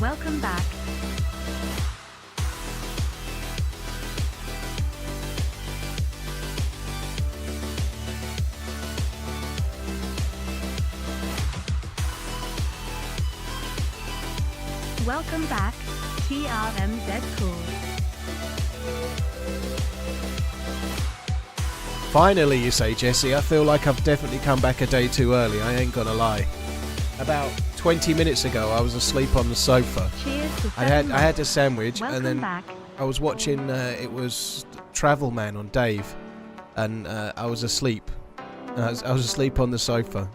Welcome back. Welcome back, TRMZ Cool. Finally, you say, Jesse. I feel like I've definitely come back a day too early, I ain't gonna lie. About 20 minutes ago, I was asleep on the sofa. Cheers to I had a sandwich, Welcome and then back. I was watching, it was Travel Man on Dave, and I was asleep. I was asleep on the sofa.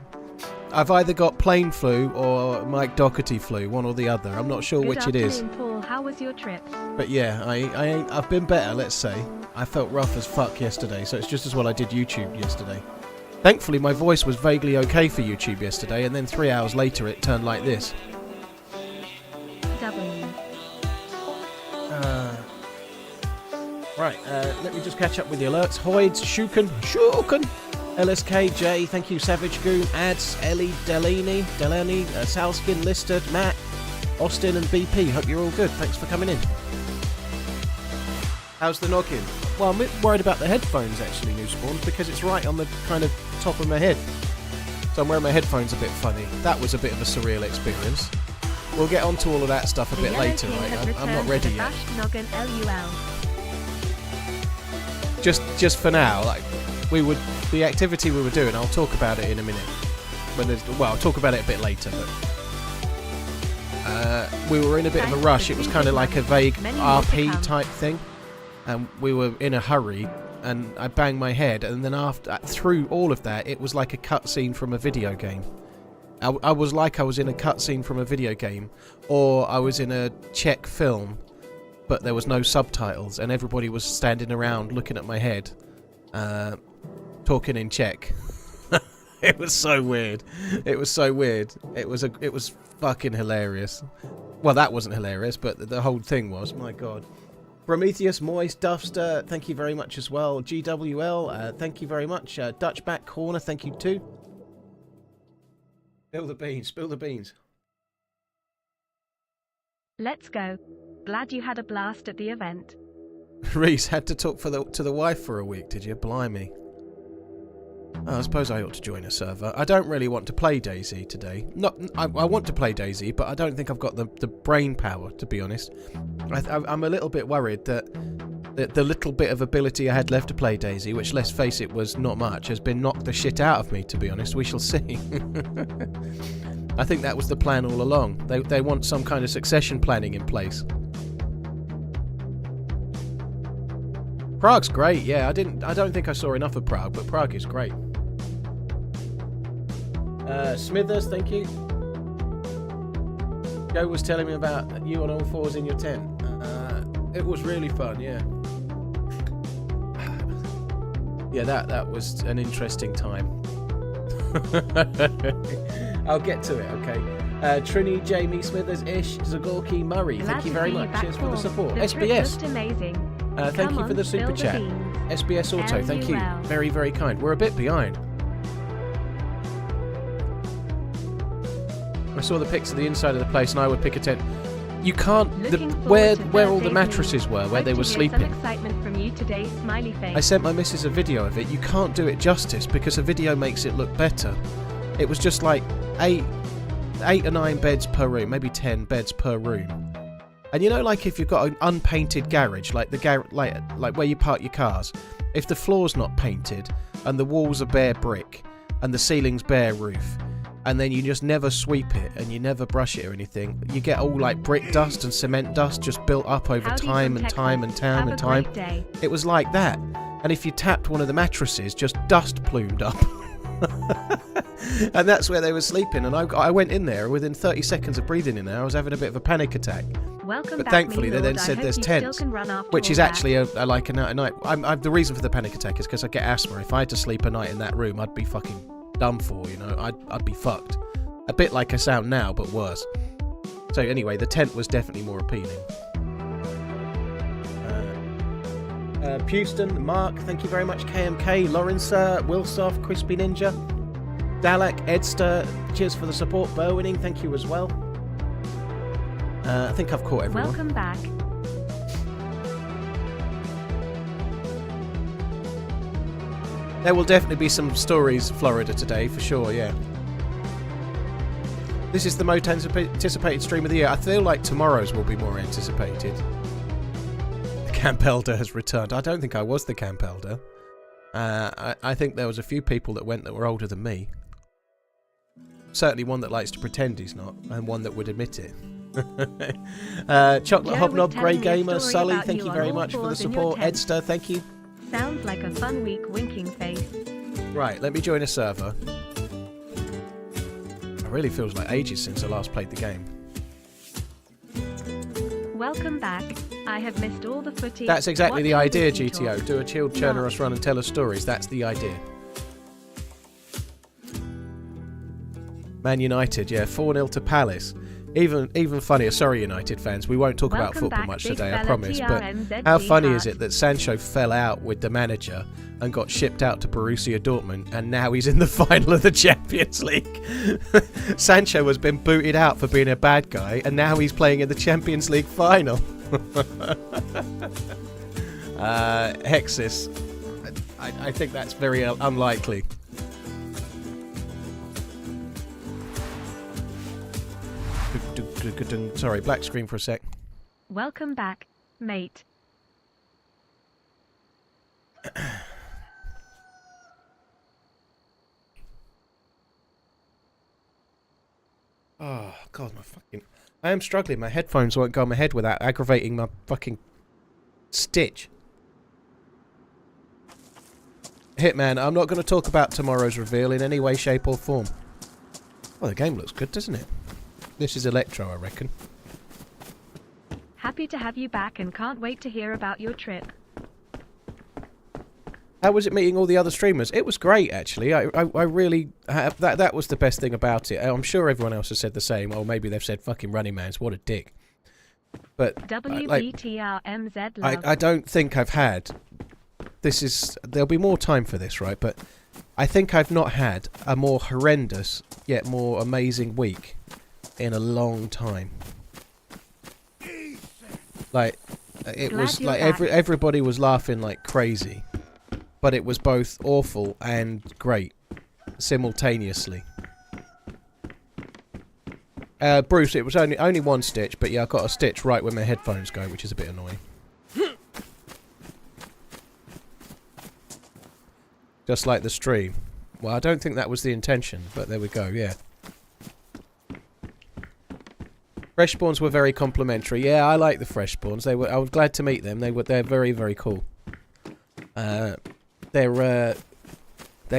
I've either got plane flu or Mike Doherty flu, one or the other. I'm not sure which it is. Paul. How was your trip? But yeah, I've been better, let's say. I felt rough as fuck yesterday, so it's just as well I did YouTube yesterday. Thankfully, my voice was vaguely okay for YouTube yesterday, and then 3 hours later it turned like this. W. Right, let me just catch up with the alerts. Hoyds, Shuken, LSKJ, thank you, Savage Goon, Ads, Ellie, Delaney, Salskin, Listed, Matt, Austin and BP. Hope you're all good. Thanks for coming in. How's the noggin? Well, I'm a bit worried about the headphones actually, New Spawn, because it's right on the kind of top of my head. So I'm wearing my headphones a bit funny. That was a bit of a surreal experience. We'll get onto all of that stuff a bit later, right? I'm not ready yet. Noggin LUL. Just for now, like the activity we were doing, I'll talk about it in a minute. I'll talk about it a bit later, but we were in a bit of a rush. It was kind of like a vague RP type thing, and we were in a hurry, and I banged my head, and then through all of that, it was like a cutscene from a video game. I was like I was in a cutscene from a video game, or I was in a Czech film, but there was no subtitles, and everybody was standing around looking at my head, talking in Czech. It was so weird. It was so weird. It was fucking hilarious. Well, that wasn't hilarious, but the whole thing was. My God. Prometheus, Moist, Duffster, thank you very much as well. GWL, thank you very much. Dutchback Corner, thank you too. Spill the beans. Spill the beans. Let's go. Glad you had a blast at the event. Reese had to talk to the wife for a week, did you? Blimey. Oh, I suppose I ought to join a server. I don't really want to play DayZ today. I want to play DayZ, but I don't think I've got the brain power, to be honest. I'm a little bit worried that the little bit of ability I had left to play DayZ, which, let's face it, was not much, has been knocked the shit out of me, to be honest. We shall see. I think that was the plan all along. They want some kind of succession planning in place. Prague's great, yeah. I don't think I saw enough of Prague, but Prague is great. Smithers, thank you. Joe was telling me about you on all fours in your tent. It was really fun, yeah. Yeah, that was an interesting time. I'll get to it, okay. Trini, Jamie, Smithers, Ish, Zagorki, Murray, thank you very much. Cheers for the support. SBS. Amazing. Thank you for the super chat. SBS Auto, thank you. Very, very kind. We're a bit behind. I saw the pics of the inside of the place and I would pick a tent. You can't... where all the mattresses were, where they were sleeping. Excitement from you today, smiley face. I sent my missus a video of it. You can't do it justice because a video makes it look better. It was just like 8 or 9 beds per room, maybe 10 beds per room. And you know, like if you've got an unpainted garage, like the like where you park your cars, if the floor's not painted and the walls are bare brick and the ceiling's bare roof, and then you just never sweep it and you never brush it or anything, you get all like brick dust and cement dust just built up over time and time and time and time. It was like that. And if you tapped one of the mattresses, just dust plumed up. And that's where they were sleeping. And I went in there, within 30 seconds of breathing in there, I was having a bit of a panic attack. Welcome but back, thankfully they then said there's tents, which is actually like a night. The reason for the panic attack is because I get asthma. If I had to sleep a night in that room, I'd be fucking done for, you know. I'd be fucked. A bit like I sound now, but worse. So anyway, the tent was definitely more appealing. Pewston, Mark, thank you very much. KMK, Lawrence, Wilsoff, Crispy Ninja, Dalek, Edster, cheers for the support. Burwinning, thank you as well. I think I've caught everyone. Welcome back. There will definitely be some stories Florida today, for sure, yeah. This is the most anticipated stream of the year. I feel like tomorrow's will be more anticipated. The Camp Elder has returned. I don't think I was the Camp Elder. I think there was a few people that went that were older than me. Certainly one that likes to pretend he's not, and one that would admit it. Chocolate Hobnob, Grey Gamer, Sully, thank you very much for the support. Edster, thank you. Sounds like a fun week, winking face. Right, let me join a server. It really feels like ages since I last played the game. Welcome back. I have missed all the footage. That's exactly the idea, GTO. Do a chilled Chernarus run and tell us stories. That's the idea. Man United, yeah, 4-0 to Palace. Even funnier, sorry United fans, we won't talk about football much today, I promise, but how funny is it that Sancho fell out with the manager and got shipped out to Borussia Dortmund, and now he's in the final of the Champions League? Sancho has been booted out for being a bad guy, and now he's playing in the Champions League final. Hexis, I think that's very unlikely. Sorry, black screen for a sec. Welcome back, mate. Oh, God, my fucking... I am struggling. My headphones won't go on my head without aggravating my fucking stitch. Hitman, I'm not going to talk about tomorrow's reveal in any way, shape or form. Well, the game looks good, doesn't it? This is Electro, I reckon. Happy to have you back and can't wait to hear about your trip. How was it meeting all the other streamers? It was great, actually. I really... That was the best thing about it. I'm sure everyone else has said the same. Or maybe they've said fucking RunningManZ. What a dick. But... TRMZ love. I don't think I've had... This is... There'll be more time for this, right? But I think I've not had a more horrendous, yet more amazing week in a long time. Like, it was like everybody was laughing like crazy, but it was both awful and great simultaneously. Bruce, it was only one stitch, but yeah, I got a stitch right when my headphones go, which is a bit annoying. Just like the stream. Well, I don't think that was the intention, but there we go, yeah. Fresh spawns were very complimentary. Yeah, I like the fresh spawns. I was glad to meet them. They're very, very cool. They're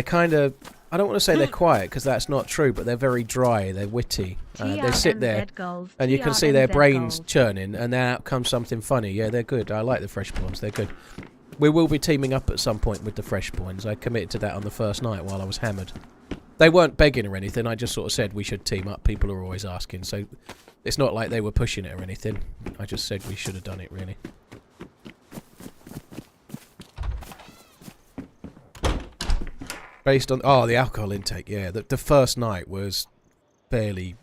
kind of... I don't want to say they're quiet, because that's not true, but they're very dry. They're witty. They sit there, and you can see their brains churning, and then out comes something funny. Yeah, they're good. I like the fresh spawns. They're good. We will be teaming up at some point with the fresh spawns. I committed to that on the first night while I was hammered. They weren't begging or anything. I just sort of said we should team up. People are always asking, so it's not like they were pushing it or anything. I just said we should have done it, really. Based on... Oh, the alcohol intake, yeah. The first night was fairly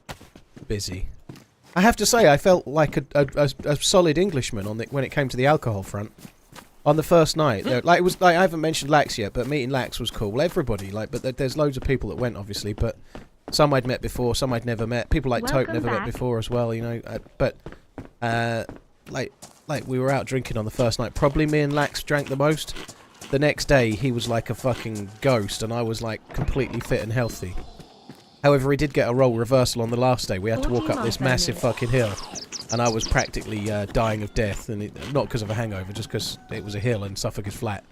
busy. I have to say, I felt like a solid Englishman on when it came to the alcohol front. On the first night, like it was like I haven't mentioned Lax yet, but meeting Lax was cool. Everybody, like, but there's loads of people that went, obviously, but Some I'd met before, some I'd never met. People like Tope never met back. before as well, you know. Like we were out drinking on the first night. Probably me and Lax drank the most. The next day, he was like a fucking ghost, and I was like completely fit and healthy. However, he did get a role reversal on the last day. We had to walk up this massive fucking hill, and I was practically dying of death, and not because of a hangover, just because it was a hill and Suffolk is flat.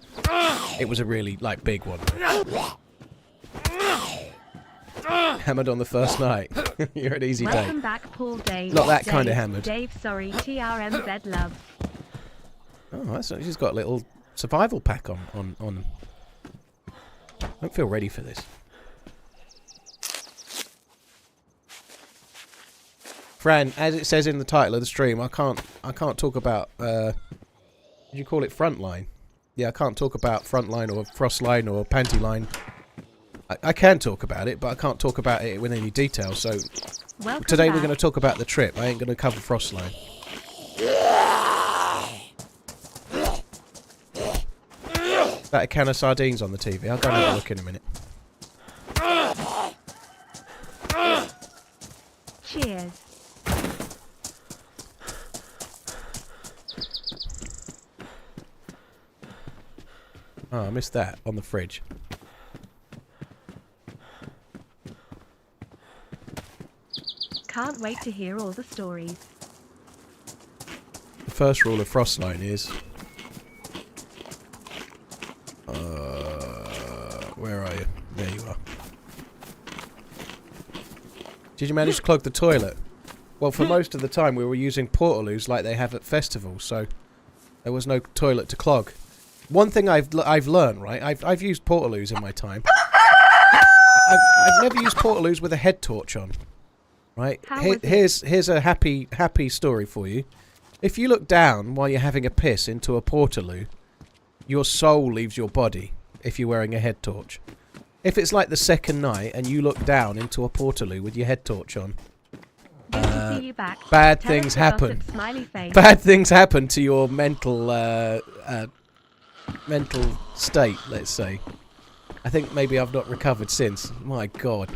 It was a really like big one. Hammered on the first night. You're an easy day. Welcome back, Paul Dave. Not that kind of hammered. Dave, sorry, TRMZ love. Oh, that's she's got a little survival pack on. I don't feel ready for this. Fran, as it says in the title of the stream, I can't talk about did you call it Frontline? Yeah, I can't talk about Frontline or Frostline or Pantyline. I can talk about it, but I can't talk about it with any detail, so today we're going to talk about the trip. I ain't going to cover Frostline. Is that a can of sardines on the TV? I'll go and have a look in a minute. Cheers. Oh, I missed that on the fridge. Can't wait to hear all the stories. The first rule of Frostline is... where are you? There you are. Did you manage to clog the toilet? Well, for most of the time we were using portaloos like they have at festivals, so there was no toilet to clog. One thing I've learned, right? I've used portaloos in my time. I've never used portaloos with a head torch on. Right? Here's a happy story for you. If you look down while you're having a piss into a portaloo, your soul leaves your body if you're wearing a head torch. If it's like the second night and you look down into a portaloo with your head torch on, bad things happen. Bad things happen to your mental state, let's say. I think maybe I've not recovered since. My God.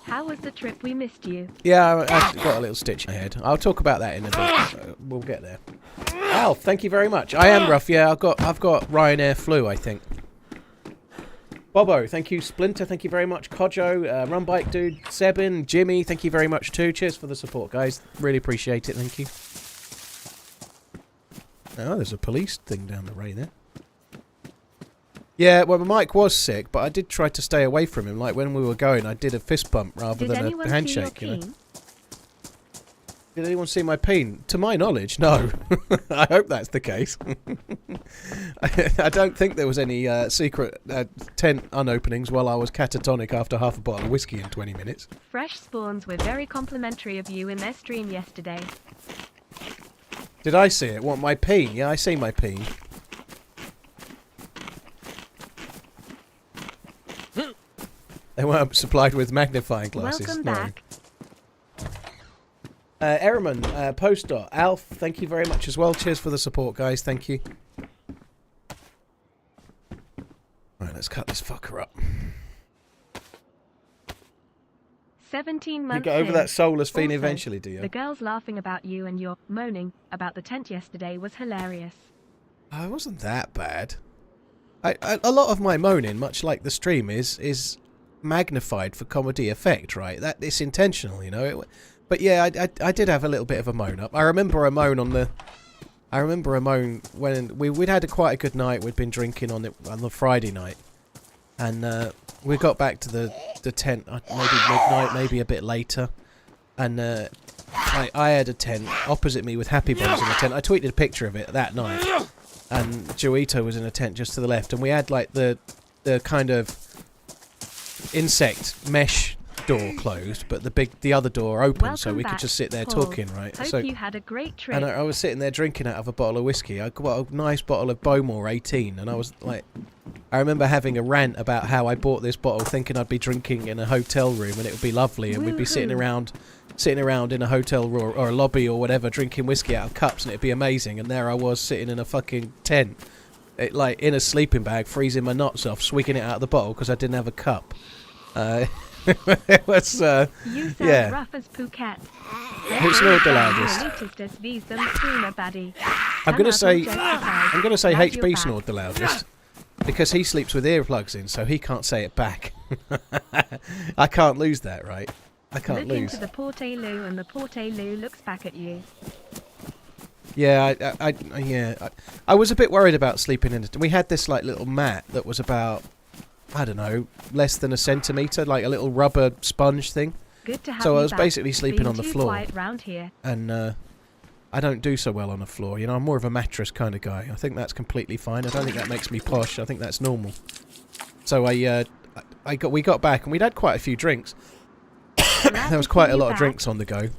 How was the trip? We missed you. Yeah, I've got a little stitch in my head. I'll talk about that in a bit. We'll get there. Al, thank you very much. I am rough. Yeah, I've got Ryanair flu, I think. Bobo, thank you. Splinter, thank you very much. Kojo, Runbike Dude, Sebin, Jimmy, thank you very much too. Cheers for the support, guys. Really appreciate it. Thank you. Oh, there's a police thing down the way there. Yeah, well, Mike was sick, but I did try to stay away from him. Like, when we were going, I did a fist bump rather than a handshake, you know. Did anyone see my peen? To my knowledge, no. I hope that's the case. I don't think there was any secret tent unopenings while I was catatonic after half a bottle of whiskey in 20 minutes. Fresh Spawns were very complimentary of you in their stream yesterday. Did I see it? What, my peen? Yeah, I see my peen. They weren't supplied with magnifying glasses. Welcome back. Erman, Postdot, Alf, thank you very much as well. Cheers for the support, guys. Thank you. Right, let's cut this fucker up. 17 months. You get over that soulless fiend eventually, do you? The girls laughing about you and your moaning about the tent yesterday was hilarious. Oh, it wasn't that bad. A lot of my moaning, much like the stream, is magnified for comedy effect, right? That it's intentional, you know. But yeah, I did have a little bit of a moan up. I remember a moan when we'd had quite a good night. We'd been drinking on the Friday night, and we got back to the tent maybe midnight, maybe a bit later, and I had a tent opposite me with Happy Bombs in the tent. I tweeted a picture of it that night, and Joito was in a tent just to the left, and we had like the kind of insect mesh door closed, but the other door open, so we could just sit there talking, right? Hope so you had a great trip. And I was sitting there drinking out of a bottle of whiskey. I got a nice bottle of Bowmore 18, and I was like, I remember having a rant about how I bought this bottle thinking I'd be drinking in a hotel room and it would be lovely, and we'd be sitting around in a hotel or a lobby or whatever, drinking whiskey out of cups, and it'd be amazing. And there I was sitting in a fucking tent it, like in a sleeping bag, freezing my knots off, swigging it out of the bottle because I didn't have a cup. It was, You sound yeah. rough as Phuket. Who snored the loudest? I'm gonna say HB snored the loudest because he sleeps with earplugs in, so he can't say it back. I can't lose that, right? I can't Look lose. into the Portaloo and the Portaloo looks back at you. Yeah, I was a bit worried about sleeping in it. We had this like little mat that was about, I don't know, less than a centimetre, like a little rubber sponge thing. Good to have So you I was back. basically sleeping Been on the too floor. quiet round here. And I don't do so well on the floor. You know, I'm more of a mattress kind of guy. I think that's completely fine. I don't think that makes me posh. I think that's normal. So we got back and we'd had quite a few drinks. There was quite a lot of drinks on the go.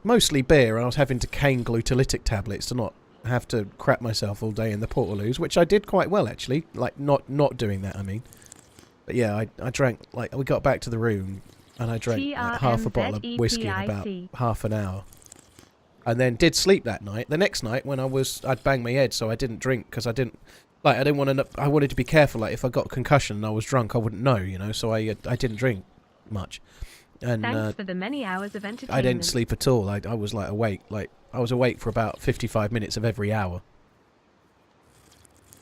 Mostly beer, and I was having to cane glucolytic tablets to not have to crap myself all day in the Portaloos, which I did quite well actually. Like not doing that, I mean. But yeah, I drank, like, we got back to the room and I drank like half a bottle of whiskey in about half an hour. And then did sleep that night. The next night when I'd banged my head, so I didn't drink because I didn't want to. I wanted to be careful. Like if I got a concussion and I was drunk, I wouldn't know, you know. So I didn't drink much. And thanks for the many hours of entertainment. I didn't sleep at all. I was like awake. Like I was awake for about 55 minutes of every hour.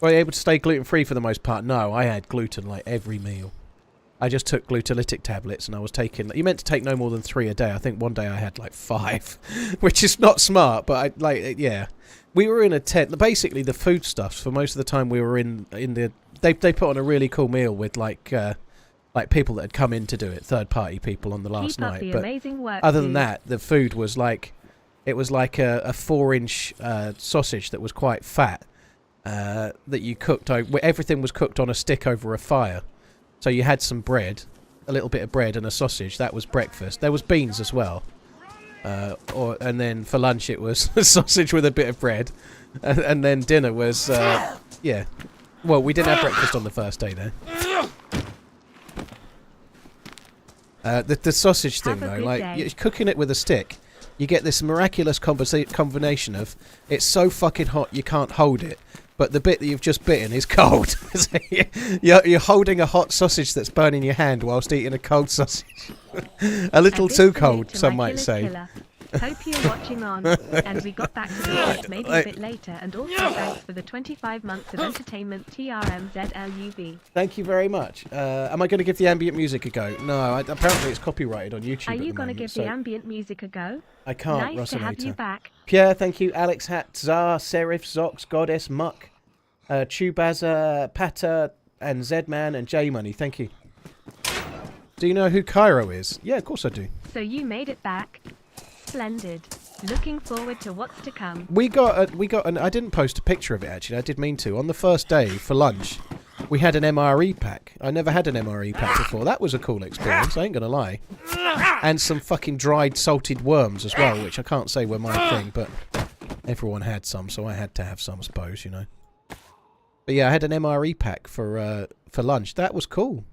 Were you able to stay gluten free for the most part? No, I had gluten like every meal. I just took glucolytic tablets and I was taking... You meant to take no more than 3 a day. I think one day I had like 5, which is not smart, but yeah. We were in a tent. Basically, the foodstuffs, for most of the time we were in the... They put on a really cool meal with like people that had come in to do it, third-party people on the last Keep up night. the But amazing work, other than dude. that, the food was like... It was like a 4-inch sausage that was quite fat that you cooked... Everything was cooked on a stick over a fire. So you had some bread, a little bit of bread and a sausage. That was breakfast. There was beans as well. And then for lunch it was a sausage with a bit of bread. And then dinner was, yeah. Well, we didn't have breakfast on the first day there. The sausage thing, though, like, you're cooking it with a stick. You get this miraculous combination of it's so fucking hot you can't hold it. But the bit that you've just bitten is cold. So you're holding a hot sausage that's burning your hand whilst eating a cold sausage. A little too cold, some might say. Hope you're watching on. And we got back to the point maybe a bit later. And also thanks for the 25 months of entertainment, TRMZ LUV. Thank you very much. Am I going to give the ambient music a go? No, apparently it's copyrighted on YouTube. Are you going to give the ambient music a go? I can't, Nice to have you back. Pierre, thank you. Alex Hat, Czar, Serif, Zox, Goddess, Muck, Chubaza, Pata, and Zedman, and J-Money. Thank you. Do you know who Cairo is? Yeah, of course I do. So you made it back. Splendid. Looking forward to what's to come. We got an. I didn't post a picture of it actually. I did mean to. On the first day for lunch, we had an MRE pack. I never had an MRE pack before. That was a cool experience. I ain't gonna lie. And some fucking dried salted worms as well, which I can't say were my thing, but everyone had some, so I had to have some, I suppose, you know. But yeah, I had an MRE pack for lunch. That was cool.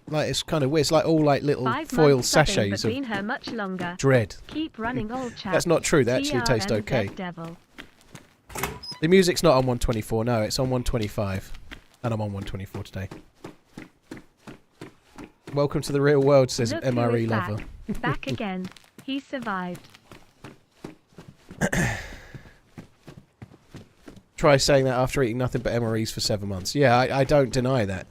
Like, it's kind of weird. It's like all like little 5 foil months sachets but of been her much longer. dread. Keep running, old chap. That's not true. They actually taste TRMZ okay. Devil. The music's not on 124. No, it's on 125. And I'm on 124 today. Welcome to the real world, says Look who MRE is lover. Back again. He survived. Try saying that after eating nothing but MREs for 7 months. Yeah, I don't deny that.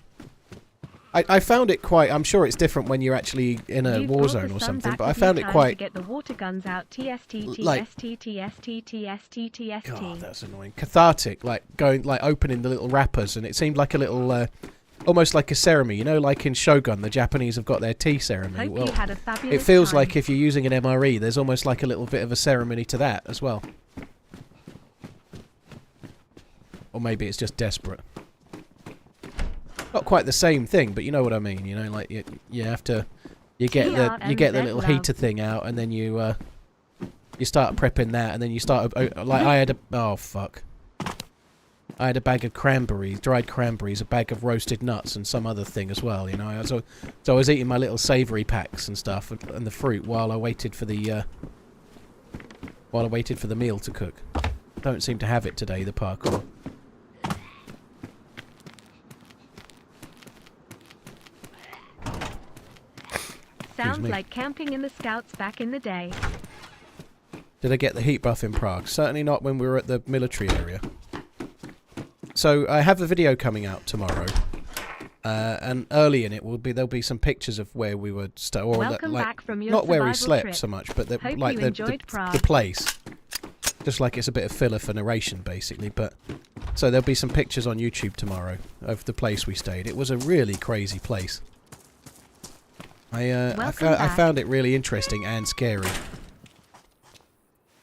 I found it quite... I'm sure it's different when you're actually in a war zone or something, but I found it quite... To get the water guns out. TST, like, TST, TST, TST, TST. God, that's annoying. Cathartic, like opening the little wrappers, and it seemed like a little... almost like a ceremony, you know, like in Shogun, the Japanese have got their tea ceremony. Hope well, you had a fabulous it feels time. like if you're using an MRE, there's almost like a little bit of a ceremony to that as well. Or maybe it's just desperate. Not quite the same thing, but you know what I mean. You know, like you have to, you get the little heater thing out, and then you start prepping that, and then you start like I had a bag of cranberries, dried cranberries, a bag of roasted nuts, and some other thing as well. You know, so I was eating my little savoury packs and stuff, and the fruit while I waited for the meal to cook. don't seem to have it today, the parkour. Sounds like camping in the Scouts back in the day. Did I get the heat buff in Prague? Certainly not when we were at the military area. So I have a video coming out tomorrow, and early in it there'll be some pictures of where we were Welcome back from your not where we slept trip. so much, but the Prague. place. Just like it's a bit of filler for narration, basically. But so there'll be some pictures on YouTube tomorrow of the place we stayed. It was a really crazy place. I found it really interesting and scary.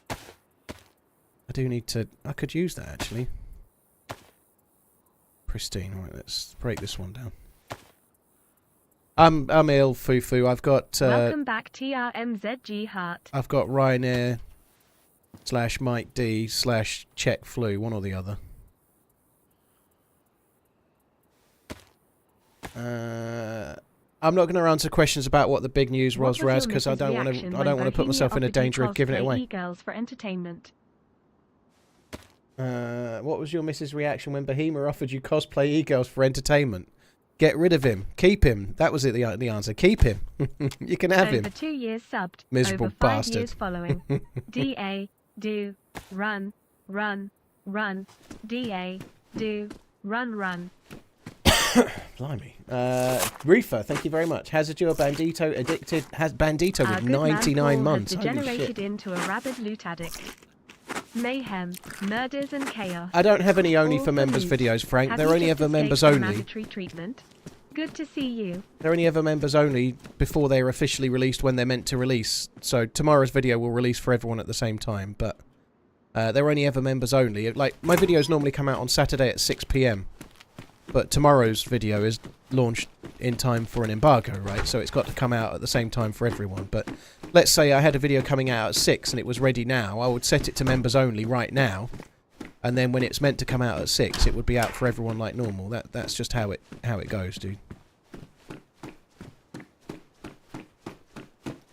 I do need to... I could use that, actually. Pristine. Right, let's break this one down. I'm ill, Fufu. I've got... Welcome back, TRMZG Heart. I've got Ryanair / Mike D / Czech flu, one or the other. I'm not going to answer questions about what the big news was, Raz, because I don't want to put myself in a danger of giving it away. E-girls for entertainment. What was your missus' reaction when Behemoth offered you cosplay e-girls for entertainment? Get rid of him. Keep him. That was it. The answer. Keep him. You can have him. Over 2 years subbed. Miserable over 5 bastard. years following. DA do run run run. DA do run run. Blimey. Reefer, thank you very much. Hazardure Bandito addicted. Has Bandito with 99 months. Has degenerated into a rabid loot addict. Mayhem, murders and chaos. I don't have any only for members videos, Frank. They're only ever members only. Mandatory treatment. Good to see you. They're only ever members only before they're officially released when they're meant to release. So tomorrow's video will release for everyone at the same time, but they're only ever members only. Like, my videos normally come out on Saturday at 6 PM. But tomorrow's video is launched in time for an embargo, right? So it's got to come out at the same time for everyone. But let's say I had a video coming out at 6 and it was ready now. I would set it to members only right now. And then when it's meant to come out at 6, it would be out for everyone like normal. That's just how it goes, dude.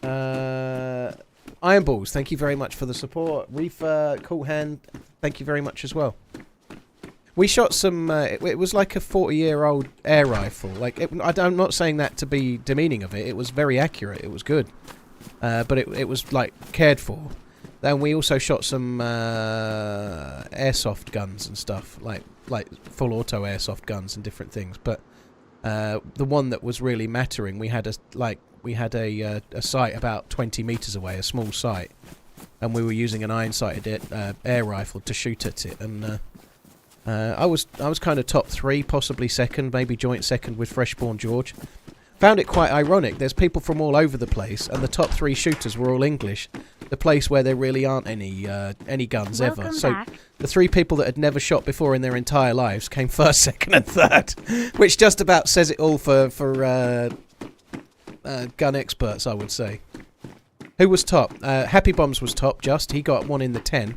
Iron Balls, thank you very much for the support. Reefer, Cool Hand, thank you very much as well. We shot some, it was like a 40-year-old air rifle. Like, I'm not saying that to be demeaning of it. It was very accurate. It was good. But it was, like, cared for. Then we also shot some airsoft guns and stuff. Like full auto airsoft guns and different things. But the one that was really mattering, we had a sight about 20 meters away, a small sight. And we were using an iron-sighted air rifle to shoot at it. And... I was kind of top 3, possibly second, maybe joint second with Freshborn George. Found it quite ironic. There's people from all over the place, and the top 3 shooters were all English. The place where there really aren't any guns ever. So the 3 people that had never shot before in their entire lives came first, second, and third, which just about says it all for gun experts, I would say. Who was top? Happy Bombs was top. He got 1 in the 10.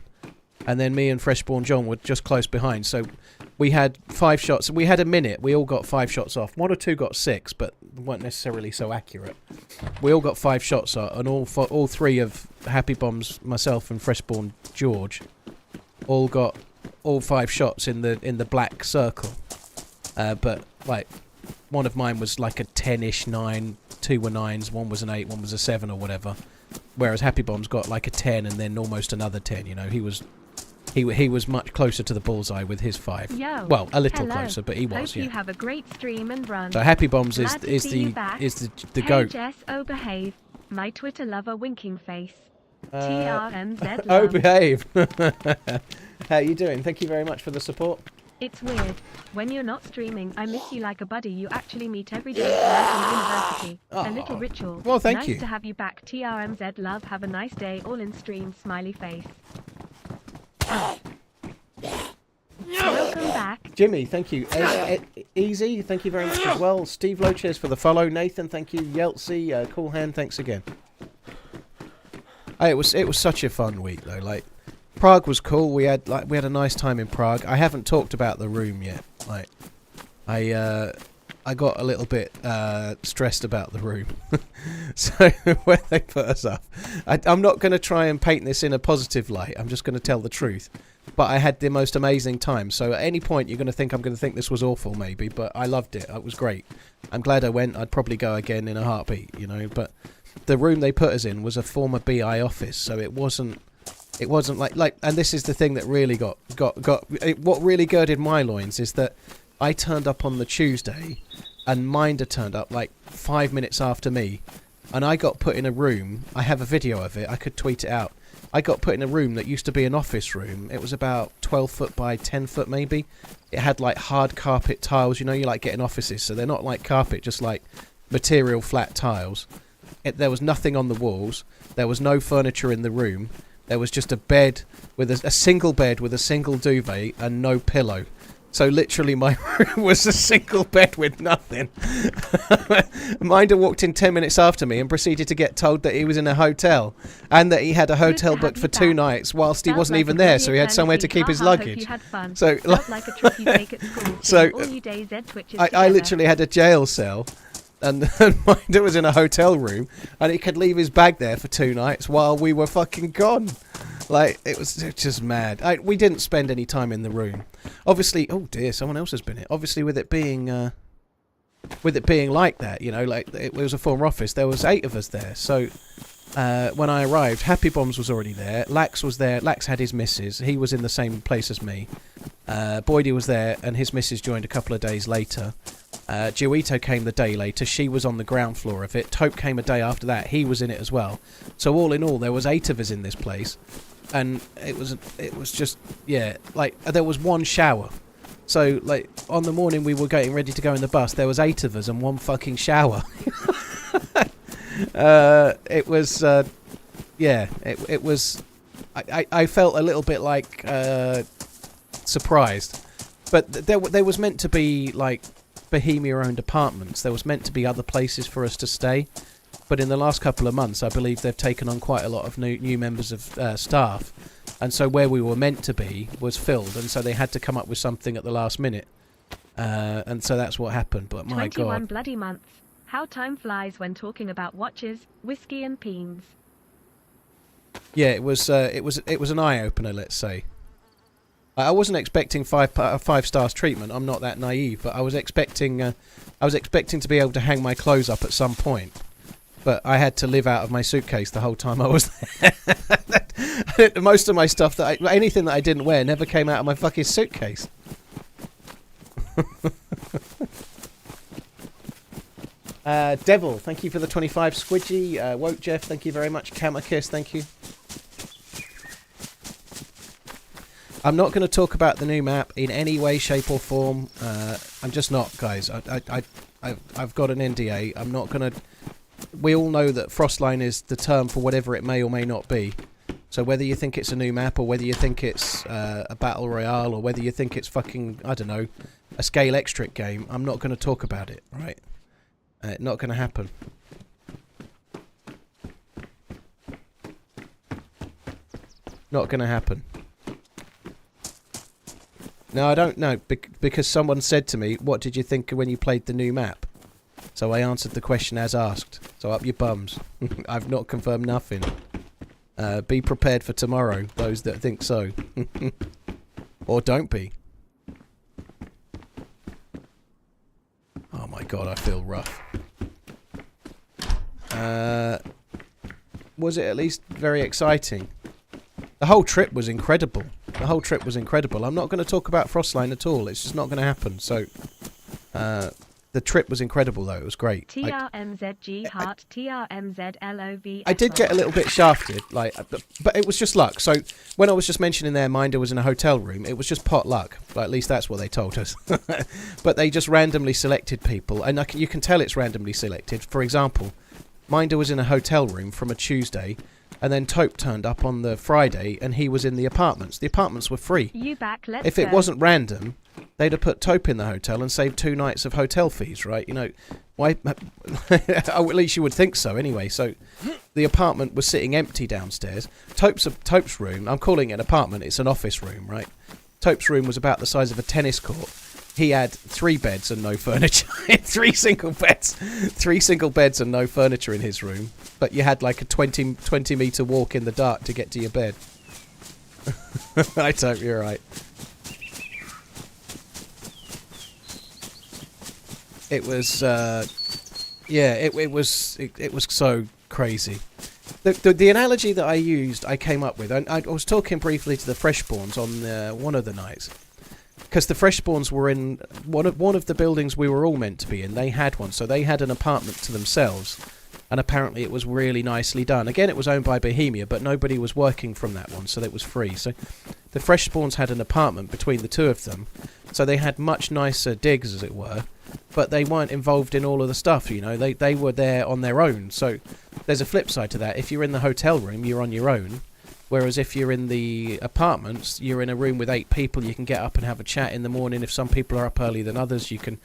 And then me and Freshborn John were just close behind. So we had 5 shots. We had a minute. We all got 5 shots off. 1 or 2 got 6, but weren't necessarily so accurate. We all got 5 shots off, and all 3 of Happy Bombs, myself, and Freshborn George all got all 5 shots in the black circle. But like, one of mine was like a 10-ish 9. 2 were 9s. 1 was an 8. 1 was a 7 or whatever. Whereas Happy Bombs got like a 10 and then almost another 10. You know, he was much closer to the bullseye with his 5. Yo, well, a little hello. closer, but he was. Hope you have a great stream and run. So Happy Bombs is Glad the to see you back. goat. HSO behave. My Twitter lover winking face. TRMZ Oh, love. behave. How you doing? Thank you very much for the support. It's weird. When you're not streaming, I miss you like a buddy you actually meet every day at university. Oh. A little ritual. Well, thank nice you. Nice to have you back. TRMZ love. Have a nice day. All in stream. Smiley face. Welcome back. Jimmy, thank you. Easy, thank you very much as well. Steve Loches for the follow. Nathan, thank you. Yeltsy, Cool Hand, thanks again. It was such a fun week though. Like, Prague was cool. We had a nice time in Prague. I haven't talked about the room yet. Like, I got a little bit stressed about the room. So when they put us up, I'm not going to try and paint this in a positive light. I'm just going to tell the truth. but I had the most amazing time. So at any point you're going to think I'm going to think this was awful maybe, but I loved it. It was great. I'm glad I went. I'd probably go again in a heartbeat, you know, but the room they put us in was a former BI office, so it wasn't like and this is the thing that really what really girded my loins is that I turned up on the Tuesday and Minder turned up like 5 minutes after me, and I got put in a room. I have a video of it. I could tweet it out. I got put in a room that used to be an office room. It was about 12 foot by 10 foot maybe. It had like hard carpet tiles. You know, you like getting offices, so they're not like carpet, just like material flat tiles. There was nothing on the walls. There was no furniture in the room. There was just a bed with a single bed with a single duvet and no pillow. So literally my room was a single bed with nothing. Minder walked in 10 minutes after me and proceeded to get told that he was in a hotel and that he had a hotel booked for 2 nights whilst he wasn't even there, so he had somewhere to keep his luggage. So I literally had a jail cell, and Minder was in a hotel room and he could leave his bag there for 2 nights while we were fucking gone. Like, it was just mad. We didn't spend any time in the room. Obviously, oh dear, someone else has been in. Obviously, with it being like that, you know, like it was a former office. There was 8 of us there. So when I arrived, Happy Bombs was already there. Lax was there. Lax had his missus. He was in the same place as me. Boydie was there, and his missus joined a couple of days later. Giuito came the day later. She was on the ground floor of it. Taupe came a day after that. He was in it as well. So all in all, there was 8 of us in this place. And it was just, yeah, like there was 1 shower. So like on the morning we were getting ready to go in the bus, there was 8 of us and 1 fucking shower. It was, yeah, it was. I felt a little bit like surprised, but there was meant to be like Bohemia-owned apartments. There was meant to be other places for us to stay. But in the last couple of months, I believe they've taken on quite a lot of new members of staff. And so where we were meant to be was filled. And so they had to come up with something at the last minute. And so that's what happened. But my God. 21 bloody months. How time flies when talking about watches, whiskey and peens. Yeah, it was an eye-opener, let's say. I wasn't expecting 5 stars treatment. I'm not that naive. But I was expecting to be able to hang my clothes up at some point. But I had to live out of my suitcase the whole time I was there. Most of my stuff, anything that I didn't wear, never came out of my fucking suitcase. Devil, thank you for the 25 Squidgy. Woke Jeff, thank you very much. Kamakiss, thank you. I'm not going to talk about the new map in any way, shape or form. I'm just not, guys. I've got an NDA. I'm not going to... We all know that Frostline is the term for whatever it may or may not be. So whether you think it's a new map, or whether you think it's a battle royale, or whether you think it's fucking, I don't know, a scale extric game, I'm not going to talk about it, right? Not going to happen. Not going to happen. No, I don't know, because someone said to me, what did you think when you played the new map? So I answered the question as asked. So up your bums. I've not confirmed nothing. Be prepared for tomorrow, those that think so. Or don't be. Oh my God, I feel rough. Was it at least very exciting? The whole trip was incredible. The whole trip was incredible. I'm not going to talk about Frostline at all. It's just not going to happen. So, the trip was incredible, though. It was great. TRMZG heart, TRMZ LOV. I did get a little bit shafted, like, but it was just luck. So when I was just mentioning there, Minder was in a hotel room. It was just pot luck. Well, at least that's what they told us. But they just randomly selected people, and you can tell it's randomly selected. For example, Minder was in a hotel room from a Tuesday, and then Taupe turned up on the Friday, and he was in the apartments. The apartments were free. You back, let's If it wasn't random, they'd have put Taupe in the hotel and saved 2 nights of hotel fees, right? You know, why? At least you would think so, anyway. So the apartment was sitting empty downstairs. Taupe's room, I'm calling it an apartment, it's an office room, right? Taupe's room was about the size of a tennis court. He had 3 beds and no furniture. 3 single beds. 3 single beds and no furniture in his room. But you had like a 20 metre walk in the dark to get to your bed. I hope you're right. It was, yeah, it was so crazy. The analogy that I came up with, I was talking briefly to the Freshborns on one of the nights, because the Freshborns were in one of the buildings we were all meant to be in. They had one, so they had an apartment to themselves, and apparently it was really nicely done. Again, it was owned by Bohemia, but nobody was working from that one, so it was free. So the Freshborns had an apartment between the two of them, so they had much nicer digs, as it were, but they weren't involved in all of the stuff, you know. They were there on their own. So there's a flip side to that. If you're in the hotel room, you're on your own, whereas if you're in the apartments, you're in a room with 8 people. You can get up and have a chat in the morning. If some people are up earlier than others, you can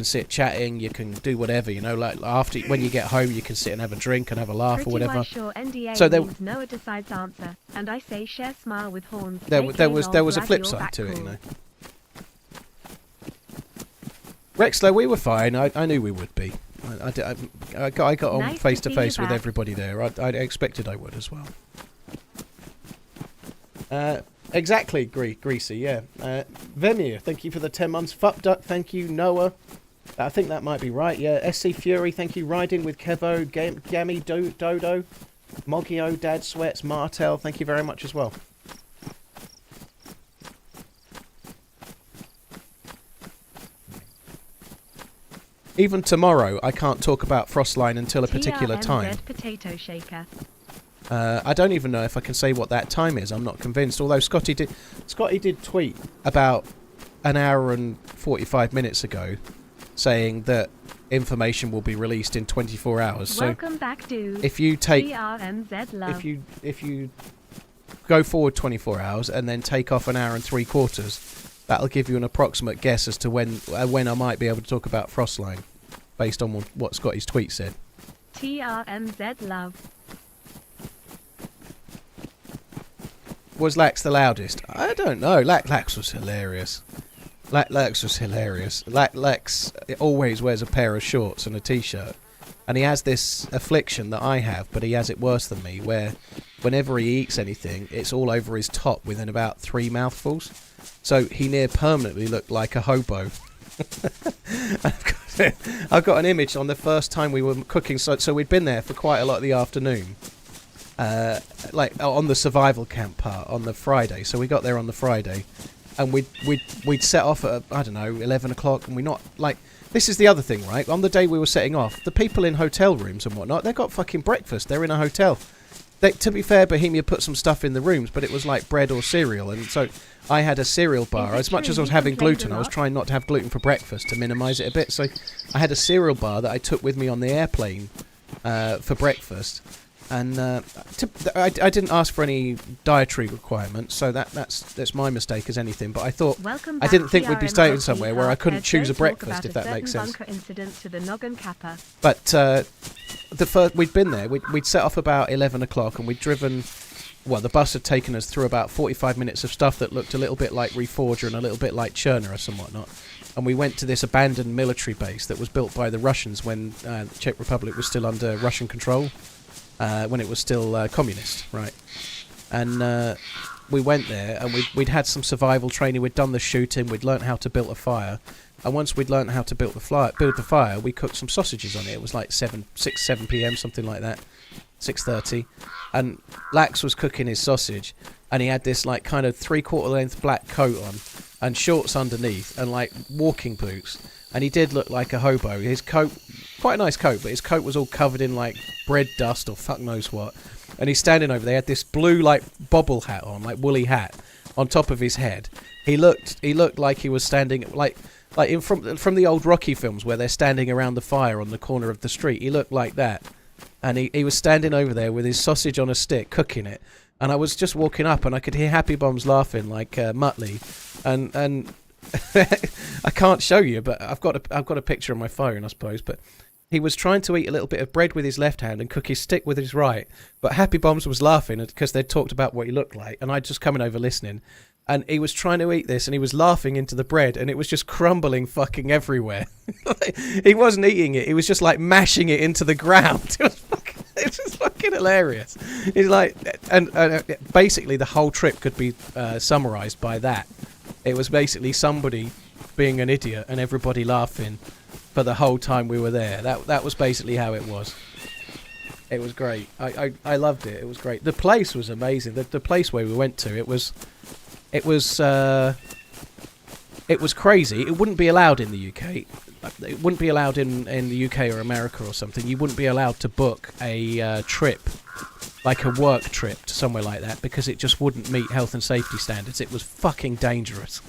sit chatting, you can do whatever, you know, like after when you get home you can sit and have a drink and have a laugh or whatever. Sure NDA so there means Noah decides answer, and I say share smile with horns. There was a flip side to it, you know. Rexler, we were fine. I knew we would be. I got on face to face with everybody there. I expected I would as well. Exactly, Greasy, yeah. Vemir, thank you for the 10 months. Fuck Duck, thank you. Noah, I think that might be right, yeah. SC Fury, thank you. Riding with Kevo, Gammy, Dodo, Moggio, Dad Sweats, Martel, thank you very much as well. Even tomorrow, I can't talk about Frostline until a particular time. Potato shaker. I don't even know if I can say what that time is. I'm not convinced. Although Scotty did tweet about an hour and 45 minutes ago, saying that information will be released in 24 hours. Welcome back, dude. If you take TRMZ love. if you go forward 24 hours and then take off an hour and 3/4, that'll give you an approximate guess as to when I might be able to talk about Frostline, based on what Scotty's tweet said. TRMZ love. Was Lax the loudest? I don't know. Lax was hilarious. Lax was hilarious. Lax always wears a pair of shorts and a t-shirt. And he has this affliction that I have, but he has it worse than me, where whenever he eats anything, it's all over his top within about 3 mouthfuls. So he near permanently looked like a hobo. I've got an image on the first time we were cooking. So we'd been there for quite a lot of the afternoon. Like on the survival camp part on the Friday. So we got there on the Friday. And we'd set off at, I don't know, 11 o'clock. And we're not, like... This is the other thing, right? On the day we were setting off, the people in hotel rooms and whatnot, they got fucking breakfast. They're in a hotel. To be fair, Bohemia put some stuff in the rooms, but it was like bread or cereal. And so I had a cereal bar. As much as I was having gluten, I was trying not to have gluten for breakfast to minimise it a bit. So I had a cereal bar that I took with me on the airplane for breakfast. And I didn't ask for any dietary requirements, so that's my mistake as anything. But I thought I didn't think we'd be staying somewhere where I couldn't choose a breakfast, if that makes sense. But we'd been there. We'd set off about 11 o'clock, and we'd driven. Well, the bus had taken us through about 45 minutes of stuff that looked a little bit like Reforger and a little bit like Chernarus and whatnot. And we went to this abandoned military base that was built by the Russians when the Czech Republic was still under Russian control. When it was still communist, right? And we went there, and we'd had some survival training. We'd done the shooting. We'd learnt how to build a fire. And once we'd learnt how to build the fire, we cooked some sausages on it. It was like 7 p.m., something like that, 6:30. And Lax was cooking his sausage, and he had this like kind of 3/4 length black coat on, and shorts underneath, and like walking boots. And he did look like a hobo. His coat, quite a nice coat, but his coat was all covered in like bread dust or fuck knows what. And he's standing over there. He had this blue like bobble hat on, like woolly hat, on top of his head. He looked like he was standing like from the old Rocky films where they're standing around the fire on the corner of the street. He looked like that. And he was standing over there with his sausage on a stick, cooking it. And I was just walking up, and I could hear Happy Bombs laughing like Muttley, and I can't show you, but I've got a picture on my phone, I suppose. But he was trying to eat a little bit of bread with his left hand and cook his stick with his right. But Happy Bombs was laughing because they'd talked about what he looked like, and I'd just coming over listening. And he was trying to eat this, and he was laughing into the bread, and it was just crumbling fucking everywhere. He wasn't eating it; he was just like mashing it into the ground. It was just fucking hilarious. He's like, And basically the whole trip could be summarised by that. It was basically somebody being an idiot and everybody laughing for the whole time we were there. That was basically how it was. It was great. I loved it. It was great. The place was amazing. The place where we went to, it was crazy. It wouldn't be allowed in the UK. It wouldn't be allowed in the UK or America or something. You wouldn't be allowed to book a trip, like a work trip to somewhere like that, because it just wouldn't meet health and safety standards. It was fucking dangerous.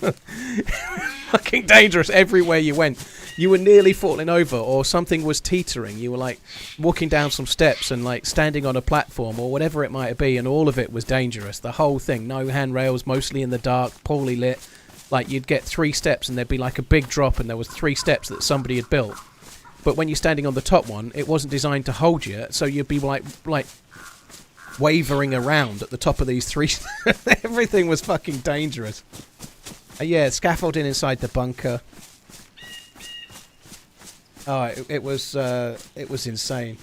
Fucking dangerous everywhere you went. You were nearly falling over, or something was teetering. You were like walking down some steps and like standing on a platform or whatever it might be, and all of it was dangerous. The whole thing. No handrails, mostly in the dark, poorly lit. Like, you'd get 3 steps and there'd be like a big drop and there was 3 steps that somebody had built. But when you're standing on the top one, it wasn't designed to hold you, so you'd be like wavering around at the top of these 3 Everything was fucking dangerous. Yeah, scaffolding inside the bunker. Oh, it was insane.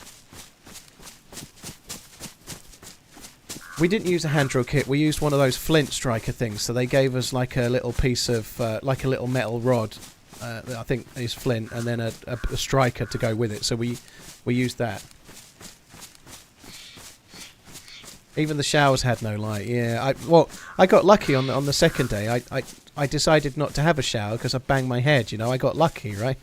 We didn't use a hand drill kit. We used one of those flint striker things. So they gave us like a little piece of, like a little metal rod. I think is flint, and then a striker to go with it. So we used that. Even the showers had no light. Yeah, I got lucky on the second day. I decided not to have a shower because I banged my head. You know, I got lucky, right?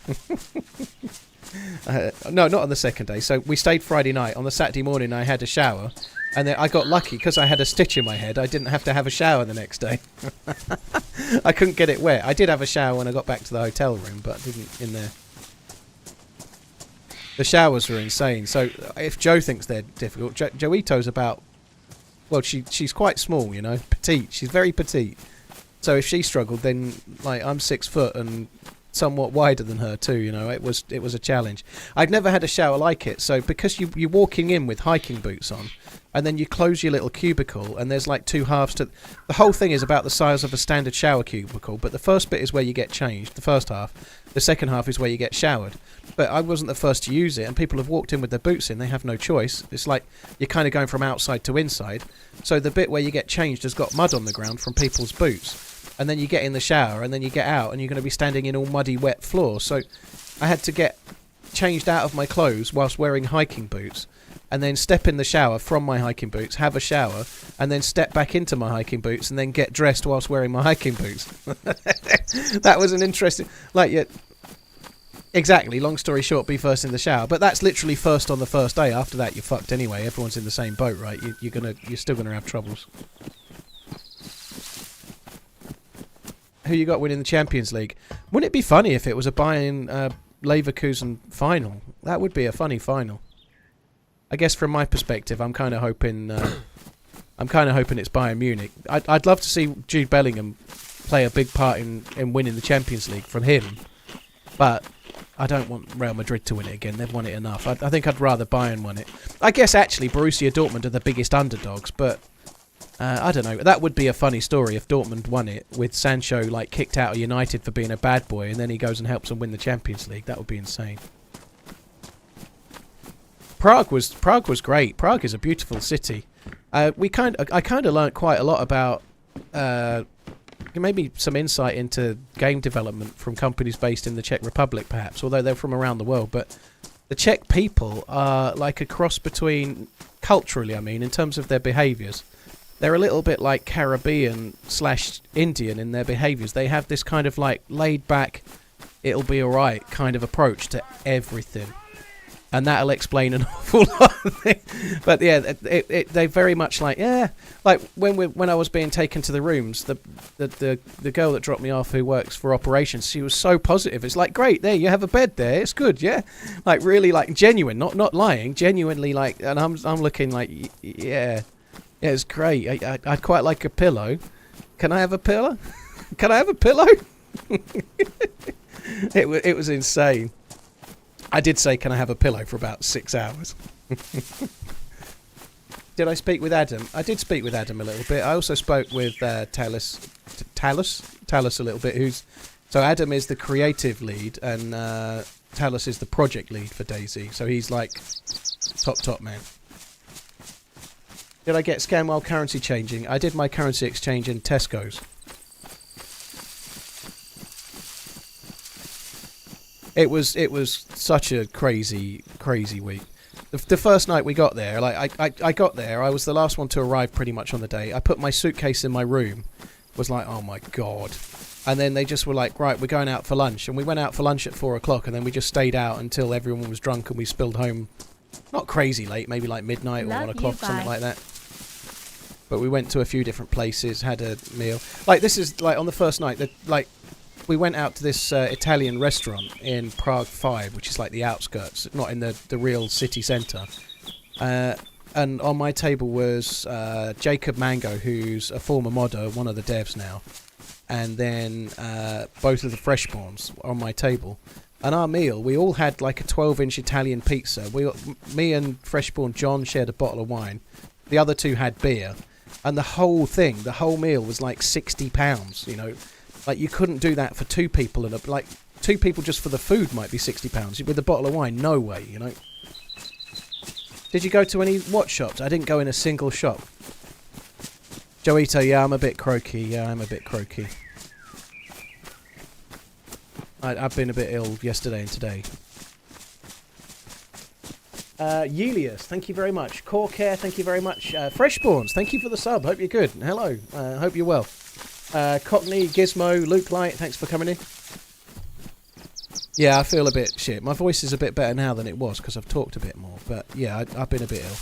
No, not on the second day. So we stayed Friday night. On the Saturday morning, I had a shower. And then I got lucky because I had a stitch in my head. I didn't have to have a shower the next day. I couldn't get it wet. I did have a shower when I got back to the hotel room, but I didn't in there. The showers were insane. So if Joe thinks they're difficult, Joito's about... Well, she's quite small, you know, petite. She's very petite. So if she struggled, then like I'm 6 foot and somewhat wider than her too. You know, it was a challenge. I'd never had a shower like it. So because you're walking in with hiking boots on, and then you close your little cubicle, and there's like 2 halves to... The whole thing is about the size of a standard shower cubicle, but the first bit is where you get changed, the first half. The second half is where you get showered. But I wasn't the first to use it, and people have walked in with their boots in. They have no choice. It's like you're kind of going from outside to inside. So the bit where you get changed has got mud on the ground from people's boots. And then you get in the shower, and then you get out, and you're going to be standing in all muddy, wet floor. So I had to get changed out of my clothes whilst wearing hiking boots, and then step in the shower from my hiking boots, have a shower, and then step back into my hiking boots, and then get dressed whilst wearing my hiking boots. That was an interesting... Like, yeah, exactly, long story short, be first in the shower. But that's literally first on the first day. After that, you're fucked anyway. Everyone's in the same boat, right? You're still going to have troubles. Who you got winning the Champions League? Wouldn't it be funny if it was a Bayern Leverkusen final? That would be a funny final. I guess from my perspective, I'm kind of hoping it's Bayern Munich. I'd love to see Jude Bellingham play a big part in winning the Champions League from him, but I don't want Real Madrid to win it again. They've won it enough. I think I'd rather Bayern win it. I guess actually Borussia Dortmund are the biggest underdogs, but I don't know. That would be a funny story if Dortmund won it with Sancho like kicked out of United for being a bad boy, and then he goes and helps them win the Champions League. That would be insane. Prague was great. Prague is a beautiful city. I kind of learnt quite a lot about maybe some insight into game development from companies based in the Czech Republic, perhaps, although they're from around the world. But the Czech people are like a cross between, culturally, I mean, in terms of their behaviours. They're a little bit like Caribbean/Indian in their behaviours. They have this kind of like laid back, it'll be alright kind of approach to everything. And that'll explain an awful lot of things. But yeah, they very much like, yeah, like when I was being taken to the rooms, the girl that dropped me off who works for operations, she was so positive. It's like, great, there you have a bed there, it's good, yeah, like really like genuine, not lying, genuinely like. And I'm looking like, yeah, it's great. I'd quite like a pillow. Can I have a pillow? Can I have a pillow? It was insane. I did say, can I have a pillow, for about 6 hours. Did I speak with Adam? I did speak with Adam a little bit. I also spoke with Talus a little bit. So Adam is the creative lead, and Talus is the project lead for DayZ. So he's like top man. Did I get scam while currency changing? I did my currency exchange in Tesco's. It was such a crazy week. The first night we got there, like I got there, I was the last one to arrive pretty much on the day. I put my suitcase in my room, was like, oh my god. And then they just were like, right, we're going out for lunch. And we went out for lunch at 4 o'clock, and then we just stayed out until everyone was drunk and we spilled home. Not crazy late, maybe like midnight or 1 o'clock, something like that. But we went to a few different places, had a meal. Like, this is, like, on the first night, like, we went out to this Italian restaurant in Prague 5, which is like the outskirts, not in the real city centre. And on my table was Jacob Mango, who's a former modder, one of the devs now. And then both of the Freshborns on my table. And our meal, we all had like a 12-inch Italian pizza. Me and Freshborn John shared a bottle of wine. The other two had beer. And the whole meal was like £60, you know. Like, you couldn't do that for two people. And like, two people just for the food might be £60. With a bottle of wine, no way, you know. Did you go to any watch shops? I didn't go in a single shop. Joito, yeah, I'm a bit croaky. I've been a bit ill yesterday and today. Yelius, thank you very much. Core Care, thank you very much. Freshborns, thank you for the sub. Hope you're good. Hello, hope you're well. Cockney, Gizmo, Luke Light, thanks for coming in. Yeah, I feel a bit shit. My voice is a bit better now than it was because I've talked a bit more. But yeah, I've been a bit ill.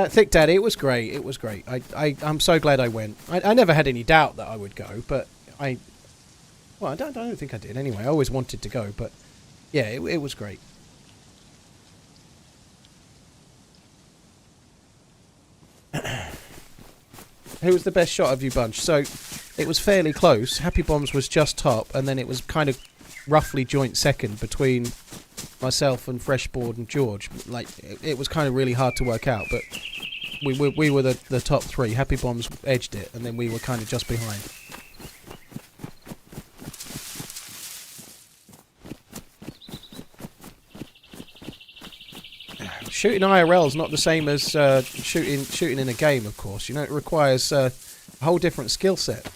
Thick Daddy, it was great. It was great. I'm so glad I went. I never had any doubt that I would go, but I don't think I did anyway. I always wanted to go, but yeah, it was great. Who was the best shot of you bunch? So it was fairly close. Happy Bombs was just top, and then it was kind of roughly joint second between myself and Freshboard and George. Like, it was kind of really hard to work out, but we were the top three. Happy Bombs edged it, and then we were kind of just behind. Shooting IRL is not the same as shooting in a game, of course. You know, it requires a whole different skill set.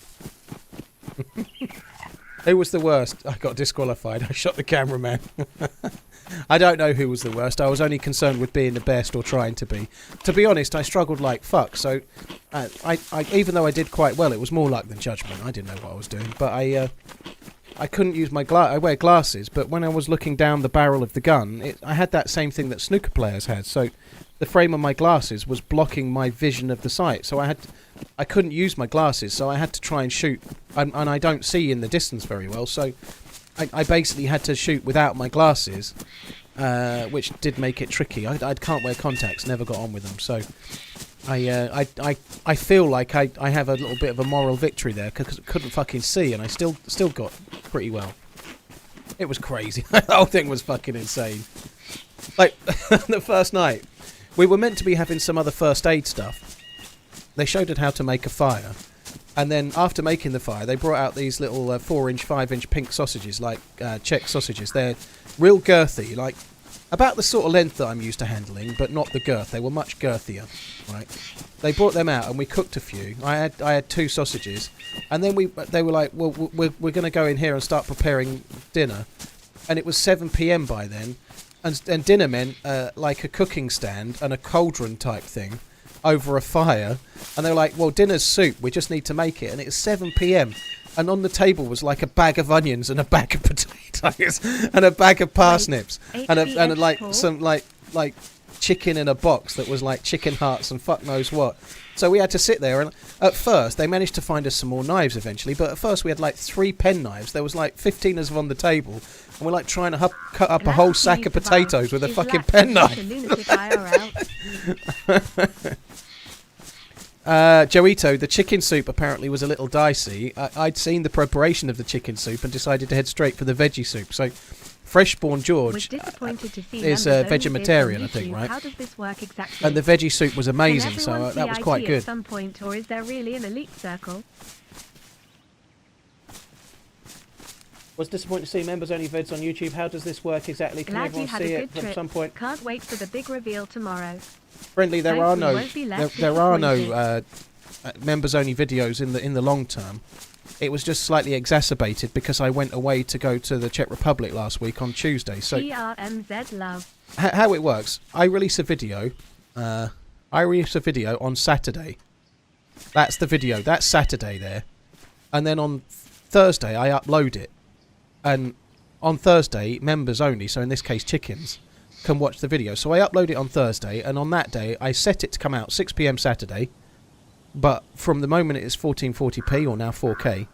Who was the worst? I got disqualified. I shot the cameraman. I don't know who was the worst. I was only concerned with being the best or trying to be. To be honest, I struggled like fuck. So, I even though I did quite well, it was more luck than judgment. I didn't know what I was doing, but I couldn't use my I wear glasses, but when I was looking down the barrel of the gun, I had that same thing that snooker players had. So the frame of my glasses was blocking my vision of the sight. So I couldn't use my glasses, so I had to try and shoot. And I don't see in the distance very well, so I basically had to shoot without my glasses, which did make it tricky. I can't wear contacts, never got on with them, so I feel like I have a little bit of a moral victory there because I couldn't fucking see, and I still got pretty well. It was crazy. The whole thing was fucking insane. Like, the first night, we were meant to be having some other first aid stuff. They showed us how to make a fire, and then after making the fire, they brought out these little 4-inch, 5-inch pink sausages, like Czech sausages. They're real girthy, like about the sort of length that I'm used to handling, but not the girth. They were much girthier, right? They brought them out, and we cooked a few. I had 2 sausages, and then they were like, well, we're going to go in here and start preparing dinner, and it was 7 p.m. by then, and dinner meant like a cooking stand and a cauldron type thing over a fire, and they were like, well, dinner's soup, we just need to make it, and it was 7 p.m. and on the table was like a bag of onions and a bag of potatoes and a bag of parsnips and like some like chicken in a box that was like chicken hearts and fuck knows what. So we had to sit there, and at first they managed to find us some more knives eventually, but at first we had like 3 pen knives. There was like 15 of them on the table, and we're like trying to cut up a whole sack of potatoes with a fucking pen knife. Joito, the chicken soup apparently was a little dicey. I'd seen the preparation of the chicken soup and decided to head straight for the veggie soup. So, Freshborn George is a vegetarian, I think, right? How does this work exactly? And the veggie soup was amazing, so that was quite good. At some point, or is there really an elite circle? Was disappointed to see members-only vids on YouTube. How does this work exactly? Can Glad you everyone had see a it good from trip. some point? Can't wait for the big reveal tomorrow. Friendly, there Hope are we no won't be left there are no disappointed. members-only videos in the long term. It was just slightly exacerbated because I went away to go to the Czech Republic last week on Tuesday. So TRMZ love. how it works, I release a video. I release a video on Saturday. That's the video. That's Saturday there. And then on Thursday, I upload it. And on Thursday, members only, so in this case chickens, can watch the video. So I upload it on Thursday, and on that day, I set it to come out 6 PM Saturday. But from the moment it is 1440p, or now 4K,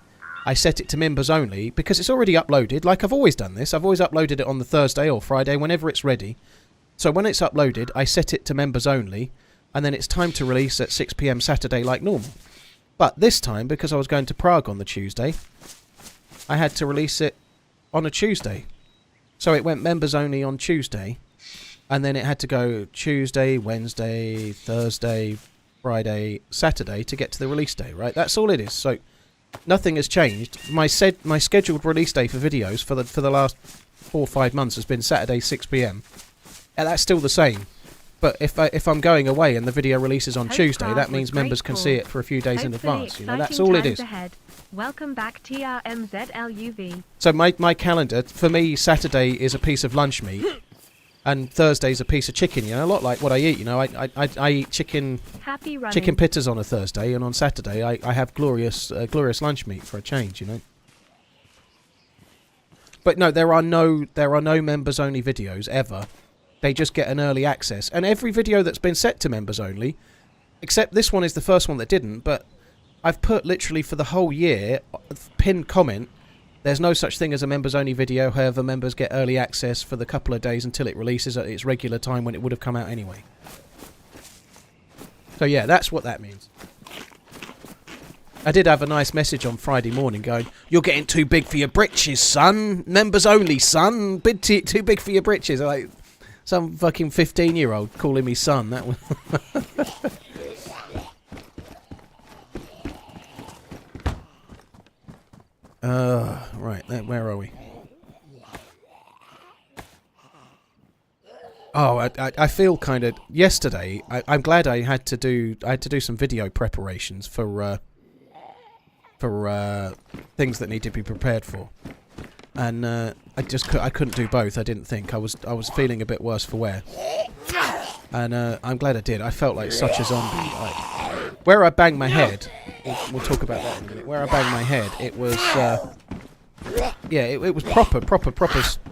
I set it to members only, because it's already uploaded. Like, I've always done this. I've always uploaded it on the Thursday or Friday, whenever it's ready. So when it's uploaded, I set it to members only, and then it's time to release at 6 PM Saturday like normal. But this time, because I was going to Prague on the Tuesday, I had to release it on a Tuesday. So it went members only on Tuesday, and then it had to go Tuesday, Wednesday, Thursday, Friday, Saturday to get to the release day, right? That's all it is. So nothing has changed. My scheduled release day for videos for the last 4 or 5 months has been Saturday 6 PM. And that's still the same. But if I'm going away and the video releases on Tuesday, that means members can see it for a few days in advance. You know, that's all it is. Welcome back, TRMZ LUV. So my calendar, for me, Saturday is a piece of lunch meat, and Thursday's a piece of chicken. You know, a lot like what I eat. You know, I eat chicken pittas on a Thursday, and on Saturday I have glorious lunch meat for a change. You know. But no, there are no members only videos ever. They just get an early access. And every video that's been set to members only, except this one is the first one that didn't, but I've put literally for the whole year, pinned comment, there's no such thing as a members only video, however members get early access for the couple of days until it releases at its regular time when it would have come out anyway. So yeah, that's what that means. I did have a nice message on Friday morning going, "You're getting too big for your britches, son. Members only, son. Too big for your britches." Like, some fucking 15-year-old calling me son. That was right. Where are we? Oh, I feel kind of. Yesterday, I'm glad I had to do some video preparations for things that need to be prepared for. And I couldn't do both. I didn't think I was feeling a bit worse for wear, and I'm glad I did. I felt like such a zombie. Like, where I banged my head, we'll talk about that in a minute. Where I banged my head, it was yeah, it was proper.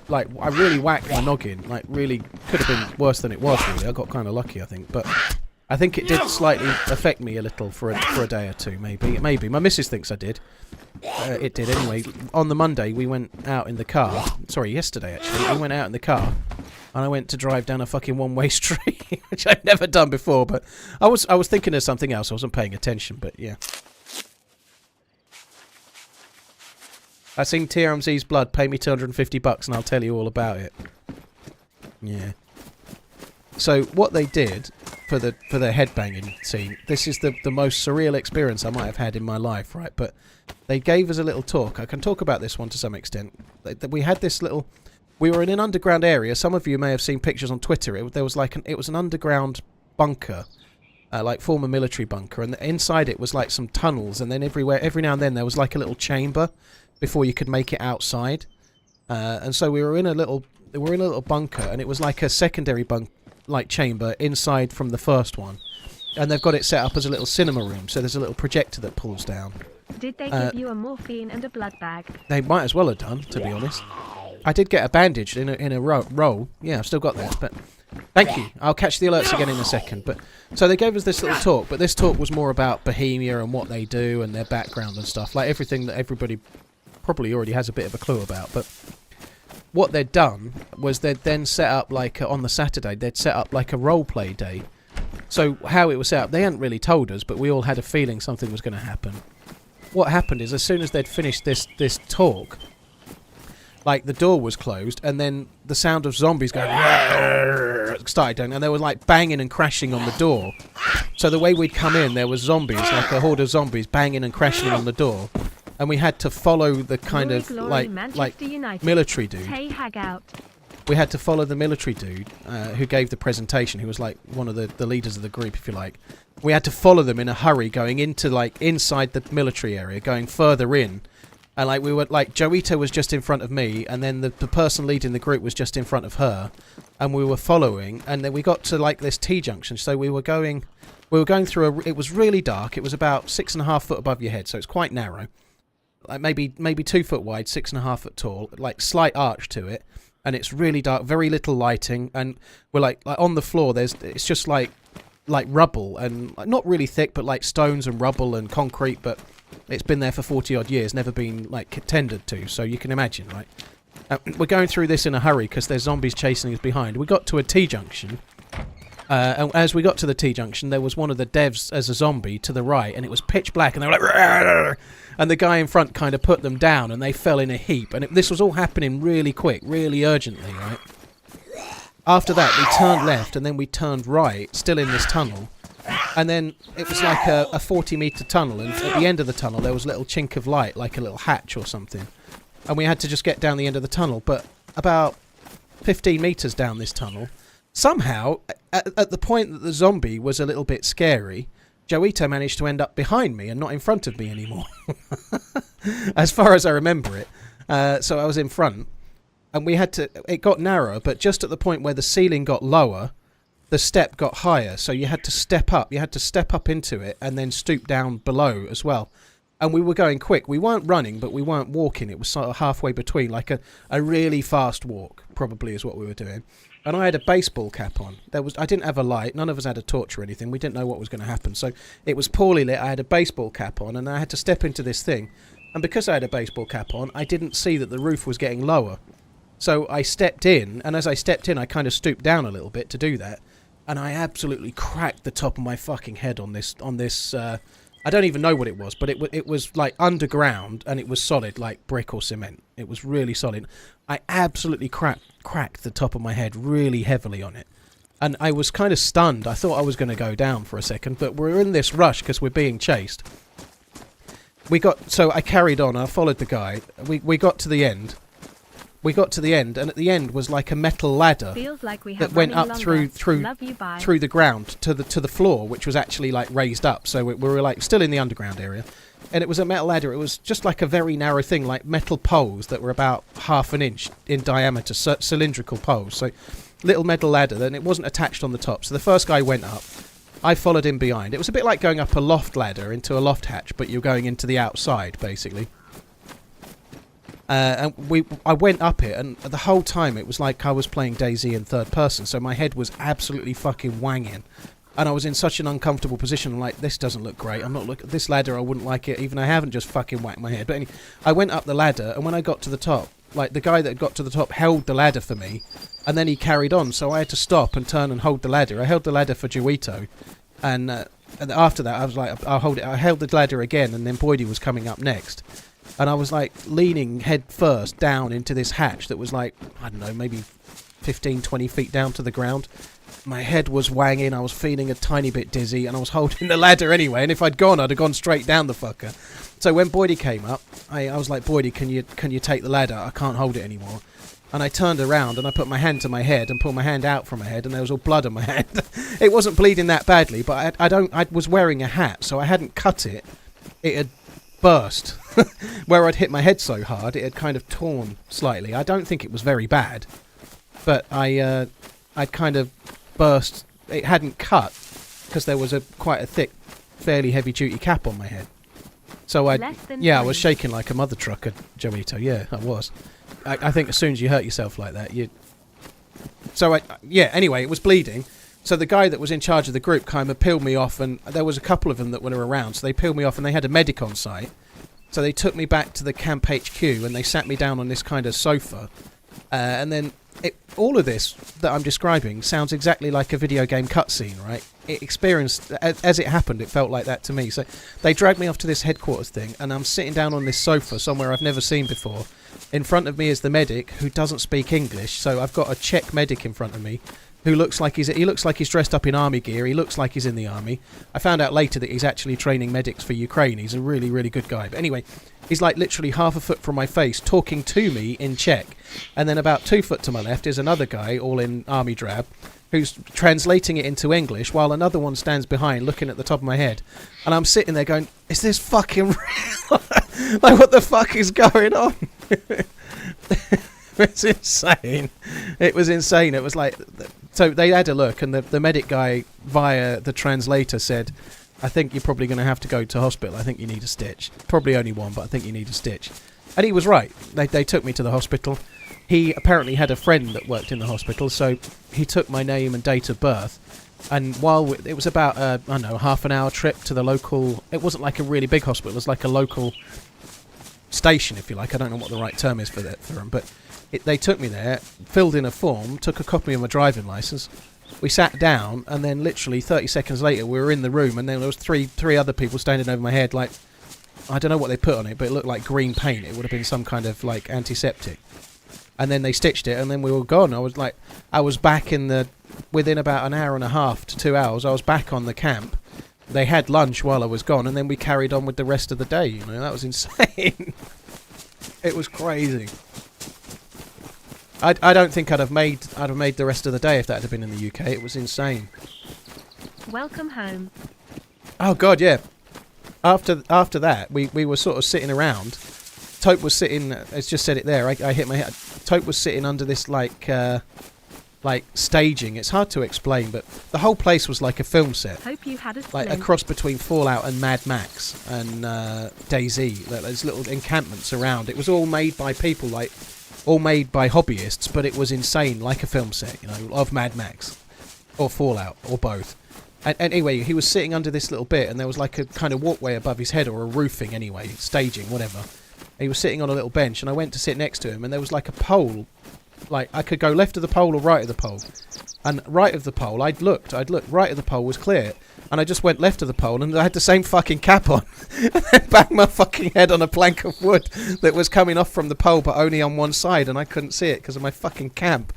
Like, I really whacked my noggin. Like, really could have been worse than it was. Really, I got kind of lucky, I think. But I think it did slightly affect me a little for a day or two. Maybe. My missus thinks I did. It did anyway. On the Monday, we went out in the car. Sorry, yesterday actually. We went out in the car, and I went to drive down a fucking one-way street, which I've never done before. But I was thinking of something else. I wasn't paying attention. But yeah, I seen TRMZ's blood. Pay me $250, and I'll tell you all about it. Yeah. So what they did for the headbanging scene, this is the most surreal experience I might have had in my life, right? But they gave us a little talk. I can talk about this one to some extent. We had this little. We were in an underground area. Some of you may have seen pictures on Twitter. It was an underground bunker, like former military bunker, and bunker, it was like some tunnels, and then every now and then there was like a little chamber before you could make it outside. And so we were in a little bunker, and it was like a secondary like chamber inside from the first one, and they've got it set up as a little cinema room. So there's a little projector that pulls down. Did they give you a morphine and a blood bag? They might as well have done, to be honest. I did get a bandage in a roll. Yeah, I've still got that. But thank you. I'll catch the alerts again in a second. But so they gave us this little talk, but this talk was more about Bohemia and what they do and their background and stuff, like everything that everybody probably already has a bit of a clue about. But what they'd done was they'd then set up, like on the Saturday, they'd set up like a role-play day. So how it was set up, they hadn't really told us, but we all had a feeling something was going to happen. What happened is, as soon as they'd finished this talk, like the door was closed, and then the sound of zombies going started down, and they were like banging and crashing on the door. So the way we'd come in, there was zombies, like a horde of zombies banging and crashing on the door. and we had to follow the kind Glory, of glory, like Manchester United. military dude. Hey, hag out. We had to follow the military dude who gave the presentation, who was like one of the leaders of the group, if you like. We had to follow them in a hurry, going into like inside the military area, going further in. And like we were like, Joita was just in front of me, and then the person leading the group was just in front of her, and we were following. And then we got to like this T-junction, so we were going through it was really dark. It was about 6.5 foot above your head, so it's quite narrow, like maybe 2 foot wide, 6.5 foot tall, like slight arch to it, and it's really dark, very little lighting, and we're like on the floor. It's just like rubble, and not really thick, but like stones and rubble and concrete, but it's been there for 40 odd years, never been like tended to, so you can imagine, right? We're going through this in a hurry because there's zombies chasing us behind. We got to a T-junction, and as we got to the T-junction, there was one of the devs as a zombie to the right, and it was pitch black, and they were like, "Rrr!" And the guy in front kind of put them down, and they fell in a heap, and this was all happening really quick, really urgently, right? After that, we turned left, and then we turned right, still in this tunnel. And then it was like a 40-metre tunnel, and at the end of the tunnel there was a little chink of light, like a little hatch or something. And we had to just get down the end of the tunnel. But about 15 metres down this tunnel, somehow, at the point that the zombie was a little bit scary, Joito managed to end up behind me and not in front of me anymore. As far as I remember it. So I was in front, and it got narrower, but just at the point where the ceiling got lower, the step got higher, so you had to step up. You had to step up into it and then stoop down below as well. And we were going quick. We weren't running, but we weren't walking. It was sort of halfway between, like a really fast walk, probably is what we were doing. And I had a baseball cap on. I didn't have a light. None of us had a torch or anything. We didn't know what was going to happen. So it was poorly lit. I had a baseball cap on, and I had to step into this thing. And because I had a baseball cap on, I didn't see that the roof was getting lower. So I stepped in, and as I stepped in, I kind of stooped down a little bit to do that. And I absolutely cracked the top of my fucking head on this. I don't even know what it was, but it was like underground, and it was solid, like brick or cement. It was really solid. I absolutely cracked the top of my head really heavily on it, and I was kind of stunned. I thought I was going to go down for a second, but we're in this rush because we're being chased. So I carried on. I followed the guy. We got to the end. And at the end was like a metal ladder that went up through the ground to the floor, which was actually like raised up. So we were like still in the underground area, and it was a metal ladder. It was just like a very narrow thing, like metal poles that were about half an inch in diameter, cylindrical poles. So little metal ladder, and it wasn't attached on the top. So the first guy went up. I followed him behind. It was a bit like going up a loft ladder into a loft hatch, but you're going into the outside basically. And I went up it, and the whole time it was like I was playing DayZ in third person, so my head was absolutely fucking wanging, and I was in such an uncomfortable position. I'm like, this doesn't look great. I'm not looking this ladder. I wouldn't like it, even I haven't just fucking whacked my head. But anyway, I went up the ladder, and when I got to the top, like the guy that got to the top held the ladder for me, and then he carried on. So I had to stop and turn and hold the ladder. I held the ladder for Joito, and after that I was like, I'll hold it. I held the ladder again, and then Boydie was coming up next. And I was like leaning head first down into this hatch that was like, I don't know, maybe 15, 20 feet down to the ground. My head was wanging, I was feeling a tiny bit dizzy, and I was holding the ladder anyway, and if I'd gone, I'd have gone straight down the fucker. So when Boydie came up, I was like, Boydie, can you take the ladder? I can't hold it anymore. And I turned around and I put my hand to my head and pulled my hand out from my head, and there was all blood on my hand. It wasn't bleeding that badly, but I was wearing a hat, so I hadn't cut it. It had burst. Where I'd hit my head so hard, it had kind of torn slightly. I don't think it was very bad, but I'd kind of burst. It hadn't cut because there was quite a thick, fairly heavy-duty cap on my head. So I was shaking like a mother trucker, Joito. Yeah, I was. I think as soon as you hurt yourself like that, you. So anyway, it was bleeding. So the guy that was in charge of the group kind of peeled me off, and there was a couple of them that were around, so they peeled me off, and they had a medic on site. So they took me back to the camp HQ, and they sat me down on this kind of sofa. And then all of this that I'm describing sounds exactly like a video game cutscene, right? It experienced, as it happened, it felt like that to me. So they dragged me off to this headquarters thing, and I'm sitting down on this sofa somewhere I've never seen before. In front of me is the medic, who doesn't speak English, so I've got a Czech medic in front of me. who looks like he looks like he's dressed up in army gear. He looks like he's in the army. I found out later that he's actually training medics for Ukraine. He's a really, really good guy. But anyway, he's like literally half a foot from my face talking to me in Czech. And then about 2 foot to my left is another guy, all in army drab, who's translating it into English while another one stands behind looking at the top of my head. And I'm sitting there going, is this fucking real? Like, what the fuck is going on? It's insane. It was insane. It was like... So they had a look, and the medic guy, via the translator, said, I think you're probably going to have to go to hospital. I think you need a stitch. Probably only one, but I think you need a stitch. And he was right. They took me to the hospital. He apparently had a friend that worked in the hospital, so he took my name and date of birth. And while it was about, I don't know, half an hour trip to the local... It wasn't like a really big hospital. It was like a local station, if you like. I don't know what the right term is for them, but... They took me there, filled in a form, took a copy of my driving licence. We sat down, and then literally 30 seconds later, we were in the room, and then there was three other people standing over my head, like, I don't know what they put on it, but it looked like green paint. It would have been some kind of, like, antiseptic. And then they stitched it, and then we were gone. I was back within about an hour and a half to 2 hours, I was back on the camp. They had lunch while I was gone, and then we carried on with the rest of the day, you know. That was insane. It was crazy. I don't think I'd have made the rest of the day if that had been in the UK. It was insane. Welcome home. Oh God, yeah. After that, we were sort of sitting around. Tope was sitting. It's just said it there. I hit my head. Tope was sitting under this like staging. It's hard to explain, but the whole place was like a film set. Hope you had a like a cross between Fallout and Mad Max and DayZ. There's little encampments around. It was all made by people all made by hobbyists, but it was insane, like a film set, you know, of Mad Max or Fallout or both. And anyway, he was sitting under this little bit, and there was like a kind of walkway above his head, or a roofing anyway, staging, whatever. He was sitting on a little bench, and I went to sit next to him, and there was like a pole. Like, I could go left of the pole or right of the pole. And right of the pole, I'd looked, right of the pole was clear. And I just went left of the pole, and I had the same fucking cap on. And then banged my fucking head on a plank of wood that was coming off from the pole, but only on one side, and I couldn't see it because of my fucking cap.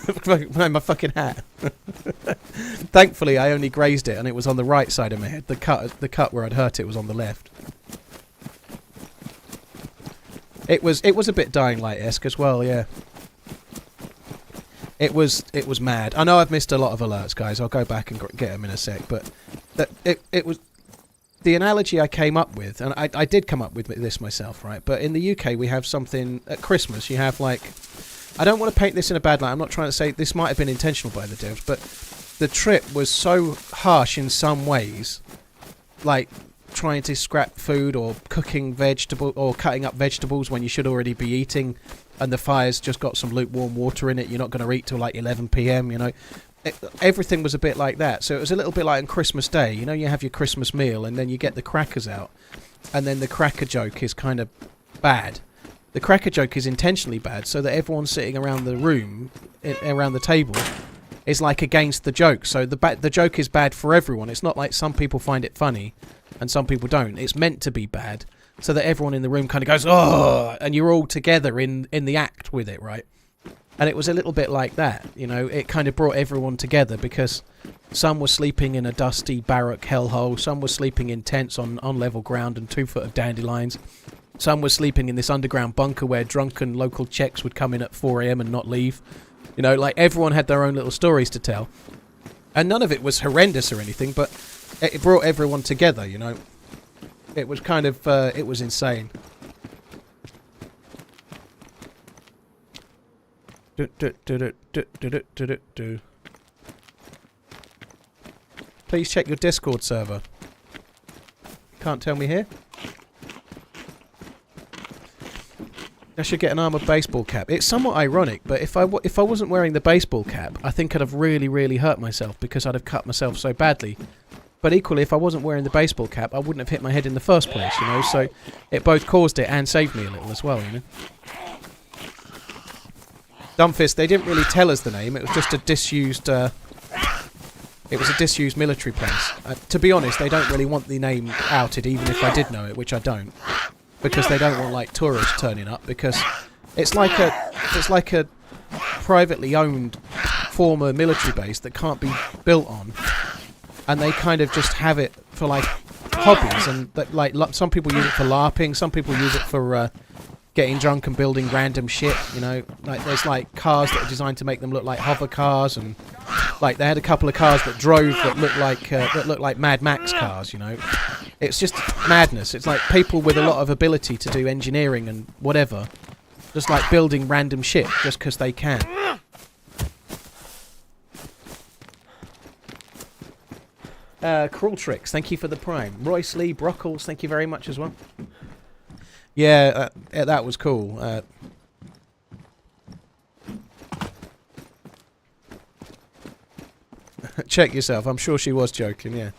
My fucking hat. Thankfully, I only grazed it, and it was on the right side of my head. The cut where I'd hurt it was on the left. It was a bit Dying Light-esque as well, yeah. It was mad. I know I've missed a lot of alerts, guys. I'll go back and get them in a sec. But it was the analogy I came up with, and I did come up with this myself, right? But in the UK, we have something at Christmas. You have like, I don't want to paint this in a bad light. I'm not trying to say this might have been intentional by the devs, but the trip was so harsh in some ways, like trying to scrap food or cooking vegetable or cutting up vegetables when you should already be eating. And the fire's just got some lukewarm water in it. You're not going to eat till like 11 p.m, you know. Everything was a bit like that. So it was a little bit like on Christmas Day. You know, you have your Christmas meal and then you get the crackers out. And then the cracker joke is kind of bad. The cracker joke is intentionally bad so that everyone sitting around the room, around the table, is like against the joke. So the joke is bad for everyone. It's not like some people find it funny and some people don't. It's meant to be bad. So that everyone in the room kind of goes, oh, and you're all together in the act with it, right? And it was a little bit like that, you know. It kind of brought everyone together because some were sleeping in a dusty barrack hellhole, some were sleeping in tents on level ground and 2 foot of dandelions, some were sleeping in this underground bunker where drunken local Czechs would come in at 4 a.m. and not leave. You know, like everyone had their own little stories to tell. And none of it was horrendous or anything, but it brought everyone together, you know. It was kind of, it was insane. Please check your Discord server. Can't tell me here. I should get an armoured baseball cap. It's somewhat ironic, but if I wasn't wearing the baseball cap, I think I'd have really, really hurt myself because I'd have cut myself so badly. But equally, if I wasn't wearing the baseball cap, I wouldn't have hit my head in the first place, you know, so it both caused it and saved me a little as well, you know. Dumbfist, they didn't really tell us the name, it was just a disused, military place. To be honest, they don't really want the name outed, even if I did know it, which I don't. Because they don't want, like, tourists turning up, because it's like a privately owned former military base that can't be built on, and they kind of just have it for like hobbies, and that, like some people use it for LARPing, some people use it for getting drunk and building random shit, you know. Like there's like cars that are designed to make them look like hover cars, and like they had a couple of cars that drove that looked like Mad Max cars, you know. It's just madness. It's like people with a lot of ability to do engineering and whatever, just like building random shit just because they can. Cruel Tricks, thank you for the prime. Royce Lee Brockles, thank you very much as well. Yeah, that was cool. Check yourself. I'm sure she was joking, yeah.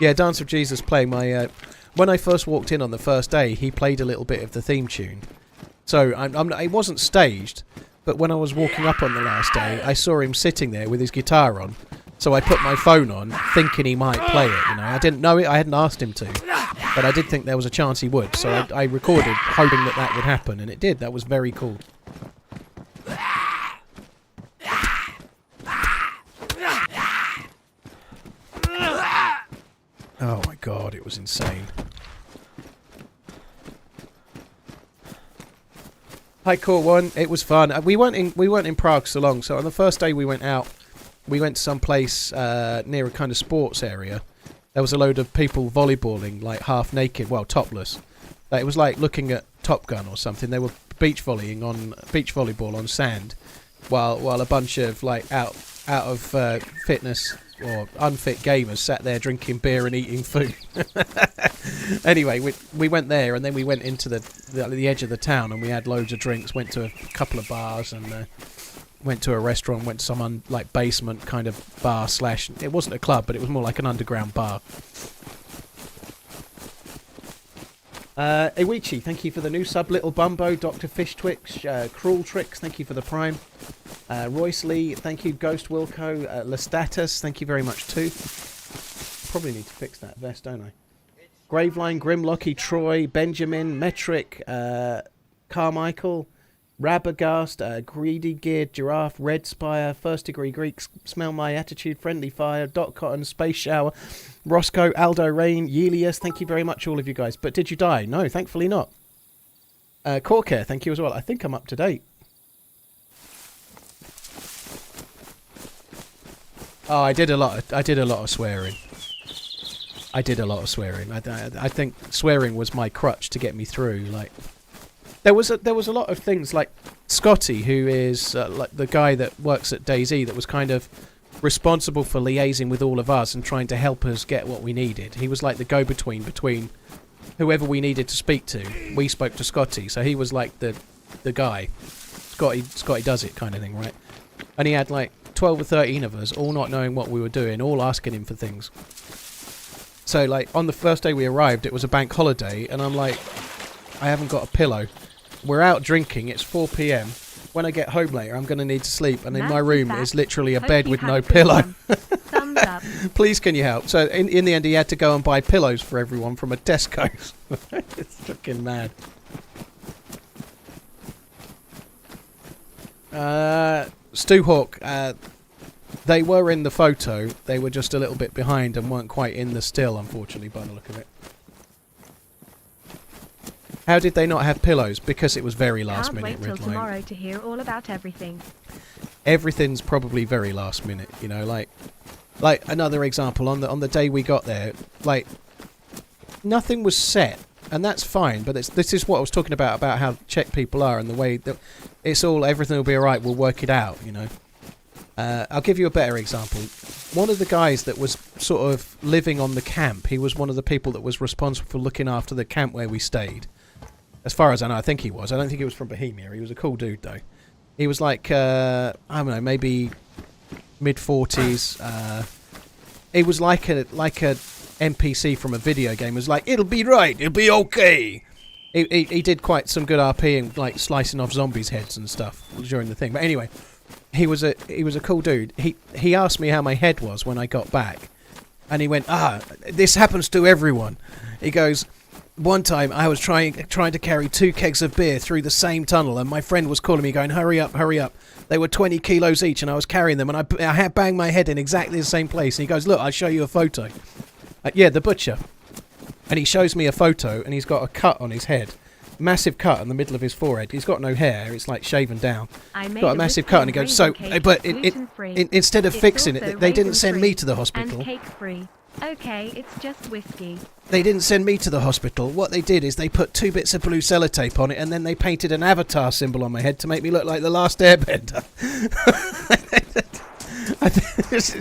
Yeah, Dance of Jesus play my... when I first walked in on the first day, he played a little bit of the theme tune. So, it wasn't staged, but when I was walking up on the last day, I saw him sitting there with his guitar on. So I put my phone on, thinking he might play it, you know. I didn't know it, I hadn't asked him to. But I did think there was a chance he would, so I recorded, hoping that that would happen, and it did. That was very cool. Oh my god, it was insane. Hi, Core One. It was fun. We weren't in Prague so long, so on the first day we went out. We went to some place near a kind of sports area. There was a load of people volleyballing, like half naked, well, topless. It was like looking at Top Gun or something. They were beach volleyball on sand, while a bunch of like out of fitness or unfit gamers sat there drinking beer and eating food. Anyway, we went there, and then we went into the edge of the town, and we had loads of drinks. Went to a couple of bars and. Went to a restaurant, went to some like basement kind of bar slash... It wasn't a club, but it was more like an underground bar. Iwichi, thank you for the new sub. Little Bumbo, Dr. Fish Twix, Cruel Tricks, thank you for the prime. Royce Lee, thank you. Ghost Wilco, Lestatus, thank you very much too. Probably need to fix that vest, don't I? Graveline, Grimlocky, Troy, Benjamin, Metric, Carmichael... Rabagast, Greedy Geared, Giraffe, Red Spire, First Degree Greeks, Smell My Attitude, Friendly Fire, Dot Cotton, Space Shower, Roscoe, Aldo Rain, Yelius, thank you very much all of you guys. But did you die? No, thankfully not. Core Care, thank you as well. I think I'm up to date. Oh, I did a lot of swearing. I think swearing was my crutch to get me through, like... There was a lot of things like Scotty, who is like the guy that works at DayZ, that was kind of responsible for liaising with all of us and trying to help us get what we needed. He was like the go-between between whoever we needed to speak to. We spoke to Scotty, so he was like the guy. Scotty does it kind of thing, right? And he had like 12 or 13 of us, all not knowing what we were doing, all asking him for things. So like on the first day we arrived, it was a bank holiday, and I'm like, I haven't got a pillow. We're out drinking, it's 4 PM. When I get home later, I'm going to need to sleep, and in my room is literally a bed with no pillow. Thumbs up. Please, can you help? So in the end, he had to go and buy pillows for everyone from a Tesco's. It's fucking mad. Stu Hawk, they were in the photo. They were just a little bit behind and weren't quite in the still, unfortunately, by the look of it. How did they not have pillows? Because it was very last minute. Can't wait till tomorrow to hear all about everything. Everything's probably very last minute, you know. Like another example, on the day we got there, like nothing was set, and that's fine. But this is what I was talking about how Czech people are, and the way that it's all, everything will be alright. We'll work it out, you know. I'll give you a better example. One of the guys that was sort of living on the camp, he was one of the people that was responsible for looking after the camp where we stayed. As far as I know, I think he was. I don't think he was from Bohemia. He was a cool dude, though. He was like, I don't know, maybe mid-40s. He was like a NPC from a video game. He was like, it'll be right, it'll be okay. He did quite some good RPing, like slicing off zombies' heads and stuff during the thing. But anyway, he was a cool dude. He asked me how my head was when I got back, and he went, this happens to everyone. He goes, one time I was trying to carry 2 kegs of beer through the same tunnel, and my friend was calling me going, hurry up, hurry up. They were 20 kilos each, and I was carrying them, and I had banged my head in exactly the same place. And he goes, look, I'll show you a photo. Yeah, the butcher. And he shows me a photo, and he's got a cut on his head. Massive cut in the middle of his forehead. He's got no hair. It's like shaven down. Got a massive cut, and he goes, so, but instead of fixing it, they didn't send me to the hospital. And cake-free. Okay, it's just whiskey. They didn't send me to the hospital. What they did is they put 2 bits of blue sellotape on it, and then they painted an avatar symbol on my head to make me look like the last airbender.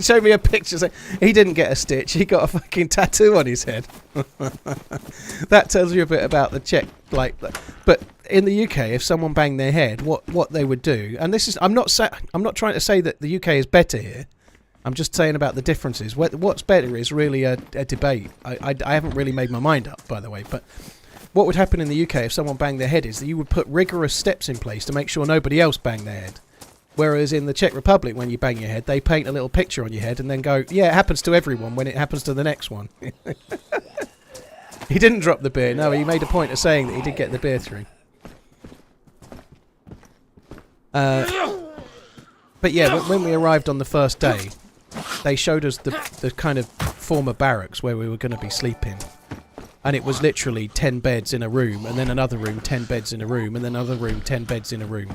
Show me a picture. Saying, he didn't get a stitch. He got a fucking tattoo on his head. That tells you a bit about the Czech. But in the UK, if someone banged their head, what they would do, and this is, I'm not trying to say that the UK is better here. I'm just saying about the differences. What's better is really a debate. I haven't really made my mind up, by the way. But what would happen in the UK if someone banged their head is that you would put rigorous steps in place to make sure nobody else banged their head. Whereas in the Czech Republic, when you bang your head, they paint a little picture on your head and then go, yeah, it happens to everyone when it happens to the next one. He didn't drop the beer. No, he made a point of saying that he did get the beer through. But yeah, when we arrived on the first day, they showed us the kind of former barracks where we were going to be sleeping. And it was literally 10 beds in a room, and then another room, 10 beds in a room, and then another room, 10 beds in a room.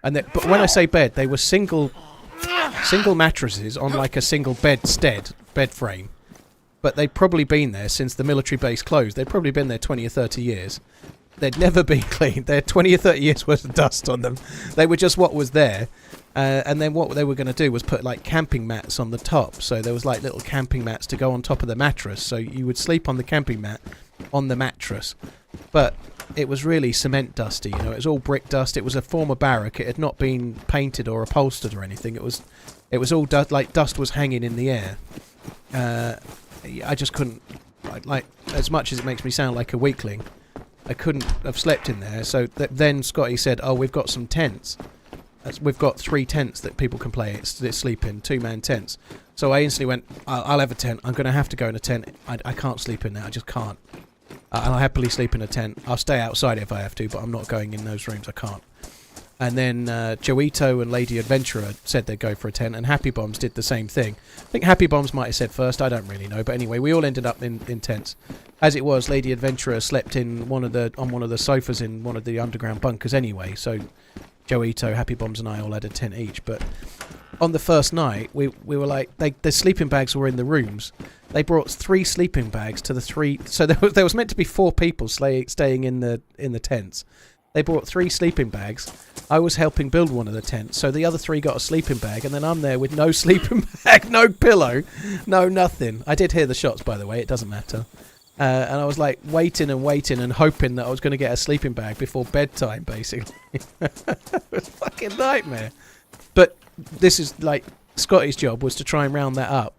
But when I say bed, they were single mattresses on like a single bed frame. But they'd probably been there since the military base closed. They'd probably been there 20 or 30 years. They'd never been cleaned. They had 20 or 30 years worth of dust on them. They were just what was there. And then what they were going to do was put like camping mats on the top. So there was like little camping mats to go on top of the mattress. So you would sleep on the camping mat on the mattress. But it was really cement dusty, you know. It was all brick dust. It was a former barrack. It had not been painted or upholstered or anything. It was all like dust was hanging in the air. I just couldn't, like as much as it makes me sound like a weakling, I couldn't have slept in there. So then Scotty said, oh, we've got some tents. We've got 3 tents that people can sleep in, 2-man tents. So I instantly went, I'll have a tent. I'm going to have to go in a tent. I can't sleep in there. I just can't. I'll happily sleep in a tent. I'll stay outside if I have to, but I'm not going in those rooms. I can't. And then Joito and Lady Adventurer said they'd go for a tent, and Happy Bombs did the same thing. I think Happy Bombs might have said first. I don't really know. But anyway, we all ended up in tents. As it was, Lady Adventurer slept in on one of the sofas in one of the underground bunkers anyway. So Joito, Happy Bombs and I all had a tent each. But on the first night, we were like, the sleeping bags were in the rooms. They brought 3 sleeping bags to the 3... So there was meant to be 4 people staying in the tents. They brought 3 sleeping bags. I was helping build one of the tents, so the other 3 got a sleeping bag, and then I'm there with no sleeping bag, no pillow, no nothing. I did hear the shots, by the way. It doesn't matter. And I was like waiting and hoping that I was going to get a sleeping bag before bedtime, basically. It was a fucking nightmare. But this is like Scotty's job was to try and round that up.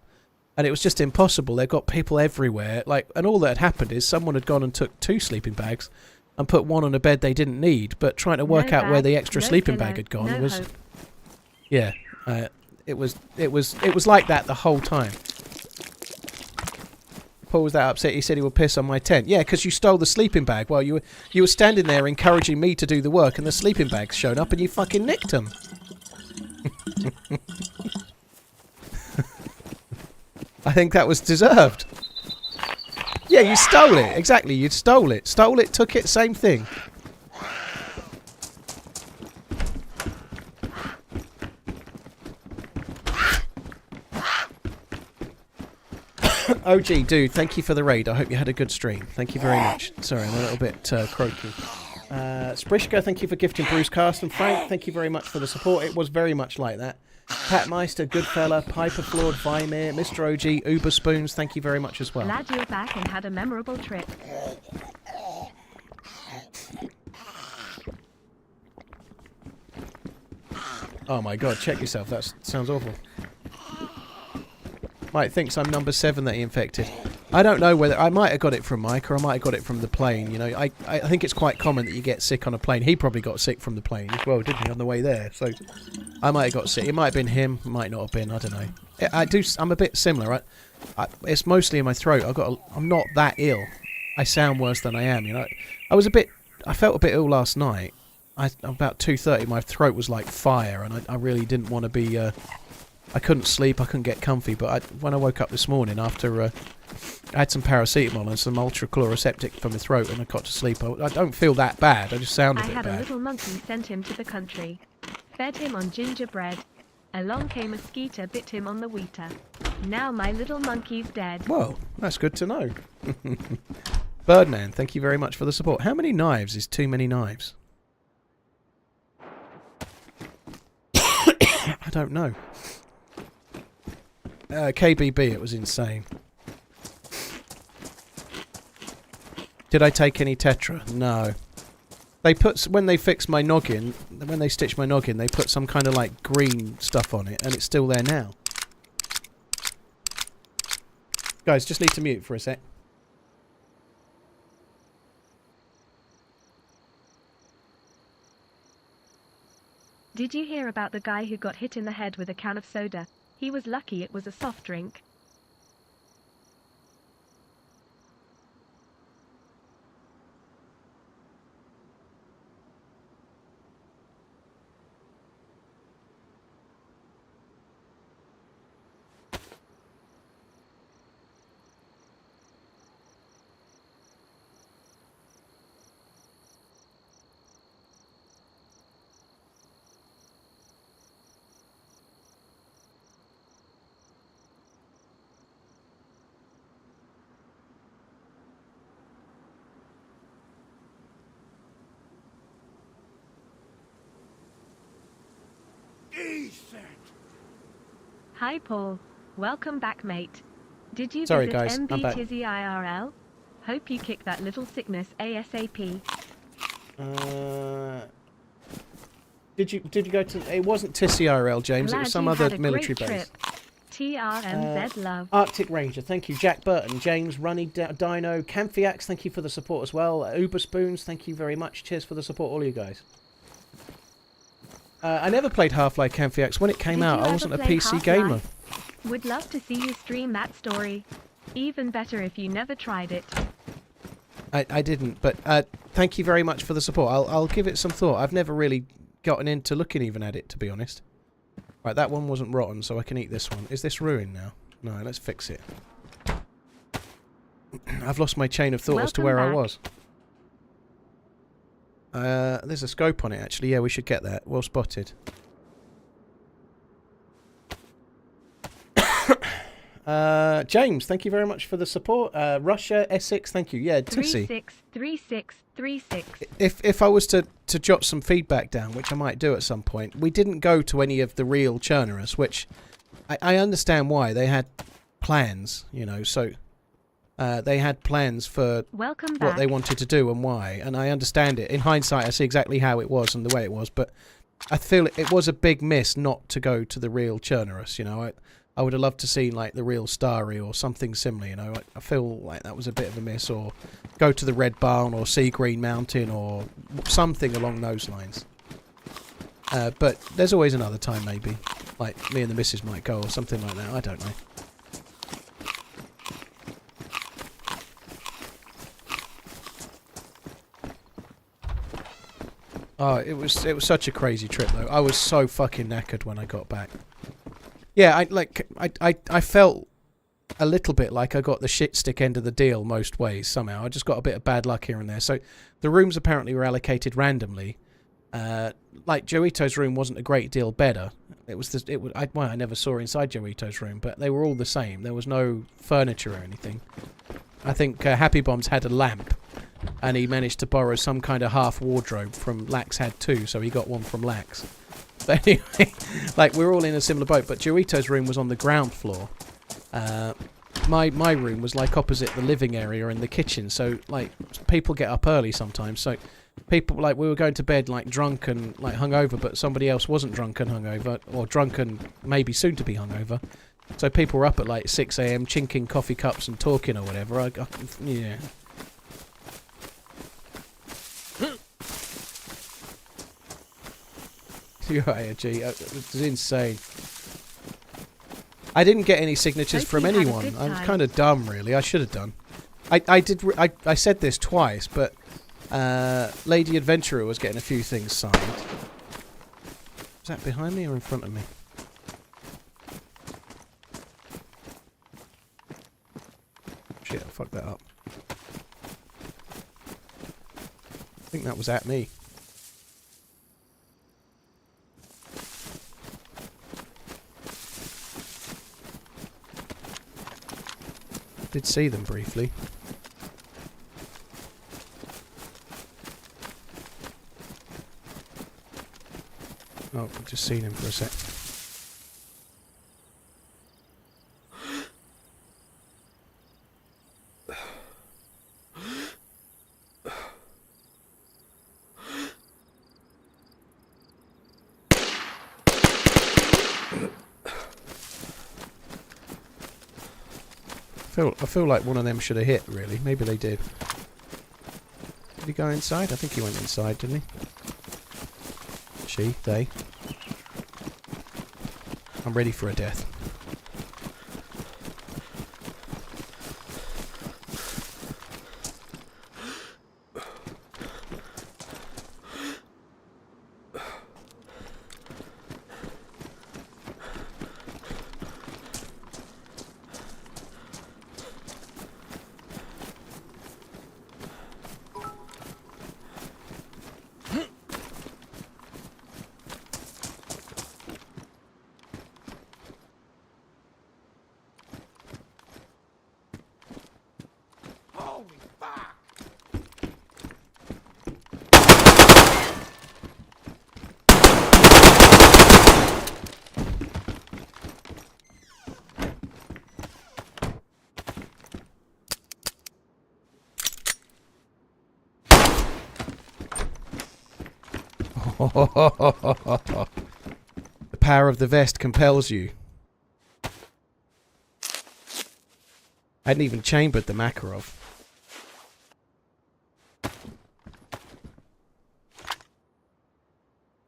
And it was just impossible. They've got people everywhere. And all that had happened is someone had gone and took 2 sleeping bags and put one on a bed they didn't need, but trying to work out where the extra sleeping bag had gone was... Hope. Yeah. It was like that the whole time. Paul was that upset. He said he would piss on my tent. Yeah, because you stole the sleeping bag while you were standing there encouraging me to do the work, and the sleeping bags showed up and you fucking nicked them. I think that was deserved. Yeah, you stole it. Exactly, you stole it. Stole it, took it, same thing. OG, dude, thank you for the raid. I hope you had a good stream. Thank you very much. Sorry, I'm a little bit croaky. Sprishka, thank you for gifting Bruce Cast, and Frank, thank you very much for the support. It was very much like that. Pat Meister, Goodfella, Piper Flawed, Vimir, Mr. OG, Uber Spoons, thank you very much as well. Glad you're back and had a memorable trip. Oh my god, check yourself, that sounds awful. Mike thinks I'm number 7 that he infected. I don't know whether... I might have got it from Mike, or I might have got it from the plane, you know. I think it's quite common that you get sick on a plane. He probably got sick from the plane as well, didn't he, on the way there? So, I might have got sick. It might have been him, might not have been, I don't know. I'm a bit similar. It's mostly in my throat. I'm not that ill. I sound worse than I am, you know. I felt a bit ill last night, about 2:30, my throat was like fire, and I really didn't want to be. I couldn't sleep, I couldn't get comfy. But when I woke up this morning after I had some paracetamol and some ultrachloroseptic for my throat, and I got to sleep, I don't feel that bad. I just sound a bit bad. I had a little monkey sent him to the country. Fed him on gingerbread. Along came a skeeter, bit him on the wheater. Now my little monkey's dead. Well, that's good to know. Birdman, thank you very much for the support. How many knives is too many knives? I don't know. KBB, it was insane. Did I take any Tetra? No. They put, when they fixed my noggin, when they stitched my noggin, they put some kind of like green stuff on it, and it's still there now. Guys, just need to mute for a sec. Did you hear about the guy who got hit in the head with a can of soda? He was lucky it was a soft drink. Hi Paul, welcome back mate. Did you Sorry, visit guys, I'm back. MB Tizzy IRL? Hope you kick that little sickness ASAP. Did you go to? It wasn't TCRL, James. Glad it was some you other had a military great base. trip. TRMZ love. Arctic Ranger, thank you. Jack Burton, James, Runny Dino, Camphiax, thank you for the support as well. Uber Spoons, thank you very much. Cheers for the support, all you guys. I never played Half-Life Camphiax. When it came out, I wasn't a PC gamer. Would love to see you stream that story. Even better if you never tried it. I didn't, but thank you very much for the support. I'll give it some thought. I've never really gotten into looking even at it, to be honest. Right, that one wasn't rotten, so I can eat this one. Is this ruined now? No, let's fix it. I've lost my chain of thought as to where I was. There's a scope on it, actually. Yeah, we should get that. Well spotted. James, thank you very much for the support. Russia, Essex, thank you. Yeah, Tissy. 363636. If I was to jot some feedback down, which I might do at some point, we didn't go to any of the real Chernarus, which I understand why. They had plans, you know, so they had plans for what they wanted to do and why, and I understand it. In hindsight, I see exactly how it was and the way it was, but I feel it was a big miss not to go to the real Chernarus, you know. I would have loved to see like the real Starry or something similar, you know. I feel like that was a bit of a miss, or go to the Red Barn or see Green Mountain or something along those lines. But there's always another time, maybe. Like me and the missus might go or something like that. I don't know. Oh, it was such a crazy trip though. I was so fucking knackered when I got back. Yeah, I felt a little bit like I got the shit stick end of the deal most ways somehow. I just got a bit of bad luck here and there. So the rooms apparently were allocated randomly. Like Joito's room wasn't a great deal better. I never saw inside Joito's room, but they were all the same. There was no furniture or anything. I think Happy Bombs had a lamp, and he managed to borrow some kind of half wardrobe from Lax had two, so he got one from Lax. But anyway, like, we're all in a similar boat, but Joito's room was on the ground floor. My room was like opposite the living area and the kitchen, so like people get up early sometimes, so people, like, we were going to bed like drunk and like hungover, but somebody else wasn't drunk and hungover, or drunk and maybe soon to be hungover. So people were up at like 6 AM chinking coffee cups and talking or whatever. Yeah. You're right, G. It was insane. I didn't get any signatures from anyone. I'm kind of dumb, really. I should have done. I said this twice, but Lady Adventurer was getting a few things signed. Is that behind me or in front of me? Shit, I fucked that up. I think that was at me. Did see them briefly. Oh, I've just seen him for a sec. I feel like one of them should have hit, really. Maybe they did. Did he go inside? I think he went inside, didn't he? She, they. I'm ready for a death. The power of the vest compels you. I hadn't even chambered the Makarov.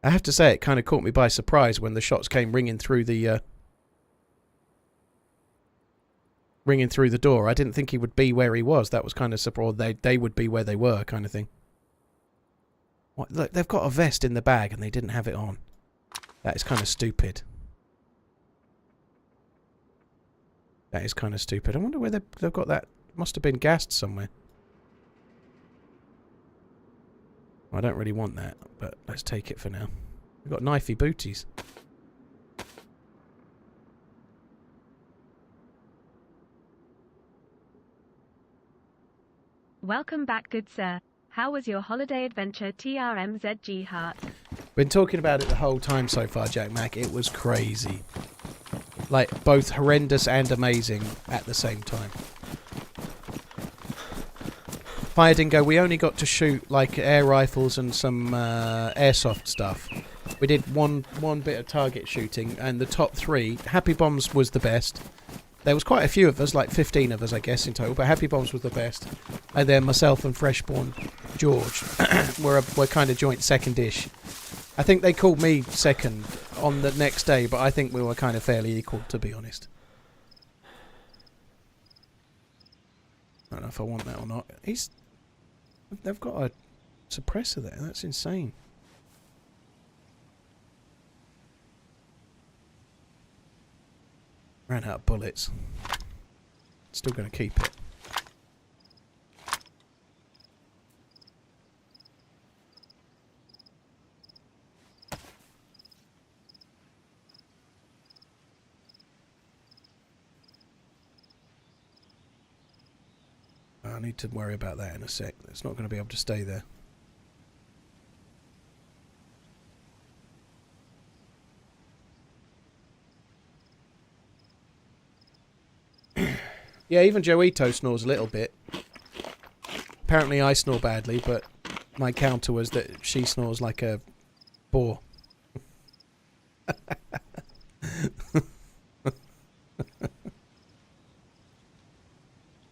I have to say, it kind of caught me by surprise when the shots came ringing through the door. I didn't think he would be where he was. That was kind of surprised. They would be where they were, kind of thing. What, look, they've got a vest in the bag and they didn't have it on. That is kind of stupid. That is kind of stupid. I wonder where they've got that. Must have been gassed somewhere. I don't really want that, but let's take it for now. We've got knifey booties. Welcome back, good sir. How was your holiday adventure, TRMZ Heart? Been talking about it the whole time so far, Jack Mac. It was crazy. Like, both horrendous and amazing at the same time. Fire Dingo, we only got to shoot, like, air rifles and some airsoft stuff. We did one bit of target shooting, and the top three, Happy Bombs was the best. There was quite a few of us, like 15 of us, I guess, in total, but Happy Bombs was the best. And then myself and Freshborn George were kind of joint second-ish. I think they called me second on the next day, but I think we were kind of fairly equal, to be honest. I don't know if I want that or not. They've got a suppressor there. That's insane. Ran out of bullets. Still going to keep it. I need to worry about that in a sec. It's not going to be able to stay there. Yeah, even Joito snores a little bit. Apparently I snore badly, but my counter was that she snores like a boar.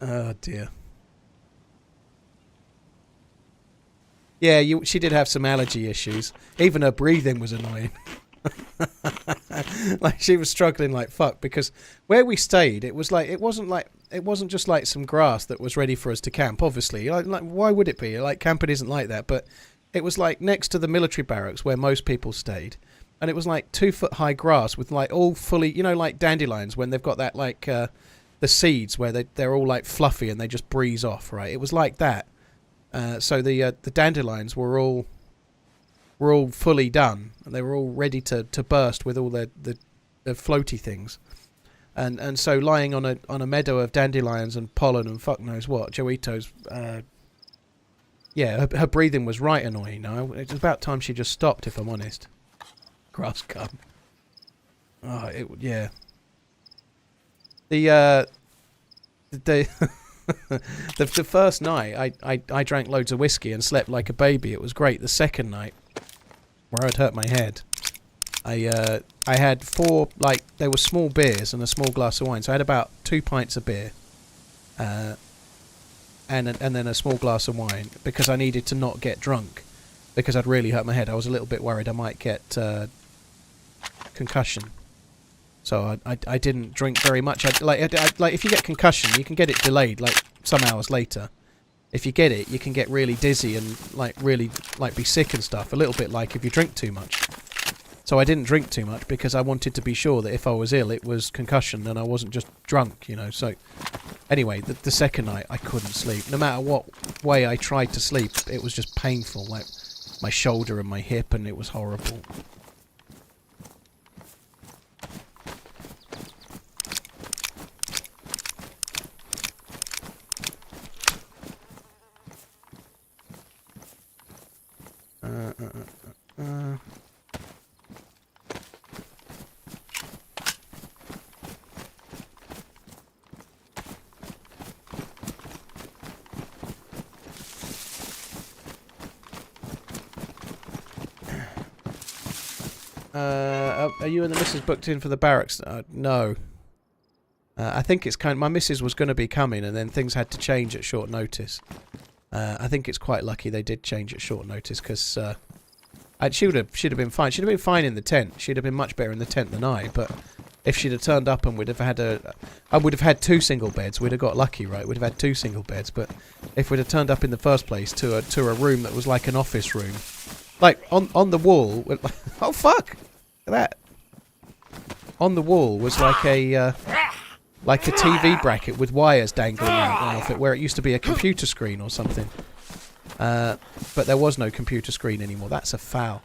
Oh dear. Yeah, she did have some allergy issues. Even her breathing was annoying. Like, she was struggling like fuck, because where we stayed, it wasn't like it wasn't just like some grass that was ready for us to camp. Obviously, like why would it be? Like camping isn't like that, but it was like next to the military barracks where most people stayed, and it was like 2-foot high grass with like all fully, you know, like dandelions when they've got that like the seeds where they're all like fluffy and they just breeze off, right? It was like that. So the dandelions were all fully done, and they were all ready to burst with all the floaty things. And so lying on a meadow of dandelions and pollen and fuck knows what, Joito's, her breathing was right annoying. No, it was about time she just stopped, if I'm honest. Grass cum. Oh, yeah. The first night, I drank loads of whiskey and slept like a baby. It was great. The second night, where I'd hurt my head, I had 4, like, they were small beers and a small glass of wine. So I had about 2 pints of beer, and then a small glass of wine, because I needed to not get drunk, because I'd really hurt my head. I was a little bit worried I might get concussion. So I didn't drink very much. Like if you get concussion, you can get it delayed, like some hours later. If you get it, you can get really dizzy and like really like be sick and stuff. A little bit like if you drink too much. So I didn't drink too much because I wanted to be sure that if I was ill, it was concussion and I wasn't just drunk, you know. So anyway, the second night I couldn't sleep. No matter what way I tried to sleep, it was just painful, like my shoulder and my hip, and it was horrible. Are you and the missus booked in for the barracks? No. I think it's my missus was going to be coming, and then things had to change at short notice. I think it's quite lucky they did change at short notice, because she'd have been fine. She'd have been fine in the tent. She'd have been much better in the tent than I. But if she'd have turned up and we'd have had I would have had 2 single beds. We'd have got lucky, right? We'd have had 2 single beds. But if we'd have turned up in the first place to a room that was like an office room, like on the wall, oh fuck, look at that. On the wall was like a TV bracket with wires dangling out of it, where it used to be a computer screen or something. But there was no computer screen anymore. That's a foul.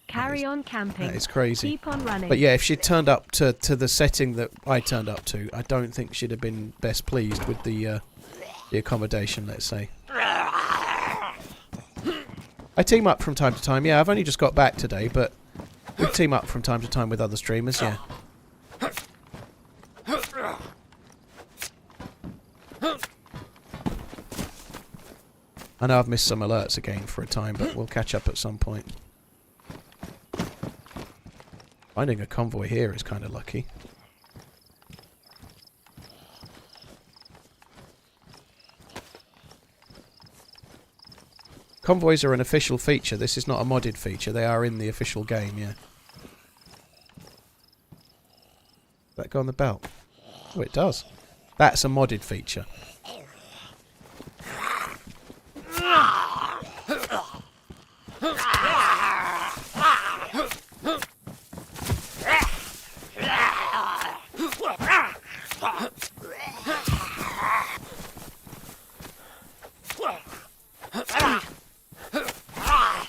Carry on camping. That is crazy. Keep on running. But yeah, if she'd turned up to the setting that I turned up to, I don't think she'd have been best pleased with the accommodation, let's say. I team up from time to time. Yeah, I've only just got back today, but we team up from time to time with other streamers, yeah. I know I've missed some alerts again for a time, but we'll catch up at some point. Finding a convoy here is kind of lucky. Convoys are an official feature. This is not a modded feature. They are in the official game, yeah. Does that go on the belt? Oh, it does. That's a modded feature.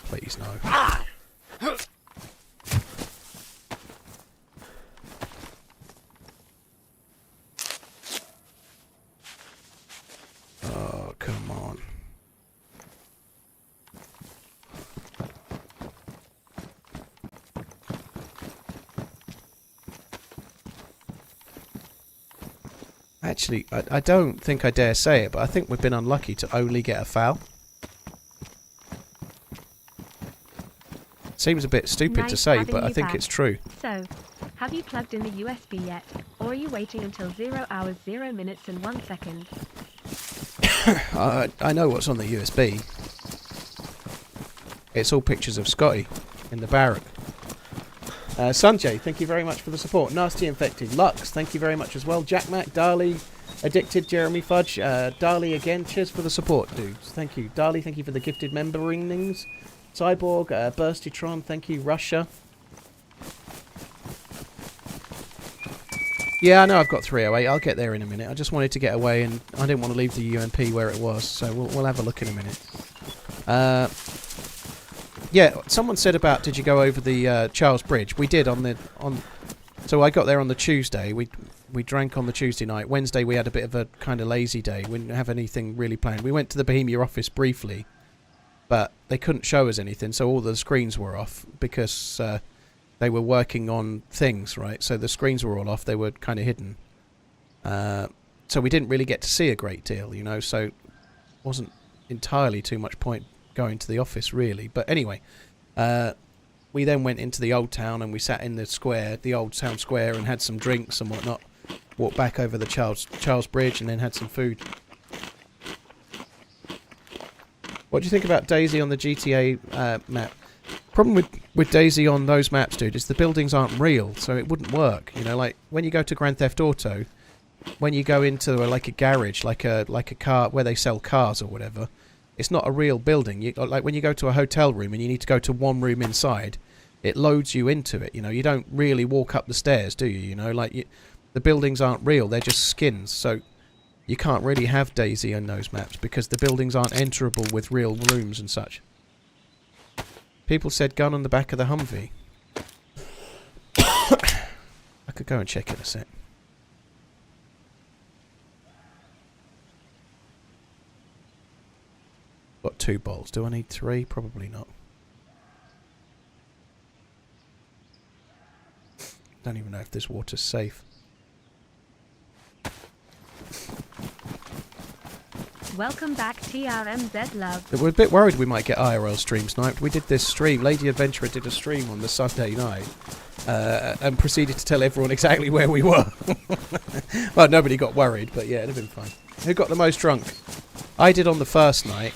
Please, no. Oh, come on. Actually, I don't think I dare say it, but I think we've been unlucky to only get a foul. Seems a bit stupid to say, but I think it's true. So, have you plugged in the USB yet? Or are you waiting until 0 hours 0 minutes and 1 second? I know what's on the USB. It's all pictures of Scotty. in the barrack. Sanjay, thank you very much for the support. Nasty Infected. Lux, thank you very much as well. Jack Mac, Darley, Addicted, Jeremy Fudge, Darley again. Cheers for the support, dudes. Thank you. Darley, thank you for the gifted memberingings. Cyborg, Burstytron, thank you. Russia. Yeah, I know I've got 308. I'll get there in a minute. I just wanted to get away, and I didn't want to leave the UMP where it was, so we'll have a look in a minute. Yeah, someone said about did you go over the Charles Bridge? We did so I got there on the Tuesday. We drank on the Tuesday night. Wednesday we had a bit of a kind of lazy day. We didn't have anything really planned. We went to the Bohemia office briefly, but they couldn't show us anything, so all the screens were off because they were working on things, right? So the screens were all off. They were kind of hidden. So we didn't really get to see a great deal, you know, so wasn't entirely too much point going to the office, really. But anyway, we then went into the old town and we sat in the square, the old town square, and had some drinks and whatnot. Walked back over the Charles Bridge and then had some food. What do you think about DayZ on the GTA map? Problem with DayZ on those maps, dude, is the buildings aren't real, so it wouldn't work. You know, like when you go to Grand Theft Auto, when you go into like a garage, like a car where they sell cars or whatever, it's not a real building. Like when you go to a hotel room and you need to go to one room inside, it loads you into it. You know, you don't really walk up the stairs, do you? You know, like the buildings aren't real; they're just skins. So you can't really have DayZ on those maps because the buildings aren't enterable with real rooms and such. People said gun on the back of the Humvee. I could go and check in a sec. Got 2 bowls. Do I need 3? Probably not. Don't even know if this water's safe. Welcome back, TRMZ love. We're a bit worried we might get IRL streams tonight. We did this stream. Lady Adventurer did a stream on the Sunday night and proceeded to tell everyone exactly where we were. Well, nobody got worried, but yeah, it'd have been fine. Who got the most drunk? I did on the first night.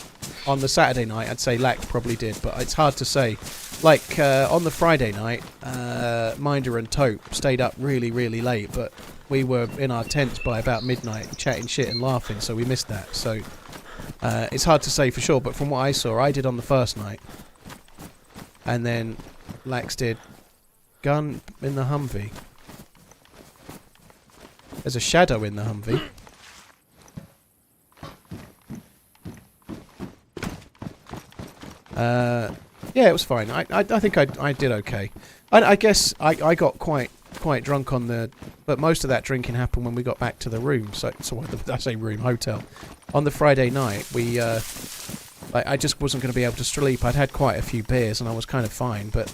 On the Saturday night, I'd say Lack probably did, but it's hard to say. Like, on the Friday night, Minder and Tope stayed up really, really late, but we were in our tents by about midnight, chatting shit and laughing, so we missed that. So, it's hard to say for sure, but from what I saw, I did on the first night. And then Lax did gun in the Humvee. There's a shadow in the Humvee. Yeah, it was fine. I think I did okay. I guess I got quite drunk on the... But most of that drinking happened when we got back to the room. So I say room, hotel. On the Friday night, we... I just wasn't going to be able to sleep. I'd had quite a few beers and I was kind of fine, but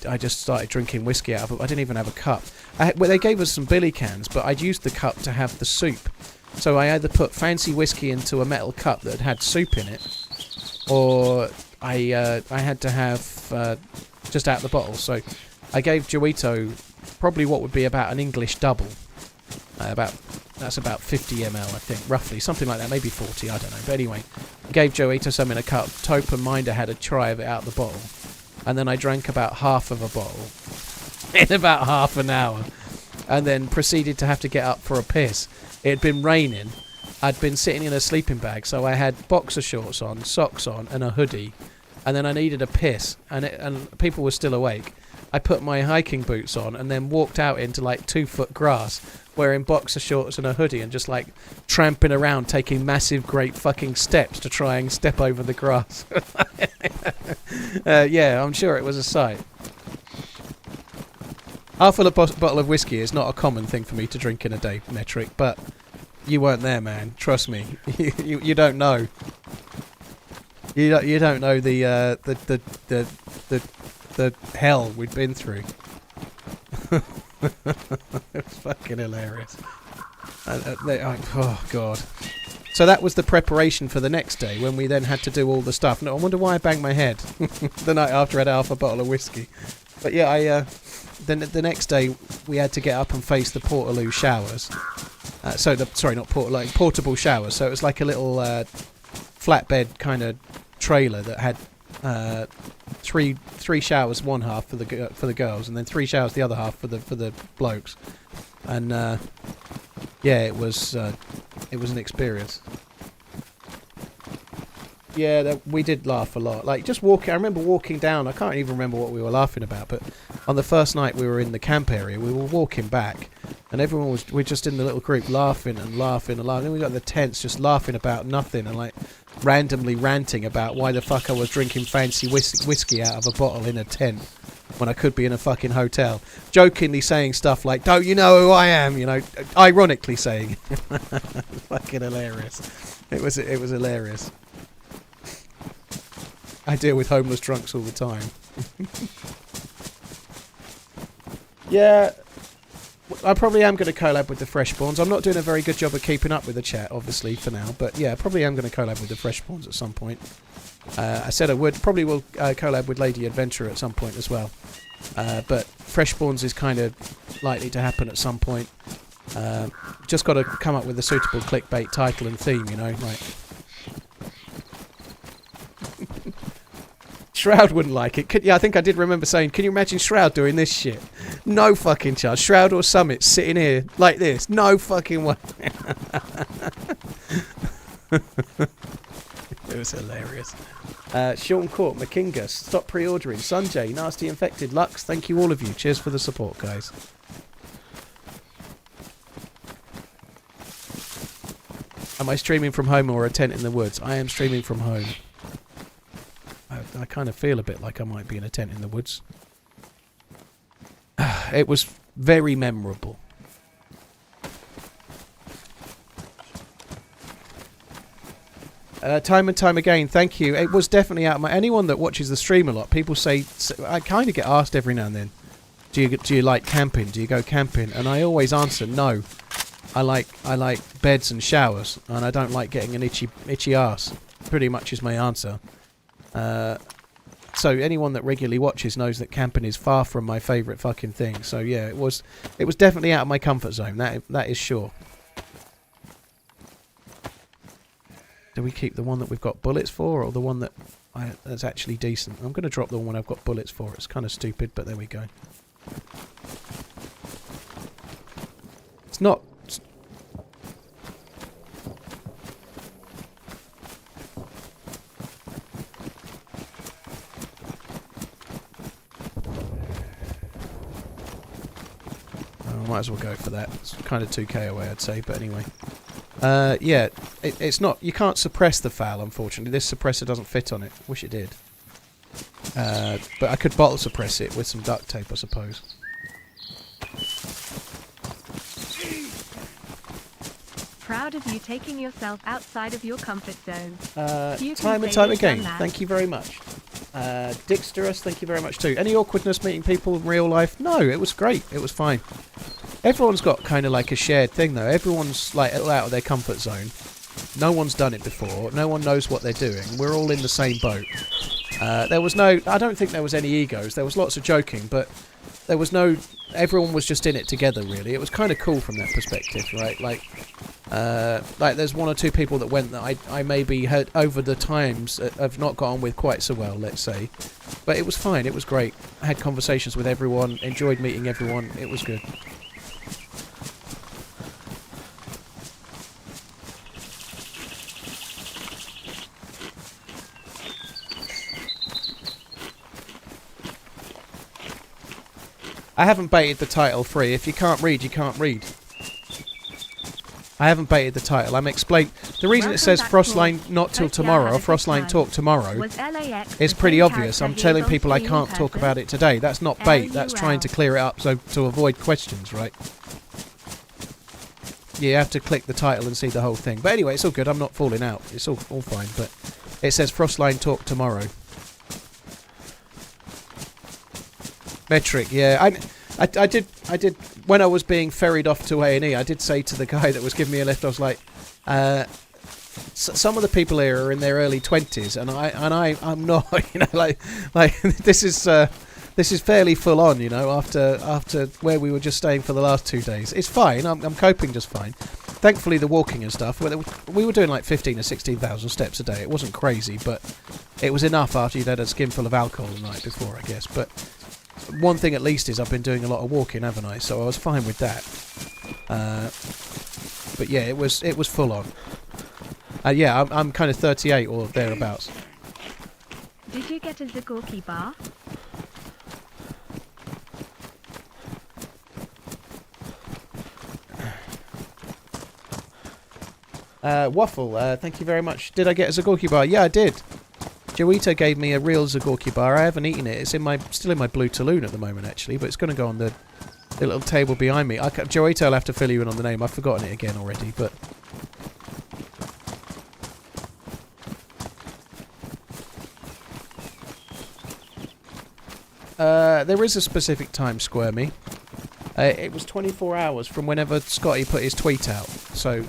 I just started drinking whiskey out of it. I didn't even have a cup. Well, they gave us some billy cans, but I'd used the cup to have the soup. So I either put fancy whiskey into a metal cup that had soup in it, or I had to have just out the bottle. So I gave Joito probably what would be about an English double. That's about 50 ml, I think, roughly, something like that, maybe 40, I don't know. But anyway, I gave Joito some in a cup. Tope and Minder had a try of it out the bottle, and then I drank about half of a bottle in about half an hour, and then proceeded to have to get up for a piss. It had been raining. I'd been sitting in a sleeping bag, so I had boxer shorts on, socks on, and a hoodie. And then I needed a piss, and people were still awake. I put my hiking boots on and then walked out into like 2-foot grass, wearing boxer shorts and a hoodie, and just like tramping around, taking massive, great fucking steps to try and step over the grass. Yeah, I'm sure it was a sight. Half a bottle of whiskey is not a common thing for me to drink in a day, Metric, but you weren't there, man. Trust me. You don't know. You don't know the hell we'd been through. It was fucking hilarious. Oh god. So that was the preparation for the next day, when we then had to do all the stuff. No, I wonder why I banged my head the night after I had half a bottle of whiskey. But yeah, then the next day we had to get up and face the Portaloo showers. Portable showers. So it was like a little flatbed kind of trailer that had Three showers, one half for the girls, and then 3 showers the other half for the blokes. And yeah, it was an experience. Yeah, we did laugh a lot. Like, just walking, I remember walking down, I can't even remember what we were laughing about, but on the first night we were in the camp area, we were walking back, and we're just in the little group laughing and laughing and laughing. Then we got the tents just laughing about nothing and like randomly ranting about why the fuck I was drinking fancy whiskey out of a bottle in a tent when I could be in a fucking hotel. Jokingly saying stuff like, "Don't you know who I am?" You know, ironically saying. Fucking hilarious. It was hilarious. I deal with homeless drunks all the time. Yeah, I probably am going to collab with the Freshborns. I'm not doing a very good job of keeping up with the chat, obviously, for now. But yeah, probably am going to collab with the Freshborns at some point. I said I would. Probably will collab with Lady Adventurer at some point as well. But Freshborns is kind of likely to happen at some point. Just got to come up with a suitable clickbait title and theme, you know, like... Shroud wouldn't like it. Yeah, I think I did remember saying, can you imagine Shroud doing this shit? No fucking chance. Shroud or Summit sitting here like this. No fucking way. It was hilarious. Sean Court, McKingus, stop pre-ordering. Sunjay, Nasty Infected, Lux, thank you all of you. Cheers for the support, guys. Am I streaming from home or a tent in the woods? I am streaming from home. I kind of feel a bit like I might be in a tent in the woods. It was very memorable. Time and time again, thank you. It was definitely out of my... Anyone that watches the stream a lot, people say... I kind of get asked every now and then, do you like camping? Do you go camping? And I always answer, no. I like beds and showers, and I don't like getting an itchy arse. Pretty much is my answer. So anyone that regularly watches knows that camping is far from my favourite fucking thing. So yeah, it was definitely out of my comfort zone. That is sure. Do we keep the one that we've got bullets for, or the one that's actually decent? I'm going to drop the one I've got bullets for. It's kind of stupid, but there we go. It's not... Might as well go for that. It's kind of 2k away, I'd say, but anyway. Yeah, it's not... You can't suppress the FAL, unfortunately. This suppressor doesn't fit on it. Wish it did. But I could bottle suppress it with some duct tape, I suppose. Proud of you taking yourself outside of your comfort zone. Time and time again. Thank you very much. Dixterus, thank you very much too. Any awkwardness meeting people in real life? No, it was great. It was fine. Everyone's got kind of like a shared thing though. Everyone's like out of their comfort zone. No one's done it before. No one knows what they're doing. We're all in the same boat. There was no... I don't think there was any egos. There was lots of joking, but there was no... Everyone was just in it together, really. It was kind of cool from that perspective, right? Like there's 1 or 2 people that went that I maybe had over the times have not got on with quite so well, let's say. But it was fine. It was great. I had conversations with everyone. Enjoyed meeting everyone. It was good. I haven't baited the title free. If you can't read, you can't read. I haven't baited the title. I'm explaining... The reason it says Frostline not till tomorrow, or Frostline talk tomorrow, is pretty obvious. I'm telling people I can't talk about it today. That's not bait. That's trying to clear it up so to avoid questions, right? You have to click the title and see the whole thing. But anyway, it's all good. I'm not falling out. It's all fine. But it says Frostline talk tomorrow. Metric, yeah. I did when I was being ferried off to A&E, I did say to the guy that was giving me a lift, I was like, some of the people here are in their early 20s, and I'm not, you know, like this is fairly full on, you know, after where we were just staying for the last 2 days. It's fine. I'm coping just fine. Thankfully, the walking and stuff, we were doing like 15 or 16,000 steps a day. It wasn't crazy, but It was enough after you'd had a skinful of alcohol the night before, I guess. But one thing at least is I've been doing a lot of walking, haven't I? So I was fine with that. But yeah, it was full on. Yeah, I'm kind of 38 or thereabouts. Did you get a Zagorki bar? Waffle, thank you very much. Did I get a Zagorki bar? Yeah, I did. Joito gave me a real Zagorki bar. I haven't eaten it. It's still in my blue Talloon at the moment, actually, but it's going to go on the little table behind me. Joito will have to fill you in on the name. I've forgotten it again already, but... there is a specific time, Squirmy. It was 24 hours from whenever Scotty put his tweet out. So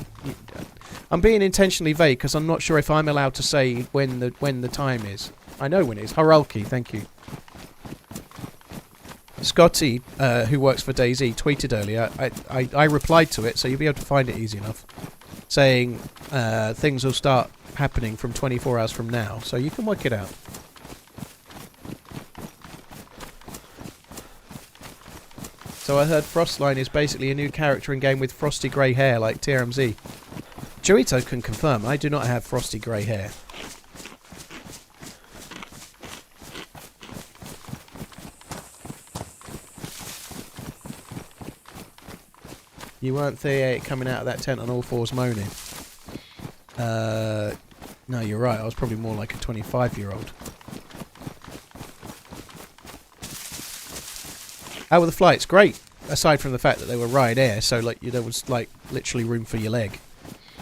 I'm being intentionally vague because I'm not sure if I'm allowed to say when the time is. I know when it is. Haralki, thank you. Scotty, who works for DayZ, tweeted earlier. I replied to it, so you'll be able to find it easy enough. Saying things will start happening from 24 hours from now, so you can work it out. So I heard Frostline is basically a new character in game with frosty grey hair like TRMZ. Joito can confirm, I do not have frosty grey hair. You weren't 38 coming out of that tent on all fours moaning. No, you're right, I was probably more like a 25-year-old. How were the flights? Great, aside from the fact that they were Ryanair, so like there was like literally room for your leg.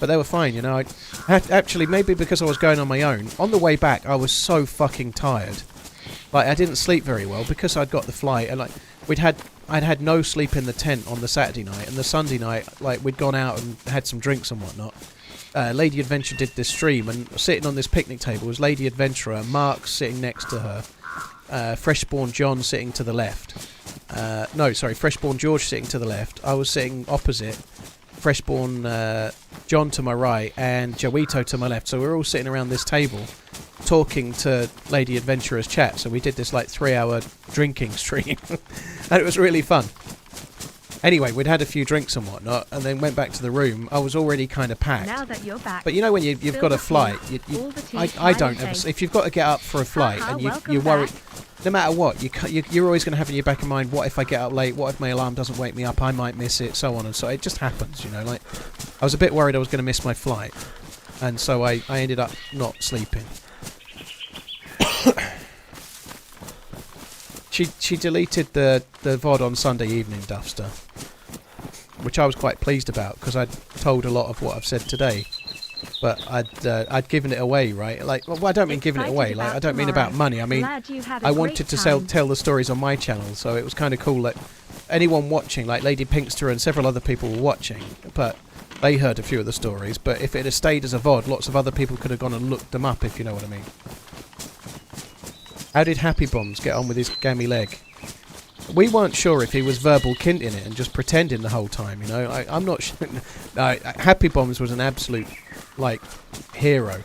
But they were fine, you know. Actually, maybe because I was going on my own. On the way back, I was so fucking tired. Like, I didn't sleep very well because I'd got the flight, and like I'd had no sleep in the tent on the Saturday night, and the Sunday night, like we'd gone out and had some drinks and whatnot. Lady Adventure did this stream, and sitting on this picnic table was Lady Adventurer, Mark sitting next to her, Freshborn John sitting to the left. No, sorry, Freshborn George sitting to the left. I was sitting opposite, Freshborn John to my right, and Joito to my left. So we were all sitting around this table, talking to Lady Adventurer's chat. So we did this like 3-hour drinking stream, and it was really fun. Anyway, we'd had a few drinks and whatnot, and then went back to the room. I was already kind of packed. Now that you're back, but you know when you've got a flight, I don't ever. If you've got to get up for a flight and you worry, no matter what, you're always going to have in your back of mind, what if I get up late? What if my alarm doesn't wake me up? I might miss it, so on and so. It just happens, you know. Like I was a bit worried I was going to miss my flight, and so I ended up not sleeping. She deleted the VOD on Sunday evening, Duffster, which I was quite pleased about because I'd told a lot of what I've said today, but I'd given it away, right? Like, well, I don't mean giving it away. Like, I don't mean about money. I mean, I wanted to tell the stories on my channel, so it was kind of cool that anyone watching, like Lady Pinkster and several other people were watching, but they heard a few of the stories. But if it had stayed as a VOD, lots of other people could have gone and looked them up, if you know what I mean. How did Happy Bombs get on with his gammy leg? We weren't sure if he was verbal kinting it and just pretending the whole time, you know. I'm not sure. Happy Bombs was an absolute, like, hero.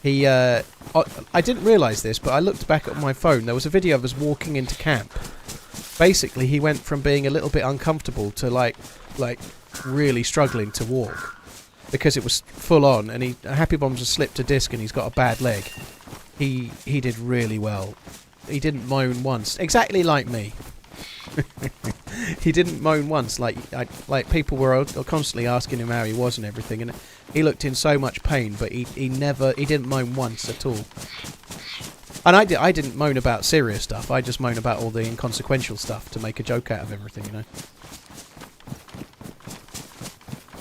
He, I didn't realise this, but I looked back at my phone. There was a video of us walking into camp. Basically, he went from being a little bit uncomfortable to, like really struggling to walk. Because it was full on, and Happy Bombs has slipped a disc and he's got a bad leg. He did really well. He didn't moan once. Exactly like me. He didn't moan once. Like people were constantly asking him how he was and everything, and he looked in so much pain, but he didn't moan once at all. And I didn't moan about serious stuff. I just moan about all the inconsequential stuff to make a joke out of everything, you know.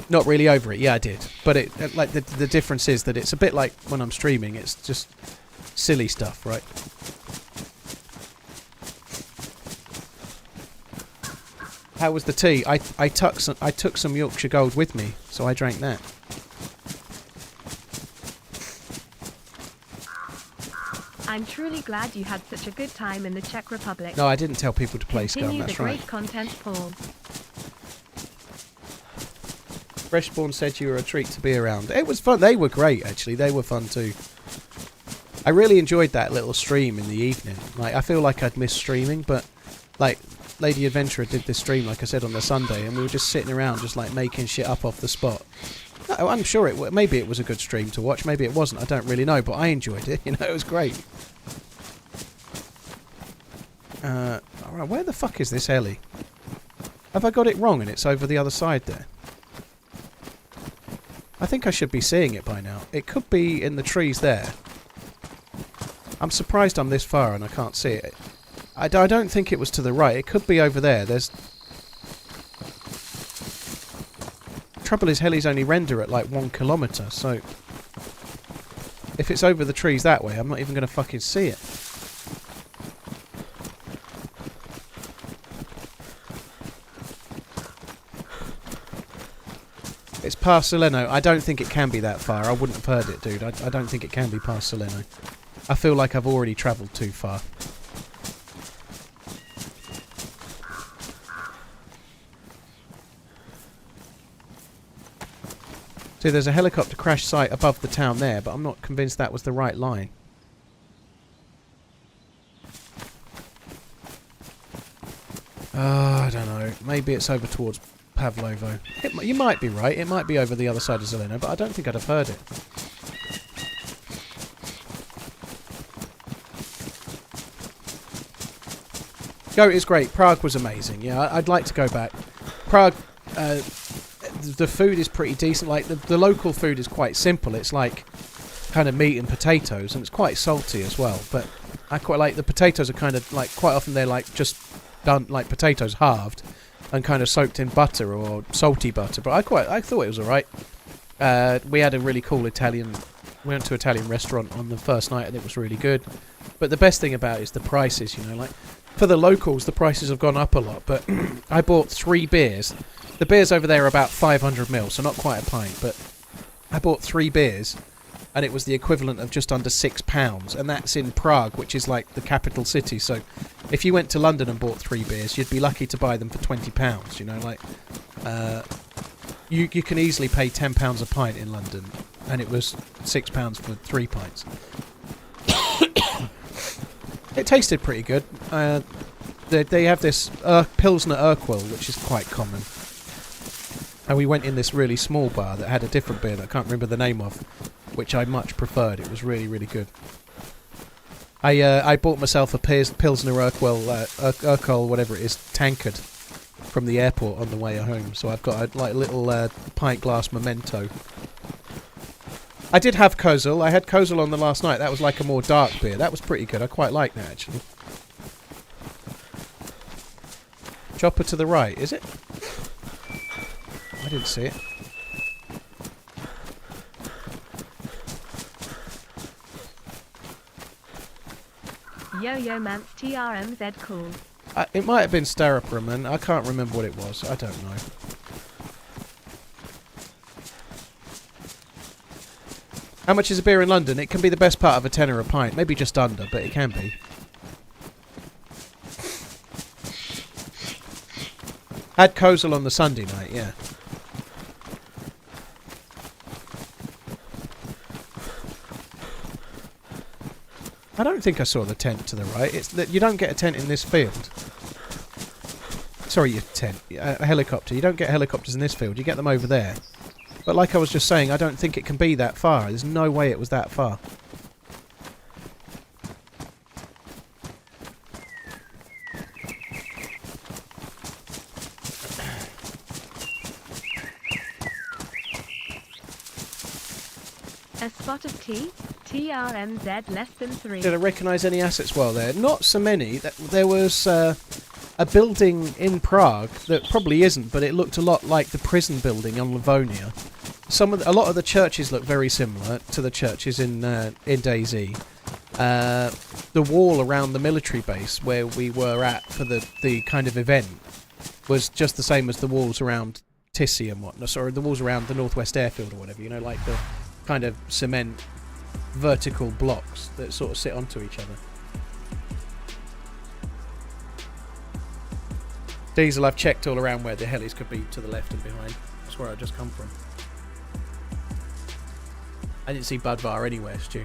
Not really over it. Yeah, I did. But like the difference is that it's a bit like when I'm streaming. It's just silly stuff, right? How was the tea? I took some Yorkshire Gold with me, so I drank that. I'm truly glad you had such a good time in the Czech Republic. No, I didn't tell people to play Scum, that's right. Continue the great content, Paul. Freshborn said you were a treat to be around. It was fun. They were great, actually. They were fun too. I really enjoyed that little stream in the evening. Like, I feel like I'd missed streaming, but like Lady Adventurer did this stream, like I said, on the Sunday, and we were just sitting around just like making shit up off the spot. I'm sure maybe it was a good stream to watch, maybe it wasn't, I don't really know, but I enjoyed it, you know, it was great. Alright, where the fuck is this heli? Have I got it wrong and it's over the other side there? I think I should be seeing it by now. It could be in the trees there. I'm surprised I'm this far and I can't see it. I don't think it was to the right. It could be over there. There's... Trouble is, helis only render at like 1 kilometre, so... If it's over the trees that way, I'm not even going to fucking see it. It's past Salerno. I don't think it can be that far. I wouldn't have heard it, dude. I don't think it can be past Salerno. I feel like I've already travelled too far. See, there's a helicopter crash site above the town there, but I'm not convinced that was the right line. I don't know. Maybe it's over towards Pavlovo. You might be right. It might be over the other side of Zeleno, but I don't think I'd have heard it. Go is great. Prague was amazing. Yeah, I'd like to go back. Prague, the food is pretty decent. Like, the local food is quite simple. It's like kind of meat and potatoes, and it's quite salty as well. But I quite like the potatoes are kind of like, quite often they're like just done, like potatoes halved and kind of soaked in butter or salty butter. But I thought it was alright. We had a really cool Italian... We went to an Italian restaurant on the first night and it was really good. But the best thing about it is the prices, you know, like... For the locals, the prices have gone up a lot, but I bought 3 beers. The beers over there are about 500ml, so not quite a pint, but I bought 3 beers, and it was the equivalent of just under £6, and that's in Prague, which is like the capital city, so if you went to London and bought 3 beers, you'd be lucky to buy them for £20, you know, like, you can easily pay £10 a pint in London, and it was £6 for 3 pints. It tasted pretty good. They have this Pilsner Urquell, which is quite common. And we went in this really small bar that had a different beer that I can't remember the name of, which I much preferred. It was really, really good. I bought myself a Pilsner Urquell, whatever it is, tankard from the airport on the way home. So I've got a little pint glass memento. I did have Kozel. I had Kozel on the last night. That was like a more dark beer. That was pretty good. I quite like that, actually. Chopper to the right, is it? I didn't see it. TheRunningManZ TRMZ cool. It might have been Staropramen. I can't remember what it was. I don't know. How much is a beer in London? It can be the best part of a tenner a pint. Maybe just under, but it can be. Had Kozel on the Sunday night, yeah. I don't think I saw the tent to the right. It's that you don't get a tent in this field. Sorry, a helicopter. You don't get helicopters in this field. You get them over there. But like I was just saying, I don't think it can be that far. There's no way it was that far. A spot of tea? TRMZ less than 3. Did I recognise any assets well there? Not so many. There was a building in Prague that probably isn't, but it looked a lot like the prison building on Livonia. A lot of the churches look very similar to the churches in DayZ. The wall around the military base where we were at for the kind of event was just the same as the walls around Tissy and whatnot. Sorry, the walls around the Northwest Airfield or whatever. You know, like the kind of cement vertical blocks that sort of sit onto each other. Diesel, I've checked all around where the helis could be to the left and behind. That's where I've just come from. I didn't see Budvar anywhere, Stu.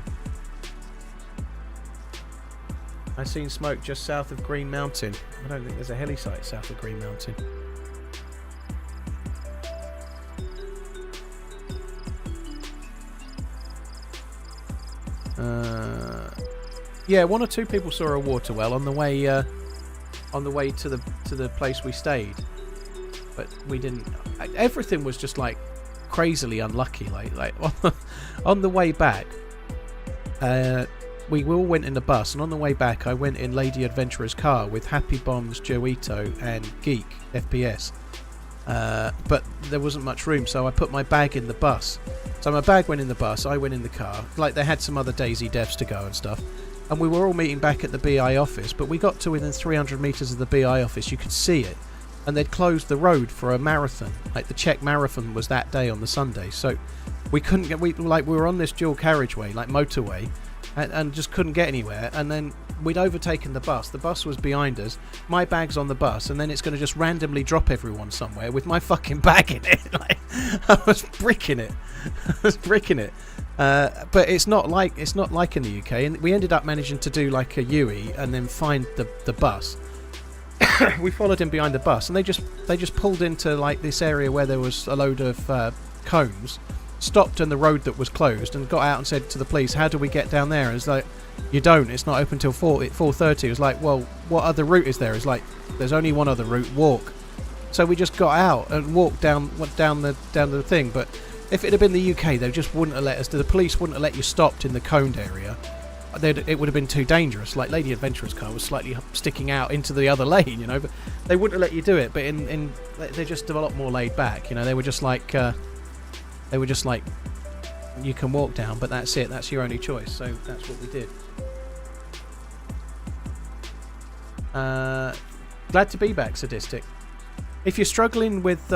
I seen smoke just south of Green Mountain. I don't think there's a heli site south of Green Mountain. Yeah, one or two people saw a water well on the way to the place we stayed, but we didn't. Everything was just like crazily unlucky. Like on the way back, we all went in the bus, and on the way back, I went in Lady Adventurer's car with Happy Bombs, Joito, and Geek FPS. But there wasn't much room, so I put my bag in the bus. So my bag went in the bus, I went in the car. Like, they had some other DayZ devs to go and stuff. And we were all meeting back at the BI office, but we got to within 300 metres of the BI office. You could see it. And they'd closed the road for a marathon. Like, the Czech marathon was that day on the Sunday. So we couldn't get... We were on this dual carriageway, like motorway, and just couldn't get anywhere. And then we'd overtaken the bus. The bus was behind us. My bag's on the bus, and then it's going to just randomly drop everyone somewhere with my fucking bag in it. Like, I was bricking it. But it's not like in the UK. And we ended up managing to do like a UE and then find the bus. We followed him behind the bus, and they just pulled into like this area where there was a load of cones. Stopped on the road that was closed and got out and said to the police, "How do we get down there?" And it's like, "You don't. It's not open till 4:30." It was like, "Well, what other route is there?" It's like, "There's only one other route. Walk." So we just got out and walked down the thing. But if it had been the UK, they just wouldn't have let us. The police wouldn't have let you stopped in the coned area. It would have been too dangerous. Like, Lady Adventurer's car was slightly sticking out into the other lane, you know. But they wouldn't have let you do it. But they're just a lot more laid back, you know. They were just like. You can walk down, but that's it. That's your only choice. So that's what we did. Glad to be back, Sadistic. If you're struggling with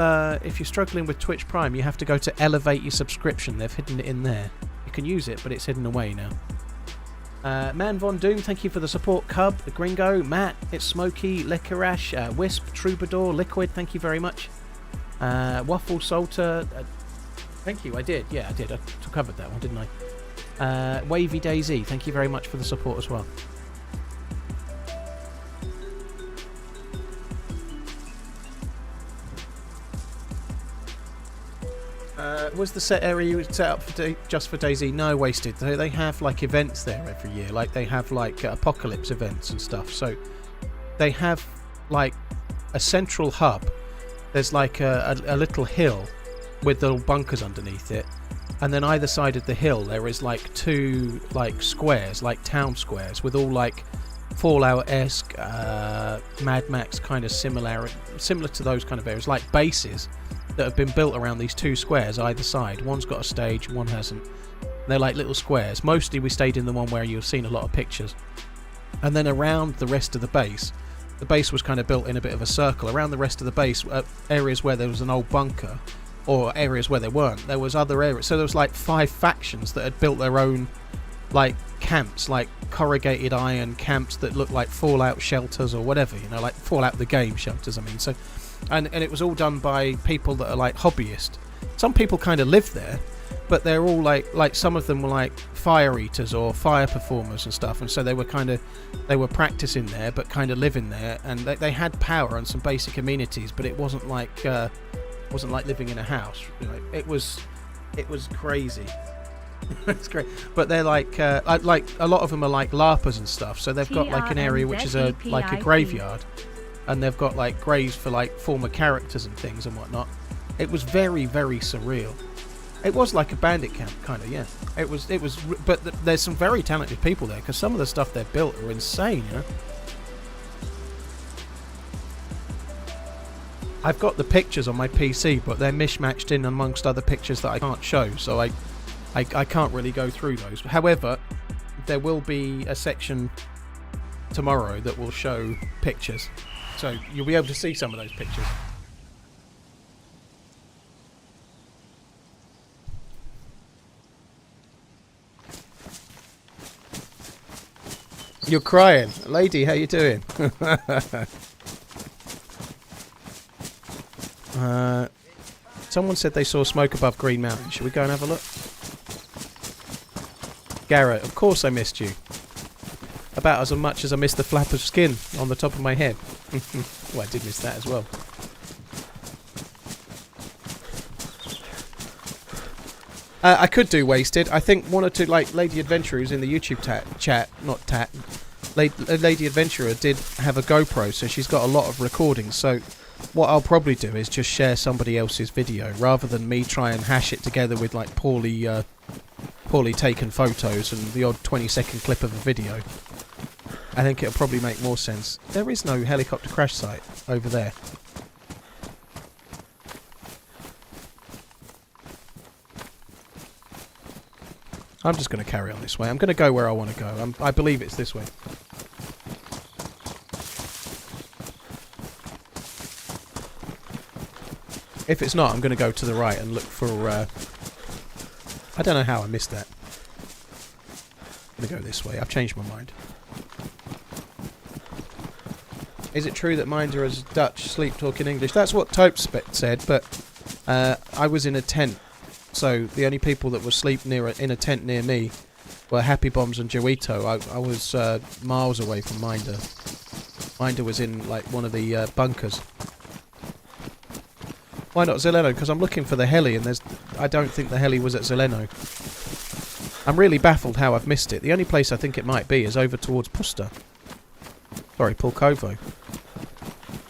Twitch Prime, you have to go to elevate your subscription. They've hidden it in there. You can use it, but it's hidden away now. Man Von Doom, thank you for the support. Cub, the Gringo, Matt, It's Smoky, Licorice, Wisp, Troubadour, Liquid, thank you very much. Waffle Salter. Thank you, I did. Yeah, I did. I covered that one, didn't I? Wavy DayZ, thank you very much for the support as well. Was the set area set up for just for DayZ? No, Wasted. They have like events there every year. Like, they have like apocalypse events and stuff. So they have like a central hub. There's like a little hill with little bunkers underneath it, and then either side of the hill there is like two like squares, like town squares, with all like Fallout-esque, Mad Max kind of similar to those kind of areas, like bases that have been built around these two squares either side. One's got a stage, one hasn't. They're like little squares. Mostly we stayed in the one where you've seen a lot of pictures. And then around the rest of the base was kind of built in a bit of a circle. Around the rest of the base, areas where there was an old bunker, or areas where there weren't, there was other areas. So there was like 5 factions that had built their own like camps, like corrugated iron camps that looked like Fallout shelters or whatever, you know, like Fallout the game shelters, I mean. So and it was all done by people that are like hobbyists. Some people kind of live there, but they're all like some of them were like fire eaters or fire performers and stuff, and so they were practicing there but kind of living there, and they had power and some basic amenities, but it wasn't like living in a house. It was crazy. It's great, but they're like a lot of them are like LARPers and stuff. So they've got like an area which is like a graveyard, and they've got like graves for like former characters and things and whatnot. It was very, very surreal. It was like a bandit camp, kind of, yeah. It was, but there's some very talented people there, because some of the stuff they've built are insane, you know. I've got the pictures on my PC, but they're mishmatched in amongst other pictures that I can't show, so I can't really go through those. However, there will be a section tomorrow that will show pictures, so you'll be able to see some of those pictures. You're crying. Lady, how you doing? Someone said they saw smoke above Green Mountain. Should we go and have a look? Garrett, of course I missed you. About as much as I missed the flap of skin on the top of my head. Well, I did miss that as well. I could do Wasted. I think one or two, like Lady Adventurer who's in the YouTube Lady Adventurer did have a GoPro, so she's got a lot of recordings. So what I'll probably do is just share somebody else's video rather than me try and hash it together with like poorly taken photos and the odd 20-second clip of a video. I think it'll probably make more sense. There is no helicopter crash site over there. I'm just going to carry on this way. I'm going to go where I want to go. I believe it's this way. If it's not, I'm going to go to the right and look for... I don't know how I missed that. I'm going to go this way. I've changed my mind. Is it true that Minder is Dutch, sleep talking English? That's what Tope said, but I was in a tent. So the only people that were asleep in a tent near me were Happy Bombs and Joito. I was miles away from Minder. Minder was in like one of the bunkers. Why not Zeleno? Because I'm looking for the heli and I don't think the heli was at Zeleno. I'm really baffled how I've missed it. The only place I think it might be is over towards Pusta. Sorry, Pulkovo.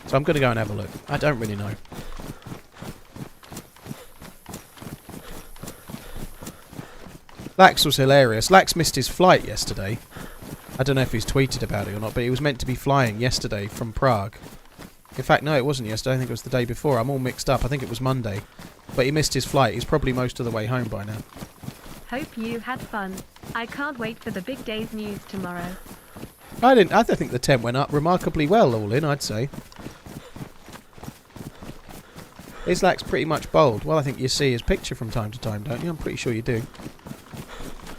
So I'm going to go and have a look. I don't really know. Lax was hilarious. Lax missed his flight yesterday. I don't know if he's tweeted about it or not, but he was meant to be flying yesterday from Prague. In fact, no, it wasn't yesterday. I think it was the day before. I'm all mixed up. I think it was Monday. But he missed his flight. He's probably most of the way home by now. Hope you had fun. I can't wait for the big day's news tomorrow. I don't think the tent went up remarkably well all in, I'd say. Is Lax pretty much bald? Well, I think you see his picture from time to time, don't you? I'm pretty sure you do.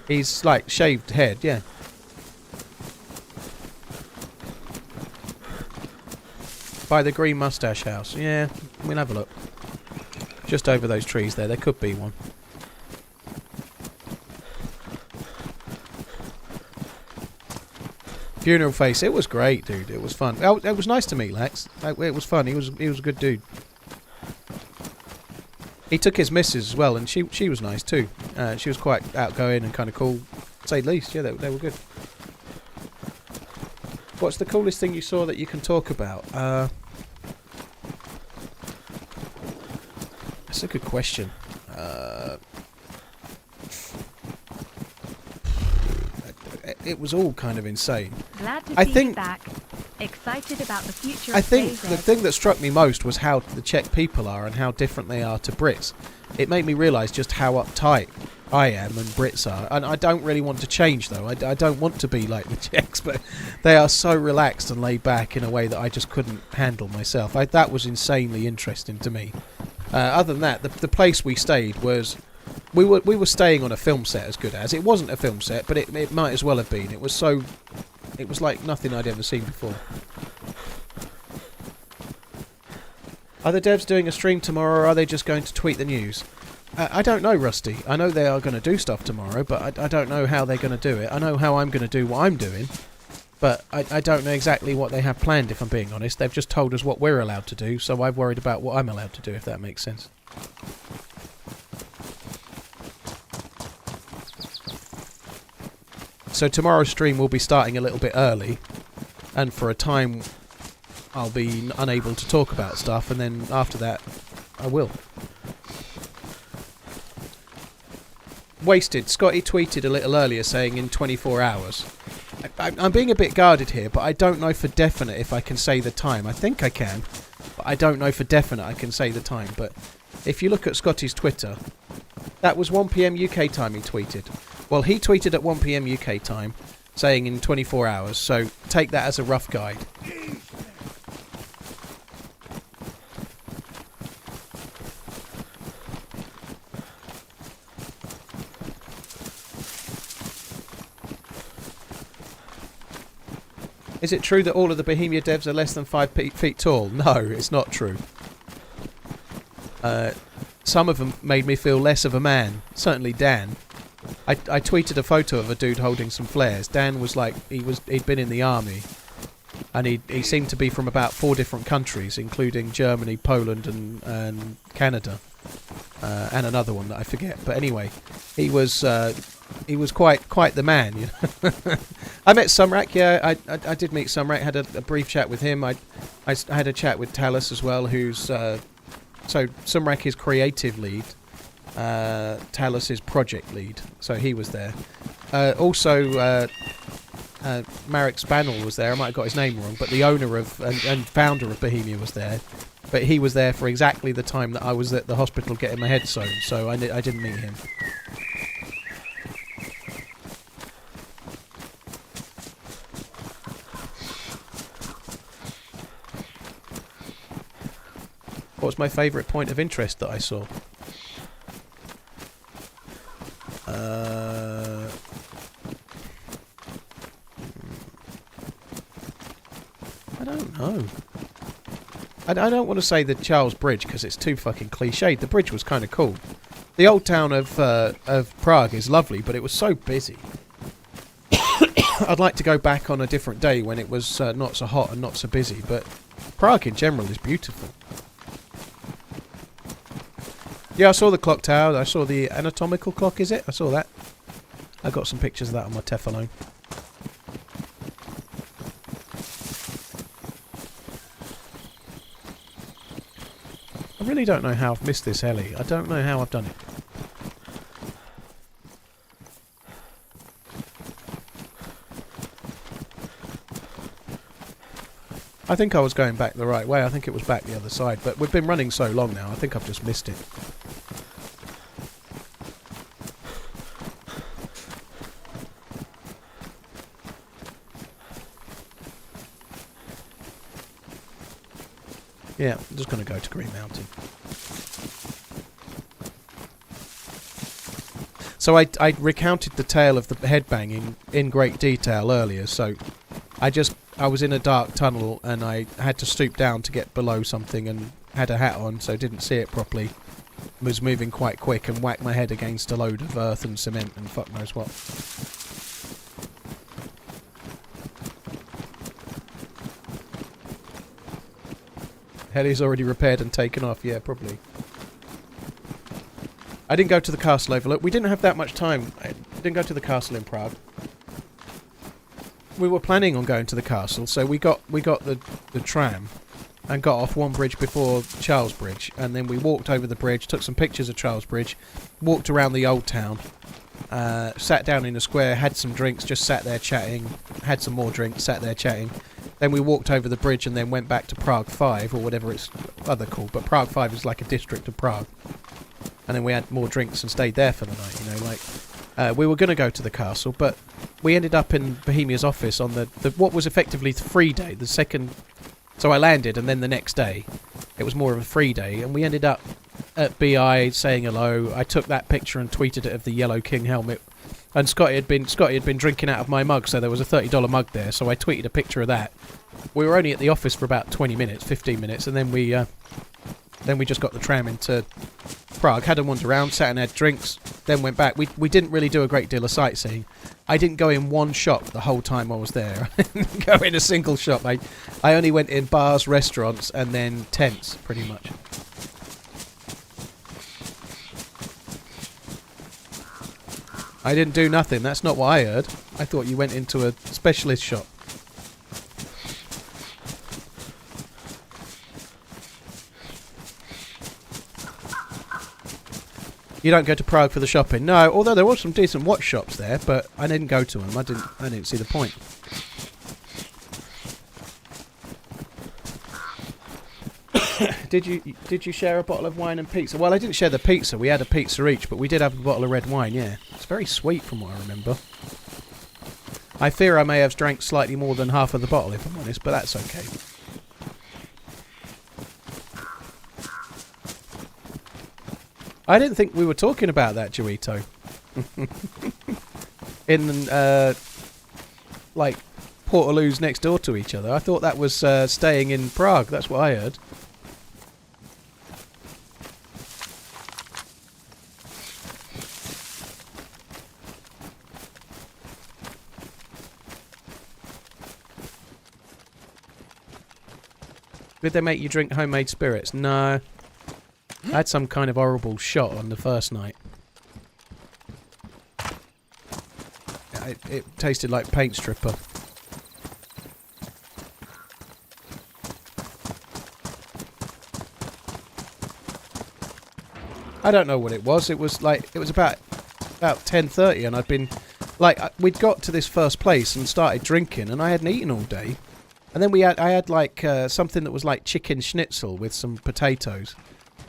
He's like shaved head, yeah. By the green moustache house. Yeah, we'll have a look. Just over those trees there. There could be one. Funeral face. It was great, dude. It was fun. Oh, it was nice to meet Lex. It was fun. He was a good dude. He took his missus as well, and she was nice too. She was quite outgoing and kind of cool, to say the least. Yeah, they were good. What's the coolest thing you saw that you can talk about? That's a good question. It was all kind of insane. Glad to see you back. Excited about the future of I think DayZ. the thing that struck me most was how the Czech people are and how different they are to Brits. It made me realise just how uptight I am and Brits are. And I don't really want to change, though. I don't want to be like the Czechs, but they are so relaxed and laid back in a way that I just couldn't handle myself. That was insanely interesting to me. Other than that, the place we stayed was... We were staying on a film set, as good as. It wasn't a film set, but it might as well have been. It was like nothing I'd ever seen before. Are the devs doing a stream tomorrow, or are they just going to tweet the news? I don't know, Rusty. I know they are going to do stuff tomorrow, but I don't know how they're going to do it. I know how I'm going to do what I'm doing, but I don't know exactly what they have planned, if I'm being honest. They've just told us what we're allowed to do, so I've worried about what I'm allowed to do, if that makes sense. So tomorrow's stream will be starting a little bit early, and for a time I'll be unable to talk about stuff, and then after that I will. Wasted. Scotty tweeted a little earlier saying in 24 hours. I'm being a bit guarded here, but I don't know for definite if I can say the time. I think I can, but I don't know for definite I can say the time. But if you look at Scotty's Twitter, that was 1 PM UK time he tweeted. Well, he tweeted at 1 PM UK time, saying in 24 hours, so take that as a rough guide. Is it true that all of the Bohemia devs are less than 5 feet tall? No, it's not true. Some of them made me feel less of a man. Certainly Dan. I tweeted a photo of a dude holding some flares. Dan was like, he'd been in the army, and he seemed to be from about 4 different countries, including Germany, Poland, and Canada, and another one that I forget. But anyway, he was quite the man. You know? I met Sumrak. Yeah, I did meet Sumrak. Had a brief chat with him. I had a chat with Talus as well, who's so Sumrak is creative lead. Talus is project lead, so he was there. Also, Marek Spanel was there. I might have got his name wrong, but the owner of and founder of Bohemia was there. But he was there for exactly the time that I was at the hospital getting my head sewn, so I didn't meet him. What was my favourite point of interest that I saw? I don't know. I don't want to say the Charles Bridge because it's too fucking cliched. The bridge was kind of cool. The old town of Prague is lovely, but it was so busy. I'd like to go back on a different day when it was not so hot and not so busy, but Prague in general is beautiful. Yeah, I saw the clock tower. I saw the anatomical clock, is it? I saw that. I got some pictures of that on my Teflon. I really don't know how I've missed this heli. I don't know how I've done it. I think I was going back the right way. I think it was back the other side. But we've been running so long now, I think I've just missed it. Yeah, I'm just going to go to Green Mountain. So I recounted the tale of the headbanging in great detail earlier, so I was in a dark tunnel and I had to stoop down to get below something and had a hat on, so didn't see it properly. Was moving quite quick and whacked my head against a load of earth and cement and fuck knows what. Heli's already repaired and taken off, yeah, probably. I didn't go to the castle overlook. We didn't have that much time. I didn't go to the castle in Prague. We were planning on going to the castle, so we got the tram and got off one bridge before Charles Bridge, and then we walked over the bridge, took some pictures of Charles Bridge, walked around the old town, sat down in the square, had some drinks, just sat there chatting, had some more drinks, sat there chatting. Then we walked over the bridge and then went back to Prague 5, or whatever it's other called, but Prague 5 is like a district of Prague. And then we had more drinks and stayed there for the night, you know, like... we were going to go to the castle, but we ended up in Bohemia's office on the what was effectively the free day, the second... So I landed, and then the next day, it was more of a free day, and we ended up at BI saying hello. I took that picture and tweeted it of the Yellow King helmet. And Scotty had been drinking out of my mug, so there was a $30 mug there, so I tweeted a picture of that. We were only at the office for about 20 minutes, 15 minutes, and then we just got the tram into Prague, had a wander around, sat and had drinks, then went back. We didn't really do a great deal of sightseeing. I didn't go in one shop the whole time I was there. I didn't go in a single shop. I only went in bars, restaurants, and then tents, pretty much. I didn't do nothing. That's not what I heard. I thought you went into a specialist shop. You don't go to Prague for the shopping? No, although there were some decent watch shops there, but I didn't go to them. I didn't see the point. Did you share a bottle of wine and pizza? Well, I didn't share the pizza. We had a pizza each, but we did have a bottle of red wine, yeah. It's very sweet from what I remember. I fear I may have drank slightly more than half of the bottle, if I'm honest, but that's okay. I didn't think we were talking about that, Joito. In, like, Portaloos next door to each other. I thought that was staying in Prague. That's what I heard. Did they make you drink homemade spirits? No. I had some kind of horrible shot on the first night. It tasted like paint stripper. I don't know what it was. It was like it was about 10:30, and I'd been like we'd got to this first place and started drinking, and I hadn't eaten all day. And then I had like something that was like chicken schnitzel with some potatoes.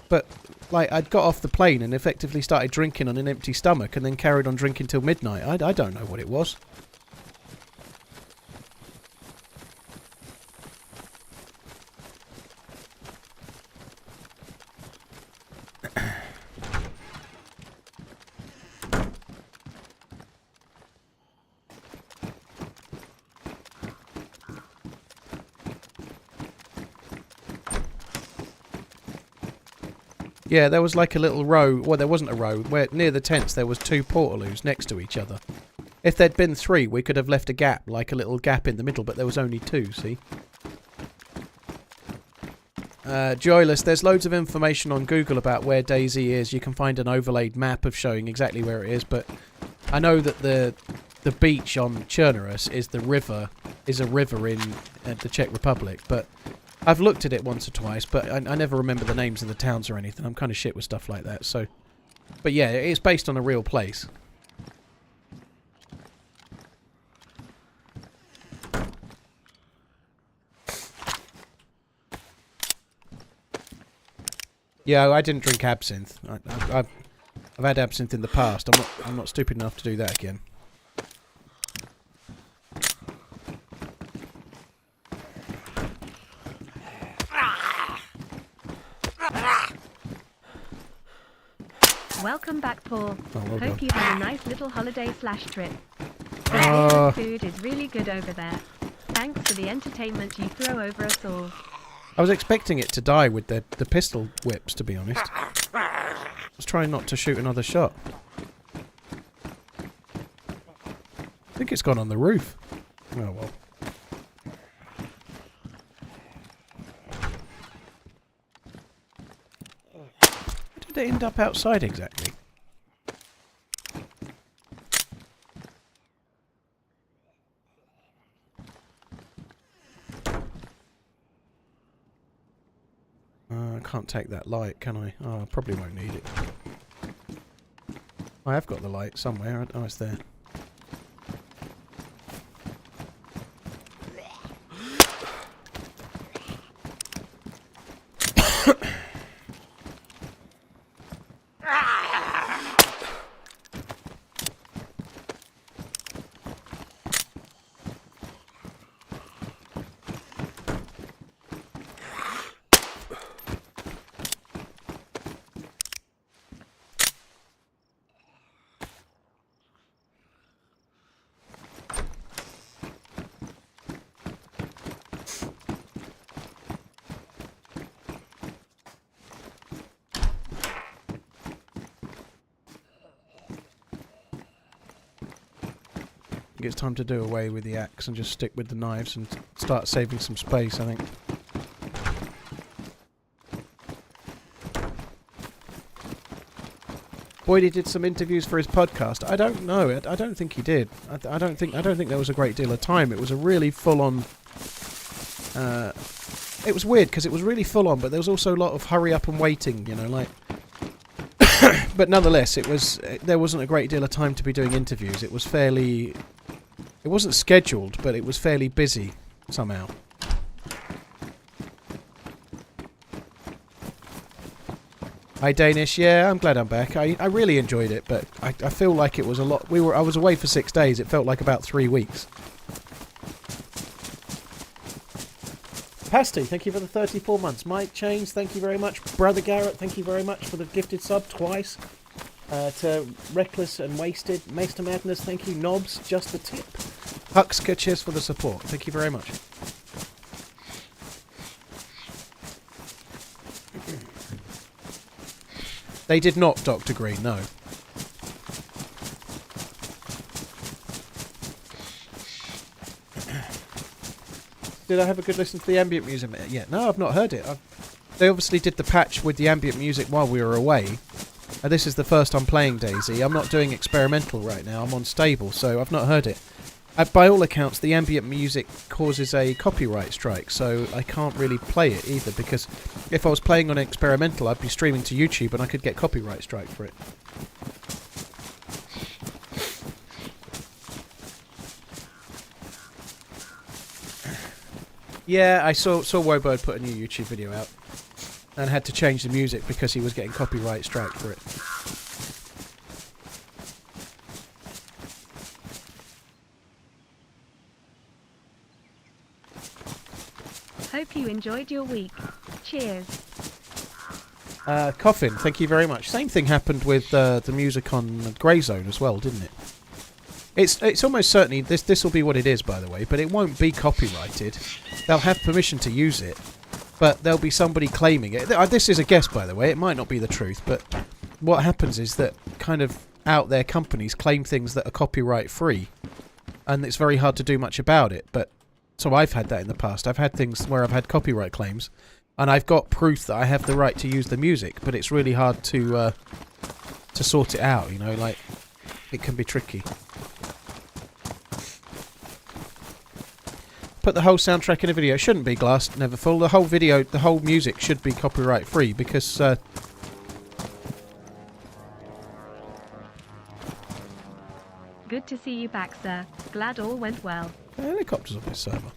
But like I'd got off the plane and effectively started drinking on an empty stomach, and then carried on drinking till midnight. I don't know what it was. Yeah, there was like a little row. Well, there wasn't a row. Where near the tents there was 2 portaloos next to each other. If there'd been 3, we could have left a gap, like a little gap in the middle, but there was only 2, see? Joyless, there's loads of information on Google about where DayZ is. You can find an overlaid map of showing exactly where it is, but I know that the beach on Chernarus is a river in the Czech Republic, but I've looked at it once or twice, but I never remember the names of the towns or anything. I'm kind of shit with stuff like that, so... But yeah, it's based on a real place. Yeah, I didn't drink absinthe. I've had absinthe in the past. I'm not stupid enough to do that again. Welcome back, Paul. Oh, well Hope done. you had a nice little holiday/trip. The food is really good over there. Thanks for the entertainment you throw over us all. I was expecting it to die with the pistol whips, to be honest. I was trying not to shoot another shot. I think it's gone on the roof. Oh well. How did it end up outside exactly? I can't take that light, can I? Oh, I probably won't need it. I have got the light somewhere. Oh, it's there. I think it's time to do away with the axe and just stick with the knives and start saving some space, I think. Boydie did some interviews for his podcast. I don't know. I don't think he did. I don't think there was a great deal of time. It was a really full-on... it was weird because it was really full-on, but there was also a lot of hurry up and waiting, you know, like... But nonetheless, there wasn't a great deal of time to be doing interviews. It was fairly... It wasn't scheduled, but it was fairly busy, somehow. Hi Danish, yeah, I'm glad I'm back. I really enjoyed it, but I feel like it was a lot... I was away for 6 days, it felt like about 3 weeks. Pasty, thank you for the 34 months. Mike Chains, thank you very much. Brother Garrett, thank you very much for the gifted sub twice. To Reckless and Wasted, Maester Madness, thank you. Knobs, just the tip. Huxka, cheers for the support. Thank you very much. They did not, Dr. Green, no. Did I have a good listen to the ambient music? Yeah, no, I've not heard it. They obviously did the patch with the ambient music while we were away. And this is the first I'm playing DayZ. I'm not doing experimental right now. I'm on stable, so I've not heard it. By all accounts, the ambient music causes a copyright strike, so I can't really play it either, because if I was playing on experimental, I'd be streaming to YouTube and I could get copyright strike for it. Yeah, I saw Wobird put a new YouTube video out and had to change the music because he was getting copyright strike for it. Hope you enjoyed your week. Cheers. Coffin, thank you very much. Same thing happened with the music on Grey Zone as well, didn't it? It's almost certainly this will be what it is, by the way, but it won't be copyrighted. They'll have permission to use it, but there'll be somebody claiming it. This is a guess, by the way. It might not be the truth, but what happens is that kind of out there companies claim things that are copyright free, and it's very hard to do much about it. But so I've had that in the past. I've had things where I've had copyright claims, and I've got proof that I have the right to use the music, but it's really hard to sort it out. You know, like it can be tricky. Put the whole soundtrack in a video. It shouldn't be, Glass Neverfull. The whole video, the whole music should be copyright free because Good to see you back, sir. Glad all went well. the helicopter's on this server.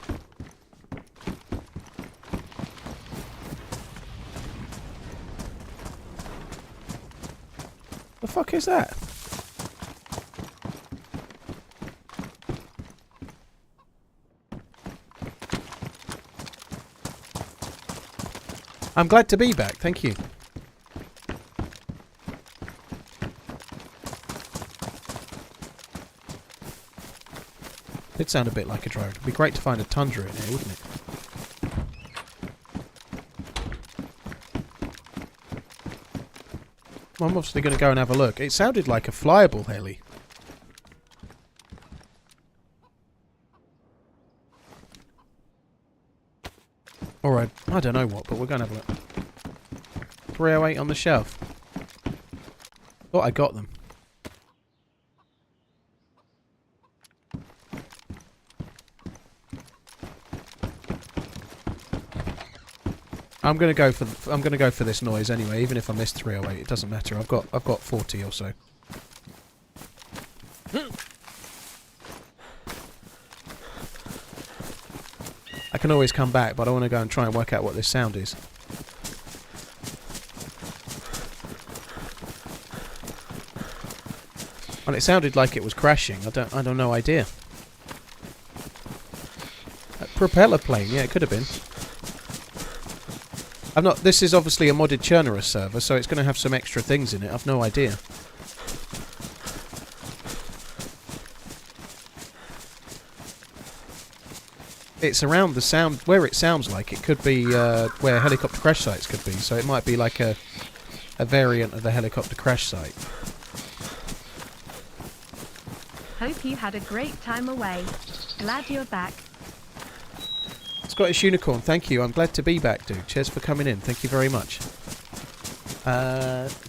The fuck is that? I'm glad to be back, thank you. Did sound a bit like a drone. It'd be great to find a tundra in here, wouldn't it? Well, I'm obviously going to go and have a look. It sounded like a flyable heli. Or I don't know what, but we're going to have a look. 308 on the shelf. Thought I got them. I'm gonna go for this noise anyway, even if I miss 308, it doesn't matter. I've got 40 or so. I can always come back, but I want to go and try and work out what this sound is. Well, it sounded like it was crashing. I don't no idea. A propeller plane, yeah, it could have been. This is obviously a modded Chernarus server, so it's going to have some extra things in it. I've no idea. It's around the sound where it sounds like it could be where helicopter crash sites could be, so it might be like a variant of the helicopter crash site. Hope you had a great time away. Glad you're back. Scottish Unicorn, thank you. I'm glad to be back, dude. Cheers for coming in. Thank you very much.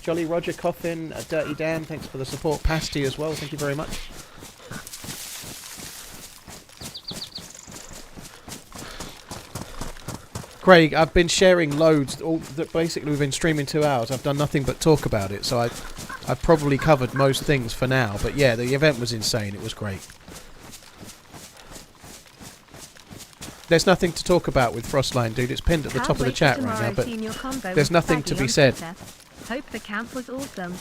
Jolly Roger Coffin, Dirty Dan, thanks for the support. Pasty as well, thank you very much. Craig, I've been sharing loads. Basically, we've been streaming 2 hours. I've done nothing but talk about it, so I've probably covered most things for now. But yeah, the event was insane. It was great. There's nothing to talk about with Frostline, dude. It's pinned at the top of the chat right now, but there's nothing to be said. Hope the camp was awesome.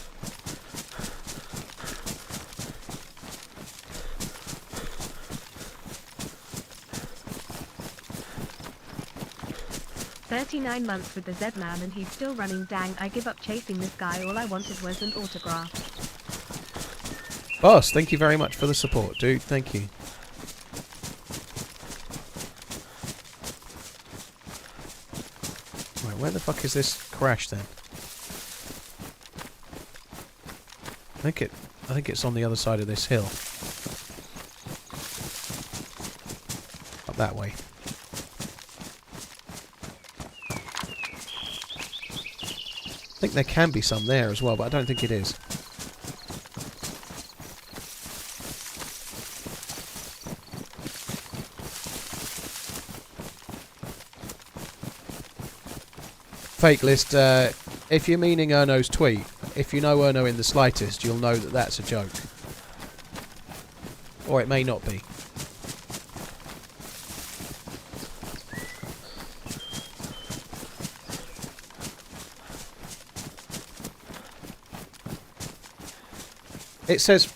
"39 months with the Z-Man and he's still running. Dang, I give up chasing this guy. All I wanted was an autograph." Boss, thank you very much for the support, dude. Thank you. Right, where the fuck is this crash then? I think it's on the other side of this hill. Up that way. think there can be some there as well, but I don't think it is. Fake list, if you're meaning Erno's tweet, if you know Erno in the slightest, you'll know that that's a joke. Or it may not be. It says,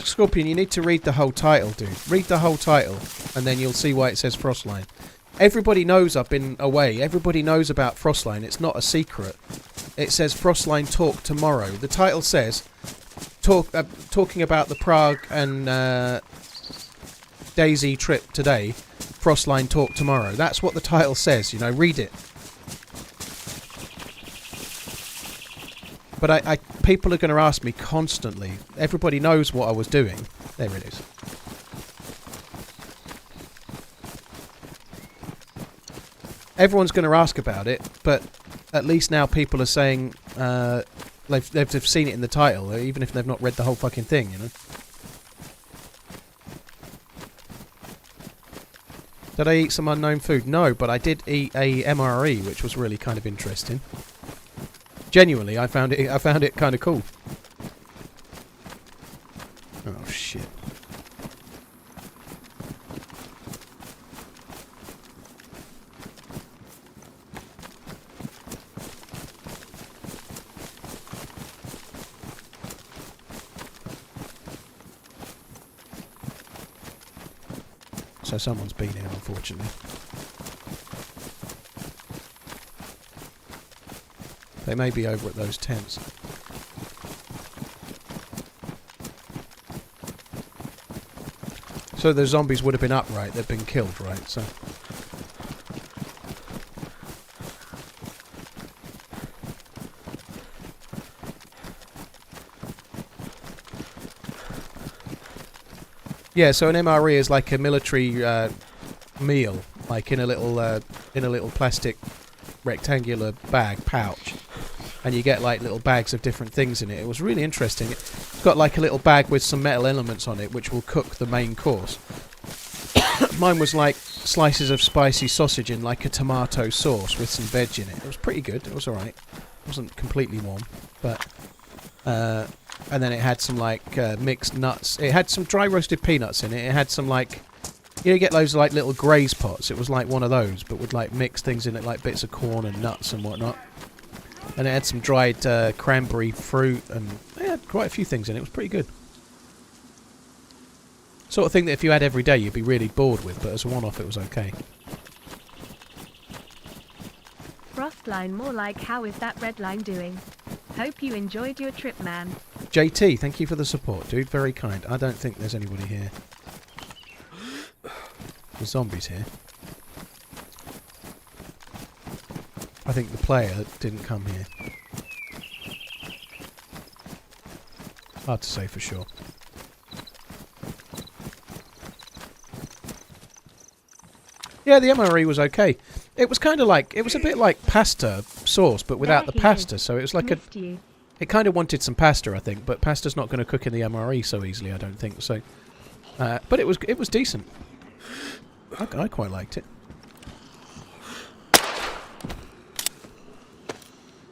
Scorpion, you need to read the whole title, dude. Read the whole title, and then you'll see why it says Frostline. Everybody knows I've been away. Everybody knows about Frostline. It's not a secret. It says Frostline talk tomorrow. The title says talking about the Prague and DayZ trip today. Frostline talk tomorrow. That's what the title says. You know, read it. But people are going to ask me constantly. Everybody knows what I was doing. There it is. Everyone's going to ask about it, but at least now people are saying they've seen it in the title, even if they've not read the whole fucking thing, you know. Did I eat some unknown food? No, but I did eat a MRE, which was really kind of interesting. Genuinely, I found it kind of cool. Oh shit. So someone's been here, unfortunately. They may be over at those tents. So the zombies would have been up, right? They've been killed, right? So. Yeah, so an MRE is like a military meal, like in a little plastic rectangular bag pouch, and you get like little bags of different things in it. It was really interesting. It's got like a little bag with some metal elements on it, which will cook the main course. Mine was like slices of spicy sausage in like a tomato sauce with some veg in it. It was pretty good. It was alright. It wasn't completely warm, but. And then it had some like mixed nuts. It had some dry roasted peanuts in it. It had some like, you get those like little graze pots. It was like one of those, but with like mixed things in it, like bits of corn and nuts and whatnot. And it had some dried cranberry fruit, and it had quite a few things in it. It was pretty good. Sort of thing that if you had every day, you'd be really bored with. But as a one-off, it was okay. Frostline, more like how is that red line doing? Hope you enjoyed your trip, man. JT, thank you for the support, dude. Very kind. I don't think there's anybody here. There's zombies here. I think the player didn't come here. Hard to say for sure. Yeah, the MRE was okay. It was kind of like, it was a bit like pasta sauce, but without the pasta. So it was like it kind of wanted some pasta, I think, but pasta's not going to cook in the MRE so easily, I don't think. So, but it was decent. I quite liked it.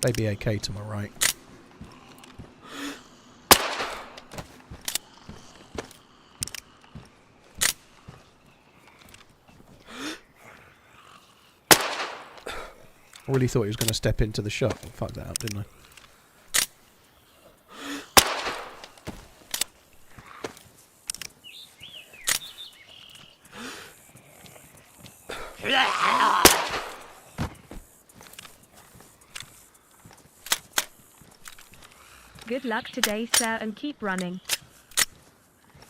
Baby AK to my right. I really thought he was going to step into the shot. I fucked that up, didn't I? Good luck today, sir, and keep running.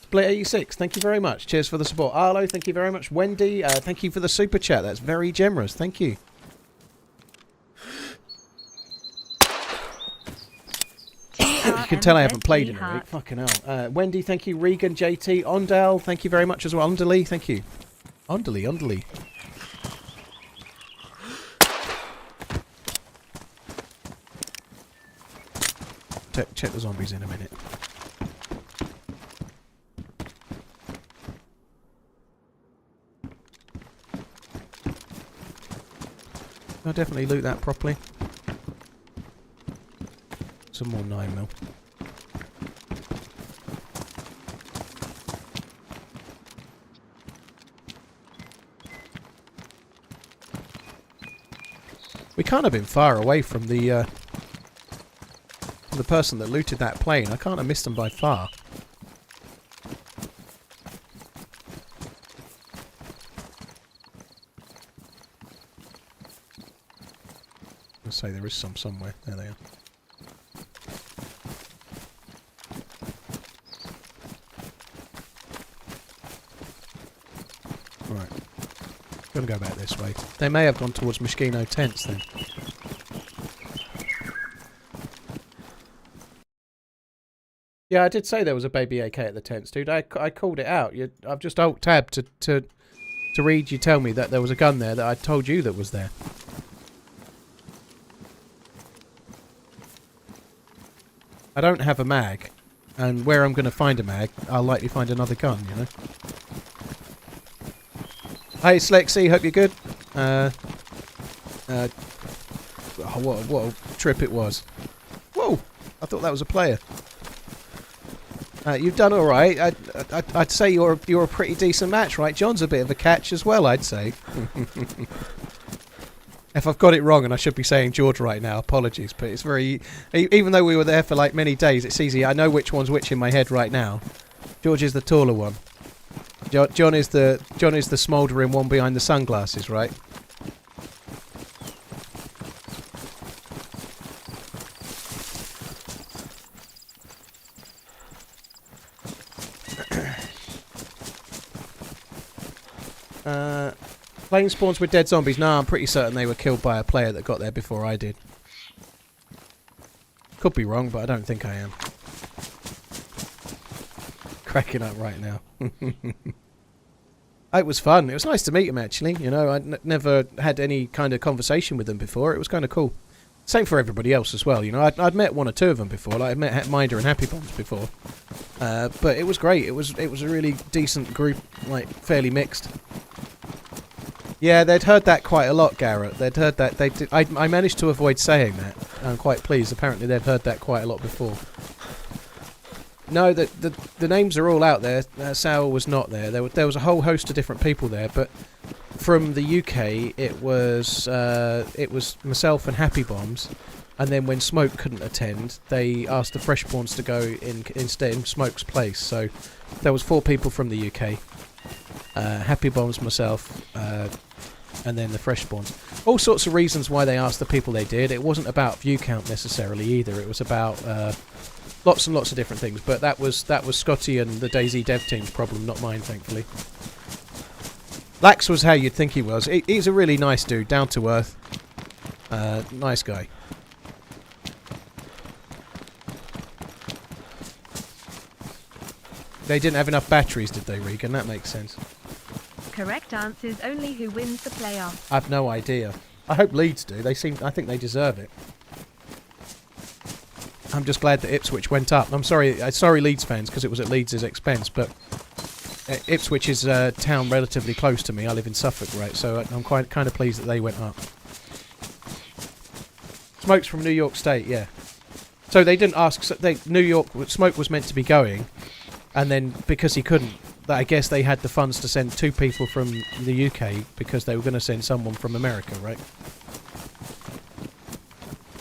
Split86, thank you very much. Cheers for the support. Arlo, thank you very much. Wendy, thank you for the super chat. That's very generous. Thank you. You can tell I haven't played in a week. Fucking hell. Wendy, thank you. Regan, JT, Ondel, thank you very much as well. Ondely, thank you. Ondely. check the zombies in a minute. I'll definitely loot that properly. Some more 9mm. We can't have been far away from the person that looted that plane. I can't have missed them by far. Let's say there is some somewhere. There they are. Right. Gotta go back this way. They may have gone towards Moschino tents then. Yeah, I did say there was a baby AK at the tents, dude. I called it out. I've just alt-tabbed to read you tell me that there was a gun there that I told you that was there. I don't have a mag, and where I'm going to find a mag, I'll likely find another gun, you know. Hey Slexy, hope you're good. What a trip it was. Whoa! I thought that was a player. You've done all right. I'd say you're a pretty decent match, right? John's a bit of a catch as well, I'd say. If I've got it wrong, and I should be saying George right now, apologies, but it's very... Even though we were there for like many days, it's easy. I know which one's which in my head right now. George is the taller one. John is the smouldering one behind the sunglasses, right? Plane spawns with dead zombies. No, I'm pretty certain they were killed by a player that got there before I did. Could be wrong, but I don't think I am. Cracking up right now. It was fun. It was nice to meet him, actually. You know, I'd never had any kind of conversation with them before. It was kind of cool. Same for everybody else as well. You know, I'd met one or two of them before. Like, I'd met Minder and Happy Bombs before. But it was great. It was a really decent group, like, fairly mixed. Yeah, they'd heard that quite a lot, Garrett. They'd heard that. I managed to avoid saying that. I'm quite pleased. Apparently they'd heard that quite a lot before. No, the names are all out there. Sal was not there. There was a whole host of different people there, but from the UK it was myself and Happy Bombs, and then when Smoke couldn't attend, they asked the Freshborns to go instead in Smoke's place. So there was 4 people from the UK. Happy Bombs, myself, and then the Freshborns. All sorts of reasons why they asked the people they did. It wasn't about view count necessarily either. It was about lots and lots of different things. But that was Scotty and the DayZ dev team's problem, not mine, thankfully. Lax was how you'd think he was. He's a really nice dude, down to earth, nice guy. They didn't have enough batteries, did they, Regan? That makes sense. Correct answer is only who wins the playoff. I've no idea. I hope Leeds do. I think they deserve it. I'm just glad that Ipswich went up. I'm sorry Leeds fans, because it was at Leeds' expense, but Ipswich is a town relatively close to me. I live in Suffolk, right? So I'm kind of pleased that they went up. Smoke's from New York State, yeah. So they didn't ask. Smoke was meant to be going, and then because he couldn't, I guess they had the funds to send 2 people from the UK because they were going to send someone from America, right?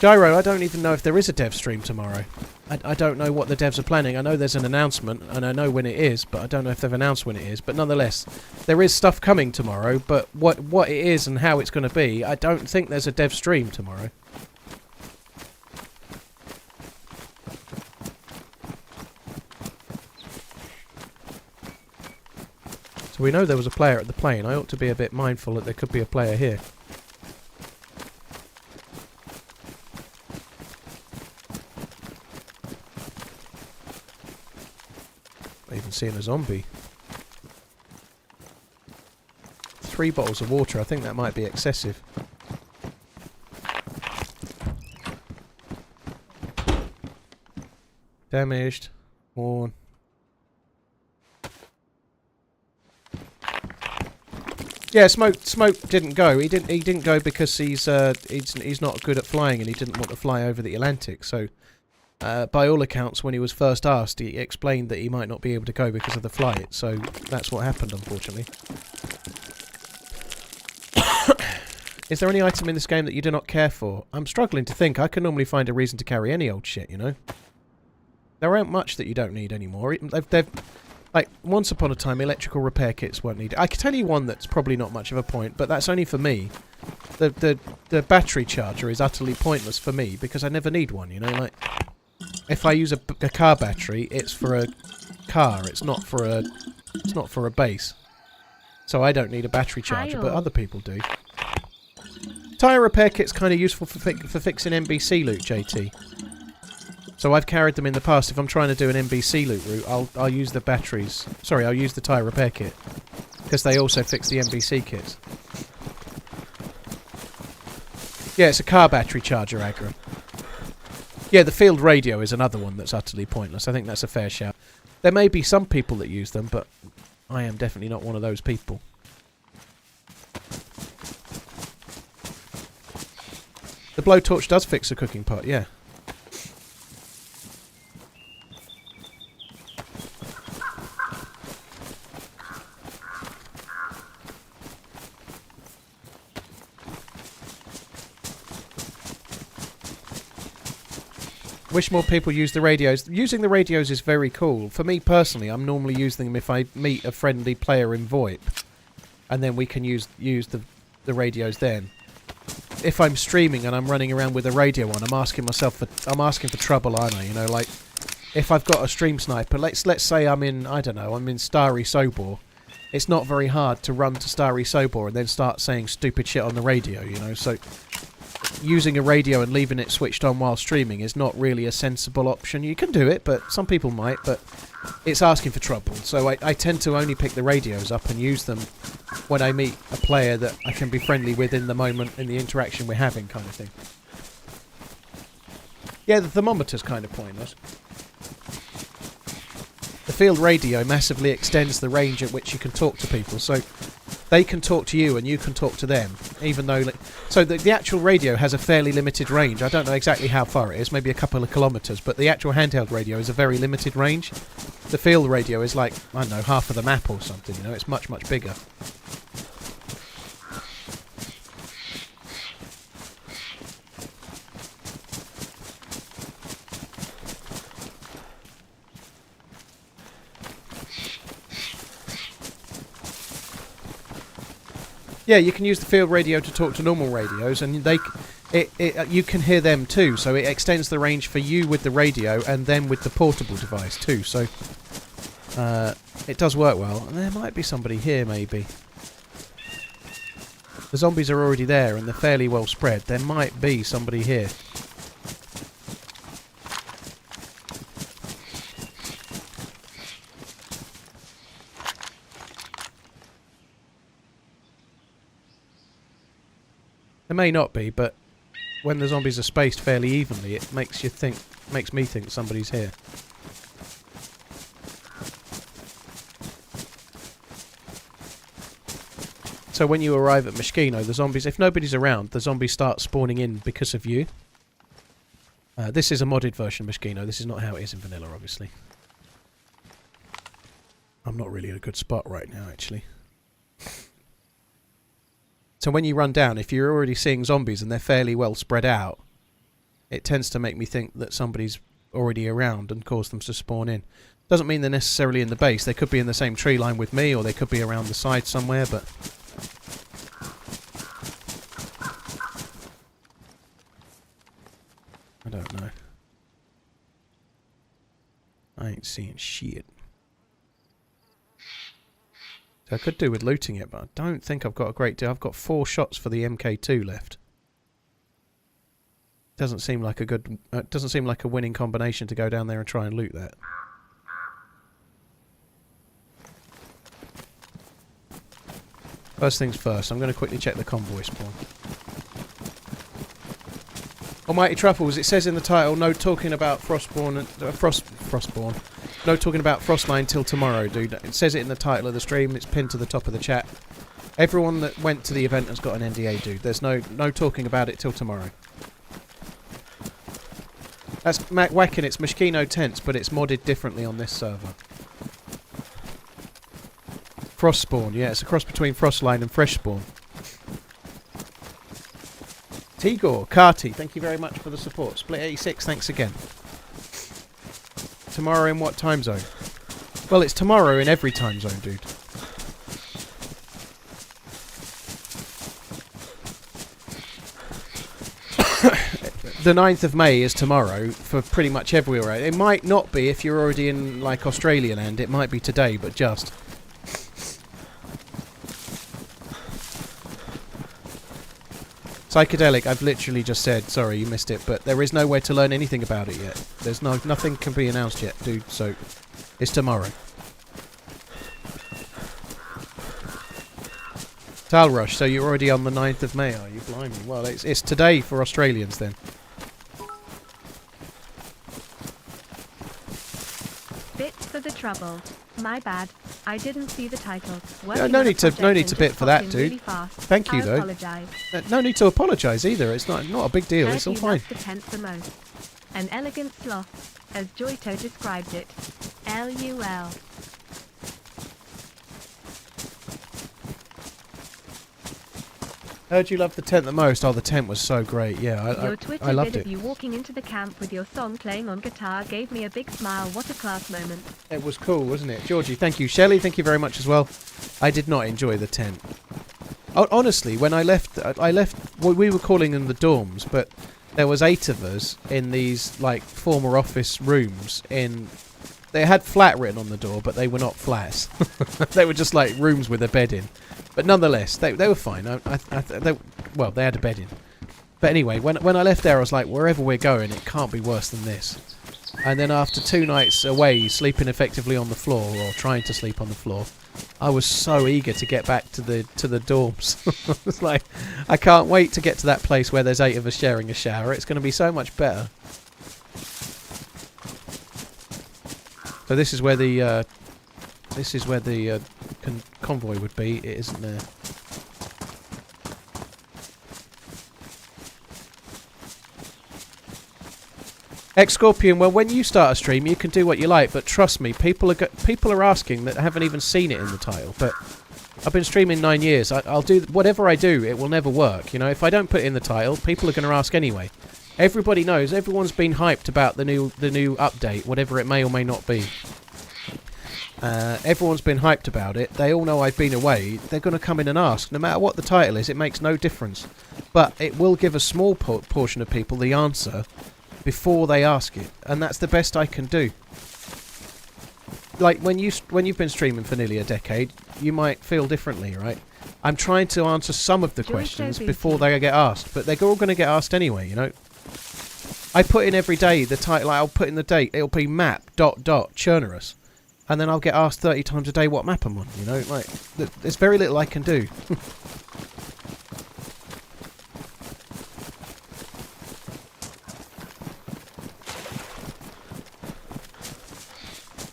Gyro, I don't even know if there is a dev stream tomorrow. I don't know what the devs are planning. I know there's an announcement, and I know when it is, but I don't know if they've announced when it is. But nonetheless, there is stuff coming tomorrow, but what it is and how it's going to be, I don't think there's a dev stream tomorrow. So we know there was a player at the plane. I ought to be a bit mindful that there could be a player here. I even seen a zombie. 3 bottles of water. I think that might be excessive. Damaged. Worn. Yeah, smoke didn't go. He didn't go because he's not good at flying and he didn't want to fly over the Atlantic. So, by all accounts, when he was first asked, he explained that he might not be able to go because of the flight. So that's what happened, unfortunately. Is there any item in this game that you do not care for? I'm struggling to think. I can normally find a reason to carry any old shit, you know? There aren't much that you don't need anymore. They've like, once upon a time, electrical repair kits weren't needed. I can tell you one that's probably not much of a point, but that's only for me. The battery charger is utterly pointless for me, because I never need one, you know? Like, if I use a car battery, it's for a car. It's not for a base. So I don't need a battery charger, but other people do. Tyre repair kit's kind of useful for fixing NBC loot, JT. So I've carried them in the past. If I'm trying to do an NBC loot route, I'll use the batteries. Sorry, I'll use the tyre repair kit. Because they also fix the NBC kits. Yeah, it's a car battery charger, aggro. Yeah, the field radio is another one that's utterly pointless. I think that's a fair shout. There may be some people that use them, but I am definitely not one of those people. The blowtorch does fix a cooking pot, yeah. Wish more people use the radios. Using the radios is very cool. For me personally, I'm normally using them if I meet a friendly player in VoIP. And then we can use the radios then. If I'm streaming and I'm running around with a radio on, I'm asking for trouble, aren't I? You know, like, if I've got a stream sniper, let's say I'm in, I don't know, I'm in Starry Sobor. It's not very hard to run to Starry Sobor and then start saying stupid shit on the radio, you know, so using a radio and leaving it switched on while streaming is not really a sensible option. You can do it, but some people might, but it's asking for trouble. So I tend to only pick the radios up and use them when I meet a player that I can be friendly with in the moment, in the interaction we're having, kind of thing. Yeah, the thermometer's kind of pointless. The field radio massively extends the range at which you can talk to people, so they can talk to you and you can talk to them, even though... So the actual radio has a fairly limited range. I don't know exactly how far it is, maybe a couple of kilometres, but the actual handheld radio is a very limited range. The field radio is like, I don't know, half of the map or something, you know, it's much, much bigger. Yeah, you can use the field radio to talk to normal radios, and you can hear them too. So it extends the range for you with the radio, and then with the portable device too. So it does work well. And there might be somebody here, maybe. The zombies are already there, and they're fairly well spread. There might be somebody here. There may not be, but when the zombies are spaced fairly evenly, it makes me think somebody's here. So when you arrive at Mishkino, the zombies, if nobody's around, the zombies start spawning in because of you. This is a modded version of Mishkino. This is not how it is in vanilla, obviously. I'm not really in a good spot right now, actually. So when you run down, if you're already seeing zombies and they're fairly well spread out, it tends to make me think that somebody's already around and cause them to spawn in. Doesn't mean they're necessarily in the base. They could be in the same tree line with me, or they could be around the side somewhere, but... I don't know. I ain't seeing shit. So I could do with looting it, but I don't think I've got a great deal. I've got 4 shots for the MK2 left. Doesn't seem like a good... doesn't seem like a winning combination to go down there and try and loot that. First things first, I'm going to quickly check the convoy spawn. Almighty Truffles, it says in the title, no talking about Frostborn and Frostborn. No talking about Frostline till tomorrow, dude. It says it in the title of the stream. It's pinned to the top of the chat. Everyone that went to the event has got an NDA, dude. There's no talking about it till tomorrow. That's Mac Whacking. It's Moschino Tents, but it's modded differently on this server. Frostspawn, yeah, it's a cross between Frostline and Freshspawn. Tigor, Carty, thank you very much for the support. Split 86, thanks again. Tomorrow in what time zone? Well, it's tomorrow in every time zone, dude. The 9th of May is tomorrow for pretty much everywhere. It might not be if you're already in, like, Australia land. It might be today, but just. Psychedelic, I've literally just said, sorry you missed it, but there is nowhere to learn anything about it yet. There's nothing can be announced yet, dude, so it's tomorrow. Talrush, so you're already on the 9th of May, are you? Blimey. Well, it's today for Australians then. Bits for the trouble. My bad. I didn't see the title. No need to bit for that, dude. Really Thank you, though. Apologise. No need to apologise either. It's not a big deal. It's all fine. The tent the most. An elegant sloth, as Joyto described it. LUL. Heard you loved the tent the most. Oh, the tent was so great. Yeah, Your Twitter I loved vid it. of you walking into the camp with your song playing on guitar gave me a big smile. What a class moment. It was cool, wasn't it? Georgie, thank you. Shelley, thank you very much as well. I did not enjoy the tent. Honestly, when I left, well, we were calling them the dorms, but there was 8 of us in these, like, former office rooms in... They had flat written on the door, but they were not flats. They were just, like, rooms with a bed in. But nonetheless, they were fine. Well, they had a bed in. But anyway, when I left there, I was like, wherever we're going, it can't be worse than this. And then after 2 nights away, sleeping effectively on the floor, or trying to sleep on the floor, I was so eager to get back to the dorms. It's like, I can't wait to get to that place where there's 8 of us sharing a shower. It's going to be so much better. So this is where the convoy would be. It isn't there. Ex-Scorpion, well, when you start a stream, you can do what you like, but trust me, people are asking that haven't even seen it in the title. But I've been streaming 9 years. I'll do whatever I do. It will never work. You know, if I don't put it in the title, people are going to ask anyway. Everybody knows. Everyone's been hyped about the new update, whatever it may or may not be. Everyone's been hyped about it. They all know I've been away. They're going to come in and ask. No matter what the title is, it makes no difference. But it will give a small portion of people the answer before they ask it, and that's the best I can do. Like when you've been streaming for nearly a decade, you might feel differently, right? I'm trying to answer some of the questions before they get asked, but they're all going to get asked anyway, you know. I put in every day the title. I'll put in the date. It'll be map ... Chernarus. And then I'll get asked 30 times a day what map I'm on, you know? Like, there's very little I can do.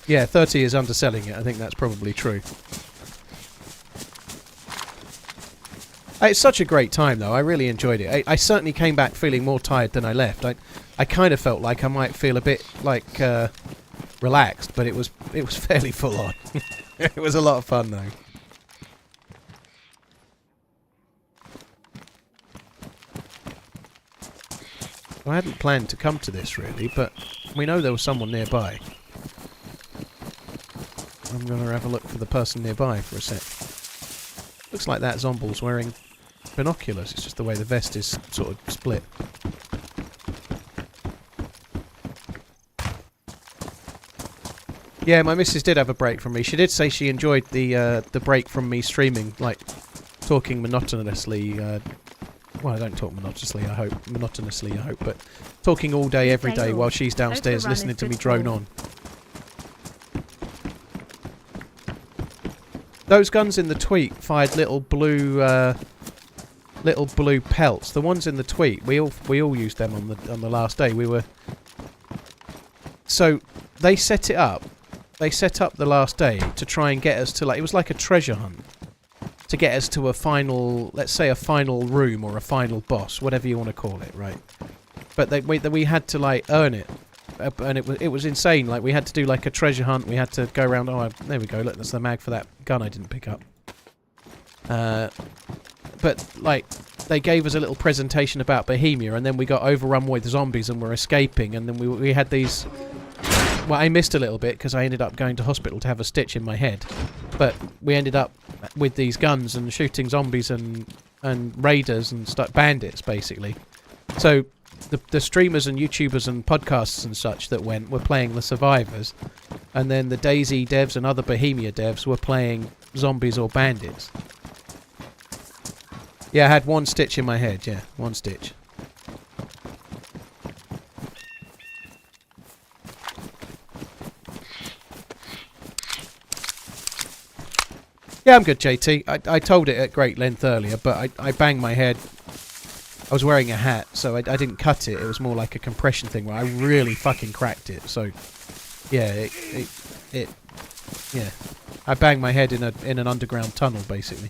Yeah, 30 is underselling it. I think that's probably true. It's such a great time, though. I really enjoyed it. I certainly came back feeling more tired than I left. I kind of felt like I might feel a bit, like... relaxed, but it was fairly full on. It was a lot of fun though. I hadn't planned to come to this really, but we know there was someone nearby. I'm going to have a look for the person nearby for a sec. Looks like that Zomble's wearing binoculars. It's just the way the vest is sort of split. Yeah, my missus did have a break from me. She did say she enjoyed the break from me streaming, like talking monotonously. Well, I don't talk monotonously, I hope, but talking all day, every day, while she's downstairs listening to me drone on. Those guns in the tweet fired little blue pelts. The ones in the tweet, we all used them on the last day. We were so. they set it up. They set up the last day to try and get us to, like, it was like a treasure hunt to get us to a final, let's say a final room or a final boss, whatever you want to call it, right? But we had to, like, earn it. And it was insane. Like, we had to do, like, a treasure hunt. We had to go around. Oh, there we go. Look, that's the mag for that gun I didn't pick up. But, like, they gave us a little presentation about Bohemia, and then we got overrun with zombies and were escaping, and then we had these... Well, I missed a little bit because I ended up going to hospital to have a stitch in my head. But we ended up with these guns and shooting zombies and raiders and bandits, basically. So the streamers and YouTubers and podcasts and such that were playing the survivors, and then the DayZ devs and other Bohemia devs were playing zombies or bandits. Yeah, I had one stitch in my head, yeah, one stitch. Yeah, I'm good, JT. I told it at great length earlier, but I banged my head. I was wearing a hat, so I didn't cut it. It was more like a compression thing where I really fucking cracked it. So, yeah, yeah. I banged my head in an underground tunnel, basically.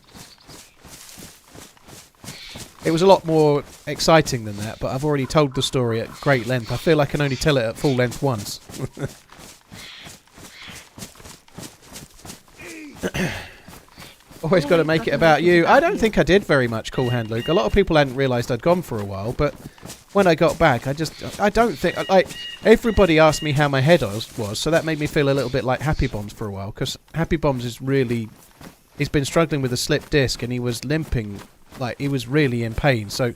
It was a lot more exciting than that, but I've already told the story at great length. I feel I can only tell it at full length once. Always got to make it about you. I don't think I did very much, Cool Hand Luke. A lot of people hadn't realised I'd gone for a while, but when I got back, I don't think... Like, everybody asked me how my head was, so that made me feel a little bit like Happy Bombs for a while, because Happy Bombs is really... He's been struggling with a slipped disc, and he was limping, like, he was really in pain, so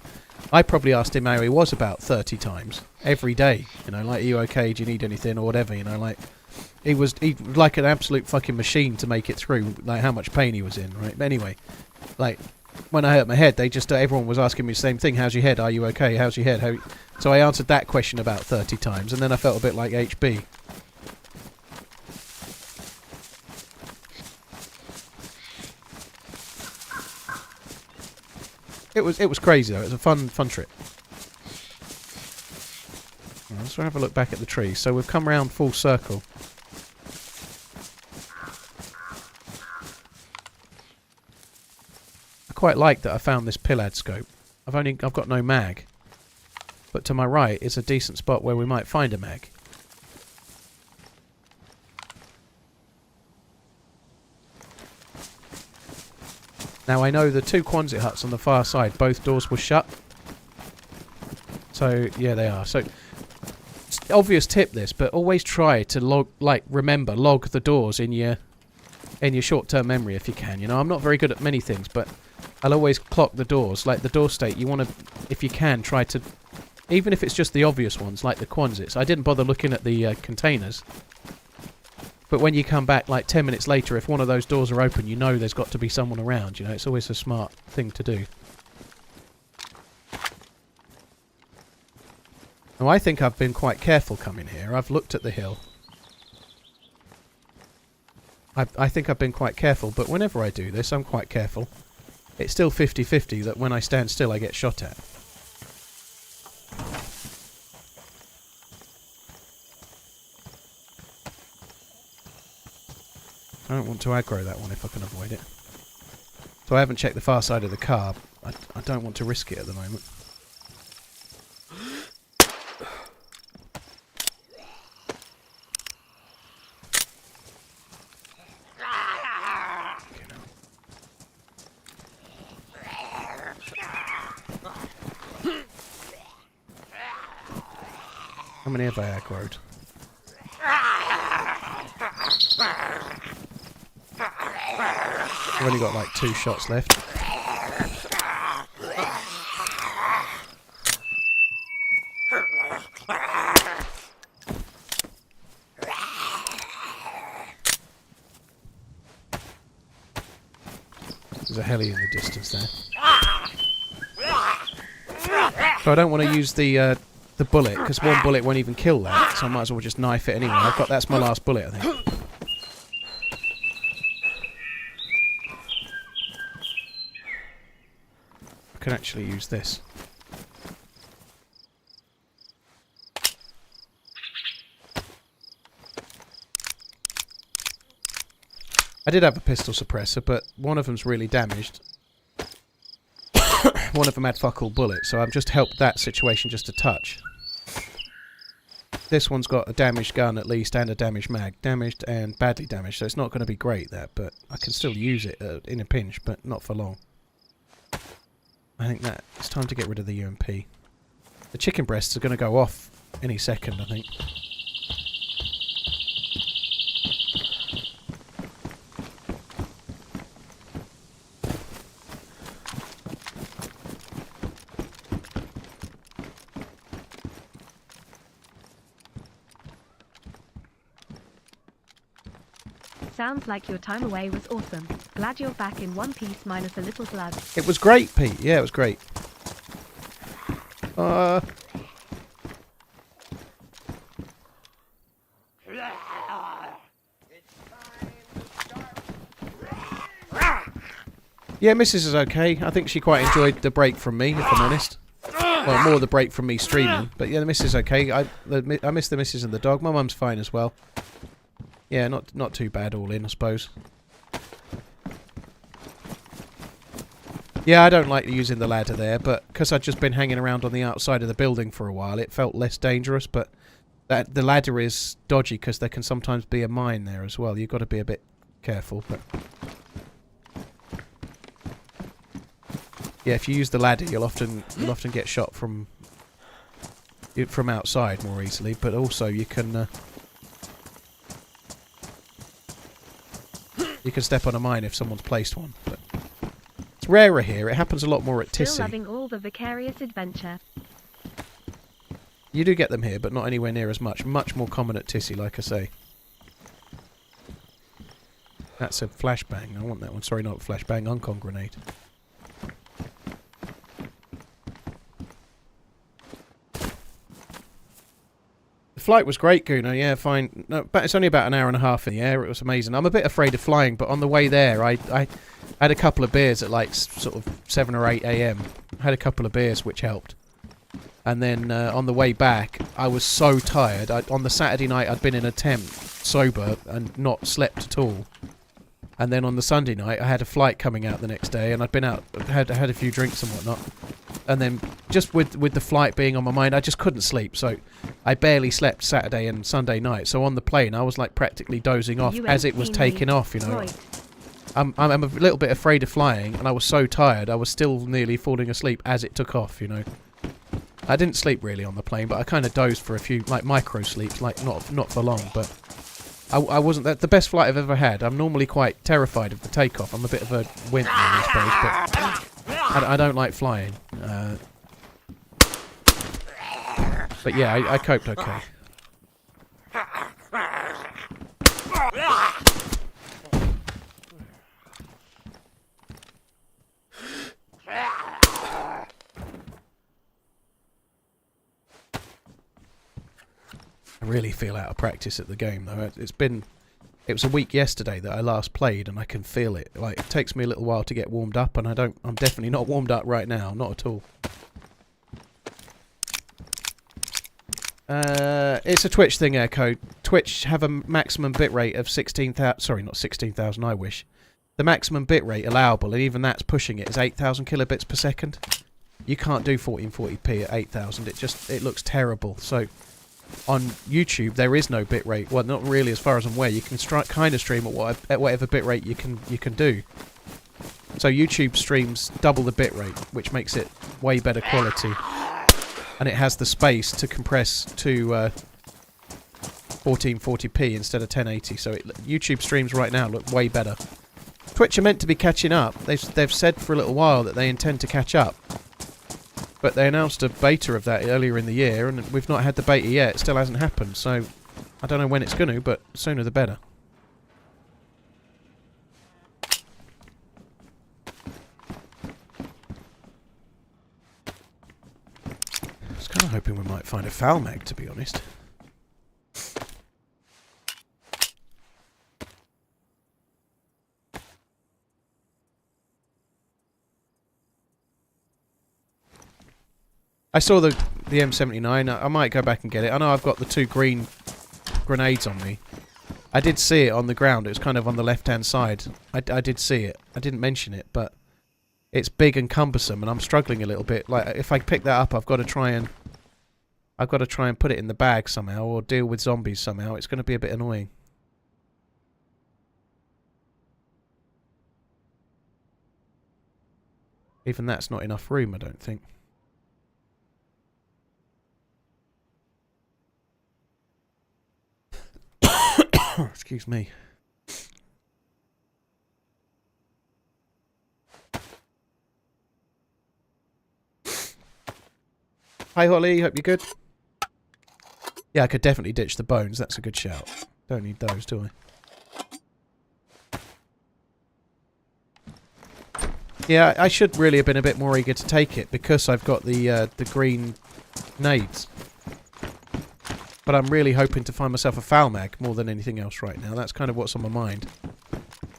I probably asked him how he was about 30 times, every day, you know, like, are you okay, do you need anything, or whatever, you know, like... He was like an absolute fucking machine to make it through, like how much pain he was in, right? But anyway, like, when I hurt my head, they just, everyone was asking me the same thing, how's your head, are you okay, how's your head? So I answered that question about 30 times, and then I felt a bit like HB. It was crazy though, it was a fun trip. Right, let's have a look back at the trees. So we've come round full circle. Quite like that I found this Pillad scope. I've got no mag, but to my right is a decent spot where we might find a mag. Now I know the two Quonset huts on the far side, both doors were shut. So yeah, they are. So obvious tip this, but always try to log the doors in your short-term memory if you can. You know, I'm not very good at many things, but I'll always clock the doors. Like the door state, you want to, if you can, try to, even if it's just the obvious ones, like the Quonsets. I didn't bother looking at the containers. But when you come back, like 10 minutes later, if one of those doors are open, you know there's got to be someone around. You know, it's always a smart thing to do. Now, I think I've been quite careful coming here. I've looked at the hill. I think I've been quite careful, but whenever I do this, I'm quite careful. It's still 50-50 that when I stand still, I get shot at. I don't want to aggro that one if I can avoid it. So I haven't checked the far side of the car. I don't want to risk it at the moment. How many have I aggroed? I've only got like 2 shots left. There's a heli in the distance there. So I don't want to use the bullet, because one bullet won't even kill that, so I might as well just knife it anyway. That's my last bullet, I think. I can actually use this. I did have a pistol suppressor, but one of them's really damaged. One of them had fuck all bullets, so I've just helped that situation just a touch. This one's got a damaged gun at least, and a damaged mag. Damaged and badly damaged, so it's not going to be great, that, but I can still use it in a pinch, but not for long. I think that it's time to get rid of the UMP. The chicken breasts are going to go off any second, I think. Sounds like your time away was awesome. Glad you're back in one piece minus a little blood. It was great, Pete. Yeah, it was great. Yeah, Mrs. is okay. I think she quite enjoyed the break from me, if I'm honest. Well, more the break from me streaming. But yeah, the Mrs. is okay. I miss the Mrs. and the dog. My mum's fine as well. Yeah, not too bad all in, I suppose. Yeah, I don't like using the ladder there, but because I'd just been hanging around on the outside of the building for a while, it felt less dangerous, but the ladder is dodgy because there can sometimes be a mine there as well. You've got to be a bit careful, but... Yeah, if you use the ladder, you'll often get shot from outside more easily, but also you can step on a mine if someone's placed one. But it's rarer here. It happens a lot more at Tissy. Still loving all the vicarious adventure. You do get them here, but not anywhere near as much. Much more common at Tissy, like I say. That's a flashbang. I want that one. Sorry, not flashbang. Uncon grenade. Flight was great, Guna. Yeah, fine. No, but it's only about an hour and a half in the air. It was amazing. I'm a bit afraid of flying, but on the way there, I had a couple of beers at like sort of 7 or 8 a.m. Had a couple of beers, which helped. And then on the way back, I was so tired. On the Saturday night, I'd been in a tent, sober, and not slept at all. And then on the Sunday night, I had a flight coming out the next day, and I'd been out, had a few drinks and whatnot. And then just with the flight being on my mind, I just couldn't sleep. So I barely slept Saturday and Sunday night. So on the plane, I was like practically dozing off as it was taking off, you know. Right. I'm a little bit afraid of flying, and I was so tired, I was still nearly falling asleep as it took off, you know. I didn't sleep really on the plane, but I kind of dozed for a few, like micro sleeps, like not for long, but I wasn't the best flight I've ever had. I'm normally quite terrified of the takeoff. I'm a bit of a wimp, I suppose, but I don't like flying. But yeah, I coped okay. I really feel out of practice at the game though. It was a week yesterday that I last played, and I can feel it. Like, it takes me a little while to get warmed up, and I'm definitely not warmed up right now, not at all. It's a Twitch thing, Echo. Twitch have a maximum bitrate of 16,000. Sorry, not 16,000. I wish. The maximum bitrate allowable, and even that's pushing it, is 8,000 kilobits per second. You can't do 1440p at 8,000. It looks terrible. So on YouTube, there is no bitrate. Well, not really, as far as I'm aware. You can kind of stream at whatever bitrate you can do. So YouTube streams double the bitrate, which makes it way better quality. And it has the space to compress to 1440p instead of 1080. So YouTube streams right now look way better. Twitch are meant to be catching up. They've said for a little while that they intend to catch up. But they announced a beta of that earlier in the year, and we've not had the beta yet. It still hasn't happened, so I don't know when it's going to, but sooner the better. I was kind of hoping we might find a foul mag, to be honest. I saw the M79. I might go back and get it. I know I've got the 2 green grenades on me. I did see it on the ground. It was kind of on the left-hand side. I did see it. I didn't mention it, but it's big and cumbersome, and I'm struggling a little bit. Like, if I pick that up, I've got to try and put it in the bag somehow, or deal with zombies somehow. It's going to be a bit annoying. Even that's not enough room, I don't think. Excuse me. Hi Holly, hope you're good. Yeah, I could definitely ditch the bones. That's a good shout. Don't need those, do I? Yeah, I should really have been a bit more eager to take it because I've got the green nades. But I'm really hoping to find myself a foul mag more than anything else right now. That's kind of what's on my mind.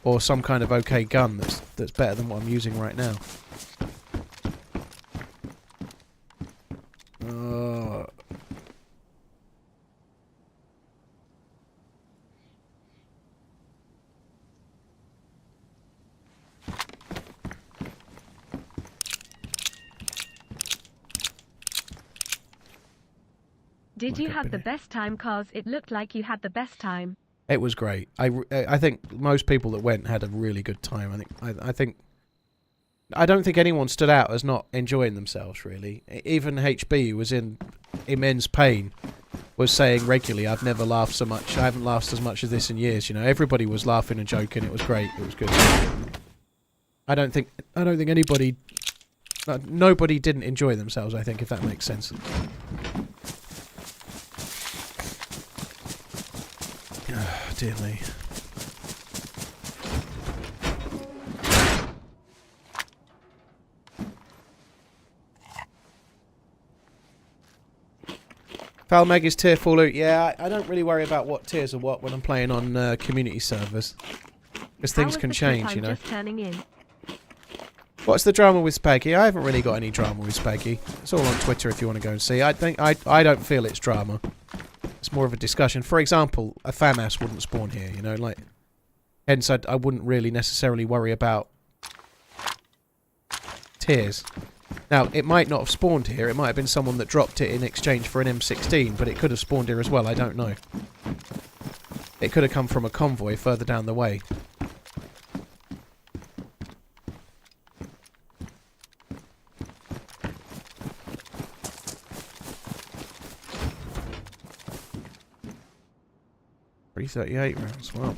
Or some kind of okay gun that's better than what I'm using right now. Did you have the best time, cause it looked like you had the best time? It was great. I think most people that went had a really good time. I don't think anyone stood out as not enjoying themselves, really. Even HB, who was in immense pain, was saying regularly, I've never laughed so much. I haven't laughed as much as this in years, you know. Everybody was laughing and joking. It was great. It was good. I don't think anybody... nobody didn't enjoy themselves, I think, if that makes sense. Dear me. Foul Mag is tier 4 loot. Yeah, I don't really worry about what tiers are what when I'm playing on community servers. Because things can change, you know. Just turning in. What's the drama with Spaggy? I haven't really got any drama with Spaggy. It's all on Twitter if you want to go and see. I don't feel it's drama. It's more of a discussion. For example, a FAMAS wouldn't spawn here, you know, like... Hence, I wouldn't really necessarily worry about tiers. Now, it might not have spawned here. It might have been someone that dropped it in exchange for an M16, but it could have spawned here as well. I don't know. It could have come from a convoy further down the way. .38 rounds, well.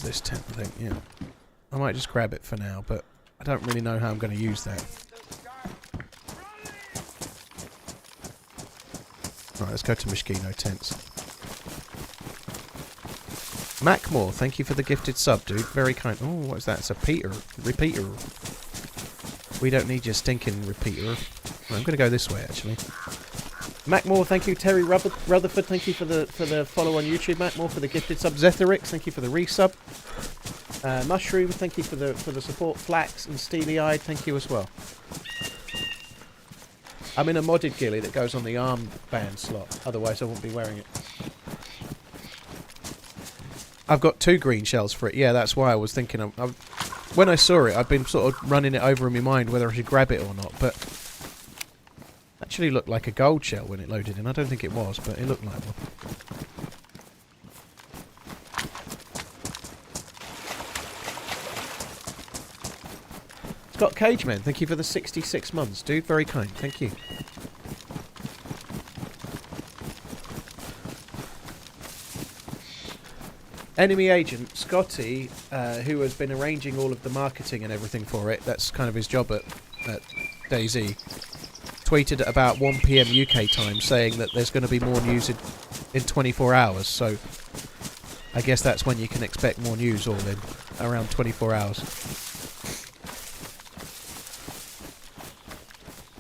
This tent, I think, yeah. I might just grab it for now, but I don't really know how I'm going to use that. Right, let's go to Mishkino tents. Macmore, thank you for the gifted sub, dude. Very kind. Oh, what is that? It's a repeater. We don't need your stinking repeater. Right, I'm going to go this way, actually. Macmore, thank you. Terry Rutherford, thank you for the follow on YouTube. Macmore for the gifted sub. Zetherix, thank you for the resub. Mushroom, thank you for the support. Flax and Steely Eyed, thank you as well. I'm in a modded ghillie that goes on the armband slot. Otherwise, I wouldn't be wearing it. I've got 2 green shells for it. Yeah, that's why I was thinking. When I saw it, I've been sort of running it over in my mind whether I should grab it or not. But it actually looked like a gold shell when it loaded in. I don't think it was, but it looked like one. Scott Cageman, thank you for the 66 months, dude. Very kind. Thank you. Enemy agent Scotty, who has been arranging all of the marketing and everything for it, that's kind of his job at DayZ, tweeted at about 1 PM UK time saying that there's going to be more news in 24 hours, so I guess that's when you can expect more news all in, around 24 hours.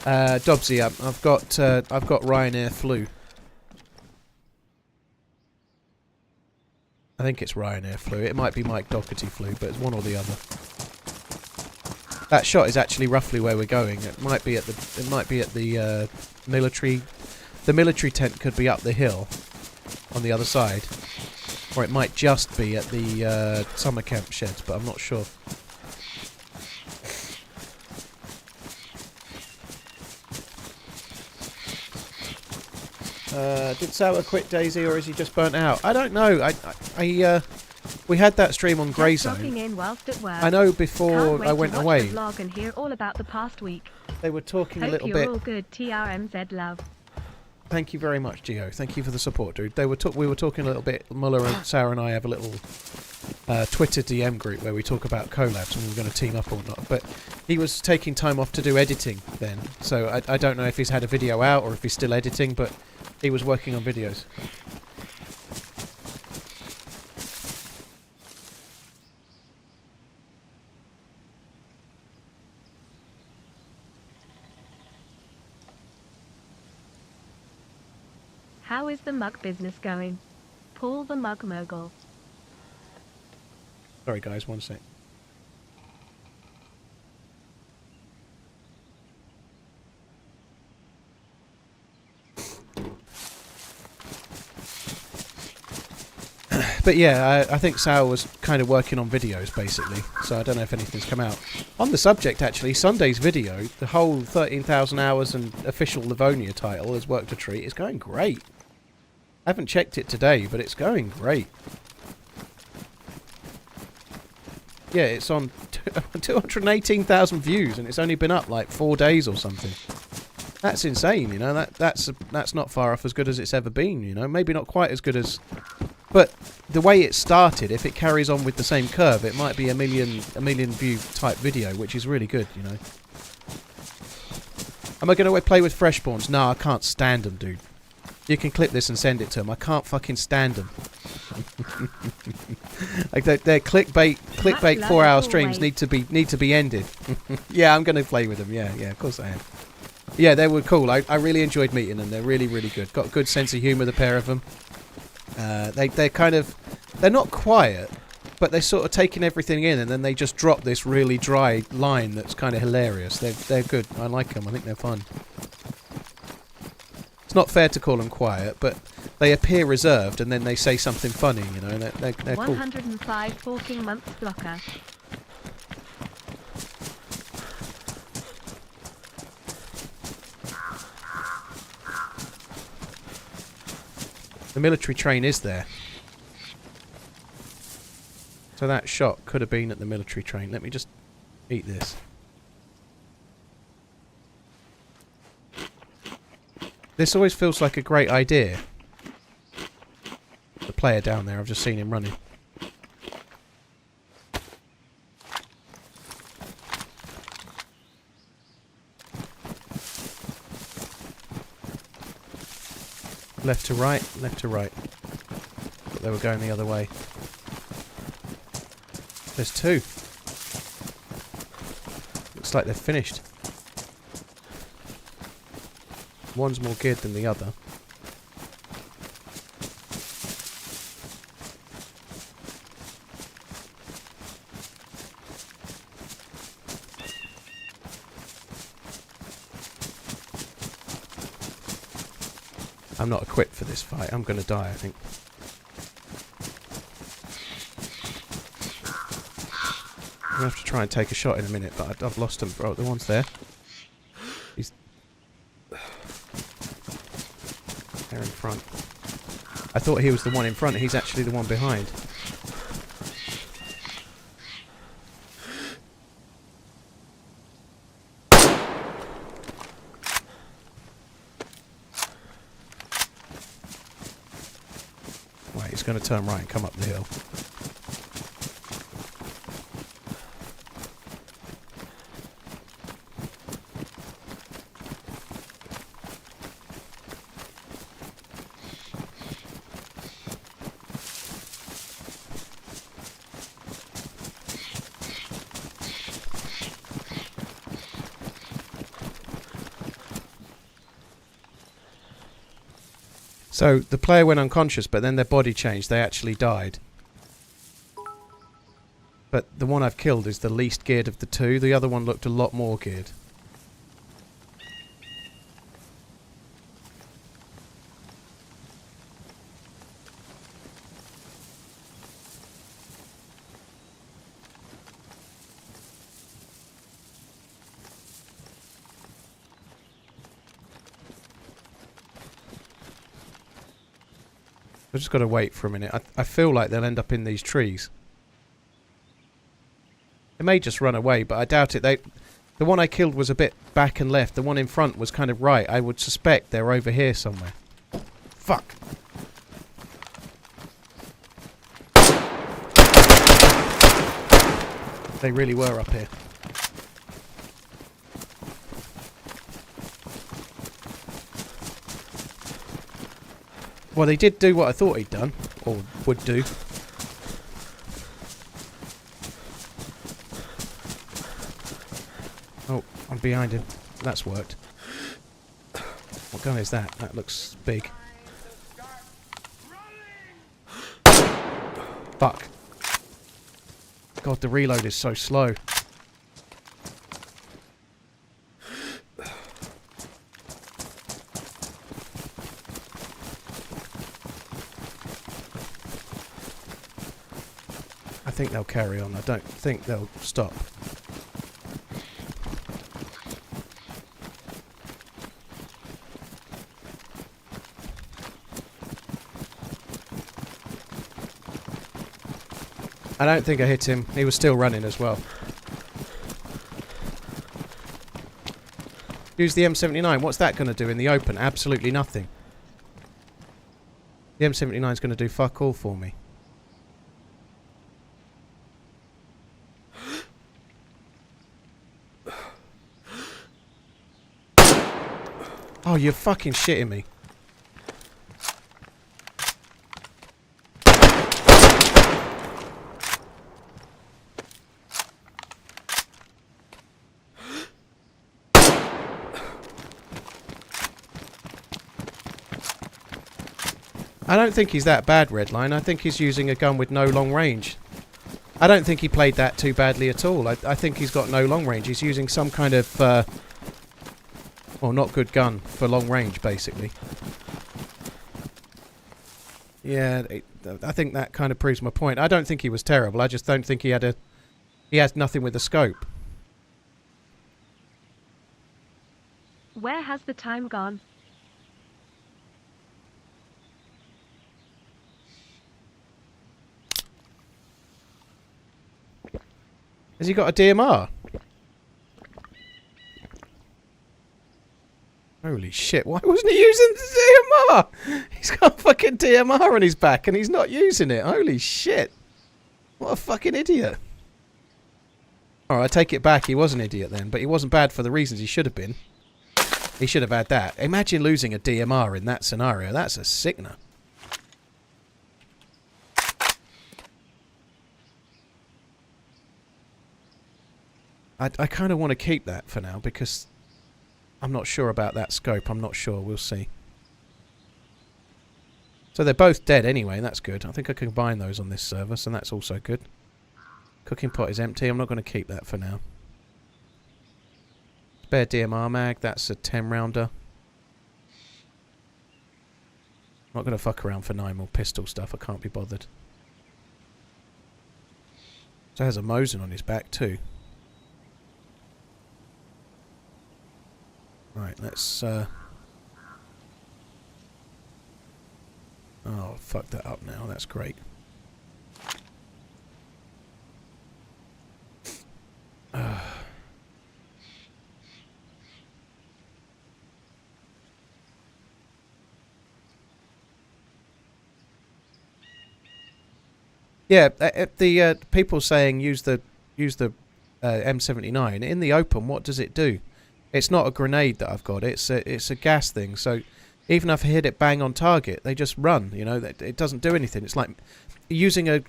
Dobbsy, I've got Ryanair flu. I think it's Ryanair flew. It might be Mike Doherty flew, but it's one or the other. That shot is actually roughly where we're going. It might be at the military. The military tent could be up the hill on the other side, or it might just be at the summer camp sheds, but I'm not sure. Did Sour quit DayZ, or is he just burnt out? I don't know. We had that stream on Greyzone. I know before I went away. Vlog and hear all about the past week. They were talking a little bit. Hope you're all good. TRMZ love. Thank you very much, Gio. Thank you for the support, dude. We were talking a little bit. Muller and Sarah and I have a little Twitter DM group where we talk about collabs and we're going to team up or not. But he was taking time off to do editing then, so I don't know if he's had a video out or if he's still editing, but he was working on videos. How is the mug business going? Paul the Mug Mogul. Sorry guys, one sec. But yeah, I think Sal was kind of working on videos basically, so I don't know if anything's come out. On the subject actually, Sunday's video, the whole 13,000 hours and official Livonia title as Work to Treat is going great. I haven't checked it today, but it's going great. Yeah, it's on 218,000 views and it's only been up like 4 days or something. That's insane, you know, that's not far off as good as it's ever been, you know, maybe not quite as good as... But the way it started, if it carries on with the same curve, it might be a million view type video, which is really good, you know. Am I going to play with Freshborns? No, I can't stand them, dude. You can clip this and send it to them. I can't fucking stand them. Like their clickbait 4-hour streams need to be ended. Yeah, I'm going to play with them. Yeah, of course I am. Yeah, they were cool. I really enjoyed meeting them. They're really, really good. Got a good sense of humour, the pair of them. They're not quiet, but they're sort of taking everything in, and then they just drop this really dry line that's kind of hilarious. They're good. I like them. I think they're fun. It's not fair to call them quiet, but they appear reserved, and then they say something funny, you know. And they're cool. 105 14 months blocker. The military train is there. So that shot could have been at the military train. Let me just eat this. This always feels like a great idea. The player down there, I've just seen him running. Left to right, left to right. But they were going the other way. There's two. Looks like they're finished. One's more geared than the other. I'm not equipped for this fight. I'm going to die, I think. I'm going to have to try and take a shot in a minute, but I've lost him. Oh, the one's there. He's... There in front. I thought he was the one in front. He's actually the one behind. Wait, he's going to turn right and come up the hill. So the player went unconscious, but then their body changed. They actually died. But the one I've killed is the least geared of the two. The other one looked a lot more geared. I've just got to wait for a minute. I feel like they'll end up in these trees. They may just run away, but I doubt it. The one I killed was a bit back and left. The one in front was kind of right. I would suspect they're over here somewhere. Fuck. They really were up here. Well, they did do what I thought he'd done, or would do. Oh, I'm behind him. That's worked. What gun is that? That looks big. Fuck. God, the reload is so slow. I think they'll carry on. I don't think they'll stop. I don't think I hit him. He was still running as well. Use the M79. What's that going to do in the open? Absolutely nothing. The M79 is going to do fuck all for me. Oh, you're fucking shitting me. I don't think he's that bad, Redline. I think he's using a gun with no long range. I don't think he played that too badly at all. I think he's got no long range. He's using some kind of... well, not good gun for long range, basically. Yeah, I think that kind of proves my point. I don't think he was terrible. I just don't think he had a... He has nothing with the scope. Where has the time gone? Has he got a DMR? Holy shit, why wasn't he using the DMR? He's got a fucking DMR on his back and he's not using it. Holy shit. What a fucking idiot. Alright, I take it back. He was an idiot then, but he wasn't bad for the reasons he should have been. He should have had that. Imagine losing a DMR in that scenario. That's a sickener. I kind of want to keep that for now because I'm not sure about that scope. I'm not sure. We'll see. So they're both dead anyway. That's good. I think I can combine those on this server, so that's also good. Cooking pot is empty. I'm not going to keep that for now. Spare DMR mag. That's a 10-rounder. Not going to fuck around for 9mm pistol stuff. I can't be bothered. So has a Mosin on his back too. Right, let's oh, fuck that up now. That's great. Yeah, the people saying use the M79 in the open. What does it do? It's not a grenade that I've got. It's a gas thing. So even if I hit it bang on target, they just run. You know, it doesn't do anything. It's like using a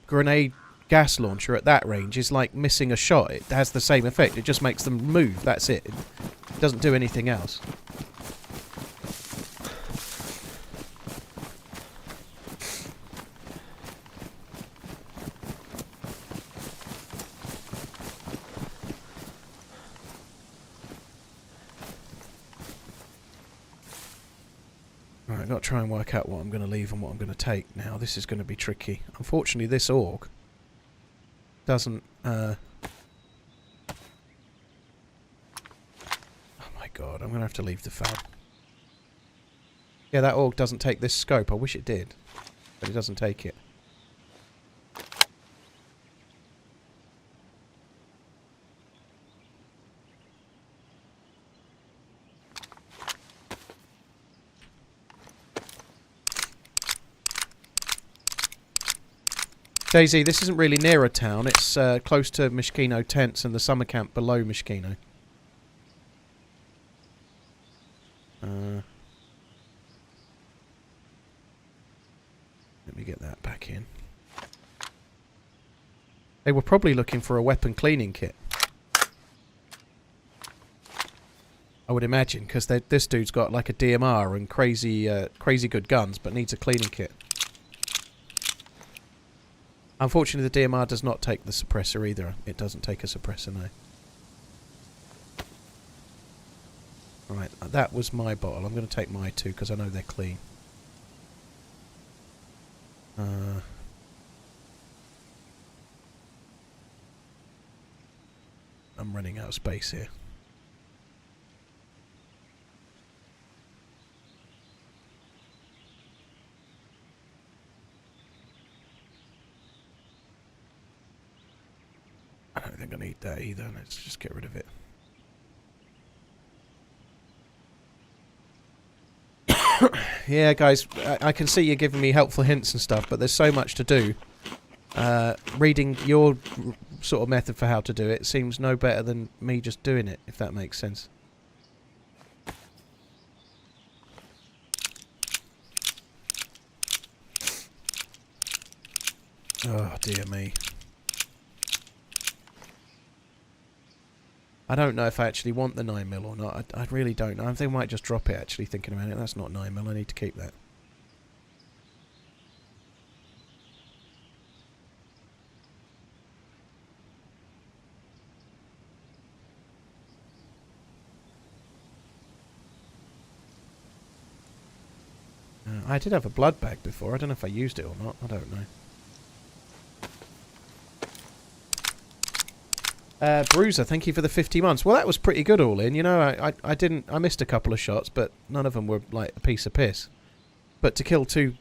grenade gas launcher at that range is like missing a shot. It has the same effect. It just makes them move. That's it. It doesn't do anything else. Right, I've got to try and work out what I'm going to leave and what I'm going to take now. This is going to be tricky. Unfortunately, this org doesn't... oh my god, I'm going to have to leave the fab. Yeah, that org doesn't take this scope. I wish it did, but it doesn't take it. DayZ, this isn't really near a town. It's close to Mishkino tents and the summer camp below Mishkino. Let me get that back in. They were probably looking for a weapon cleaning kit. I would imagine, because this dude's got like a DMR and crazy good guns, but needs a cleaning kit. Unfortunately, the DMR does not take the suppressor either. It doesn't take a suppressor, no. Right, that was my bottle. I'm going to take my two because I know they're clean. I'm running out of space here. I don't think I need that either. Let's just get rid of it. Yeah, guys, I can see you're giving me helpful hints and stuff, but there's so much to do. Reading your sort of method for how to do it seems no better than me just doing it, if that makes sense. Oh, dear me. I don't know if I actually want the 9mm or not. I really don't know. I think I might just drop it, actually, thinking about it. That's not 9mm. I need to keep that. I did have a blood bag before. I don't know if I used it or not. I don't know. Bruiser, thank you for the 50 months. Well, that was pretty good all in. You know, I missed a couple of shots, but none of them were like a piece of piss. But to kill two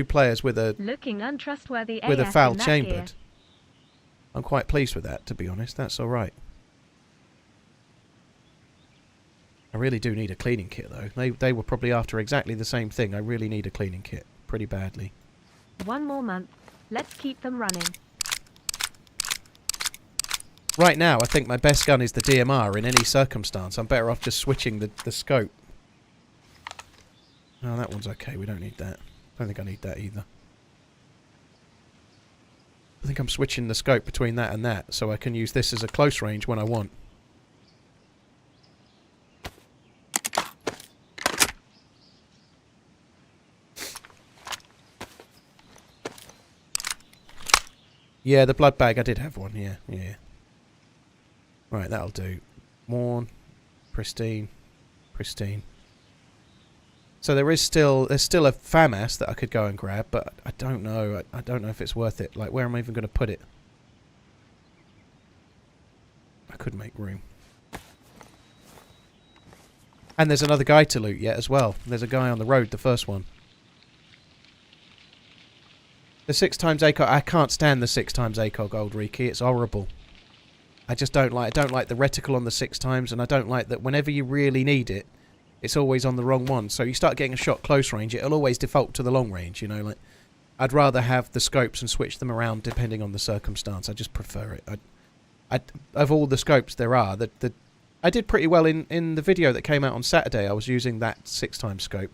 players with a looking untrustworthy with a AF foul in that chambered, gear. I'm quite pleased with that, to be honest. That's all right. I really do need a cleaning kit though. They were probably after exactly the same thing. I really need a cleaning kit pretty badly. 1 more month. Let's keep them running. Right now, I think my best gun is the DMR in any circumstance. I'm better off just switching the scope. Oh, that one's okay. We don't need that. I don't think I need that either. I think I'm switching the scope between that and that, so I can use this as a close range when I want. Yeah, the blood bag, I did have one, yeah. Right, that'll do. Worn, pristine, pristine. So there's still a FAMAS that I could go and grab, but I don't know. I don't know if it's worth it. Like, where am I even going to put it? I could make room. And there's another guy to loot yet as well. There's a guy on the road, the first one. The 6x ACOG, I can't stand the 6x ACOG, old Riki. It's horrible. I just don't like the reticle on the 6x, and I don't like that whenever you really need it, it's always on the wrong one. So you start getting a shot close range, it'll always default to the long range, you know, like I'd rather have the scopes and switch them around depending on the circumstance. I just prefer it. Of all the scopes there are, I did pretty well in the video that came out on Saturday. I was using that 6x scope.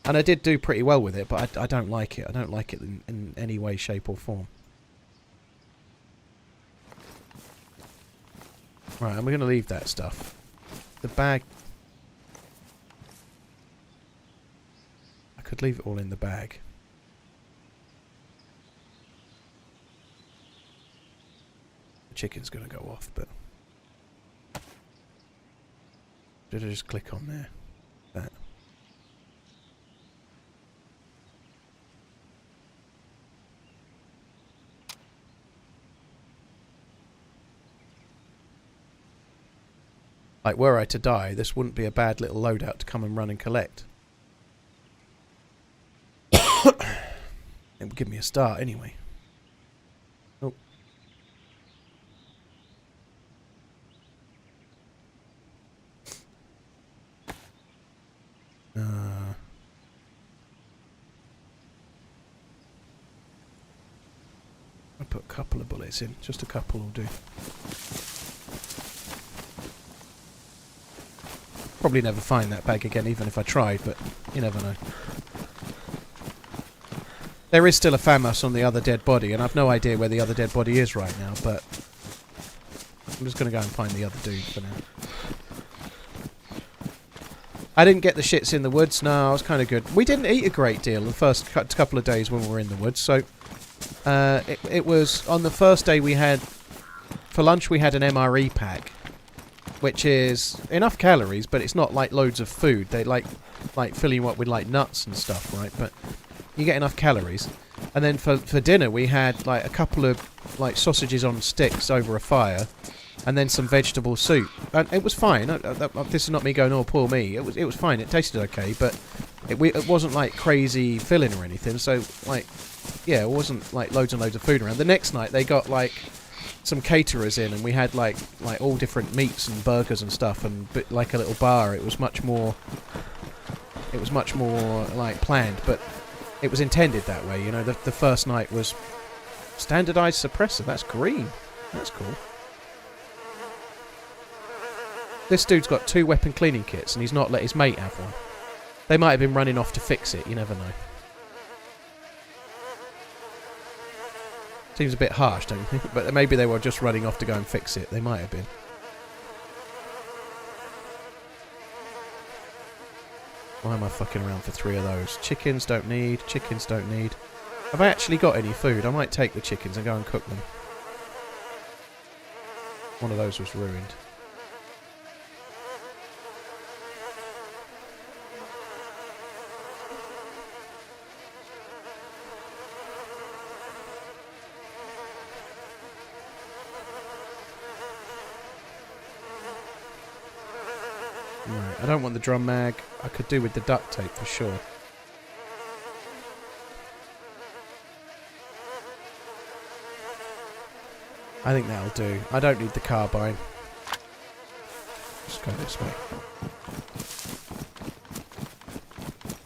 And I did do pretty well with it, but I don't like it. I don't like it in any way, shape or form. Right, and we're going to leave that stuff. The bag... I could leave it all in the bag. The chicken's going to go off, but... Did I just click on there? That. Like, were I to die, this wouldn't be a bad little loadout to come and run and collect. It would give me a start anyway. Oh. I'll put a couple of bullets in. Just a couple will do. Probably never find that bag again, even if I tried, but you never know. There is still a FAMAS on the other dead body, and I've no idea where the other dead body is right now, but I'm just going to go and find the other dude for now. I didn't get the shits in the woods. No, I was kind of good. We didn't eat a great deal the first couple of days when we were in the woods, so it was on the first day we had, for lunch we had an MRE pack, which is enough calories, but it's not like loads of food. They like fill you up with like nuts and stuff, right? But you get enough calories. And then for dinner we had like a couple of like sausages on sticks over a fire, and then some vegetable soup. And it was fine. This is not me going, oh poor me. It was fine. It tasted okay, but it wasn't like crazy filling or anything. So like, yeah, it wasn't like loads and loads of food around. The next night they got like some caterers in, and we had like all different meats and burgers and stuff, and like a little bar. It was much more like planned, but it was intended that way, you know. The first night was standardized suppressor. That's green. That's cool. This dude's got 2 weapon cleaning kits, and he's not let his mate have one. They might have been running off to fix it. You never know. Seems a bit harsh, don't you think? But maybe they were just running off to go and fix it. They might have been. Why am I fucking around for 3 of those? Chickens don't need. Chickens don't need. Have I actually got any food? I might take the chickens and go and cook them. One of those was ruined. Right, I don't want the drum mag. I could do with the duct tape for sure. I think that'll do. I don't need the carbine. Let's go this way.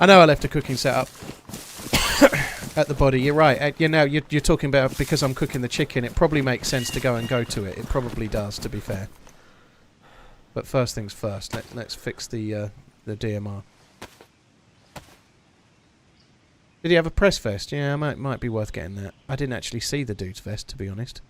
I know I left a cooking setup at the body. You're right. You know, you're talking about because I'm cooking the chicken. It probably makes sense to go to it. It probably does, to be fair. But first things first, let's fix the DMR. Did he have a press vest? Yeah, might be worth getting that. I didn't actually see the dude's vest, to be honest.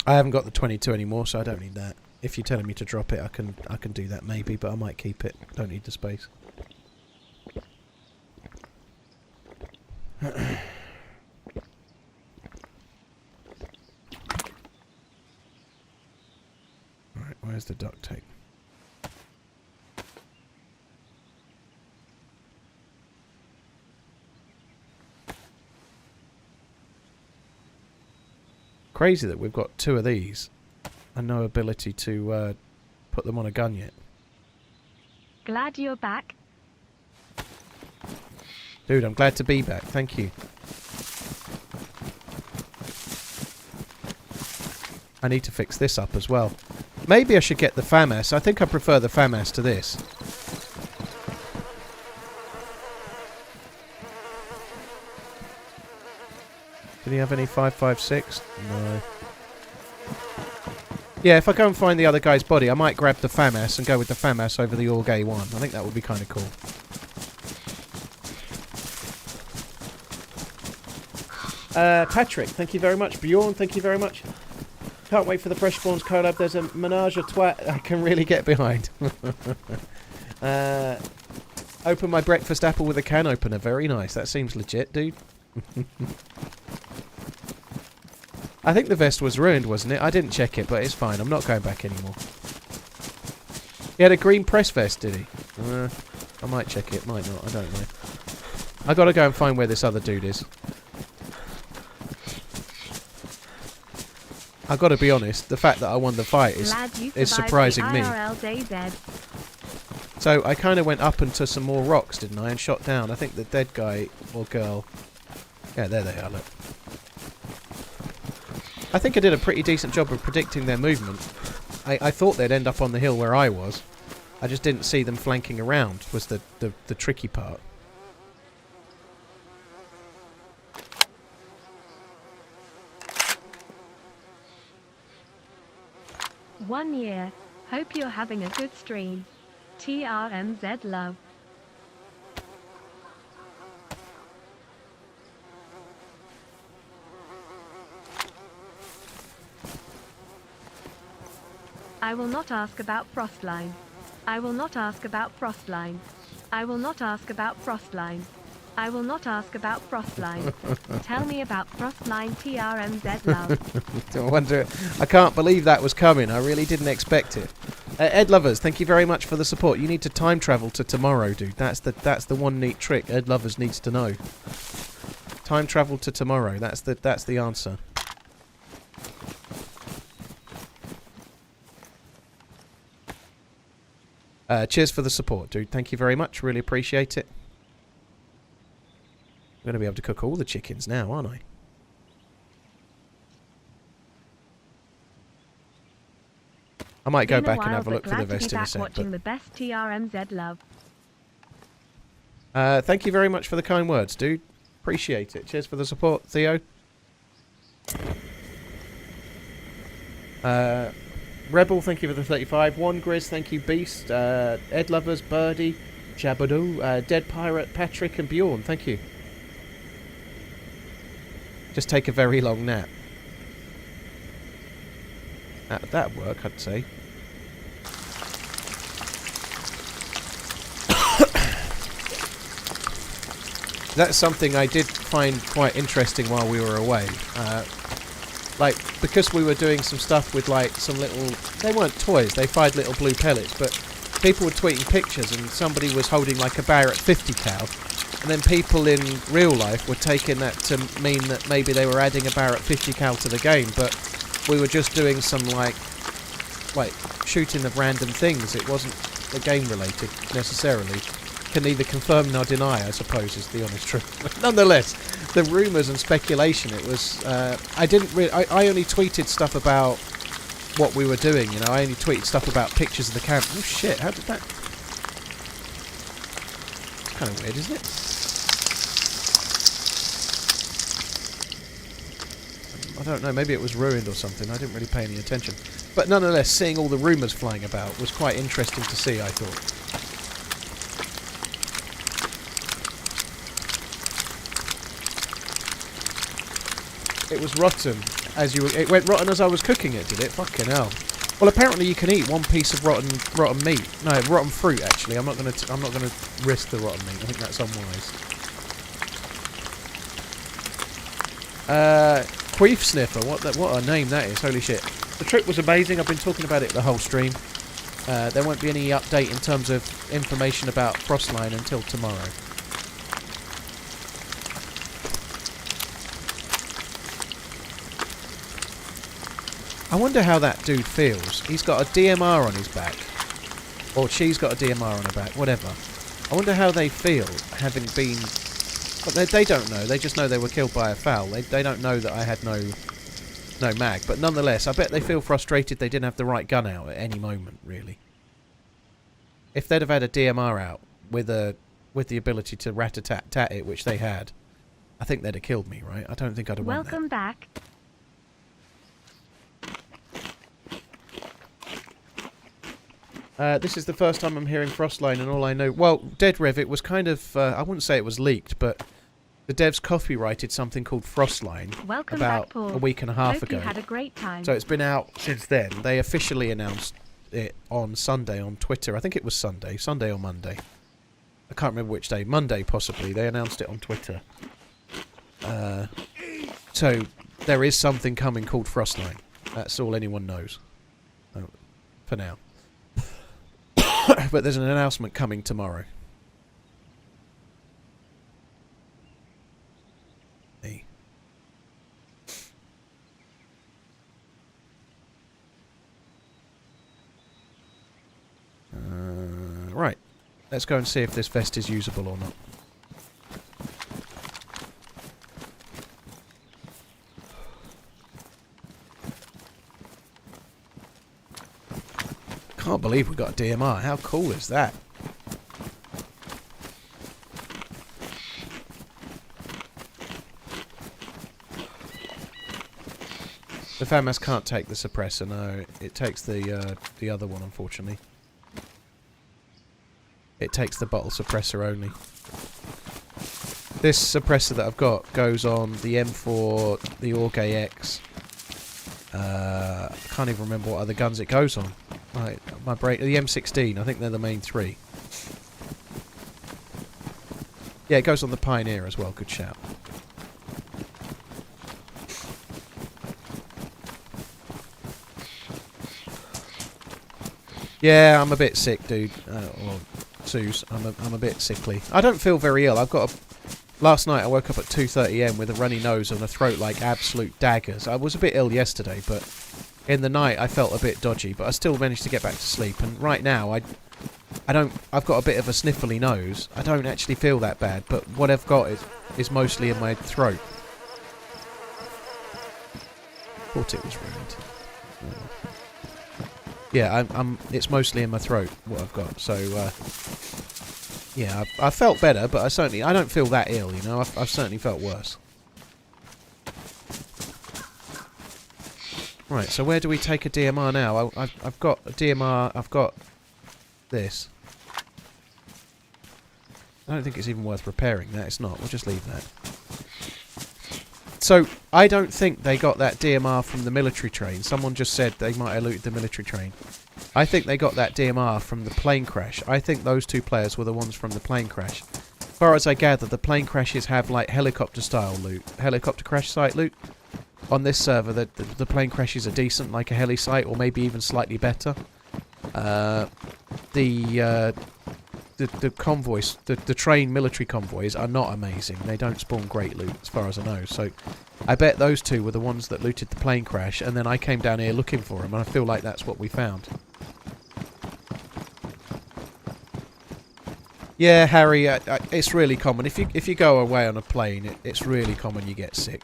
I haven't got the 22 anymore, so I don't need that. If you're telling me to drop it, I can do that maybe, but I might keep it. Don't need the space. Right, where's the duct tape? Crazy that we've got 2 of these and no ability to put them on a gun yet. Glad you're back. Dude, I'm glad to be back. Thank you. I need to fix this up as well. Maybe I should get the FAMAS. I think I prefer the FAMAS to this. Did he have any 5.56? No. Yeah, if I go and find the other guy's body, I might grab the FAMAS and go with the FAMAS over the Orgay one. I think that would be kind of cool. Patrick, thank you very much. Bjorn, thank you very much. Can't wait for the Fresh Spawns collab. There's a menage a twat I can really get behind. Open my breakfast apple with a can opener. Very nice. That seems legit, dude. I think the vest was ruined, wasn't it? I didn't check it, but it's fine. I'm not going back anymore. He had a green press vest, did he? I might check it. Might not. I don't know. I gotta go and find where this other dude is. I gotta be honest, the fact that I won the fight is surprising me. So I kind of went up into some more rocks, didn't I, and shot down. I think the dead guy or girl. Yeah, there they are, look. I think I did a pretty decent job of predicting their movement. I thought they'd end up on the hill where I was. I just didn't see them flanking around, was the tricky part. One year. Hope you're having a good stream. TRMZ love. I will not ask about Frostline. I will not ask about Frostline. I will not ask about Frostline. I will not ask about Frostline. Tell me about Frostline, TRMZ love. I wonder. I can't believe that was coming. I really didn't expect it. Ed Lovers, thank you very much for the support. You need to time travel to tomorrow, dude. That's the one neat trick Ed Lovers needs to know. Time travel to tomorrow. That's the answer. Cheers for the support, dude. Thank you very much. Really appreciate it. I'm going to be able to cook all the chickens now, aren't I? I might go back and have a look for the vest in a sec. Watching the best TRMZ love. Thank you very much for the kind words, dude. Appreciate it. Cheers for the support, Theo. Rebel, thank you for the 35. One Grizz, thank you. Beast, Ed Lovers, Birdie, Jabadoo, Dead Pirate, Patrick, and Bjorn, thank you. Just take a very long nap. That'd work, I'd say. That's something I did find quite interesting while we were away. Like, because we were doing some stuff with, like, some little... They weren't toys, they fired little blue pellets, but people were tweeting pictures and somebody was holding, like, a Barrett 50 cal. And then people in real life were taking that to mean that maybe they were adding a Barrett 50 cal to the game, but we were just doing some, like shooting of random things. It wasn't game related necessarily. Can neither confirm nor deny, I suppose, is the honest truth. But nonetheless, the rumours and speculation, it was... I only tweeted stuff about what we were doing, you know. I only tweeted stuff about pictures of the camp. Oh shit, how did that... It's kind of weird, isn't it? I don't know, maybe it was ruined or something. I didn't really pay any attention. But nonetheless, seeing all the rumours flying about was quite interesting to see, I thought. It was rotten. It went rotten as I was cooking it, did it? Fucking hell. Well, apparently you can eat one piece of rotten meat. No, rotten fruit. Actually, I'm not gonna risk the rotten meat. I think that's unwise. Queef Sniffer. What a name that is. Holy shit. The trip was amazing. I've been talking about it the whole stream. There won't be any update in terms of information about Frostline until tomorrow. I wonder how that dude feels. He's got a DMR on his back. Or she's got a DMR on her back. Whatever. I wonder how they feel having been... But they don't know. They just know they were killed by a foul. They don't know that I had no mag. But nonetheless, I bet they feel frustrated they didn't have the right gun out at any moment, really. If they'd have had a DMR out with the ability to rat-a-tat-tat it, which they had, I think they'd have killed me, right? I don't think I'd have won that. Welcome back. This is the first time I'm hearing Frostline, and all I know... Well, Dead Rev, it was kind of... I wouldn't say it was leaked, but the devs copyrighted something called Frostline about a week and a half ago. You had a great time. So it's been out since then. They officially announced it on Sunday on Twitter. I think it was Sunday or Monday. I can't remember which day. Monday, possibly. They announced it on Twitter. So there is something coming called Frostline. That's all anyone knows. For now. But there's an announcement coming tomorrow. Let's go and see if this vest is usable or not. Can't believe we got a DMR. How cool is that? The FAMAS can't take the suppressor, no. It takes the other one, unfortunately. It takes the bottle suppressor only. This suppressor that I've got goes on the M4, the Orgay X. I can't even remember what other guns it goes on. My brain, the M16, I think they're the main three. Yeah, it goes on the Pioneer as well, good shout. Yeah, I'm a bit sick, dude. Or Suze, I'm a bit sickly. I don't feel very ill. I've got a... Last night I woke up at 2:30 AM with a runny nose and a throat like absolute daggers. I was a bit ill yesterday, but in the night I felt a bit dodgy, but I still managed to get back to sleep. And right now I've got a bit of a sniffly nose. I don't actually feel that bad, but what I've got is mostly in my throat. Thought it was ruined. Yeah, it's mostly in my throat, what I've got, so, yeah, I felt better, but I don't feel that ill, you know, I've certainly felt worse. Right, so where do we take a DMR now? I've got a DMR, I've got this. I don't think it's even worth repairing that, it's not, we'll just leave that. So, I don't think they got that DMR from the military train. Someone just said they might have looted the military train. I think they got that DMR from the plane crash. I think those two players were the ones from the plane crash. As far as I gather, the plane crashes have like helicopter-style loot. Helicopter crash site loot. On this server, the plane crashes are decent, like a heli site, or maybe even slightly better. The convoys, the train military convoys are not amazing. They don't spawn great loot, as far as I know. So, I bet those two were the ones that looted the plane crash, and then I came down here looking for them, and I feel like that's what we found. Yeah, Harry, it's really common. If you go away on a plane, it's really common you get sick.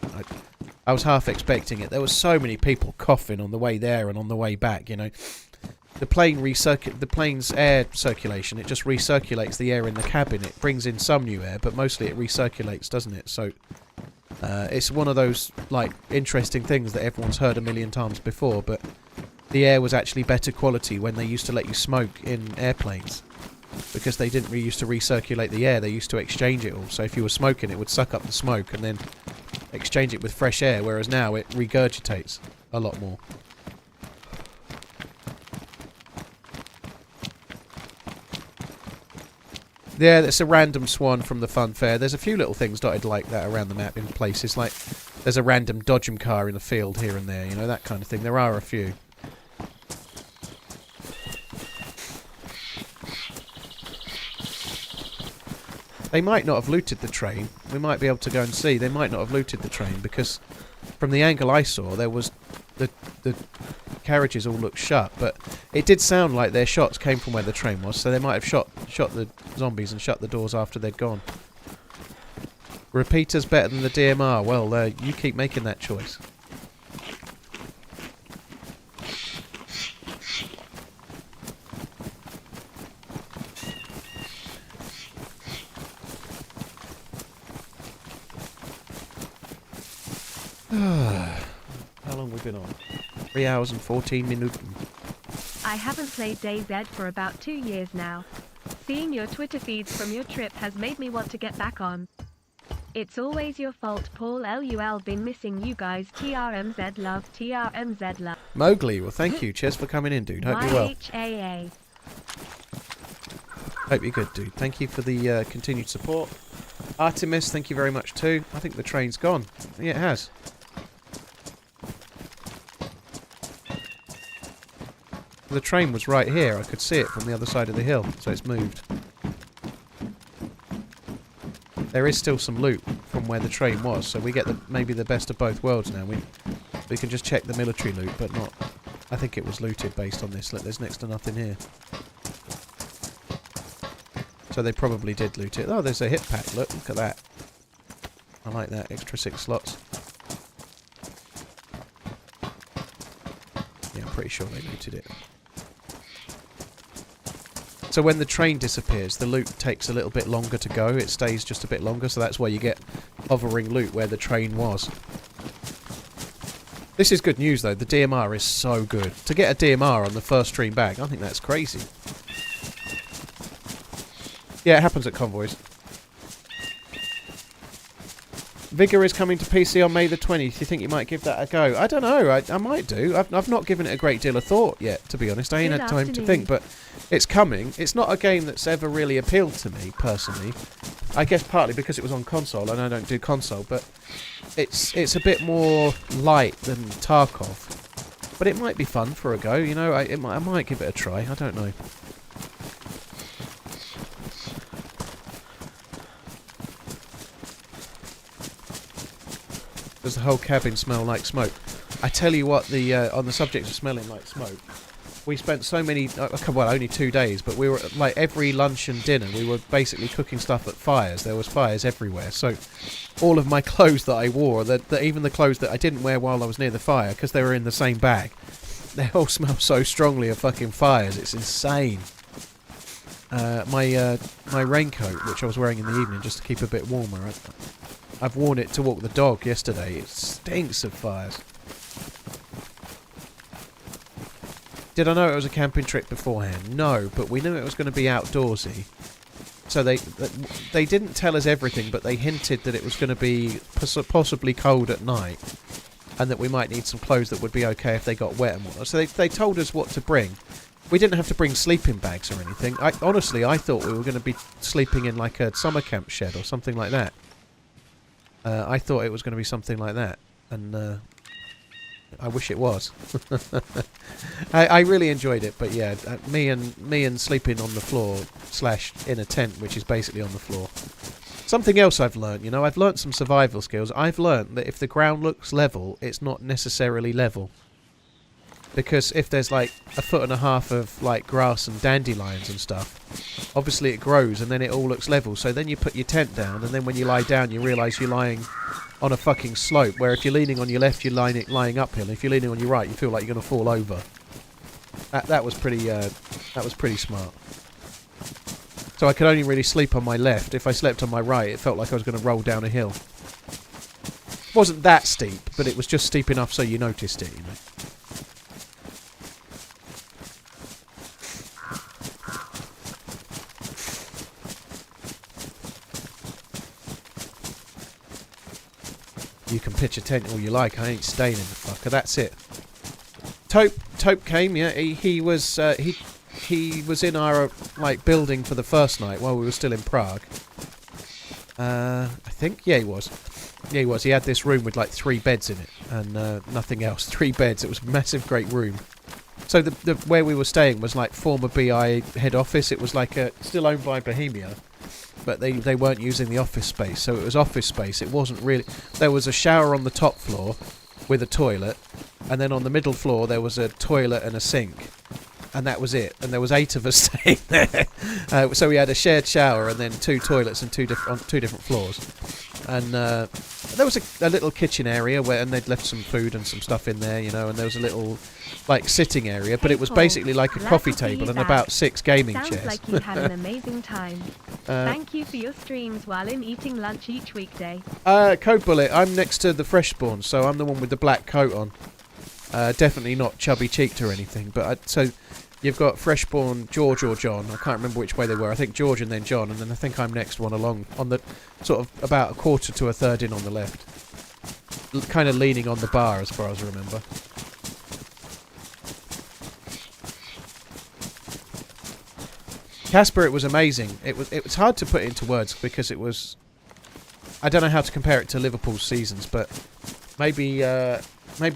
I was half expecting it. There were so many people coughing on the way there and on the way back, you know. The plane's air circulation, it just recirculates the air in the cabin. It brings in some new air, but mostly it recirculates, doesn't it? So, it's one of those, like, interesting things that everyone's heard a million times before, but the air was actually better quality when they used to let you smoke in airplanes. Because they didn't used to recirculate the air, they used to exchange it all. So if you were smoking, it would suck up the smoke and then exchange it with fresh air, whereas now it regurgitates a lot more. Yeah, it's a random swan from the fun fair. There's a few little things dotted like that around the map in places. Like, there's a random Dodgem car in the field here and there, you know, that kind of thing. There are a few. They might not have looted the train. We might be able to go and see. They might not have looted the train because from the angle I saw, there was the carriages all looked shut, but it did sound like their shots came from where the train was, so they might have shot the zombies and shut the doors after they'd gone. Repeater's better than the DMR. Well, you keep making that choice. How long have we been on? 3 hours and 14 minutes. I haven't played DayZ for about 2 years now. Seeing your Twitter feeds from your trip has made me want to get back on. It's always your fault, Paul LUL. Been missing you guys. TRMZ love, TRMZ love. Mowgli, well thank you. Cheers for coming in, dude. Hope you're well. YHAA. Hope you're good, dude. Thank you for the continued support. Artemis, thank you very much too. I think the train's gone. Yeah, it has. The train was right here. I could see it from the other side of the hill, so it's moved. There is still some loot from where the train was, so we get maybe the best of both worlds now. We can just check the military loot, but not... I think it was looted based on this. Look, there's next to nothing here. so they probably did loot it. Oh, there's a hit pack. Look at that. I like that. Extra 6 slots. Yeah, I'm pretty sure they looted it. So when the train disappears, the loot takes a little bit longer to go. It stays just a bit longer, so that's why you get hovering loot where the train was. This is good news, though. The DMR is so good. To get a DMR on the first stream back, I think that's crazy. Yeah, it happens at convoys. Vigor is coming to PC on May the 20th. You think you might give that a go? I don't know. I might do. I've not given it a great deal of thought yet, to be honest. I ain't had time to think, but it's coming. It's not a game that's ever really appealed to me, personally. I guess partly because it was on console, and I don't do console, but it's a bit more light than Tarkov. But it might be fun for a go, you know. I might give it a try. I don't know. Does the whole cabin smell like smoke? I tell you what, on the subject of smelling like smoke, we spent so many, well, only 2 days, but we were, like, every lunch and dinner, we were basically cooking stuff at fires. There was fires everywhere. So all of my clothes that I wore, even the clothes that I didn't wear while I was near the fire, because they were in the same bag, they all smell so strongly of fucking fires. It's insane. My raincoat, which I was wearing in the evening just to keep a bit warmer, I've worn it to walk the dog yesterday. It stinks of fires. Did I know it was a camping trip beforehand? No, but we knew it was going to be outdoorsy. So they didn't tell us everything, but they hinted that it was going to be possibly cold at night, and that we might need some clothes that would be okay if they got wet and whatnot. So they told us what to bring. We didn't have to bring sleeping bags or anything. Honestly, I thought we were going to be sleeping in like a summer camp shed or something like that. I thought it was going to be something like that, and I wish it was. I really enjoyed it, but yeah, me and sleeping on the floor / in a tent, which is basically on the floor. Something else I've learnt, you know, I've learnt some survival skills. I've learnt that if the ground looks level, it's not necessarily level. Because if there's like 1.5 foot of like grass and dandelions and stuff, obviously it grows and then it all looks level. So then you put your tent down, and then when you lie down you realise you're lying on a fucking slope, where if you're leaning on your left you're lying uphill, if you're leaning on your right you feel like you're going to fall over. That was pretty smart. So I could only really sleep on my left. If I slept on my right it felt like I was going to roll down a hill. It wasn't that steep, but it was just steep enough so you noticed it, you know. You can pitch a tent all you like. I ain't staying in the fucker. That's it. Tope came. Yeah, he was in our like building for the first night while we were still in Prague. I think. Yeah, he was. Yeah, he was. He had this room with like 3 beds in it and nothing else. 3 beds. It was a massive, great room. So the where we were staying was like former BI head office. It was like still owned by Bohemia. But they weren't using the office space, so it was office space. It wasn't really... There was a shower on the top floor with a toilet, and then on the middle floor there was a toilet and a sink, and that was it. And there was 8 of us staying there. So we had a shared shower and then 2 toilets and on 2 different floors. And there was a little kitchen area and they'd left some food and some stuff in there, you know, and there was a little like sitting area, but it was basically like a coffee table and about 6 gaming chairs. Sounds like you had an amazing time. Thank you for your streams while in eating lunch each weekday. Code Bullet, I'm next to the Fresh Spawn, so I'm the one with the black coat on. Definitely not chubby cheeked or anything, but so you've got Fresh Spawn, George or John. I can't remember which way they were. I think George and then John, and then I think I'm next one along on the sort of about 1/4 to 1/3 in on the left. Kind of leaning on the bar as far as I remember. Casper, it was amazing. It was hard to put into words because it was... I don't know how to compare it to Liverpool's seasons, but maybe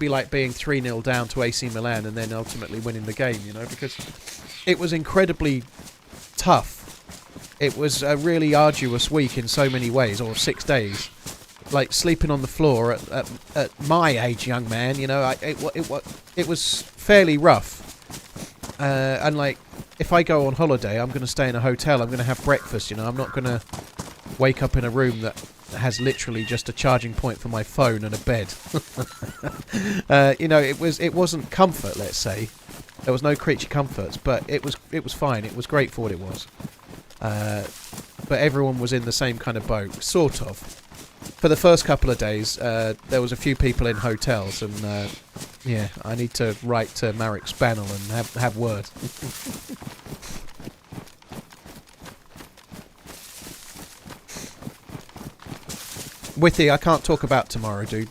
like being 3-0 down to AC Milan and then ultimately winning the game, you know, because it was incredibly tough. It was a really arduous week in so many ways, or 6 days. Like sleeping on the floor at my age, young man, you know, it was fairly rough. And like if I go on holiday, I'm going to stay in a hotel. I'm going to have breakfast. You know, I'm not going to wake up in a room that has literally just a charging point for my phone and a bed. You know, it wasn't comfort. Let's say there was no creature comforts, but it was fine. It was great for what it was. But everyone was in the same kind of boat, sort of. For the first couple of days, there was a few people in hotels, and yeah, I need to write to Marek Spanel and have word. Withy, I can't talk about tomorrow, dude.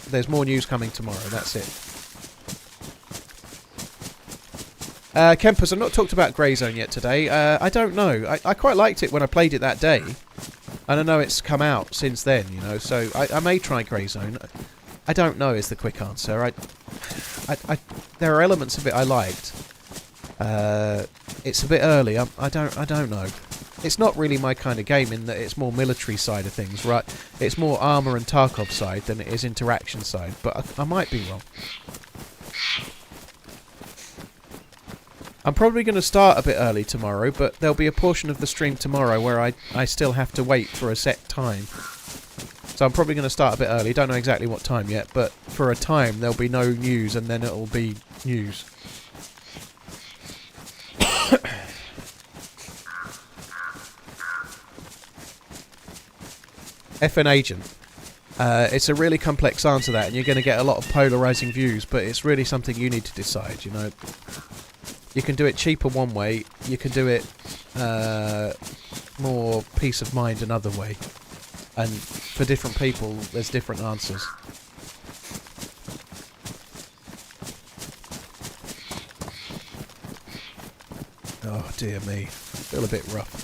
There's more news coming tomorrow, that's it. Kempers, I've not talked about Greyzone yet today. I don't know. I quite liked it when I played it that day. And I know it's come out since then, you know, so I may try Greyzone. I don't know is the quick answer. There are elements of it I liked. It's a bit early. I don't know. It's not really my kind of game in that it's more military side of things, right? It's more armour and Tarkov side than it is interaction side, but I might be wrong. I'm probably going to start a bit early tomorrow, but there'll be a portion of the stream tomorrow where I still have to wait for a set time. So I'm probably going to start a bit early. Don't know exactly what time yet, but for a time there'll be no news and then it'll be news. FN Agent. It's a really complex answer to that, and you're going to get a lot of polarising views, but it's really something you need to decide, you know. You can do it cheaper one way, you can do it more peace of mind another way. And for different people, there's different answers. Oh dear me, I feel a bit rough.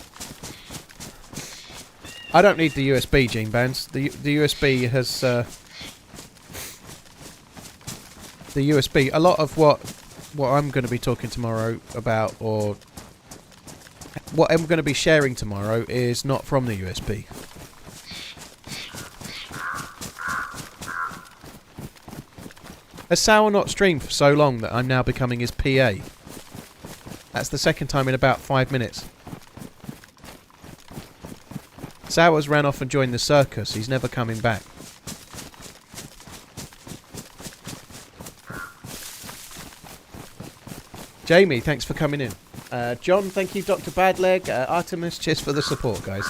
I don't need the USB, Gene Bands. The USB has... the USB, a lot of what I'm going to be talking tomorrow about, or what I'm going to be sharing tomorrow, is not from the USB. Has Sour not streamed for so long that I'm now becoming his PA? That's the second time in about 5 minutes. Sour's ran off and joined the circus. He's never coming back. Jamie, thanks for coming in. John, thank you. Dr. Badleg, Artemis, cheers for the support, guys.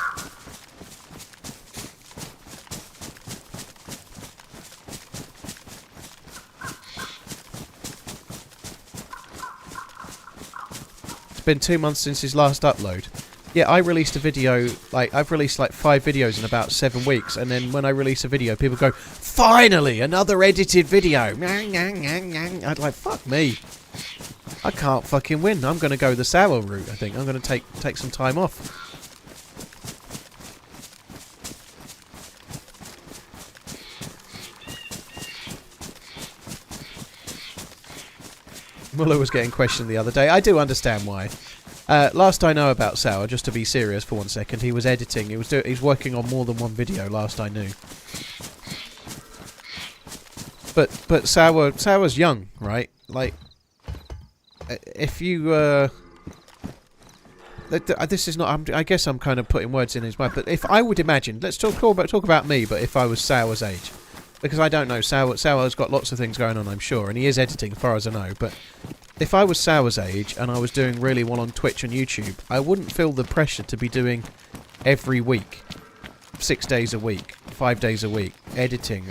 It's been 2 months since his last upload. Yeah, I released a video, I've released 5 videos in about 7 weeks, and then when I release a video, people go, finally, another edited video! I'd like, fuck me. I can't fucking win. I'm going to go the Sour route, I think. I'm going to take some time off. Muller was getting questioned the other day. I do understand why. Last I know about Sour, just to be serious for 1 second, he was editing. He was working on more than one video. Last I knew. But Sour's young, right? Like, if you this is not. I guess I'm kind of putting words in his mouth. But if I would imagine, let's talk about me. But if I was Sour's age, because I don't know, Sour's got lots of things going on, I'm sure, and he is editing, as far as I know. But if I was Sour's age and I was doing really well on Twitch and YouTube, I wouldn't feel the pressure to be doing every week, 6 days a week, 5 days a week, editing.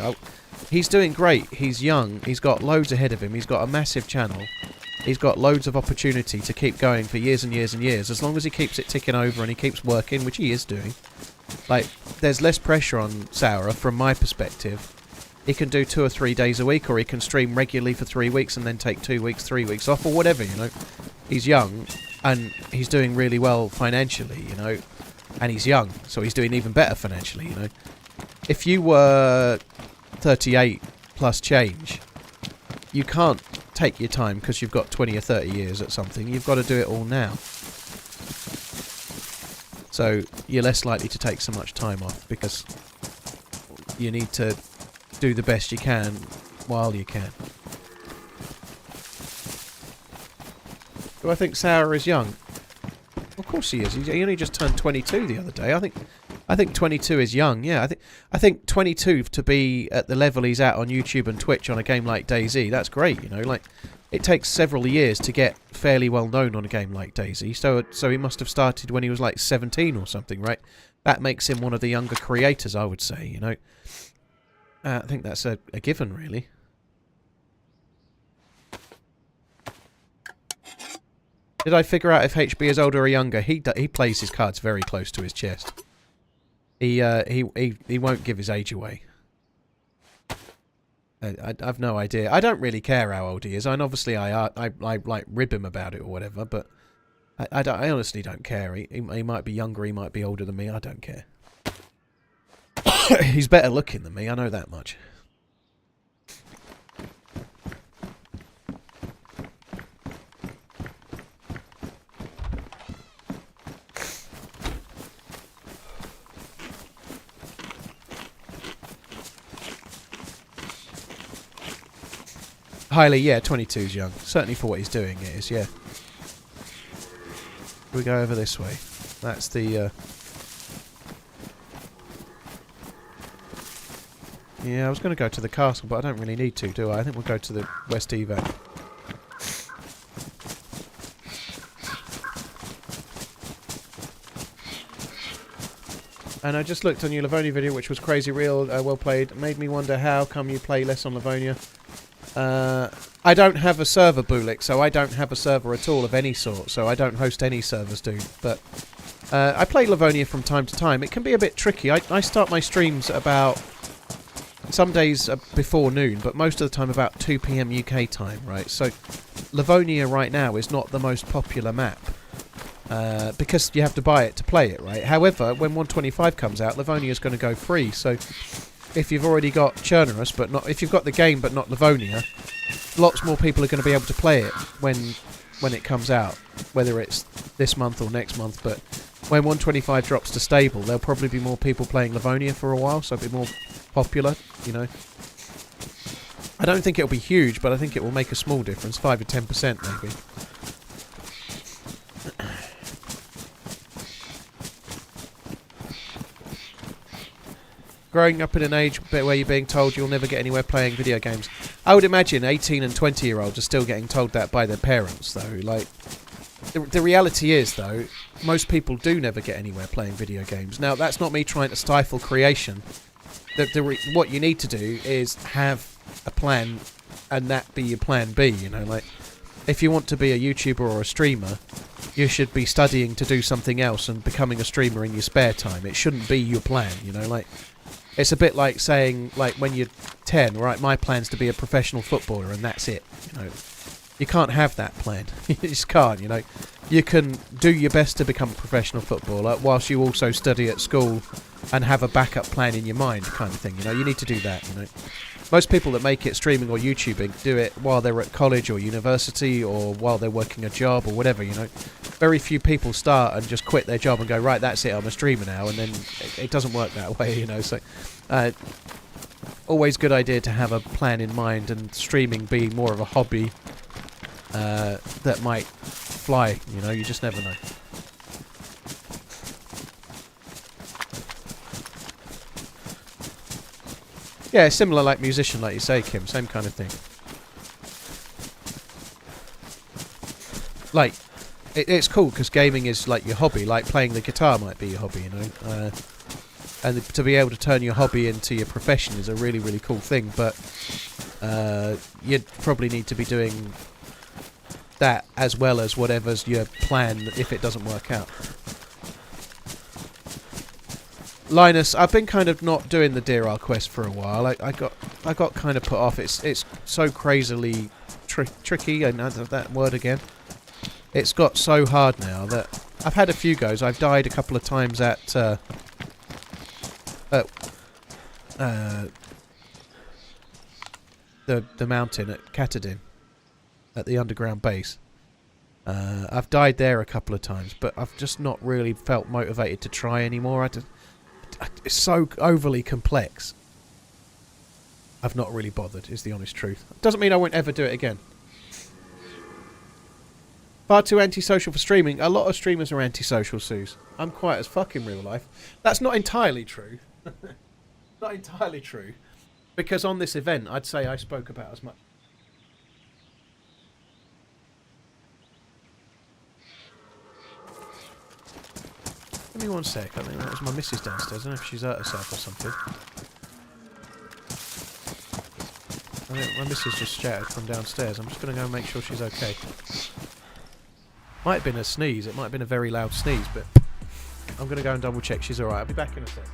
He's doing great. He's young. He's got loads ahead of him. He's got a massive channel. He's got loads of opportunity to keep going for years and years and years, as long as he keeps it ticking over and he keeps working, which he is doing. Like, there's less pressure on Sour from my perspective. He can do 2 or 3 days a week, or he can stream regularly for 3 weeks and then take 2 weeks, 3 weeks off, or whatever, you know. He's young, and he's doing really well financially, you know. And he's young, so he's doing even better financially, you know. If you were 38 plus change, you can't take your time because you've got 20 or 30 years at something. You've got to do it all now. So you're less likely to take so much time off because you need to do the best you can while you can. Do I think Sour is young? Of course he is. He only just turned 22 the other day. I think 22 is young. Yeah, I think 22 to be at the level he's at on YouTube and Twitch on a game like DayZ. That's great. You know, like it takes several years to get fairly well known on a game like DayZ. So he must have started when he was like 17 or something, right? That makes him one of the younger creators, I would say. You know, I think that's a given, really. Did I figure out if HB is older or younger? He plays his cards very close to his chest. He won't give his age away. I've no idea. I don't really care how old he is. And obviously I like rib him about it or whatever. But I honestly don't care. He might be younger. He might be older than me. I don't care. He's better looking than me. I know that much. Highly, yeah, 22's young. Certainly for what he's doing it is, yeah. We go over this way. That's the, yeah, I was going to go to the castle, but I don't really need to, do I? I think we'll go to the West Evac. And I just looked on your Livonia video, which was crazy real, well played. It made me wonder how come you play less on Livonia. I don't have a server, Bulik, so I don't have a server at all of any sort, so I don't host any servers, dude. But I play Livonia from time to time. It can be a bit tricky. I start my streams at about, some days before noon, but most of the time about 2 PM UK time, right? So Livonia right now is not the most popular map, because you have to buy it to play it, right? However, when 125 comes out, Livonia is going to go free, so if you've already got Chernarus, but not, if you've got the game but not Livonia, lots more people are going to be able to play it when it comes out, whether it's this month or next month. But when 125 drops to stable, there'll probably be more people playing Livonia for a while, so it'll be more popular, you know. I don't think it'll be huge, but I think it will make a small difference, 5 to 10% maybe. Growing up in an age where you're being told you'll never get anywhere playing video games. I would imagine 18 and 20-year-olds are still getting told that by their parents, though. Like, the reality is, though, most people do never get anywhere playing video games. Now, that's not me trying to stifle creation. What you need to do is have a plan, and that be your plan B, you know. Like, if you want to be a YouTuber or a streamer, you should be studying to do something else and becoming a streamer in your spare time. It shouldn't be your plan, you know, like... It's a bit like saying, like, when you're 10, right, my plan's to be a professional footballer, and that's it, you know. You can't have that plan. You just can't, you know. You can do your best to become a professional footballer, whilst you also study at school and have a backup plan in your mind, kind of thing, you know. You need to do that, you know. Most people that make it streaming or YouTubing do it while they're at college or university or while they're working a job or whatever, you know. Very few people start and just quit their job and go, right, that's it, I'm a streamer now, and then it doesn't work that way, you know. So, always good idea to have a plan in mind, and streaming being more of a hobby that might fly, you know, you just never know. Yeah, similar like musician, like you say, Kim. Same kind of thing. Like, it's cool because gaming is like your hobby. Like playing the guitar might be your hobby, you know. And to be able to turn your hobby into your profession is a really, really cool thing. But you'd probably need to be doing that as well as whatever's your plan if it doesn't work out. Linus, I've been kind of not doing the DRL quest for a while. I got kind of put off. It's so crazily tricky. I know that word again. It's got so hard now that I've had a few goes. I've died a couple of times at the mountain at Katadin, at the underground base. I've died there a couple of times, but I've just not really felt motivated to try anymore. It's so overly complex. I've not really bothered, is the honest truth. Doesn't mean I won't ever do it again. Far too antisocial for streaming. A lot of streamers are antisocial, Suze. I'm quiet as fuck in real life. That's not entirely true. Not entirely true. Because on this event, I'd say I spoke about as much. Give me one sec. I think that was my missus downstairs. I don't know if she's hurt herself or something. I think my missus just shouted from downstairs. I'm just going to go and make sure she's okay. Might have been a sneeze. It might have been a very loud sneeze, but I'm going to go and double check she's alright. I'll be back in a sec.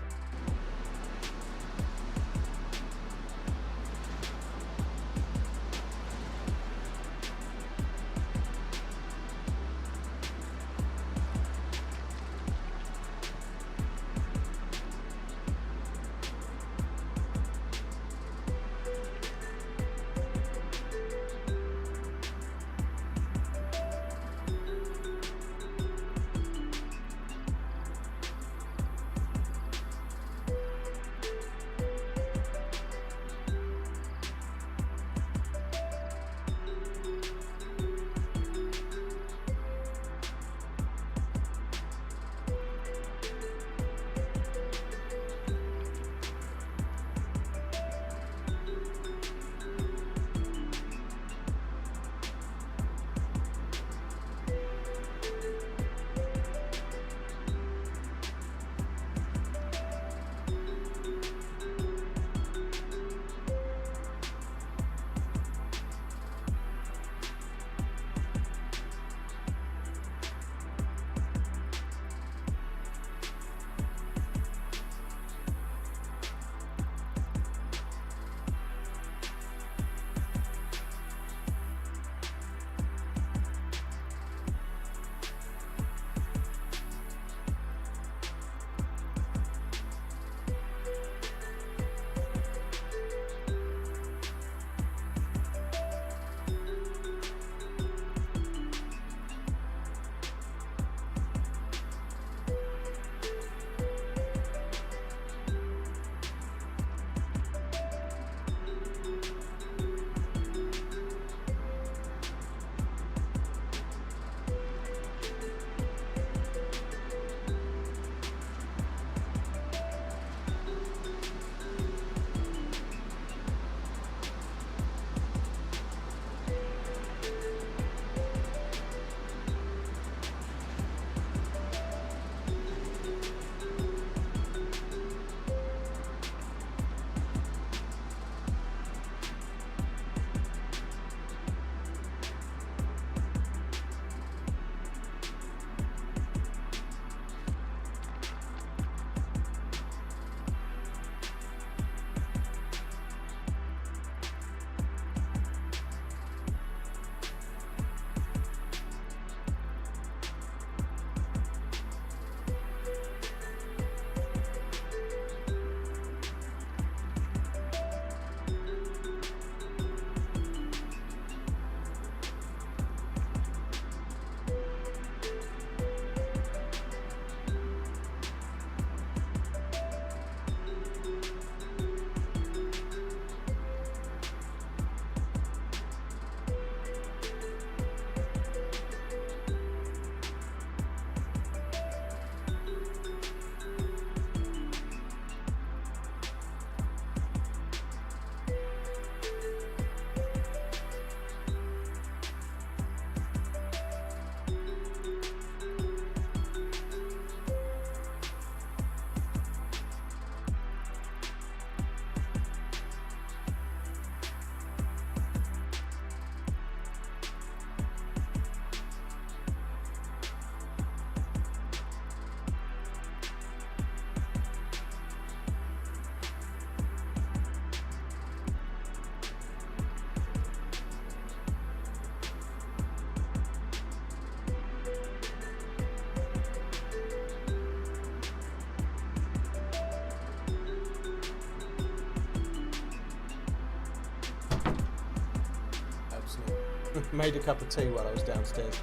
Made a cup of tea while I was downstairs.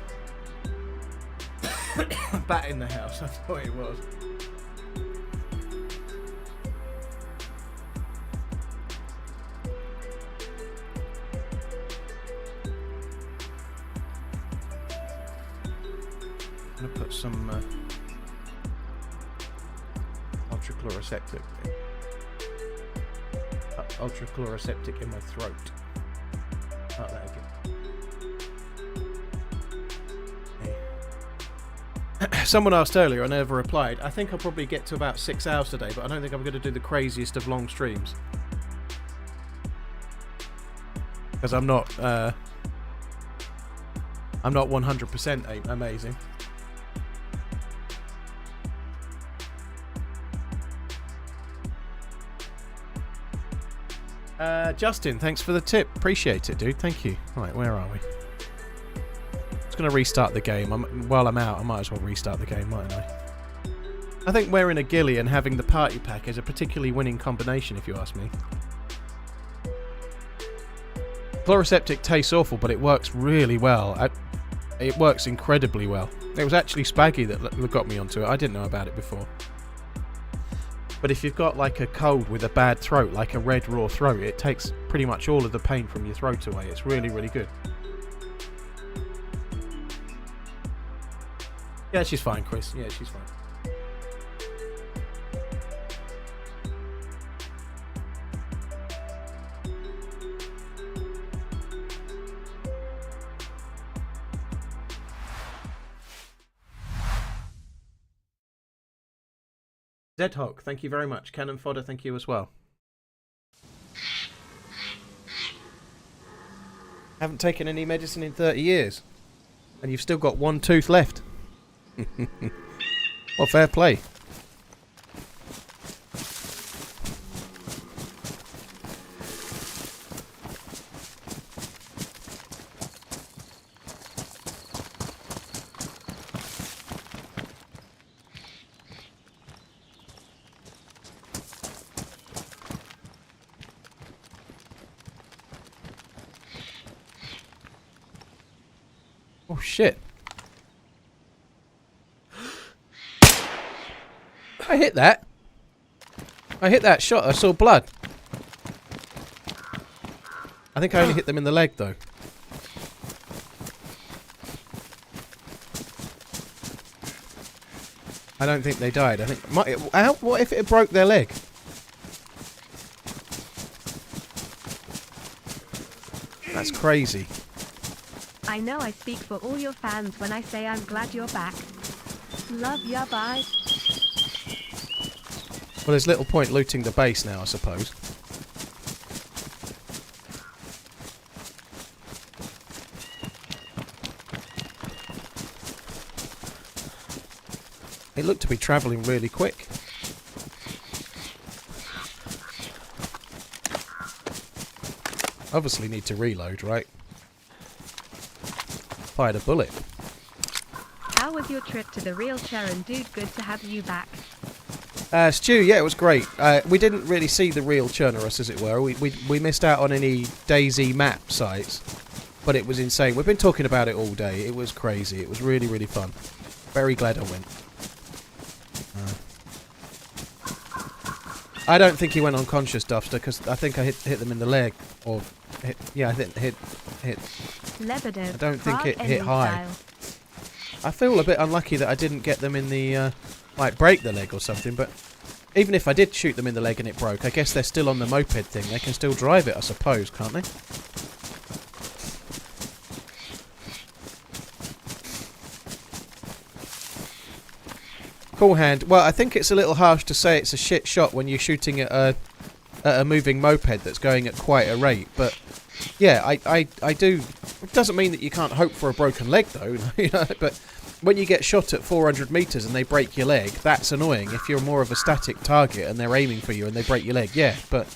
Bat in the house, I thought it was. I'm gonna put some ultrachloroseptic in my throat. Oh, that again. Someone asked earlier, I never replied. I think I'll probably get to about 6 hours today, but I don't think I'm going to do the craziest of long streams. Because I'm not 100% amazing. Justin, thanks for the tip. Appreciate it, dude. Thank you. Right, where are we? Just going to restart the game. While I'm out, I might as well restart the game, mightn't I? I think wearing a ghillie and having the party pack is a particularly winning combination, if you ask me. Chloroseptic tastes awful, but it works really well. It works incredibly well. It was actually Spaggy that got me onto it. I didn't know about it before. But if you've got like a cold with a bad throat, like a red raw throat, it takes pretty much all of the pain from your throat away. It's really, really good. Yeah, she's fine, Chris. Yeah, she's fine. Zedhawk, thank you very much. Cannon Fodder, thank you as well. Haven't taken any medicine in 30 years. And you've still got one tooth left. Well, fair play. Oh shit. I hit that. I hit that shot. I saw blood. I think I only hit them in the leg though. I don't think they died. I think what if it broke their leg? That's crazy. I know I speak for all your fans when I say I'm glad you're back. Love ya, bye. Well, there's little point looting the base now, I suppose. It looked to be travelling really quick. Obviously need to reload, right? Fired a bullet. How was your trip to the real Chern, dude? Good to have you back. Stu, yeah, it was great. We didn't really see the real Chernarus, as it were. We missed out on any DayZ map sites, but it was insane. We've been talking about it all day. It was crazy. It was really, really fun. Very glad I went. I don't think he went unconscious, Duffster, because I think I hit them in the leg, or yeah, I think hit. Lebedev, I don't think Prague it hit high. style. I feel a bit unlucky that I didn't get them in the like break the leg or something, but even if I did shoot them in the leg and it broke, I guess they're still on the moped thing. They can still drive it, I suppose, can't they? Cool hand. Well, I think it's a little harsh to say it's a shit shot when you're shooting at a moving moped that's going at quite a rate, but yeah, I do. It doesn't mean that you can't hope for a broken leg, though, you know, but when you get shot at 400 metres and they break your leg, that's annoying. If you're more of a static target and they're aiming for you and they break your leg, yeah, but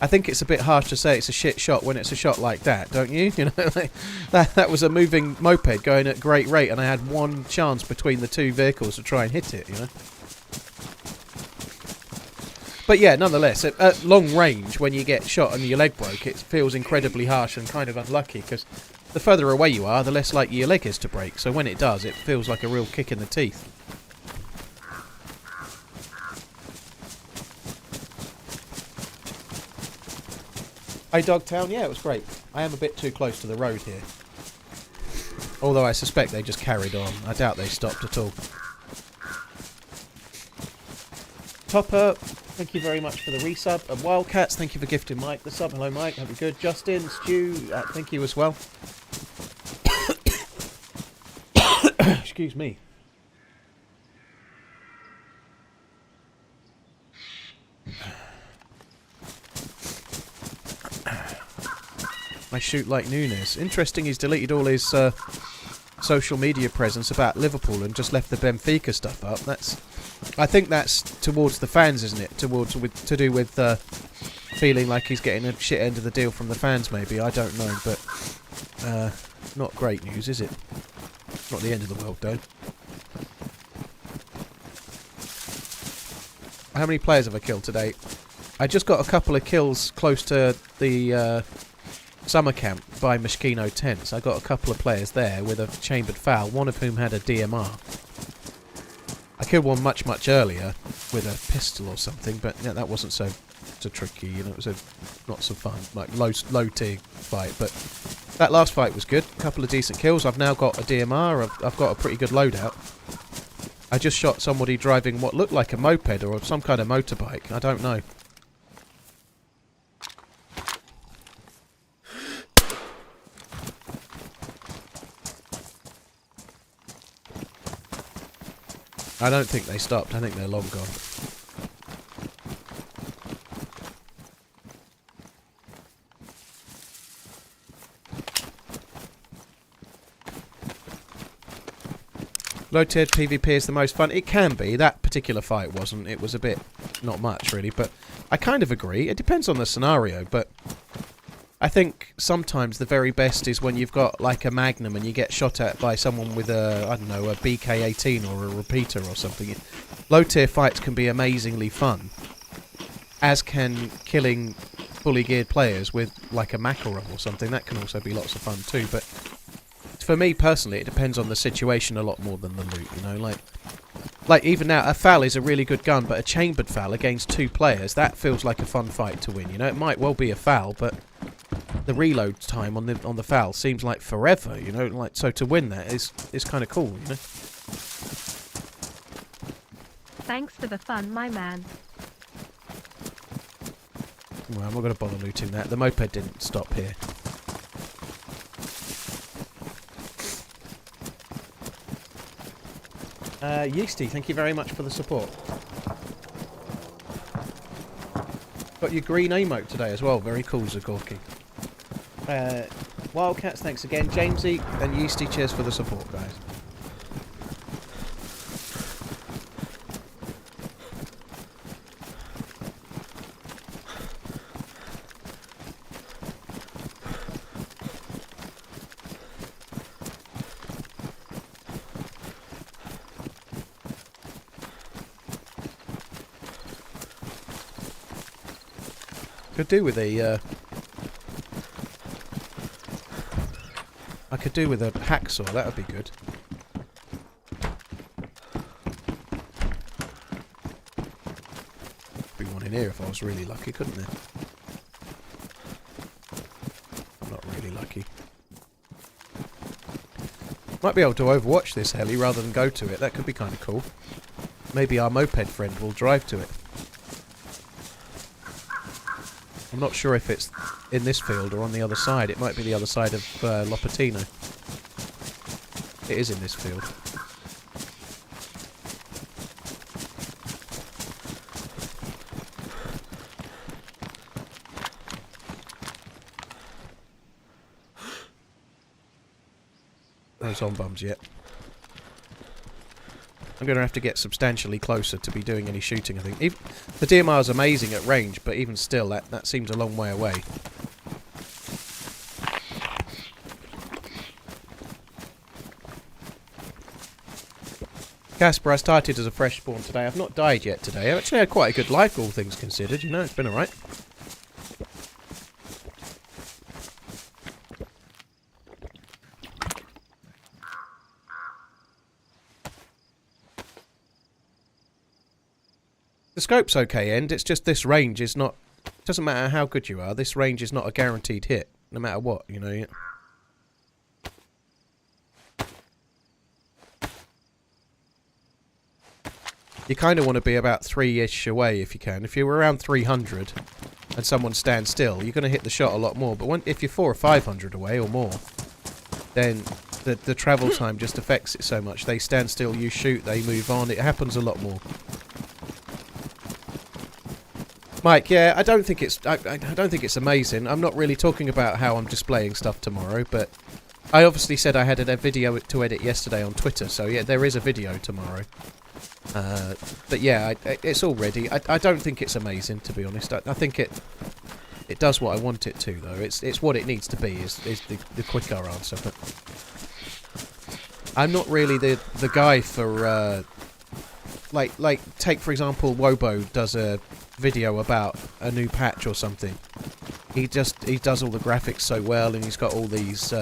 I think it's a bit harsh to say it's a shit shot when it's a shot like that, don't you? You know, like, that was a moving moped going at great rate, and I had one chance between the two vehicles to try and hit it, you know. But yeah, nonetheless, at long range, when you get shot and your leg broke, it feels incredibly harsh and kind of unlucky, because the further away you are, the less likely your leg is to break. So when it does, it feels like a real kick in the teeth. Hey, Dogtown, yeah, it was great. I am a bit too close to the road here. Although I suspect they just carried on. I doubt they stopped at all. Topper, thank you very much for the resub. And Wildcats, thank you for gifting Mike the sub. Hello, Mike. Hope you're good. Justin, Stu, thank you as well. Excuse me. I shoot like Nunes. Interesting, he's deleted all his social media presence about Liverpool and just left the Benfica stuff up. I think that's towards the fans, isn't it? To do with feeling like he's getting a shit end of the deal from the fans, maybe. I don't know, but not great news, is it? Not the end of the world, though. How many players have I killed today? I just got a couple of kills close to the summer camp by Moschino tents. I got a couple of players there with a chambered foul, one of whom had a DMR. I killed one much earlier with a pistol or something, but yeah, that wasn't so tricky. You know, it was not so fun, like low tier fight. But that last fight was good. A couple of decent kills. I've now got a DMR. I've got a pretty good loadout. I just shot somebody driving what looked like a moped or some kind of motorbike. I don't know. I don't think they stopped. I think they're long gone. Low-tiered PvP is the most fun. It can be. That particular fight wasn't. It was a bit... not much, really. But I kind of agree. It depends on the scenario, but... I think sometimes the very best is when you've got like a Magnum and you get shot at by someone with a, I don't know, a BK-18 or a repeater or something. Low-tier fights can be amazingly fun, as can killing fully geared players with like a Makarov or something. That can also be lots of fun too, but for me personally it depends on the situation a lot more than the loot, you know, like even now, a FAL is a really good gun, but a chambered FAL against 2 players, that feels like a fun fight to win, you know. It might well be a FAL, but the reload time on the FAL seems like forever, you know. Like, so to win that is kind of cool, you know. Thanks for the fun, my man. Well, I'm not going to bother looting that. The moped didn't stop here. Yeasty, thank you very much for the support. Got your green emote today as well. Very cool, Zagorki. Wildcats, thanks again. Jamesy and Yeasty, cheers for the support, guys. Could do with a I could do with a hacksaw, that would be good. Be one in here if I was really lucky, couldn't there? I'm not really lucky. Might be able to overwatch this heli rather than go to it, that could be kind of cool. Maybe our moped friend will drive to it. I'm not sure if it's in this field or on the other side. It might be the other side of Lopatino. It is in this field. No zombums yet. I'm going to have to get substantially closer to be doing any shooting, I think. The DMR is amazing at range, but even still, that seems a long way away. Casper, I started as a fresh spawn today. I've not died yet today. I've actually had quite a good life, all things considered. You know, it's been alright. The scope's okay, End. It's just this range is not... Doesn't matter how good you are, this range is not a guaranteed hit, no matter what, you know. You kind of want to be about 3-ish away if you can. If you're around 300 and someone stands still, you're going to hit the shot a lot more. But if you're 400 or 500 away or more, then the travel time just affects it so much. They stand still, you shoot, they move on. It happens a lot more. Mike, yeah, I don't think it's amazing. I'm not really talking about how I'm displaying stuff tomorrow, but I obviously said I had a video to edit yesterday on Twitter, so yeah, there is a video tomorrow. But yeah, it's all ready. I don't think it's amazing, to be honest. I think it does what I want it to, though. It's what it needs to be, is the quicker answer. But I'm not really the guy for like take for example, Wobo does a video about a new patch or something. He does all the graphics so well, and he's got all these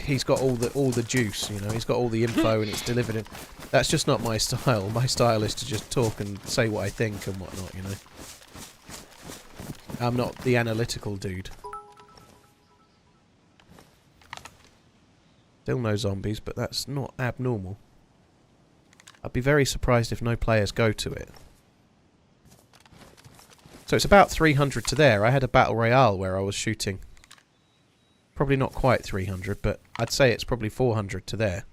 he's got all the juice, you know. He's got all the info and it's delivered in. That's just not my style. My style is to just talk and say what I think and whatnot, you know. I'm not the analytical dude. Still no zombies, but that's not abnormal. I'd be very surprised if no players go to it. So it's about 300 to there. I had a battle royale where I was shooting. Probably not quite 300, but I'd say it's probably 400 to there.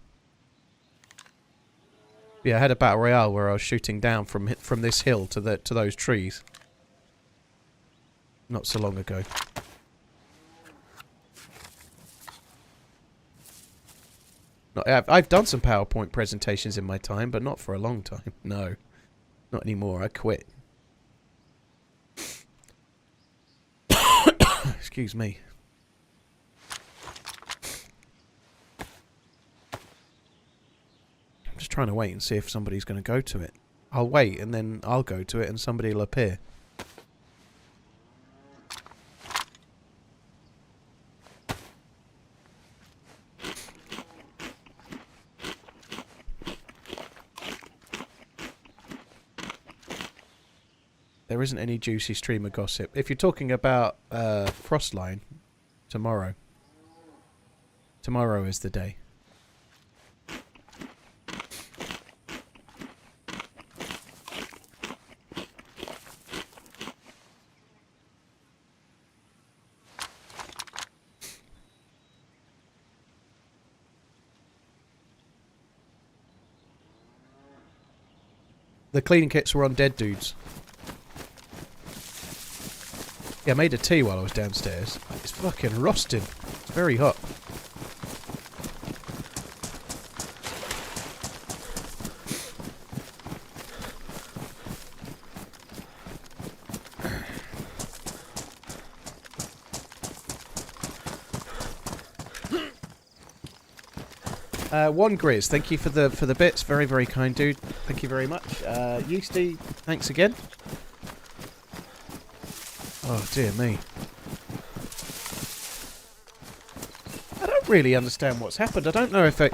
Yeah, I had a battle royale where I was shooting down from this hill to those trees. Not so long ago. I've done some PowerPoint presentations in my time, but not for a long time. No, not anymore. I quit. Excuse me. I'm just trying to wait and see if somebody's going to go to it. I'll wait and then I'll go to it and somebody will appear. There isn't any juicy streamer gossip. If you're talking about Frostline, tomorrow. Tomorrow is the day. The cleaning kits were on Dead Dudes. Yeah, I made a tea while I was downstairs. It's fucking roasting. It's very hot. One Grizz, thank you for the bits. Very, very kind dude. Thank you very much. Yeasty, thanks again. Oh dear me. I don't really understand what's happened. I don't know if it,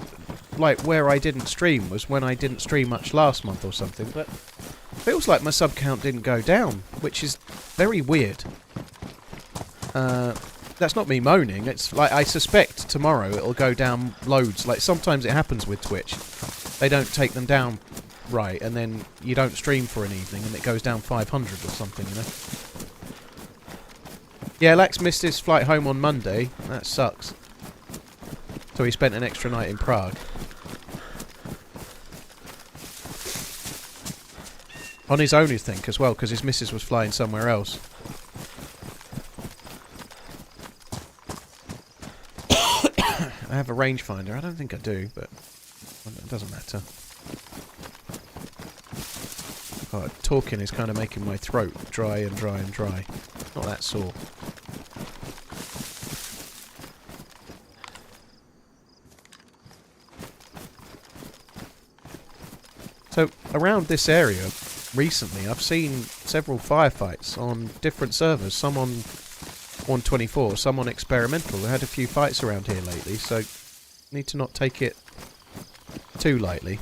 like, where I didn't stream was when I didn't stream much last month or something, but it feels like my sub count didn't go down, which is very weird. That's not me moaning. It's like, I suspect tomorrow it'll go down loads. Like, sometimes it happens with Twitch. They don't take them down right, and then you don't stream for an evening and it goes down 500 or something, you know? Yeah, Lax missed his flight home on Monday. That sucks. So he spent an extra night in Prague. On his own, I think, as well, because his missus was flying somewhere else. I have a rangefinder. I don't think I do, but it doesn't matter. Oh, talking is kind of making my throat dry and dry and dry. Not that sore. So, around this area, recently, I've seen several firefights on different servers. Some on 124, some on experimental. I had a few fights around here lately, so need to not take it too lightly.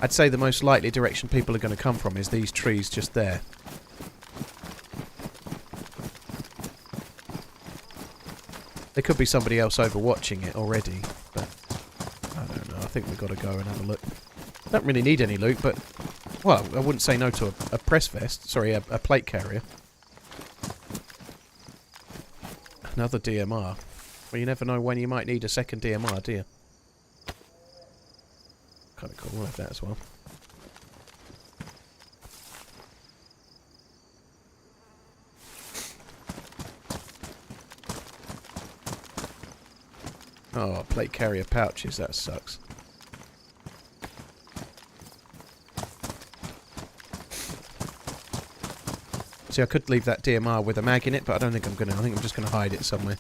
I'd say the most likely direction people are going to come from is these trees just there. There could be somebody else overwatching it already, but I don't know. I think we've got to go and have a look. Don't really need any loot, but... Well, I wouldn't say no to a press vest. Sorry, a plate carrier. Another DMR. Well, you never know when you might need a second DMR, do you? Kind of cool. We'll have that as well. Oh, plate carrier pouches. That sucks. See, I could leave that DMR with a mag in it, but I don't think I'm gonna. I think I'm just gonna hide it somewhere.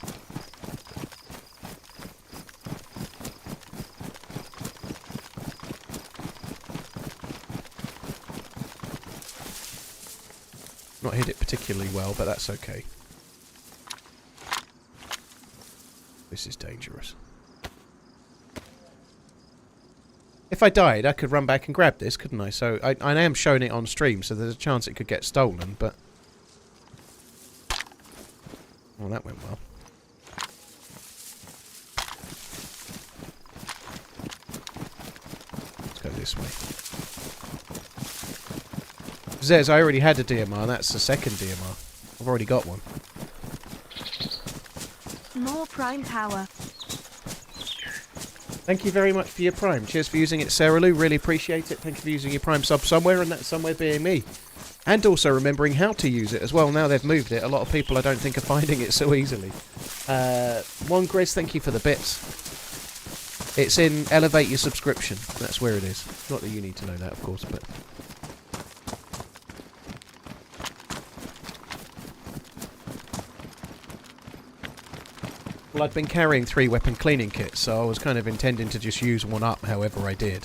Not hit it particularly well, but that's okay. This is dangerous. If I died, I could run back and grab this, couldn't I? So I am showing it on stream, so there's a chance it could get stolen, but... Well, that went well. Let's go this way. Zez, I already had a DMR, that's the second DMR. I've already got one. More prime power. Thank you very much for your Prime. Cheers for using it, Sarah Lou. Really appreciate it. Thank you for using your Prime sub somewhere, and that somewhere being me. And also remembering how to use it as well. Now they've moved it, a lot of people I don't think are finding it so easily. One Grizz, thank you for the bits. It's in Elevate Your Subscription. That's where it is. Not that you need to know that, of course, but... Well, I'd been carrying 3 weapon cleaning kits, so I was kind of intending to just use one up however I did.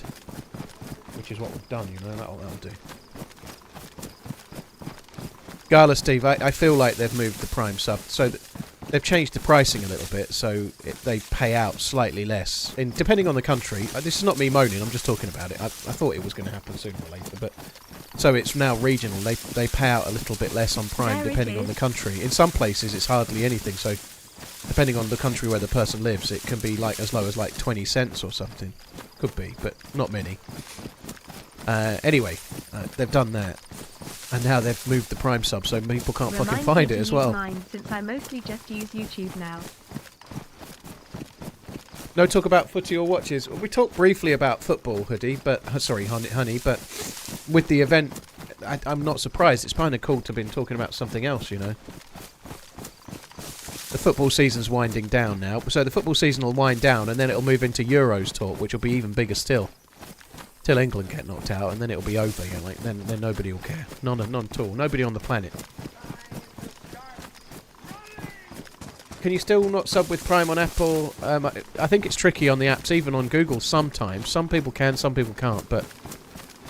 Which is what we've done, you know, that'll do. Gala Steve, I feel like they've moved the Prime sub, so they've changed the pricing a little bit, so they pay out slightly less. And depending on the country, this is not me moaning, I'm just talking about it. I thought it was going to happen sooner or later, but... So it's now regional, they pay out a little bit less on Prime depending on the country. In some places it's hardly anything, so... Depending on the country where the person lives, it can be like as low as like 20 cents or something. Could be, but not many. Anyway, they've done that. And now they've moved the Prime sub so people can't fucking find it as well. Mine, since I mostly just use YouTube now. No talk about footy or watches. We talked briefly about football, Hoodie, but... Sorry, Honey, but with the event, I'm not surprised. It's kind of cool to have been talking about something else, you know. The football season's winding down now, so the football season will wind down and then it'll move into Euros talk, which will be even bigger still. Till England get knocked out and then it'll be over, you know, like, then nobody will care. None at all. Nobody on the planet. Can you still not sub with Prime on Apple? I think it's tricky on the apps, even on Google sometimes. Some people can, some people can't, but...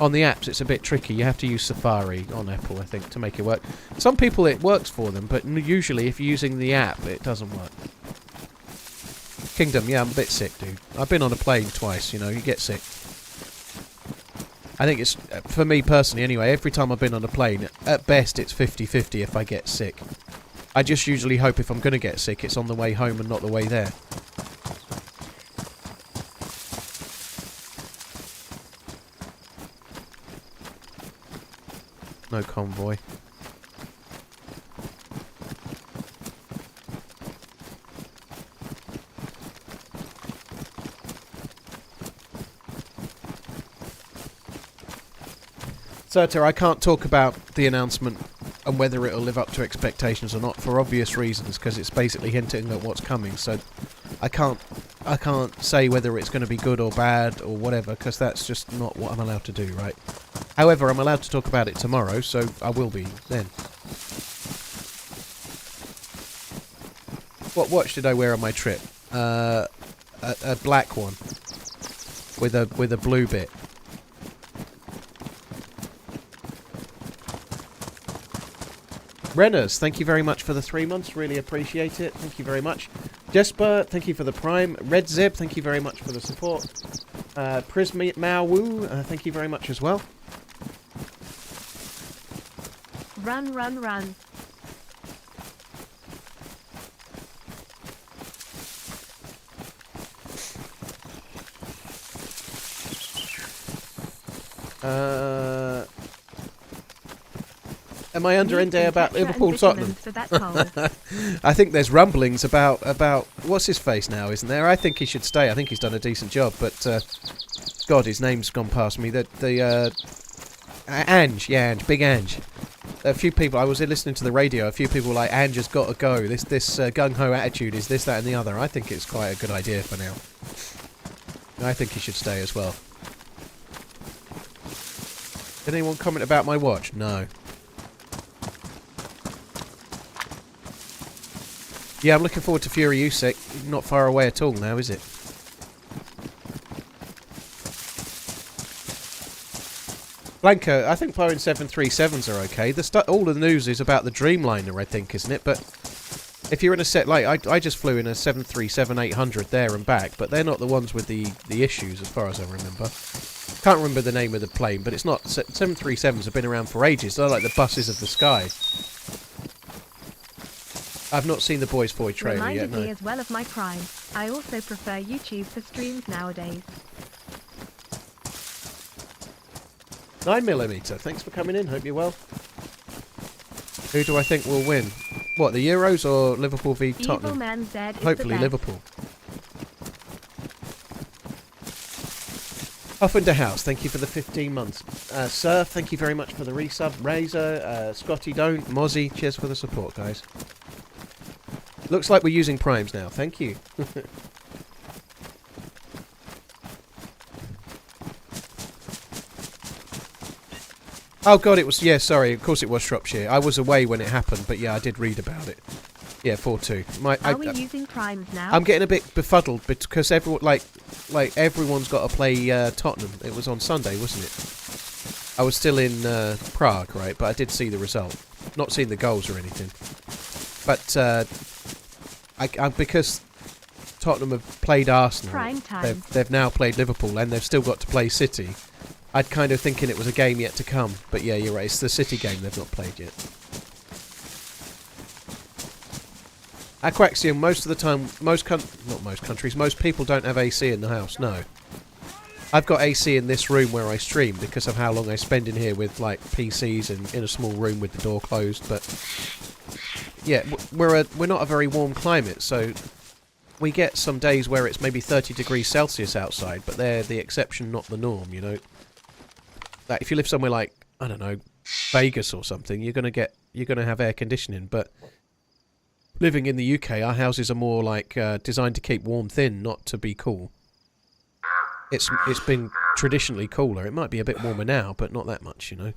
On the apps, it's a bit tricky. You have to use Safari on Apple, I think, to make it work. Some people, it works for them, but usually, if you're using the app, it doesn't work. Kingdom, yeah, I'm a bit sick, dude. I've been on a plane twice, you know, you get sick. I think it's, for me personally anyway, every time I've been on a plane, at best, it's 50-50 if I get sick. I just usually hope if I'm going to get sick, it's on the way home and not the way there. No convoy. Serta, I can't talk about the announcement and whether it'll live up to expectations or not for obvious reasons, because it's basically hinting at what's coming, so I can't say whether it's going to be good or bad or whatever, because that's just not what I'm allowed to do, right? However, I'm allowed to talk about it tomorrow, so I will be then. What watch did I wear on my trip? A black one with a blue bit. Renners, thank you very much for the 3 months. Really appreciate it. Thank you very much. Jesper, thank you for the Prime. Red Zeb, thank you very much for the support. Prismy Mao Wu, thank you very much as well. Run, run, run. Am I under NDA about Liverpool Tottenham? For that poll. I think there's rumblings about what's his face now, isn't there? I think he should stay. I think he's done a decent job, but God, his name's gone past me. Ange, Big Ange. A few people, I was listening to the radio. A few people were like, Ange has got to go. This gung ho attitude is this, that, and the other. I think it's quite a good idea for now. I think he should stay as well. Did anyone comment about my watch? No. Yeah, I'm looking forward to Fury Usyk. Not far away at all now, is it? Blanco, I think Boeing 737s are okay. All the news is about the Dreamliner, I think, isn't it? But if you're in a set like I just flew in a 737-800 there and back, but they're not the ones with the issues, as far as I remember. Can't remember the name of the plane, but it's not. 737s have been around for ages. They're like the buses of the sky. I've not seen the Boys Boy trailer yet, no. Me as well of my prime. I also prefer YouTube for streams nowadays. 9mm, thanks for coming in, hope you're well. Who do I think will win? What, the Euros or Liverpool v Tottenham? Hopefully Liverpool. Off into house, thank you for the 15 months. Surf, thank you very much for the resub. Razor, Scotty Don't, Mozzie, cheers for the support, guys. Looks like we're using primes now, thank you. Oh god, it was, yeah, sorry, of course it was Shropshire. I was away when it happened, but yeah, I did read about it. Yeah, 4-2. Are we using primes now? I'm getting a bit befuddled because everyone, like everyone's got to play Tottenham. It was on Sunday, wasn't it? I was still in Prague, right? But I did see the result. Not seen the goals or anything. But because Tottenham have played Arsenal, they've now played Liverpool, and they've still got to play City. I'd kind of thinking it was a game yet to come, but yeah, you're right. It's the City game they've not played yet. Aquaxium, most of the time, most people don't have AC in the house. No, I've got AC in this room where I stream because of how long I spend in here with like PCs and in a small room with the door closed. But yeah, we're not a very warm climate, so we get some days where it's maybe 30 degrees Celsius outside, but they're the exception, not the norm. You know. Like if you live somewhere like, I don't know, Vegas or something, you're gonna have air conditioning. But living in the UK, our houses are more like designed to keep warm thin, not to be cool. It's been traditionally cooler. It might be a bit warmer now, but not that much, you know.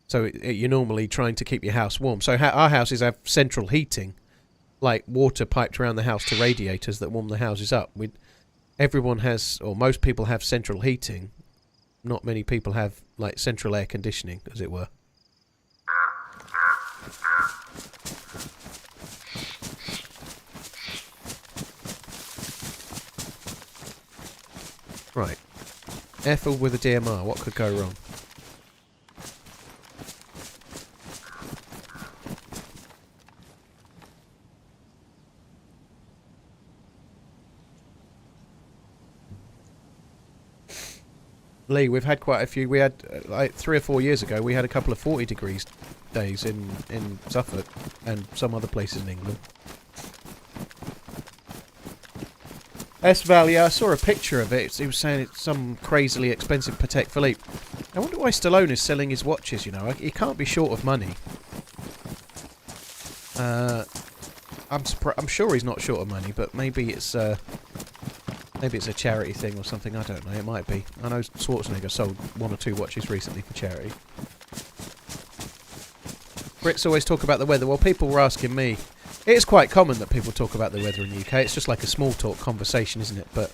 So you're normally trying to keep your house warm. So our houses have central heating, like water piped around the house to radiators that warm the houses up. Everyone has, or most people have central heating. Not many people have like central air conditioning, as it were. Right. Airfield with a DMR, what could go wrong? Lee, we've had quite a few. We had, like 3 or 4 years ago, we had a couple of 40 degrees days in Suffolk and some other places in England. S-Val, yeah, I saw a picture of it. He was saying it's some crazily expensive Patek Philippe. I wonder why Stallone is selling his watches, you know. He can't be short of money. I'm sure he's not short of money, but maybe it's a charity thing or something. I don't know. It might be. I know Schwarzenegger sold 1 or 2 watches recently for charity. Brits always talk about the weather. Well, people were asking me. It is quite common that people talk about the weather in the UK. It's just like a small talk conversation, isn't it? But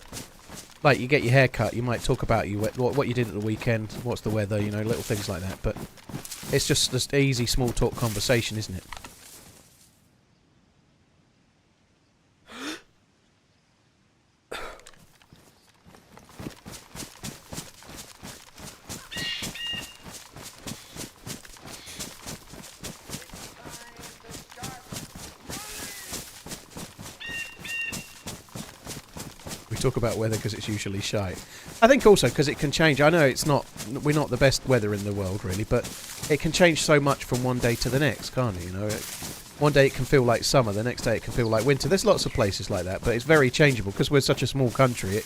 like you get your hair cut, you might talk about what you did at the weekend, what's the weather, you know, little things like that. But it's just this easy small talk conversation, isn't it? talk about weather because it's usually shite. I think also because it can change. I know we're not the best weather in the world really, but it can change so much from one day to the next, can't it? You know, one day it can feel like summer, the next day it can feel like winter. There's lots of places like that, but it's very changeable because we're such a small country.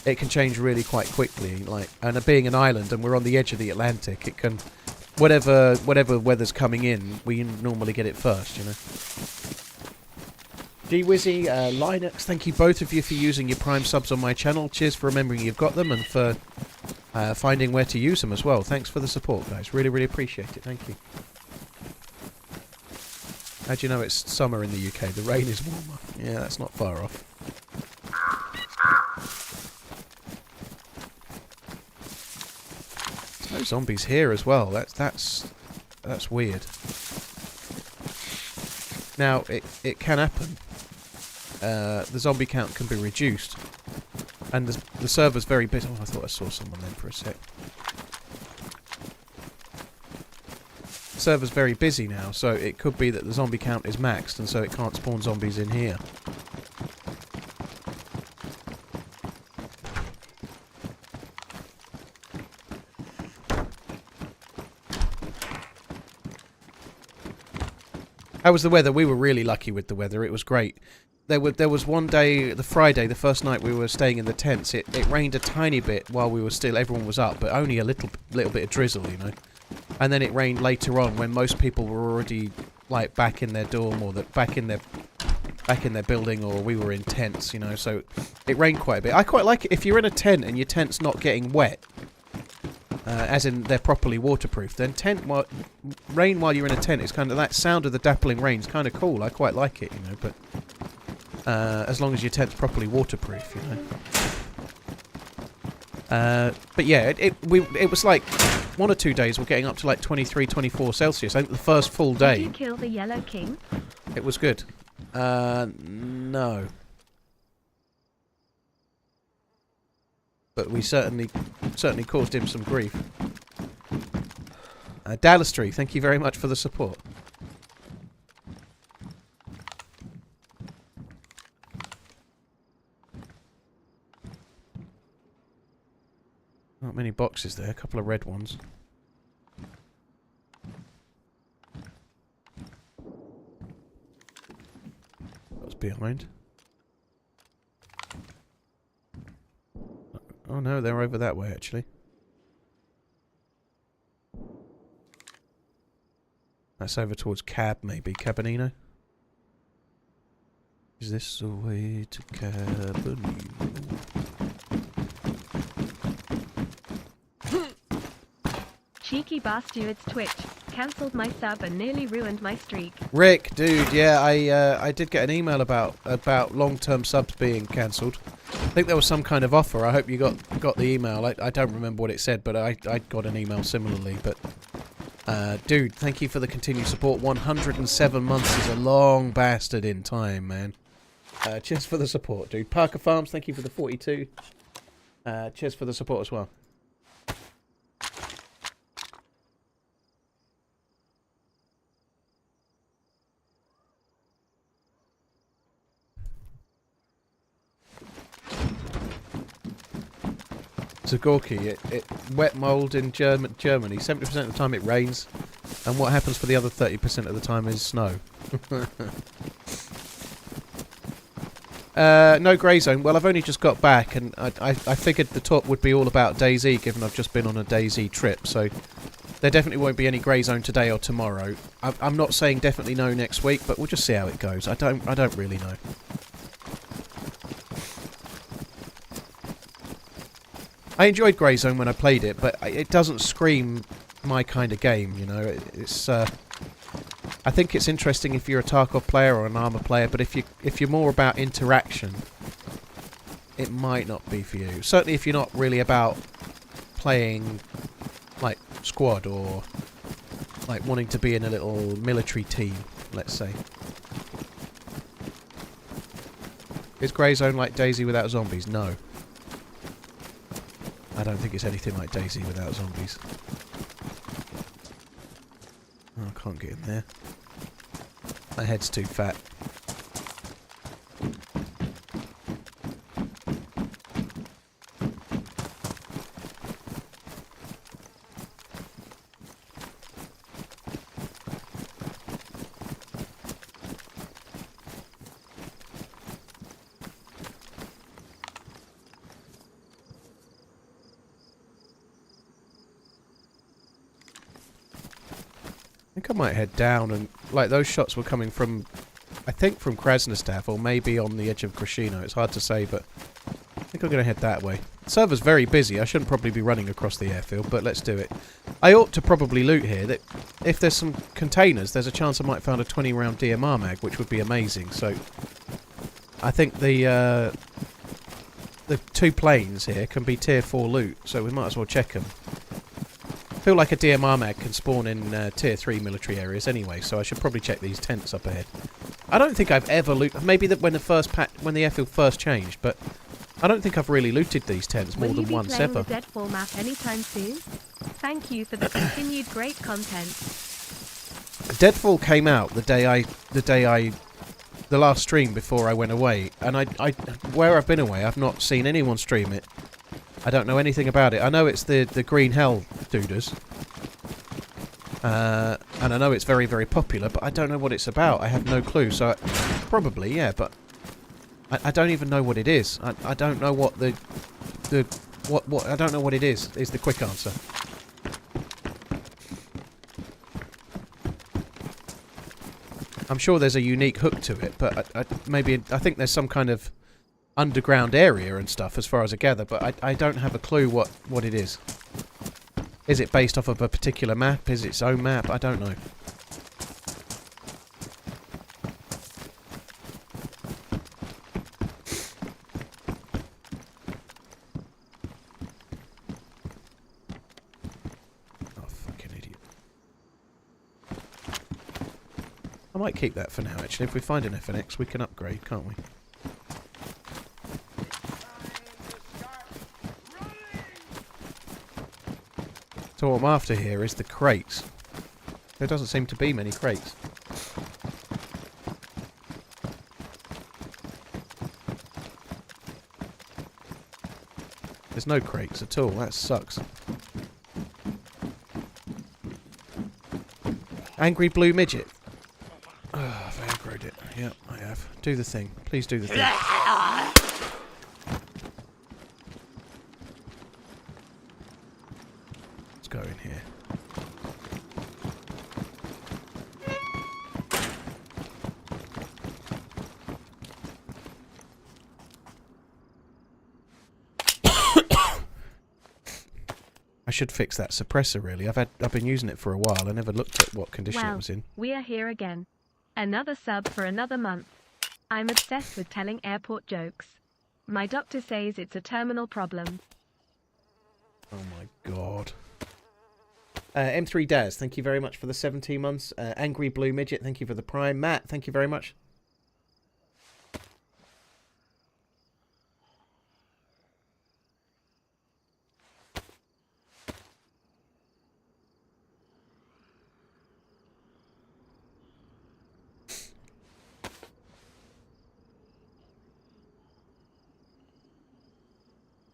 It can change really quite quickly. Like, and being an island and we're on the edge of the Atlantic, it can whatever weather's coming in, we normally get it first. You know. Gwizzy, Linux, thank you both of you for using your Prime subs on my channel. Cheers for remembering you've got them and for finding where to use them as well. Thanks for the support, guys. Really, really appreciate it. Thank you. How do you know it's summer in the UK? The rain is warmer. Yeah, that's not far off. There's no zombies here as well. That's weird. Now, it can happen. The zombie count can be reduced. And the server's very busy. Oh, I thought I saw someone then for a sec. The server's very busy now, so it could be that the zombie count is maxed, and so it can't spawn zombies in here. How was the weather? We were really lucky with the weather. It was great. There was one day, the Friday, the first night we were staying in the tents. It rained a tiny bit while we were still. Everyone was up, but only a little bit of drizzle, you know. And then it rained later on when most people were already like back in their dorm or back in their building, or we were in tents, you know. So it rained quite a bit. I quite like it if you're in a tent and your tent's not getting wet. As in they're properly waterproof, then rain while you're in a tent is kind of, that sound of the dappling rain is kind of cool. I quite like it, you know, but as long as your tent's properly waterproof, you know. But yeah, it was like 1 or 2 days we're getting up to like 23, 24 Celsius. I think the first full day. Did you kill the Yellow King? It was good. No. But we certainly caused him some grief. Dallastry, thank you very much for the support. Not many boxes there, a couple of red ones. What's behind? Oh no, they're over that way actually. That's over towards Cab, maybe. Cabanino? Is this the way to Cabanino? Cheeky bastards Twitch. Cancelled my sub and nearly ruined my streak. Rick, dude, yeah, I did get an email about long-term subs being cancelled. I think there was some kind of offer. I hope you got the email. I don't remember what it said, but I got an email similarly. But dude, thank you for the continued support. 107 months is a long bastard in time, man. Cheers for the support, dude. Parker Farms, thank you for the 42. Cheers for the support as well. Zagorki, it wet mould in Germany. 70% of the time it rains, and what happens for the other 30% of the time is snow. No grey zone. Well, I've only just got back, and I figured the talk would be all about DayZ, given I've just been on a DayZ trip. So there definitely won't be any grey zone today or tomorrow. I'm not saying definitely no next week, but we'll just see how it goes. I don't really know. I enjoyed Grey Zone when I played it, but it doesn't scream my kind of game, you know. It's I think it's interesting if you're a Tarkov player or an Arma player, but if you're more about interaction, it might not be for you. Certainly if you're not really about playing like squad or like wanting to be in a little military team, let's say. Is Grey Zone like DayZ without zombies? No. I don't think it's anything like DayZ without zombies. Oh, I can't get in there. My head's too fat. think I might head down and... Like, those shots were coming from... I think from Krasnostav, or maybe on the edge of Krashino. It's hard to say, but... I think I'm going to head that way. The server's very busy. I shouldn't probably be running across the airfield, but let's do it. I ought to probably loot here. That if there's some containers, there's a chance I might find a 20-round DMR mag, which would be amazing. So... I think the 2 planes here can be tier 4 loot, so we might as well check them. I feel like a DMR mag can spawn in tier 3 military areas anyway, so I should probably check these tents up ahead. I don't think I've ever looted... Maybe that when the airfield first changed, but I don't think I've really looted these tents more than once ever. Will you be playing the Deadfall map anytime soon? Thank you for the continued great content. Deadfall came out the last stream before I went away, and where I've been away, I've not seen anyone stream it. I don't know anything about it. I know it's the Green Hell Dooders, and I know it's very, very popular, but I don't know what it's about. I have no clue. So probably, yeah, but I don't even know what it is. I don't know what what I don't know what it is the quick answer. I'm sure there's a unique hook to it, but I think there's some kind of underground area and stuff as far as I gather, but I don't have a clue what it is. Is it based off of a particular map? Is it its own map? I don't know. Oh, fucking idiot. I might keep that for now, actually. If we find an FNX, we can upgrade, can't we? So what I'm after here is the crates. There doesn't seem to be many crates. There's no crates at all. That sucks. Angry blue midget. Oh, I've aggroed it. Yep, I have. Do the thing. Please do the thing. Let's go in here. I should fix that suppressor, really. I've been using it for a while. I never looked at what condition it was in. We are here again. Another sub for another month. I'm obsessed with telling airport jokes. My doctor says it's a terminal problem. Oh my god. M3 Daz, thank you very much for the 17 months. Angry Blue Midget, thank you for the Prime. Matt, thank you very much.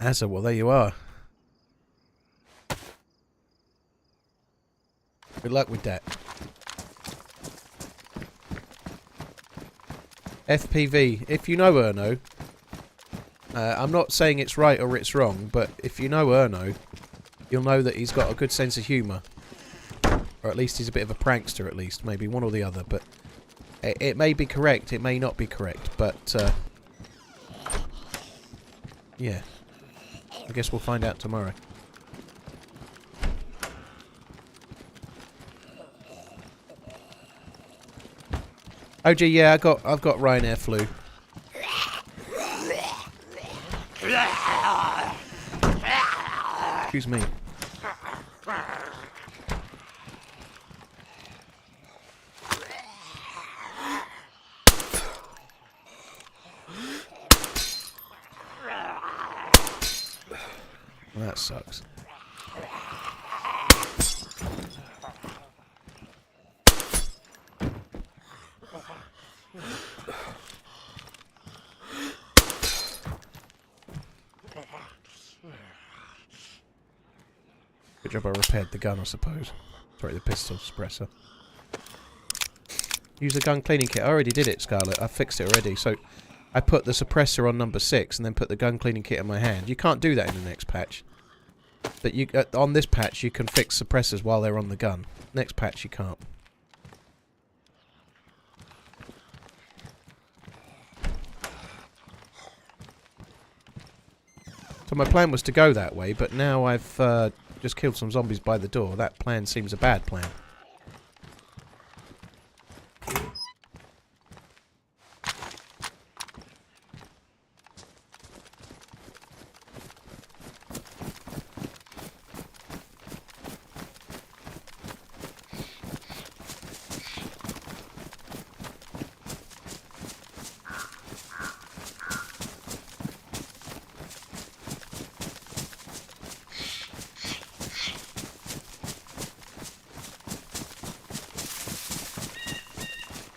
Asa, well, there you are. Good luck with that. FPV. If you know Erno, I'm not saying it's right or it's wrong, but if you know Erno, you'll know that he's got a good sense of humour. Or at least he's a bit of a prankster, at least. Maybe one or the other, but it may be correct, it may not be correct, but yeah. I guess we'll find out tomorrow. OG, yeah, I've got Ryanair flu. Excuse me. That sucks. Good job I repaired the gun, I suppose. Sorry, the pistol suppressor. Use the gun cleaning kit. I already did it, Scarlet. I fixed it already. So I put the suppressor on number 6 and then put the gun cleaning kit in my hand. You can't do that in the next patch. But you on this patch you can fix suppressors while they're on the gun. Next patch you can't. So my plan was to go that way, but now I've just killed some zombies by the door. That plan seems a bad plan.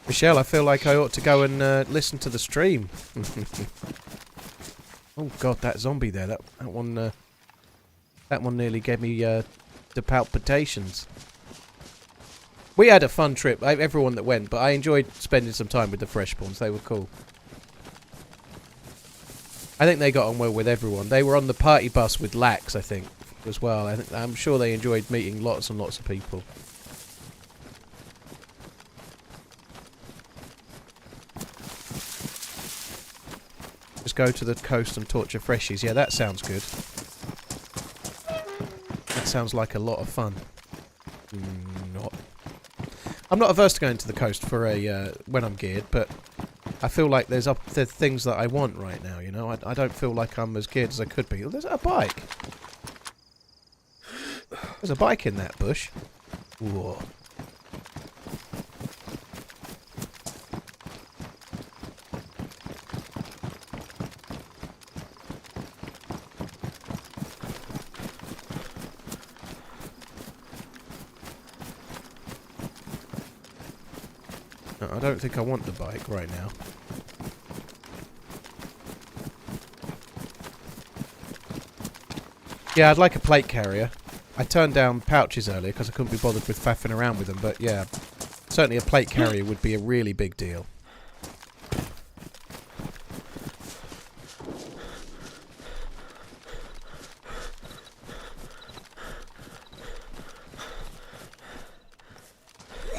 Michelle, I feel like I ought to go and listen to the stream. Oh god, that zombie there, that one nearly gave me the palpitations. We had a fun trip, everyone that went, but I enjoyed spending some time with the Freshborns. They were cool. I think they got on well with everyone. They were on the party bus with Lax, I think, as well. I'm sure they enjoyed meeting lots and lots of people. Just go to the coast and torture freshies. Yeah, that sounds good. That sounds like a lot of fun. I'm not averse to going to the coast for a when I'm geared, but I feel like there's things that I want right now. You know, I don't feel like I'm as geared as I could be. There's a bike. There's a bike in that bush. Whoa. I don't think I want the bike right now. Yeah, I'd like a plate carrier. I turned down pouches earlier because I couldn't be bothered with faffing around with them, but yeah, certainly a plate carrier would be a really big deal.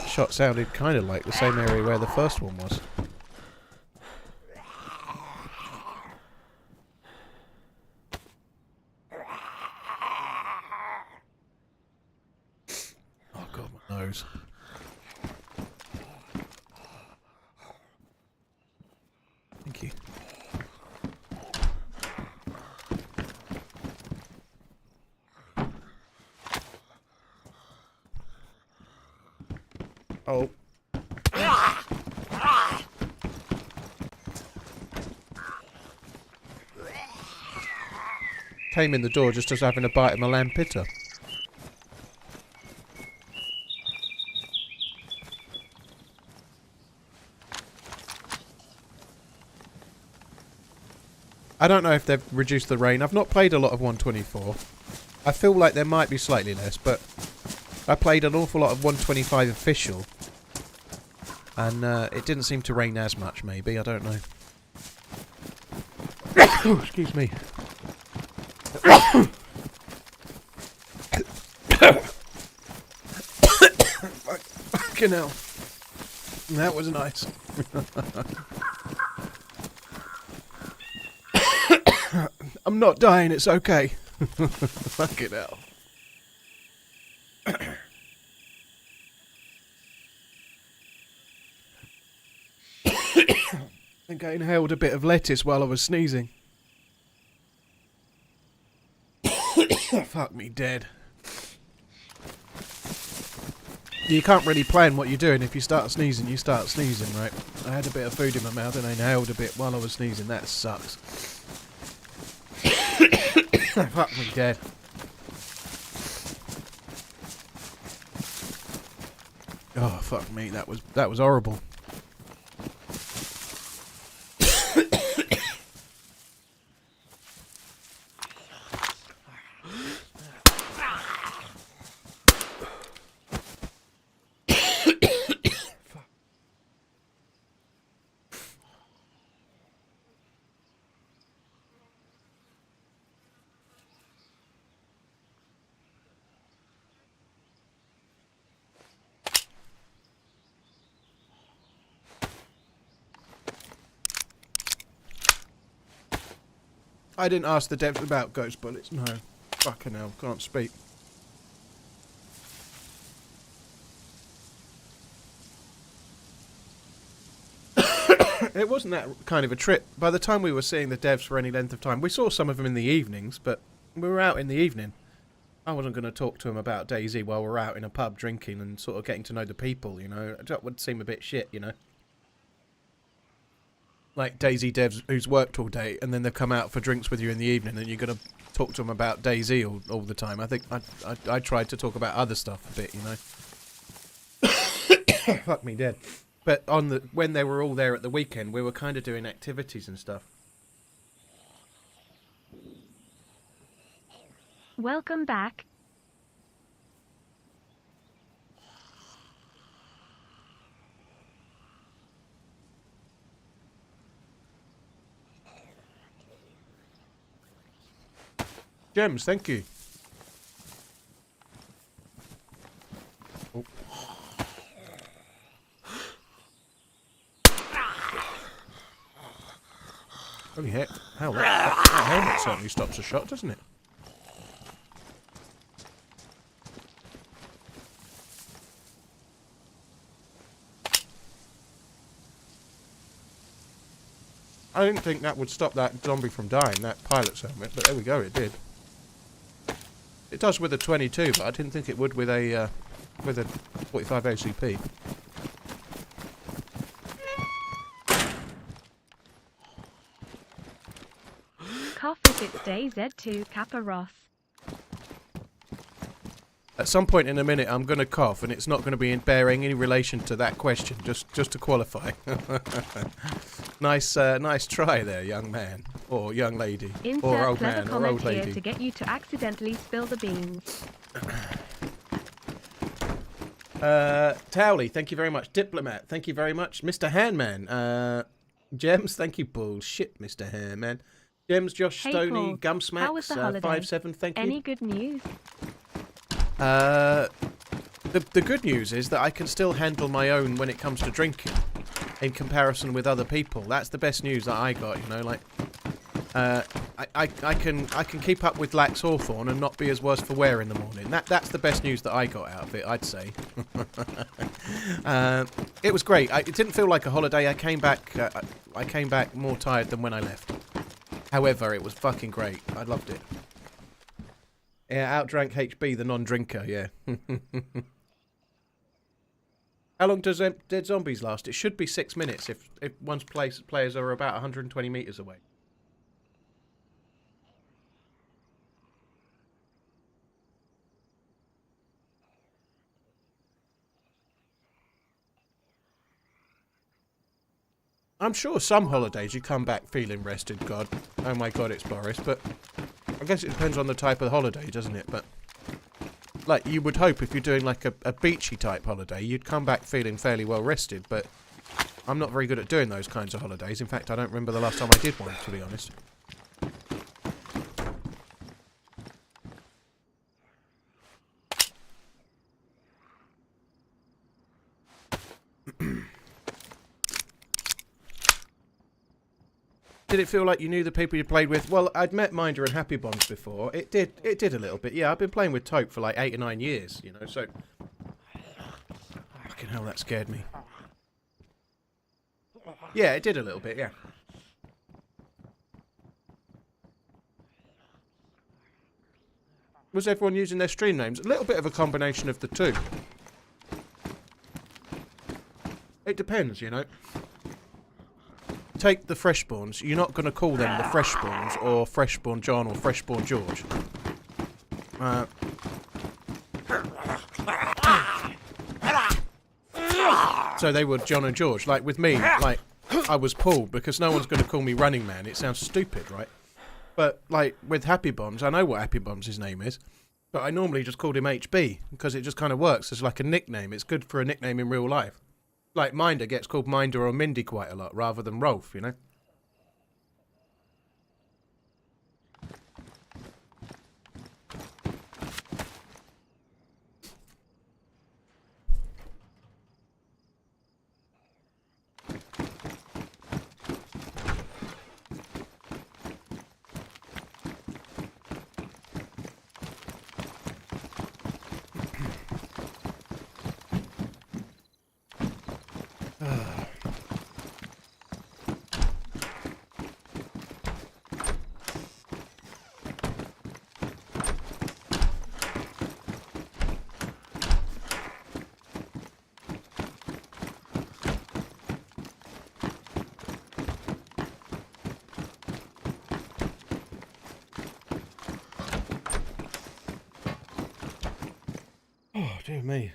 Shot sounded kind of like the same area where the first one was. Oh god, my nose. Thank you. Oh. Came in the door just as having a bite of my lamb pitta. I don't know if they've reduced the rain. I've not played a lot of 124. I feel like there might be slightly less, but I played an awful lot of 125 official. And it didn't seem to rain as much, maybe. I don't know. Oh, excuse me. Fucking hell. That was nice. I'm not dying, it's okay. Fucking hell. I think I inhaled a bit of lettuce while I was sneezing. Fuck me dead. You can't really plan what you're doing. If you start sneezing, you start sneezing, right? I had a bit of food in my mouth and I inhaled a bit while I was sneezing. That sucks. Fuck me dead. Oh fuck me, that was horrible. I didn't ask the devs about ghost bullets, no. Fucking hell, can't speak. It wasn't that kind of a trip. By the time we were seeing the devs for any length of time, we saw some of them in the evenings, but we were out in the evening. I wasn't going to talk to them about DayZ while we're out in a pub drinking and sort of getting to know the people, you know. That would seem a bit shit, you know. Like DayZ devs who's worked all day and then they've come out for drinks with you in the evening and you're going to talk to them about DayZ all the time. I think I tried to talk about other stuff a bit, you know. Fuck me dead. But when they were all there at the weekend, we were kind of doing activities and stuff. Welcome back. Gems, thank you. Oh. Holy heck. Hell, that helmet certainly stops a shot, doesn't it? I didn't think that would stop that zombie from dying, that pilot's helmet, but there we go, it did. It does with a 22, but I didn't think it would with a 45 ACP. Cough if it's DayZ2 Kappa Ross. At some point in a minute, I'm going to cough, and it's not going to be bearing any relation to that question, just to qualify. Nice try there, young man, or young lady, Insert or old clever man, or comment old lady. here to get you to accidentally spill the beans. Towley, thank you very much. Diplomat, thank you very much. Mr. Handman, Gems, thank you. Bullshit, Mr. Handman. Gems, Josh Hey, Stoney, Paul, how was the Gumsmacks, holiday? 57, thank you. Any good news? The good news is that I can still handle my own when it comes to drinking, in comparison with other people. That's the best news that I got. You know, like I can keep up with Lax Hawthorne and not be as worse for wear in the morning. That's the best news that I got out of it, I'd say. It was great. It didn't feel like a holiday. I came back more tired than when I left. However, it was fucking great. I loved it. Yeah, outdrank HB, the non-drinker, yeah. How long does Dead Zombies last? It should be 6 minutes if one's players are about 120 metres away. I'm sure some holidays you come back feeling rested, God. Oh my God, it's Boris, but I guess it depends on the type of holiday, doesn't it? But like, you would hope if you're doing like a beachy type holiday, you'd come back feeling fairly well rested, but I'm not very good at doing those kinds of holidays. In fact, I don't remember the last time I did one, to be honest. Did it feel like you knew the people you played with? Well, I'd met Minder and Happy Bombs before. It did a little bit. Yeah, I've been playing with Tope for like 8 or 9 years, you know, so... Fucking hell, that scared me. Yeah, it did a little bit, yeah. Was everyone using their stream names? A little bit of a combination of the two. It depends, you know. Take the Freshborns. You're not going to call them the Freshborns or Freshborn John or Freshborn George. So they were John and George. Like with me, like I was Paul because no one's going to call me Running Man. It sounds stupid, right? But like with Happy Bombs, I know what Happy Bombs' name is, but I normally just called him HB because it just kind of works as like a nickname. It's good for a nickname in real life. Like Minder gets called Minder or Mindy quite a lot rather than Rolf, you know? Oh, dear me.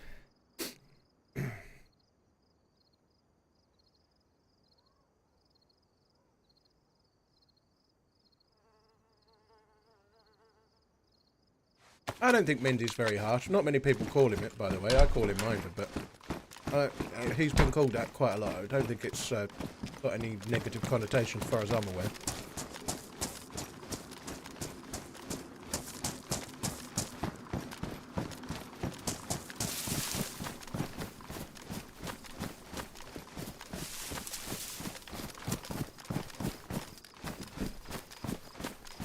I don't think Mindy's very harsh. Not many people call him it, by the way. I call him Minder, but he's been called that quite a lot. I don't think it's got any negative connotation as far as I'm aware.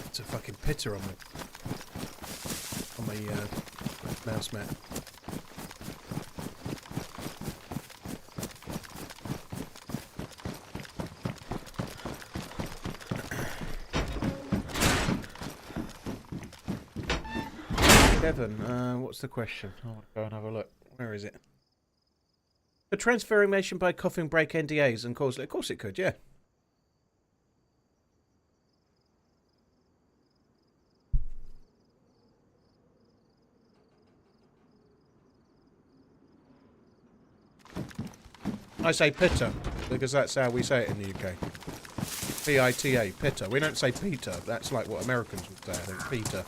It's a fucking pitter on my mouse mat. Devon, what's the question? I want to go and have a look. Where is it? Could transformation by coughing break NDAs and cause... Of course it could, yeah. I say pitter, because that's how we say it in the UK. P-I-T-A, pitter. We don't say Peter. That's like what Americans would say, I think. Peter.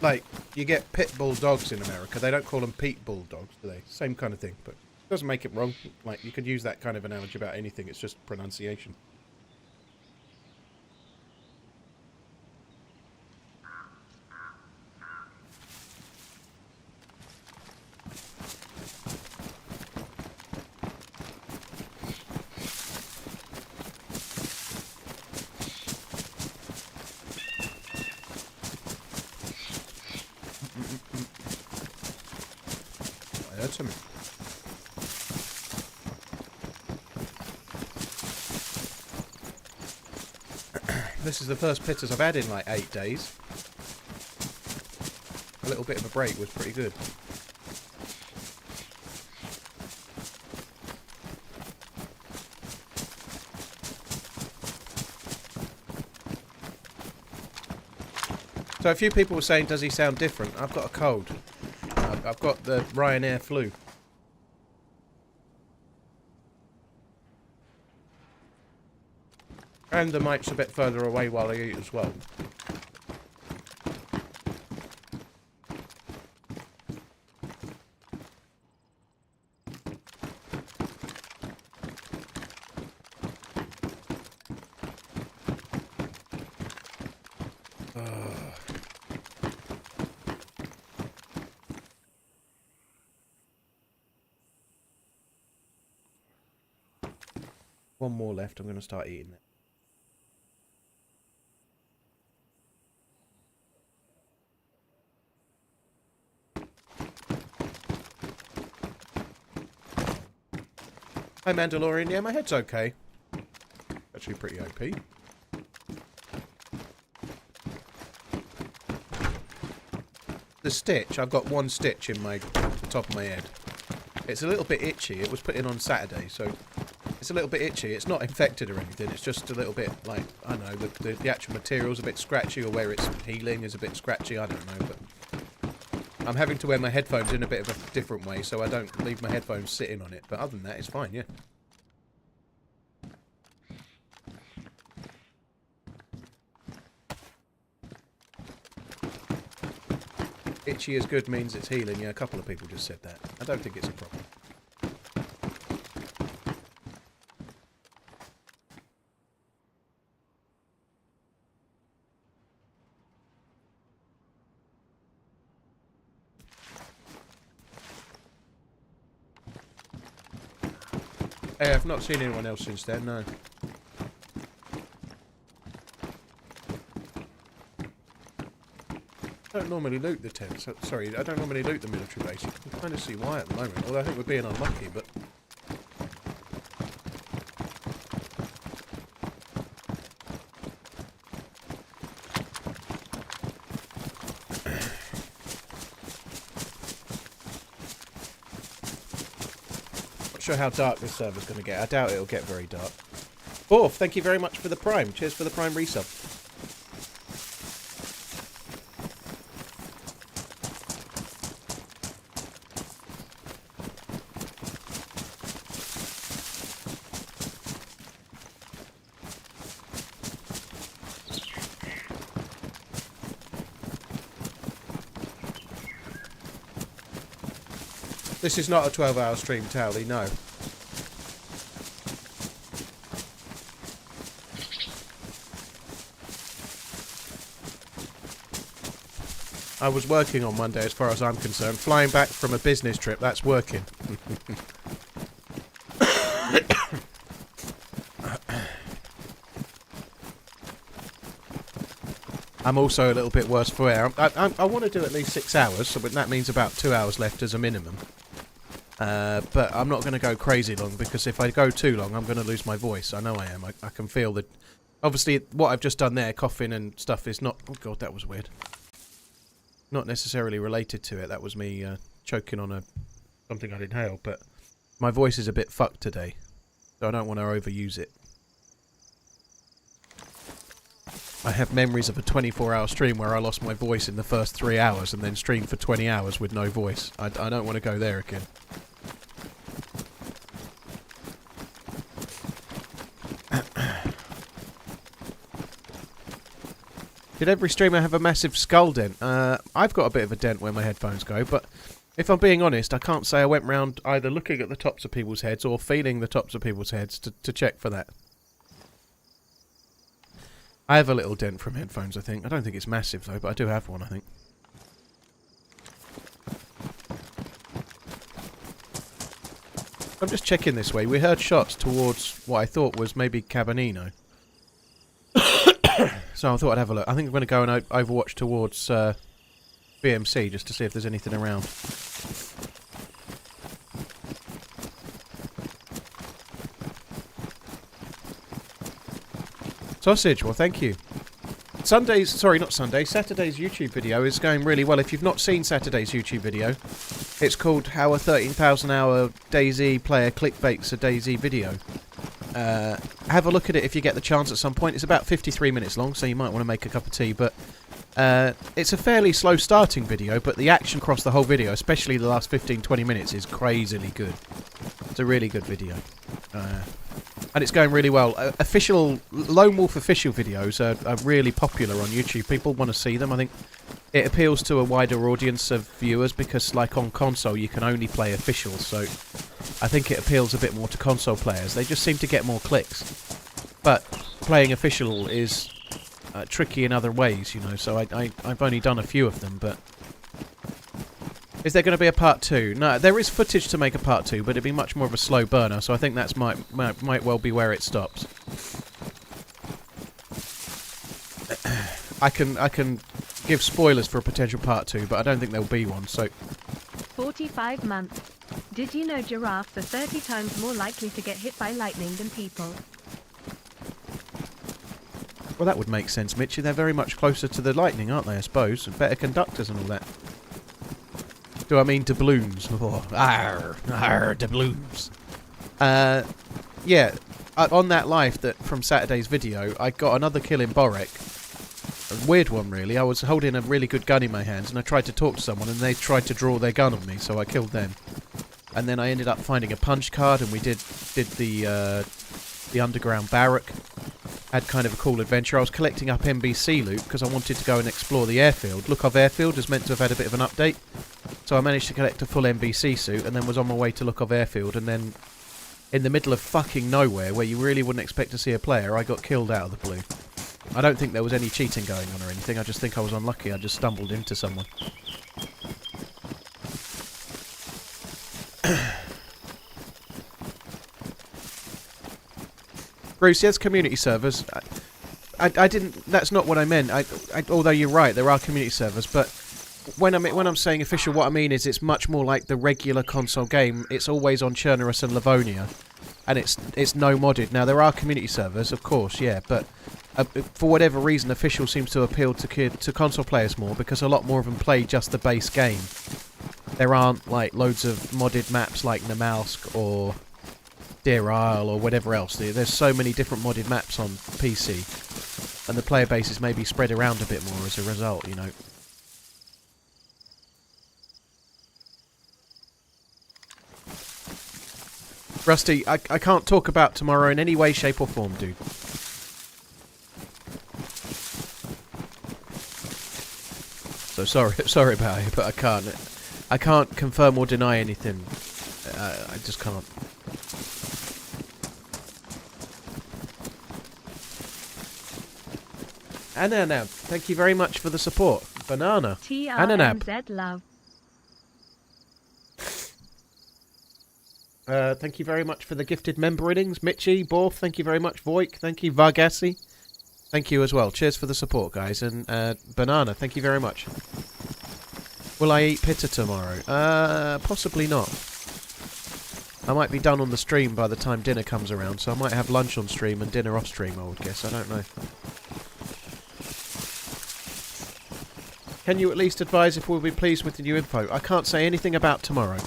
Like, you get pit bull dogs in America. They don't call them Pete bull dogs, do they? Same kind of thing, but it doesn't make it wrong. Like, you could use that kind of analogy about anything. It's just pronunciation. This is the first pitters I've had in like 8 days. A little bit of a break was pretty good. So a few people were saying, does he sound different? I've got a cold. I've got the Ryanair flu. And the mic's a bit further away while I eat as well. One more left, I'm going to start eating it. Hi Mandalorian, yeah, my head's okay. Actually pretty OP. The stitch, I've got one stitch in the top of my head. It's a little bit itchy, it was put in on Saturday, so it's a little bit itchy. It's not infected or anything, it's just a little bit like, I don't know, the actual material's a bit scratchy, or where it's healing is a bit scratchy, I don't know, but I'm having to wear my headphones in a bit of a different way, so I don't leave my headphones sitting on it. But other than that, it's fine, yeah. Itchy is good means it's healing. Yeah, a couple of people just said that. I don't think it's a problem. Hey, I've not seen anyone else since then, no. I don't normally loot the tents. Sorry, I don't normally loot the military base. You can kind of see why at the moment. Although I think we're being unlucky, but... sure how dark this server's going to get. I doubt it'll get very dark. Fourth, thank you very much for the Prime. Cheers for the Prime resub. This is not a 12-hour stream, Towley, no. I was working on Monday as far as I'm concerned. Flying back from a business trip, that's working. I'm also a little bit worse for wear. I want to do at least 6 hours, so that means about 2 hours left as a minimum. But I'm not going to go crazy long, because if I go too long, I'm going to lose my voice. I know I am. I can feel that. Obviously, what I've just done there, coughing and stuff, is not... Oh, God, that was weird. Not necessarily related to it. That was me choking on something I'd inhaled. But my voice is a bit fucked today, so I don't want to overuse it. I have memories of a 24-hour stream where I lost my voice in the first 3 hours and then streamed for 20 hours with no voice. I don't want to go there again. Did every streamer have a massive skull dent? I've got a bit of a dent where my headphones go, but if I'm being honest, I can't say I went round either looking at the tops of people's heads or feeling the tops of people's heads to check for that. I have a little dent from headphones, I think. I don't think it's massive, though, but I do have one, I think. I'm just checking this way. We heard shots towards what I thought was maybe Cabanino. So I thought I'd have a look. I think I'm going to go and overwatch towards BMC just to see if there's anything around. Sausage, well thank you. Saturday's YouTube video is going really well. If you've not seen Saturday's YouTube video, it's called How a 13,000 Hour DayZ Player Clickbaits a DayZ Video. Have a look at it if you get the chance at some point. It's about 53 minutes long, so you might want to make a cup of tea, but it's a fairly slow starting video, but the action across the whole video, especially the last 15-20 minutes, is crazily good. It's a really good video. And it's going really well. Lone Wolf official videos are really popular on YouTube. People want to see them. I think it appeals to a wider audience of viewers because, like on console, you can only play official. So I think it appeals a bit more to console players. They just seem to get more clicks. But playing official is tricky in other ways, you know. So I've only done a few of them, but... Is there going to be a part 2? No, there is footage to make a part 2, but it'd be much more of a slow burner, so I think that's might well be where it stops. I can give spoilers for a potential part 2, but I don't think there'll be one, so... 45 months. Did you know giraffes are 30 times more likely to get hit by lightning than people? Well, that would make sense, Mitchy. They're very much closer to the lightning, aren't they, I suppose? And better conductors and all that. Do I mean doubloons? Oh, doubloons. Yeah, on that live from Saturday's video, I got another kill in Borek. A weird one, really. I was holding a really good gun in my hands, and I tried to talk to someone, and they tried to draw their gun on me, so I killed them. And then I ended up finding a punch card, and we did the underground barrack. Had kind of a cool adventure. I was collecting up NBC loot because I wanted to go and explore the airfield. Lukov Airfield is meant to have had a bit of an update. So I managed to collect a full NBC suit and then was on my way to Lukov Airfield, and then in the middle of fucking nowhere where you really wouldn't expect to see a player, I got killed out of the blue. I don't think there was any cheating going on or anything. I just think I was unlucky. I just stumbled into someone. Bruce, yes, community servers. I didn't... That's not what I meant. Although you're right, there are community servers, but when I'm saying official, what I mean is it's much more like the regular console game. It's always on Chernarus and Livonia, and it's no modded. Now, there are community servers, of course, yeah, but for whatever reason, official seems to appeal to console players more because a lot more of them play just the base game. There aren't, like, loads of modded maps like Namalsk or Deer Isle or whatever else. There's so many different modded maps on PC, and the player base is maybe spread around a bit more as a result, you know. Rusty, I can't talk about tomorrow in any way, shape or form, dude. So sorry about it, but I can't confirm or deny anything. I just can't. Anna, thank you very much for the support. Banana. TRMZ love. Thank you very much for the gifted member innings. Mitchie, Borf, thank you very much. Voik, thank you. Vargassi, thank you as well. Cheers for the support, guys. And Banana, thank you very much. Will I eat pitta tomorrow? Possibly not. I might be done on the stream by the time dinner comes around, so I might have lunch on stream and dinner off stream, I would guess. I don't know. Can you at least advise if we'll be pleased with the new info? I can't say anything about tomorrow.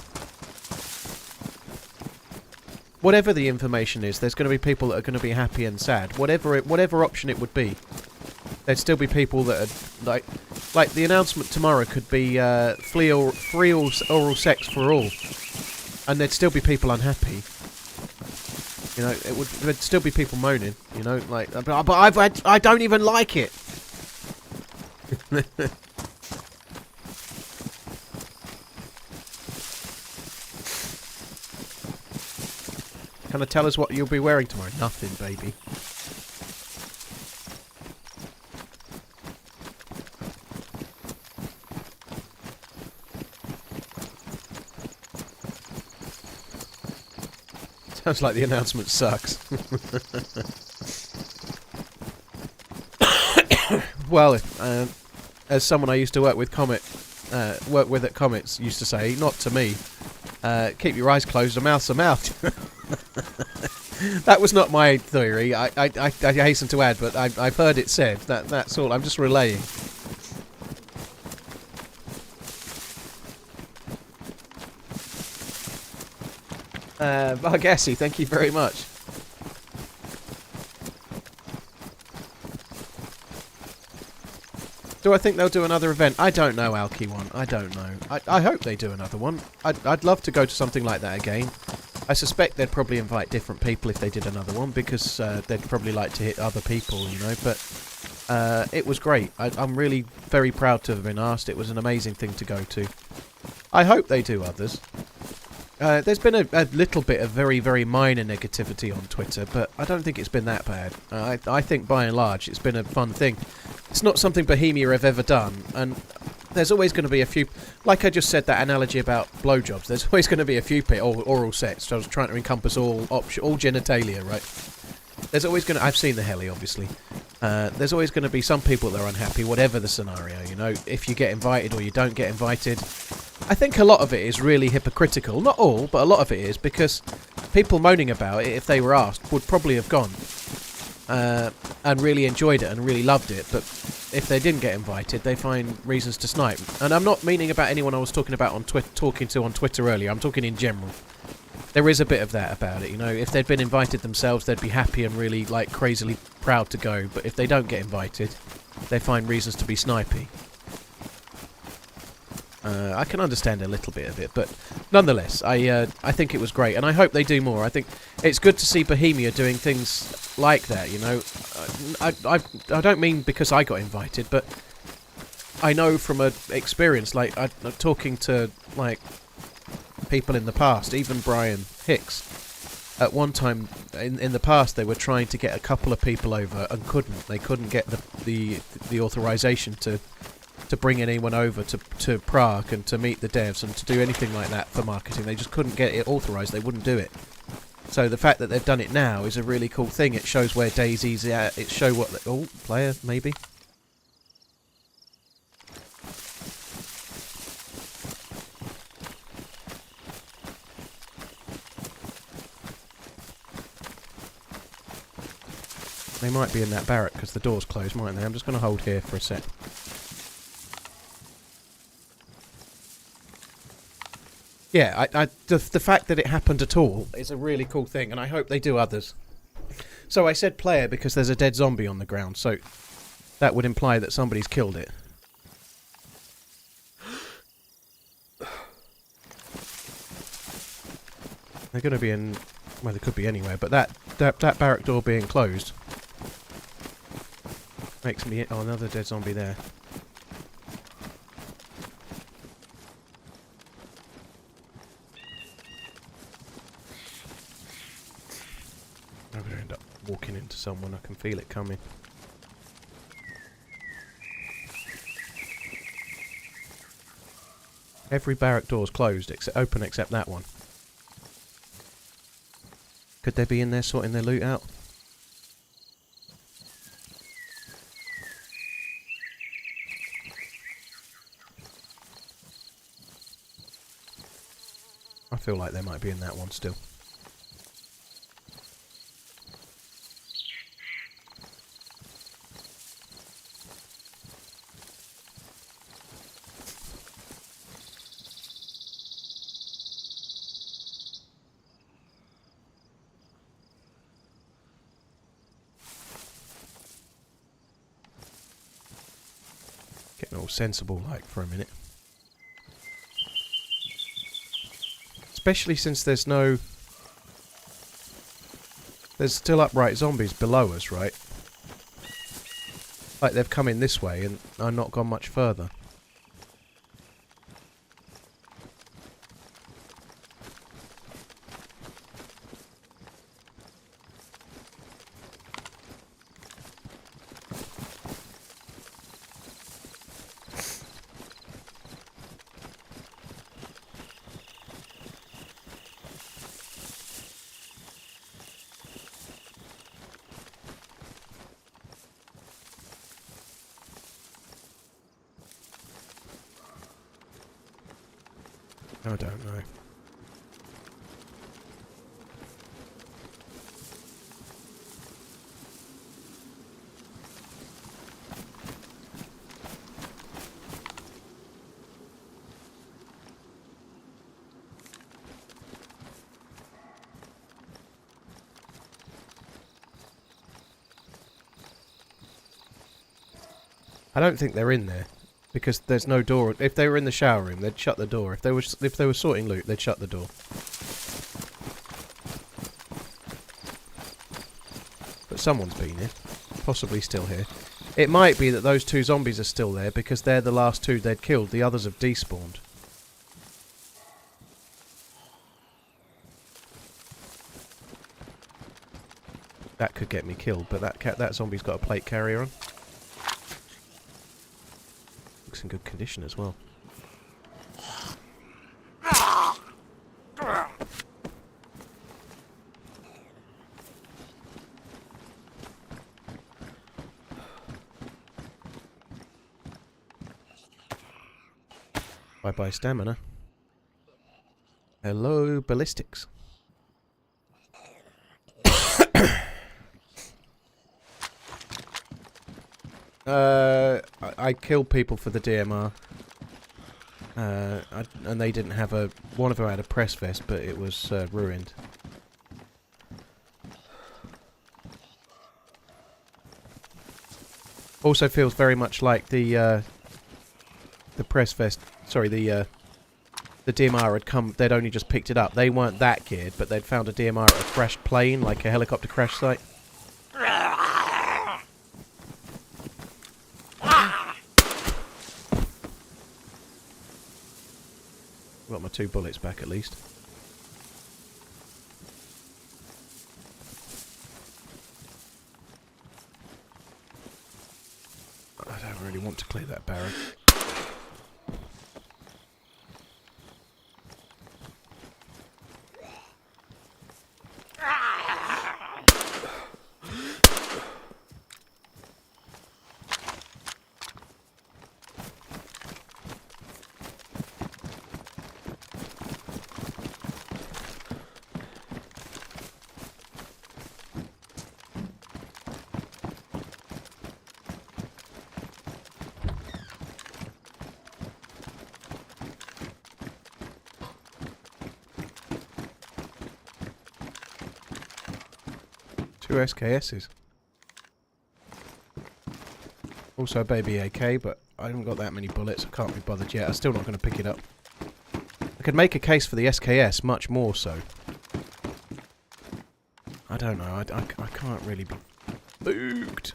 Whatever the information is, there's going to be people that are going to be happy and sad. Whatever option it would be, there'd still be people that are like the announcement tomorrow could be free oral sex for all, and there'd still be people unhappy. You know, there'd still be people moaning. You know, like, but I don't even like it. Can I tell us what you'll be wearing tomorrow? Nothing, baby. Sounds like the announcement sucks. Well, as someone I used to work with at Comets used to say, not to me, keep your eyes closed, a mouth's a mouth. That was not my theory. I hasten to add, but I've heard it said. That's all. I'm just relaying. Vargassi, thank you very much. Do I think they'll do another event? I don't know, Alky1. I don't know. I hope they do another one. I'd love to go to something like that again. I suspect they'd probably invite different people if they did another one, because they'd probably like to hit other people, you know, but it was great. I'm really very proud to have been asked. It was an amazing thing to go to. I hope they do others. There's been a little bit of very, very minor negativity on Twitter, but I don't think it's been that bad. I think by and large it's been a fun thing. It's not something Bohemia have ever done, and there's always going to be a few, like I just said that analogy about blowjobs, there's always going to be a few oral sex, so I was trying to encompass all genitalia, right? There's always going to, I've seen the heli, obviously. There's always going to be some people that are unhappy, whatever the scenario, you know, if you get invited or you don't get invited. I think a lot of it is really hypocritical. Not all, but a lot of it is, because people moaning about it, if they were asked, would probably have gone and really enjoyed it and really loved it, but if they didn't get invited, they find reasons to snipe. And I'm not meaning about anyone I was talking about on Twitter earlier. I'm talking in general. There is a bit of that about it, you know. If they'd been invited themselves, they'd be happy and really, like, crazily proud to go. But if they don't get invited, they find reasons to be snipey. I can understand a little bit of it, but nonetheless, I think it was great, and I hope they do more. I think it's good to see Bohemia doing things like that, you know. I don't mean because I got invited, but I know from experience, like, I'm talking to, like, people in the past, even Brian Hicks. At one time in the past, they were trying to get a couple of people over and couldn't. They couldn't get the authorization to bring anyone over to Prague and to meet the devs and to do anything like that for marketing. They just couldn't get it authorized. They wouldn't do it. So the fact that they've done it now is a really cool thing. It shows where DayZ's at. It shows what... Oh, player, maybe? They might be in that barrack because the door's closed, mightn't they? I'm just going to hold here for a sec. yeah, the fact that it happened at all is a really cool thing, and I hope they do others. So I said player because there's a dead zombie on the ground, so that would imply that somebody's killed it. They're going to be in... well, they could be anywhere, but that barrack door being closed makes me... oh, another dead zombie there. I'm going to end up walking into someone. I can feel it coming. Every barrack door's closed, open except that one. Could they be in there sorting their loot out? I feel like they might be in that one still. Getting all sensible like for a minute. Especially since there's still upright zombies below us, right? Like they've come in this way and are not gone much further. I don't know. I don't think they're in there. Because there's no door. If they were in the shower room, they'd shut the door. If they were sorting loot, they'd shut the door. But someone's been here. Possibly still here. It might be that those two zombies are still there because they're the last two they'd killed. The others have despawned. That could get me killed, but that zombie's got a plate carrier on. In good condition as well. Bye-bye stamina. Hello ballistics. I killed people for the DMR. And they didn't have a... one of them had a press vest, but it was ruined. Also feels very much like the press vest... sorry, the DMR had come... they'd only just picked it up. They weren't that geared, but they'd found a DMR at a crashed plane, like a helicopter crash site. Got my 2 bullets back at least. I don't really want to clear that barrack. 2 SKSs. Also a baby AK, but I haven't got that many bullets. I can't be bothered yet. I'm still not going to pick it up. I could make a case for the SKS, much more so. I don't know. I can't really be spooked.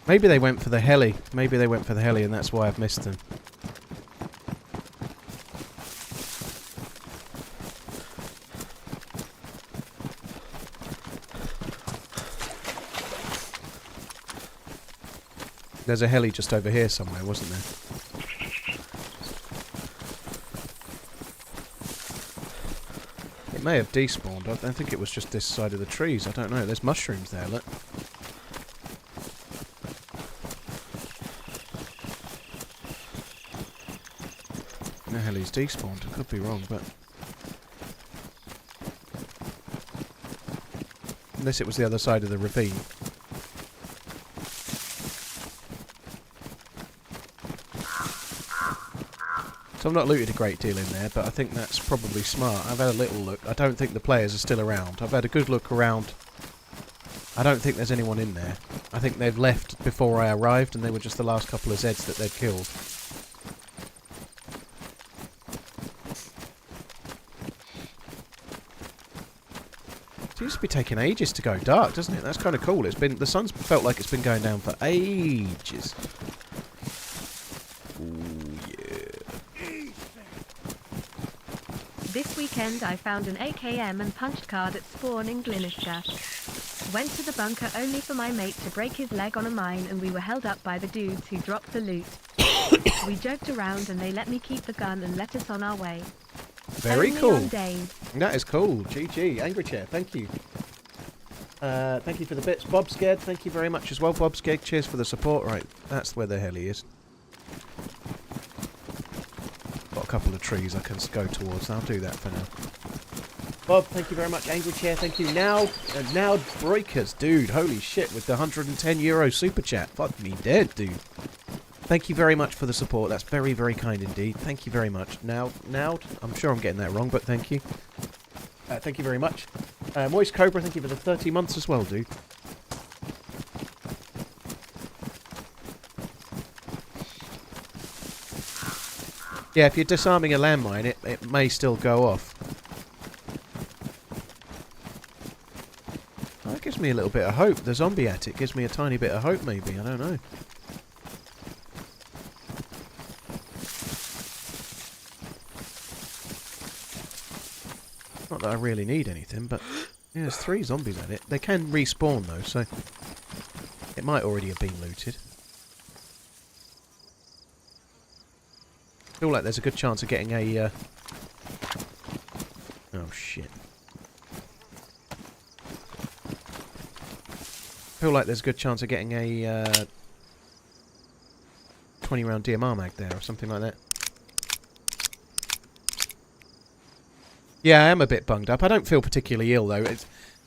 Maybe they went for the heli. Maybe they went for the heli and that's why I've missed them. There's a heli just over here somewhere, wasn't there? It may have despawned. I think it was just this side of the trees. I don't know. There's mushrooms there, look. The heli's despawned. I could be wrong, but... Unless it was the other side of the ravine. So I've not looted a great deal in there, but I think that's probably smart. I've had a little look. I don't think the players are still around. I've had a good look around. I don't think there's anyone in there. I think they've left before I arrived and they were just the last couple of Zeds that they'd killed. It used to be taking ages to go dark, doesn't it? That's kind of cool. It's been, the sun's felt like it's been going down for ages. This weekend I found an AKM and punched card at spawn in Glinister. Went to the bunker only for my mate to break his leg on a mine and we were held up by the dudes who dropped the loot. We joked around and they let me keep the gun and let us on our way. Very only cool. on DayZ. That is cool. GG. Angry Chair, thank you. Thank you for the bits. Bob Scared, thank you very much as well. Bob Scared, cheers for the support. Right, that's where the heli is. Got a couple of trees I can go towards. I'll do that for now. Bob, thank you very much. Angry Chair, thank you. Now Breakers, dude. Holy shit, with the €110 super chat. Fuck me dead, dude. Thank you very much for the support. That's very, very kind indeed. Thank you very much. Now, I'm sure I'm getting that wrong, but thank you. Thank you very much. Moist Cobra, thank you for the 30 months as well, dude. Yeah, if you're disarming a landmine, it may still go off. Oh, that gives me a little bit of hope. The zombie attic gives me a tiny bit of hope, maybe. I don't know. Not that I really need anything, but yeah, there's 3 zombies at it. They can respawn though, so it might already have been looted. Feel like there's a good chance of getting a oh shit. Feel like there's a good chance of getting a 20 round DMR mag there or something like that. Yeah, I am a bit bunged up. I don't feel particularly ill, though.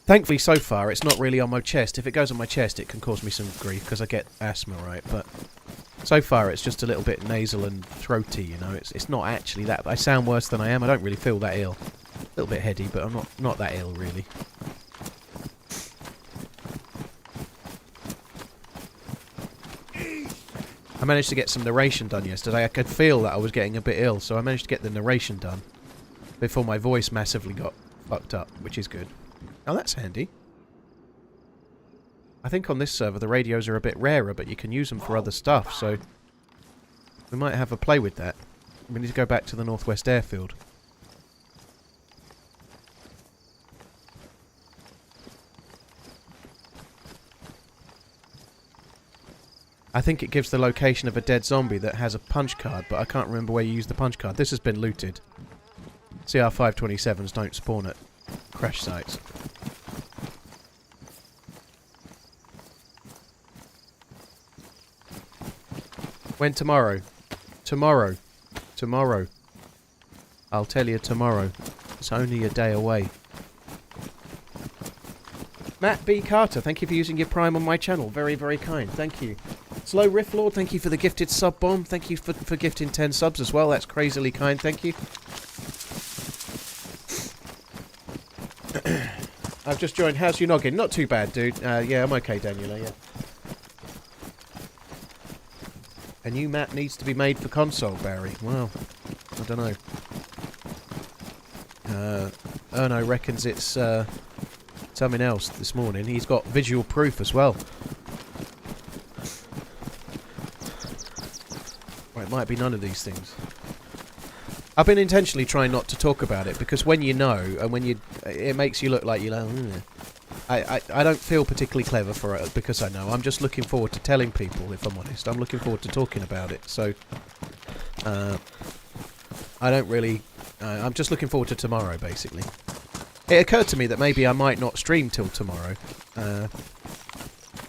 Thankfully, so far, it's not really on my chest. If it goes on my chest, it can cause me some grief, because I get asthma, right? But so far, it's just a little bit nasal and throaty, you know? It's not actually that... I sound worse than I am. I don't really feel that ill. A little bit heady, but I'm not that ill, really. I managed to get some narration done yesterday. I could feel that I was getting a bit ill, so I managed to get the narration done before my voice massively got fucked up, which is good. Oh, that's handy. I think on this server the radios are a bit rarer, but you can use them for other stuff, so we might have a play with that. We need to go back to the Northwest Airfield. I think it gives the location of a dead zombie that has a punch card, but I can't remember where you use the punch card. This has been looted. CR527s don't spawn at crash sites. When tomorrow? Tomorrow. Tomorrow. I'll tell you tomorrow. It's only a day away. Matt B. Carter, thank you for using your Prime on my channel. Very, very kind. Thank you. Slow Riff Lord, thank you for the gifted sub bomb. Thank you for gifting 10 subs as well. That's crazily kind. Thank you. I've just joined. How's your noggin? Not too bad, dude. Yeah, I'm okay, Daniela, yeah. A new map needs to be made for console, Barry. Well, I don't know. Erno reckons it's something else this morning. He's got visual proof as well. Well, it might be none of these things. I've been intentionally trying not to talk about it because when you know and when you, it makes you look like you're like, I don't feel particularly clever for it because I know. I'm just looking forward to telling people, if I'm honest. I'm looking forward to talking about it. So, I don't really... I'm just looking forward to tomorrow, basically. It occurred to me that maybe I might not stream till tomorrow.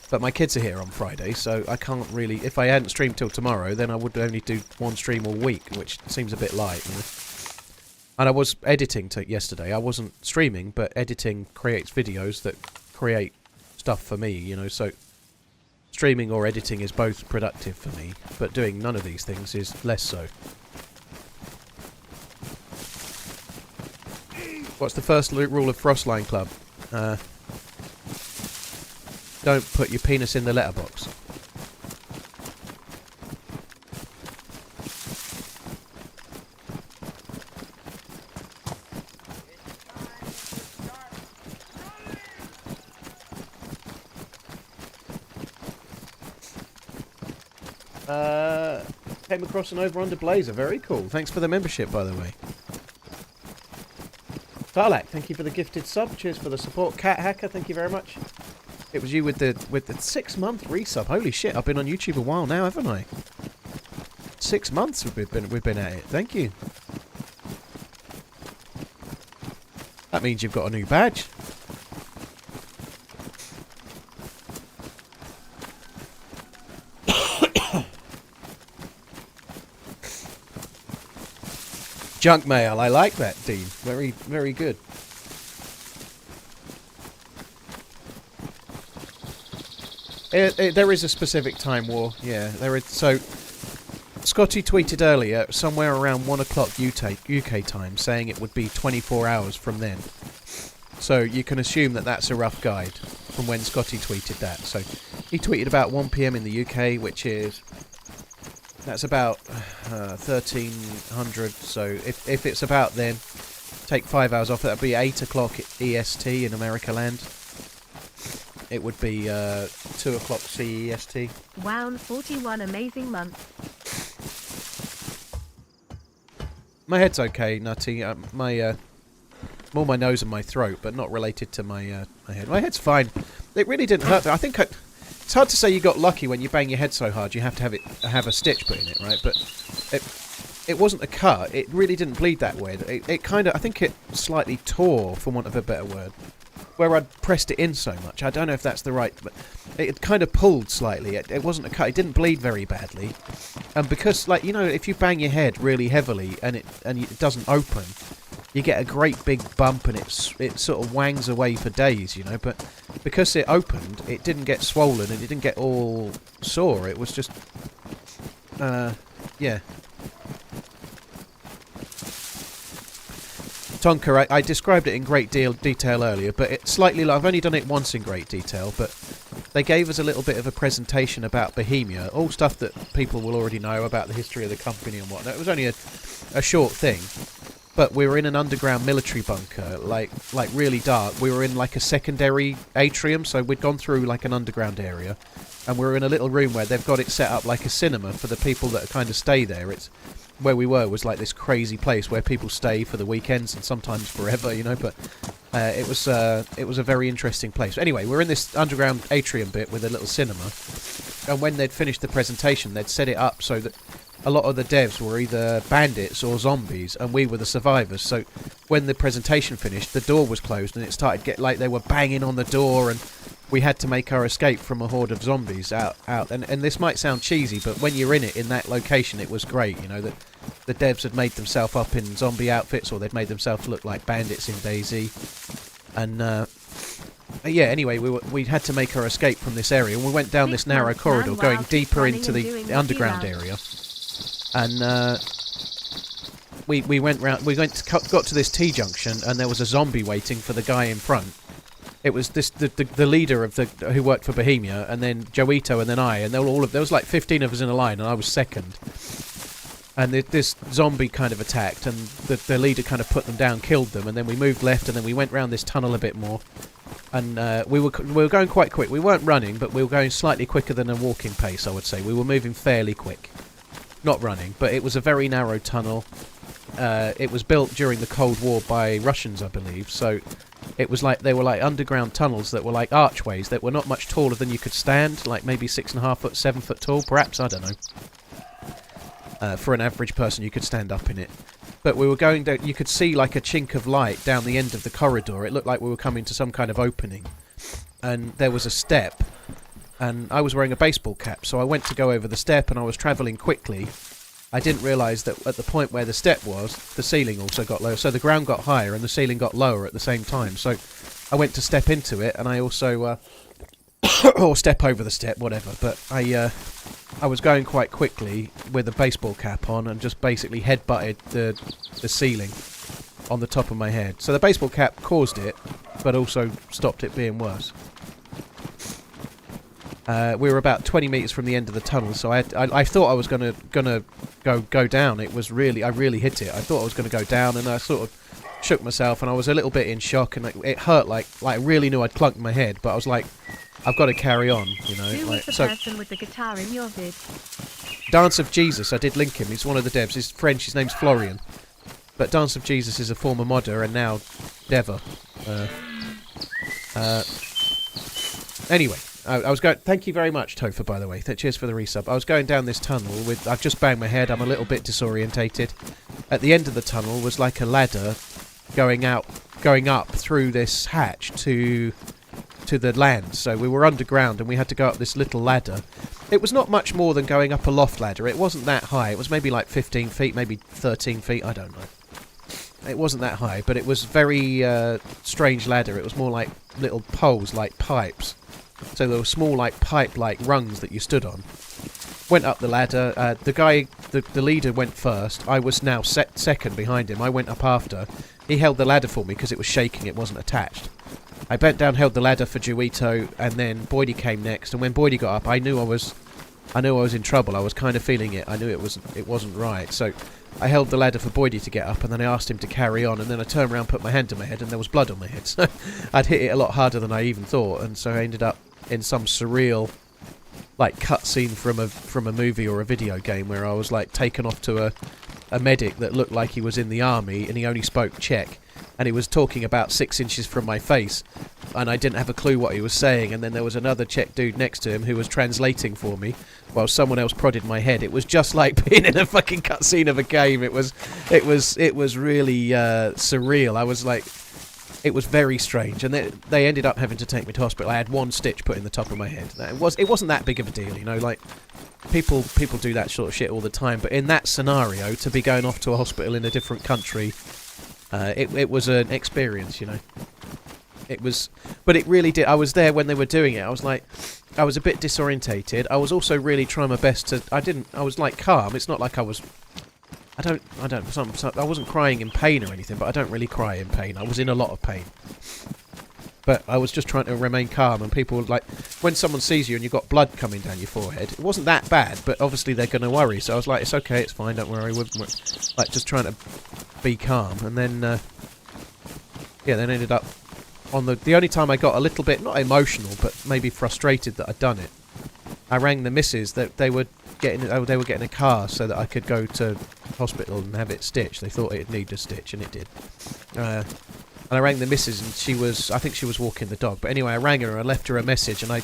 But my kids are here on Friday, so I can't really... If I hadn't streamed till tomorrow, then I would only do one stream a week, which seems a bit light, you know? And I was editing yesterday. I wasn't streaming, but editing creates videos that create stuff for me, you know, so... Streaming or editing is both productive for me, but doing none of these things is less so. What's the first rule of Frostline Club? Don't put your penis in the letterbox. Came across an over-under blazer. Very cool. Thanks for the membership, by the way. Dalek, thank you for the gifted sub. Cheers for the support. Cat Hacker, thank you very much. It was you with the 6-month resub. Holy shit! I've been on YouTube a while now, haven't I? 6 months we've been at it. Thank you. That means you've got a new badge. Junk mail, I like that, Dean. Very, very good. There is a specific time war, yeah. There is. So, Scotty tweeted earlier, somewhere around 1 o'clock UK time, saying it would be 24 hours from then. So you can assume that that's a rough guide from when Scotty tweeted that. So he tweeted about 1 PM in the UK, which is... That's about 1300, so if it's about then, take 5 hours off, that'd be 8 o'clock EST in America land. It would be 2 o'clock CEST. Wow, 41 amazing months. My head's okay, Nutty. More my nose and my throat, but not related to my head. My head's fine. It really didn't hurt. I think it's hard to say you got lucky when you bang your head so hard. You have to have a stitch put in it, right? But it wasn't a cut. It really didn't bleed that way. It kind of, I think it slightly tore, for want of a better word, where I'd pressed it in so much. I don't know if that's the right, but it kind of pulled slightly. It wasn't a cut. It didn't bleed very badly, and because, like, you know, if you bang your head really heavily and it doesn't open, you get a great big bump and it sort of wangs away for days, you know. But because it opened, it didn't get swollen and it didn't get all sore. It was just, yeah. Tonka, I described it in great detail earlier, but it's slightly... I've only done it once in great detail, but they gave us a little bit of a presentation about Bohemia, all stuff that people will already know about the history of the company and whatnot. It was only a short thing, but we were in an underground military bunker, like really dark. We were in like a secondary atrium, so we'd gone through like an underground area, and we were in a little room where they've got it set up like a cinema for the people that kind of stay there. It's... Where we were was like this crazy place where people stay for the weekends and sometimes forever, you know, but it was a very interesting place. Anyway, we're in this underground atrium bit with a little cinema, and when they'd finished the presentation, they'd set it up so that a lot of the devs were either bandits or zombies, and we were the survivors. So when the presentation finished, the door was closed, and it started to get like they were banging on the door, and we had to make our escape from a horde of zombies out. And this might sound cheesy, but when you're in it, in that location, it was great, you know, that the devs had made themselves up in zombie outfits, or they'd made themselves look like bandits in DayZ. And Yeah, anyway, we had to make our escape from this area, and we went down this narrow corridor, going deeper into the underground area. And we went round. Got to this T-junction, and there was a zombie waiting for the guy in front. It was the leader of who worked for Bohemia, and then Joito, and then I, and there was like 15 of us in a line, and I was second. And this zombie kind of attacked, and the leader kind of put them down, killed them, and then we moved left, and then we went round this tunnel a bit more. And we were going quite quick. We weren't running, but we were going slightly quicker than a walking pace, I would say. We were moving fairly quick. Not running, but it was a very narrow tunnel. It was built during the Cold War by Russians, I believe, so it was like they were like underground tunnels that were like archways that were not much taller than you could stand, like maybe 6.5 foot, 7 foot tall, perhaps, I don't know. For an average person, you could stand up in it. But we were going down, you could see like a chink of light down the end of the corridor. It looked like we were coming to some kind of opening. And there was a step, and I was wearing a baseball cap, so I went to go over the step, and I was travelling quickly. I didn't realise that at the point where the step was, the ceiling also got lower. So the ground got higher, and the ceiling got lower at the same time. So I went to step into it, and I also... or step over the step, whatever. But I was going quite quickly with a baseball cap on and just basically headbutted the ceiling on the top of my head. So the baseball cap caused it, but also stopped it being worse. We were about 20 metres from the end of the tunnel, so I thought I was gonna go down. It was really, I really hit it. I thought I was gonna go down, and I sort of shook myself, and I was a little bit in shock, and it hurt like I really knew I'd clunked my head, but I was like, I've got to carry on, you know. Who was the person with the guitar in your vid? Dance of Jesus, I did link him. He's one of the devs. He's French. His name's Florian. But Dance of Jesus is a former modder and now Dever. Anyway, I was going... Thank you very much, Topher, by the way. Cheers for the resub. I was going down this tunnel with... I've just banged my head. I'm a little bit disorientated. At the end of the tunnel was like a ladder going up through this hatch to the land. So we were underground and we had to go up this little ladder. It was not much more than going up a loft ladder. It wasn't that high. It was maybe like 15 feet, maybe 13 feet. I don't know. It wasn't that high, but it was very strange ladder. It was more like little poles, like pipes. So there were small, like pipe-like rungs that you stood on. Went up the ladder. The leader went first. I was now second behind him. I went up after. He held the ladder for me because it was shaking. It wasn't attached. I bent down, held the ladder for Juito, and then Boydie came next. And when Boydie got up, I knew I was in trouble. I was kind of feeling it. I knew it wasn't right. So I held the ladder for Boydie to get up, and then I asked him to carry on. And then I turned around, put my hand to my head, and there was blood on my head. So I'd hit it a lot harder than I even thought. And so I ended up in some surreal, like, cutscene from a movie or a video game where I was like taken off to a medic that looked like he was in the army, and he only spoke Czech. And he was talking about 6 inches from my face, and I didn't have a clue what he was saying. And then there was another Czech dude next to him who was translating for me while someone else prodded my head. It was just like being in a fucking cutscene of a game. It was really surreal. I was like, it was very strange. And they ended up having to take me to hospital. I had 1 stitch put in the top of my head. It wasn't that big of a deal, you know. Like people do that sort of shit all the time. But in that scenario, to be going off to a hospital in a different country. It was an experience, you know. But it really did. I was there when they were doing it. I was like, I was a bit disorientated. I was also really trying my best to. I was like calm. It's not like I was. I wasn't crying in pain or anything, but I don't really cry in pain. I was in a lot of pain. But I was just trying to remain calm, and people would like, when someone sees you and you've got blood coming down your forehead, it wasn't that bad, but obviously they're going to worry. So I was like, it's okay, it's fine, don't worry. We're like just trying to be calm, and then then ended up on the only time I got a little bit not emotional, but maybe frustrated that I'd done it. I rang the missus that they were getting a car so that I could go to hospital and have it stitched. They thought it'd need a stitch, and it did. And I rang the missus, and I think she was walking the dog. But anyway, I rang her and I left her a message, and I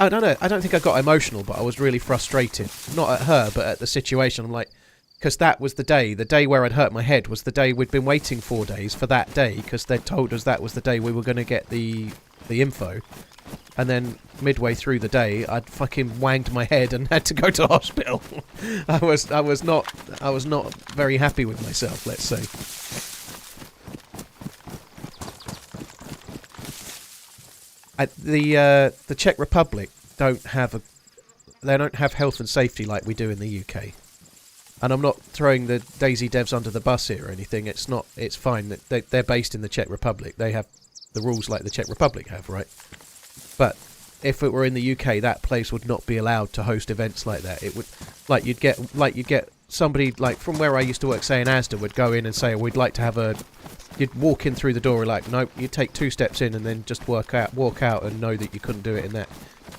don't know, I don't think I got emotional, but I was really frustrated. Not at her, but at the situation. I'm like, because that was the day where I'd hurt my head was the day we'd been waiting 4 days for that day, because they'd told us that was the day we were going to get the info. And then midway through the day, I'd fucking wanged my head and had to go to hospital. I was not very happy with myself, let's say. The Czech Republic don't have health and safety like we do in the UK. And I'm not throwing the DayZ devs under the bus here or anything. It's not. It's fine. They're based in the Czech Republic. They have the rules like the Czech Republic have, right? But if it were in the UK, that place would not be allowed to host events like that. It would, you'd get somebody like from where I used to work, say in Asda, would go in and say, "We'd like to have a." You'd walk in through the door, like, nope. You'd take 2 steps in and then just walk out, and know that you couldn't do it in that.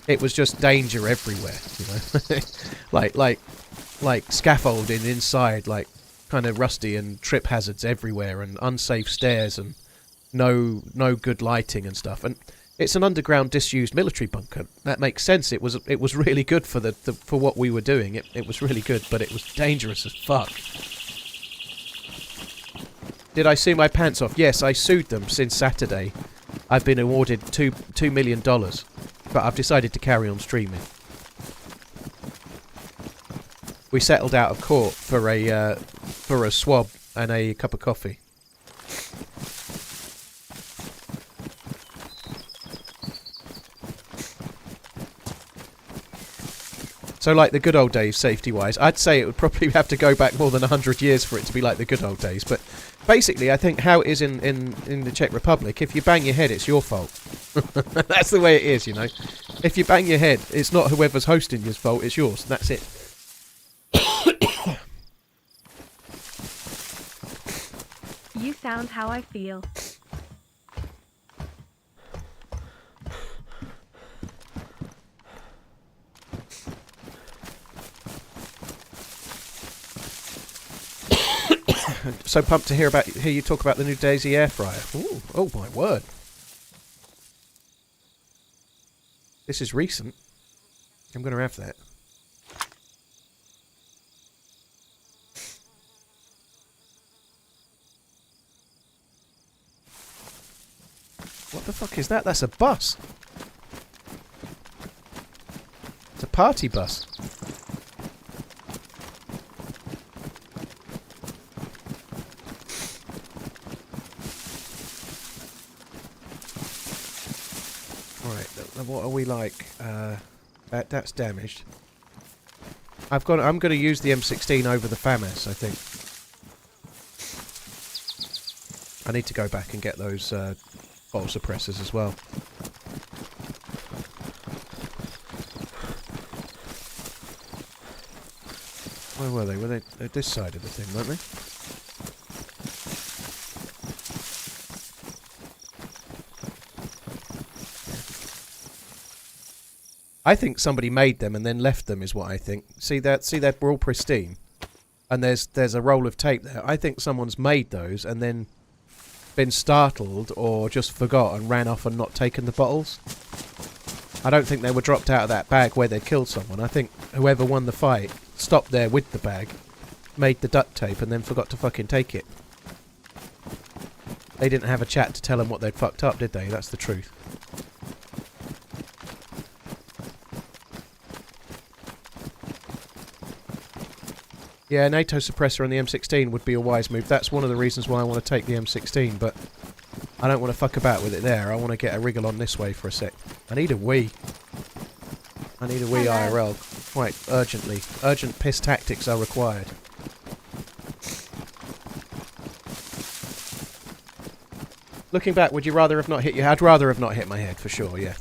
It was just danger everywhere, you know, like scaffolding inside, like kind of rusty, and trip hazards everywhere, and unsafe stairs, and no good lighting and stuff. And it's an underground disused military bunker. That makes sense. It was really good for for what we were doing. It was really good, but it was dangerous as fuck. Did I sue my pants off? Yes, I sued them since Saturday. I've been awarded $2 million, but I've decided to carry on streaming. We settled out of court for a swab and a cup of coffee. So like the good old days, safety-wise, I'd say it would probably have to go back more than 100 years for it to be like the good old days. But basically, I think how it is in the Czech Republic, if you bang your head, it's your fault. That's the way it is, you know. If you bang your head, it's not whoever's hosting your's fault, it's yours. That's it. You sound how I feel. So pumped to hear you talk about the new DayZ air fryer. Ooh, oh my word. This is recent. I'm going to have that. What the fuck is that? That's a bus. It's a party bus. What are we like? That's damaged. I'm going to use the M16 over the FAMAS, I think. I need to go back and get those bottle suppressors as well. Where were they? Were they this side of the thing, weren't they? I think somebody made them and then left them is what I think. See that we're all pristine. And there's a roll of tape there. I think someone's made those and then been startled or just forgot and ran off and not taken the bottles. I don't think they were dropped out of that bag where they killed someone. I think whoever won the fight stopped there with the bag, made the duct tape and then forgot to fucking take it. They didn't have a chat to tell them what they'd fucked up, did they? That's the truth. Yeah, NATO suppressor on the M16 would be a wise move. That's one of the reasons why I want to take the M16, but I don't want to fuck about with it there. I want to get a wriggle on this way for a sec. I need a wee. I need a wee IRL. Quite urgently. Urgent piss tactics are required. Looking back, would you rather have not hit your head? I'd rather have not hit my head, for sure, yeah.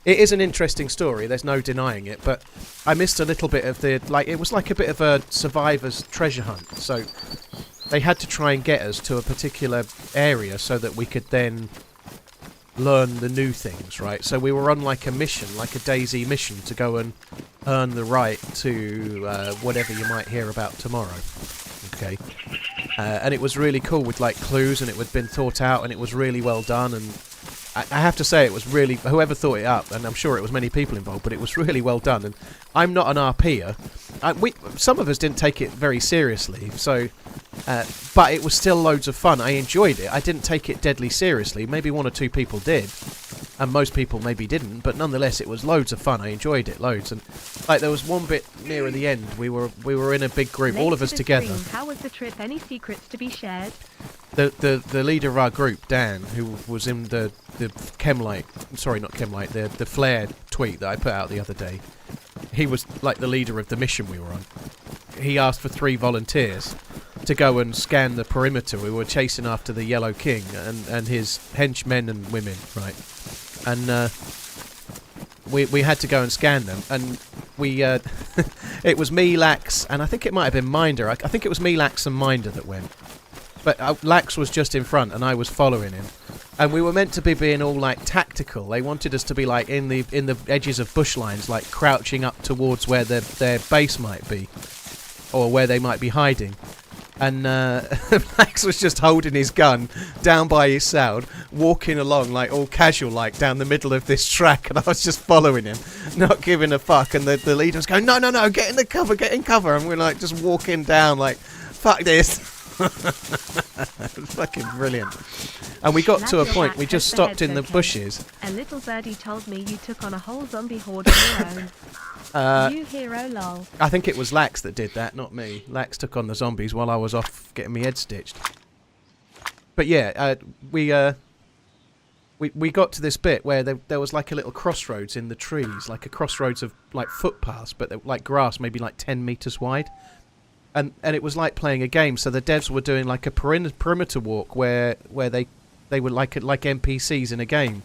It is an interesting story, there's no denying it, but I missed a little bit of the... it was like a bit of a survivor's treasure hunt, so they had to try and get us to a particular area so that we could then learn the new things, right? So we were on like a mission, like a DayZ mission, to go and earn the right to whatever you might hear about tomorrow, okay? And it was really cool with like clues, and it had been thought out, and it was really well done, and I have to say it was really, whoever thought it up, and I'm sure it was many people involved, but it was really well done. And I'm not an RPer. Some of us didn't take it very seriously, so but it was still loads of fun. I enjoyed it. I didn't take it deadly seriously. Maybe 1 or 2 people did, and most people maybe didn't, but nonetheless it was loads of fun. I enjoyed it loads. And like there was one bit nearer the end, we were in a big group, all of us together. How was the trip? Any secrets to be shared? the leader of our group, Dan, who was in the Chemlight, sorry, not Chemlight, the Flare tweet that I put out the other day, he was like the leader of the mission we were on. He asked for 3 volunteers to go and scan the perimeter. We were chasing after the Yellow King and his henchmen and women, right? And we had to go and scan them, and we it was me, Lax, and I think it might have been Minder. I think it was me, Lax, and Minder that went. But Lax was just in front, and I was following him. And we were meant to be being all like tactical. They wanted us to be like in the edges of bush lines, like crouching up towards where their base might be, or where they might be hiding. And Lax was just holding his gun down by his sound, walking along like all casual, like down the middle of this track, and I was just following him, not giving a fuck. And the leader was going, no, get in the cover, get in cover, and we're like just walking down like, fuck this. It was fucking brilliant. And we got to a point, we just stopped in the bushes. And little birdie told me you took on a whole zombie horde on your own. You hero, lol. I think it was Lax that did that, not me. Lax took on the zombies while I was off getting my head stitched. But yeah, we got to this bit where there was like a little crossroads in the trees, like a crossroads of like footpaths, but like grass, maybe like 10 meters wide. And it was like playing a game. So the devs were doing like a perimeter walk where they were like NPCs in a game.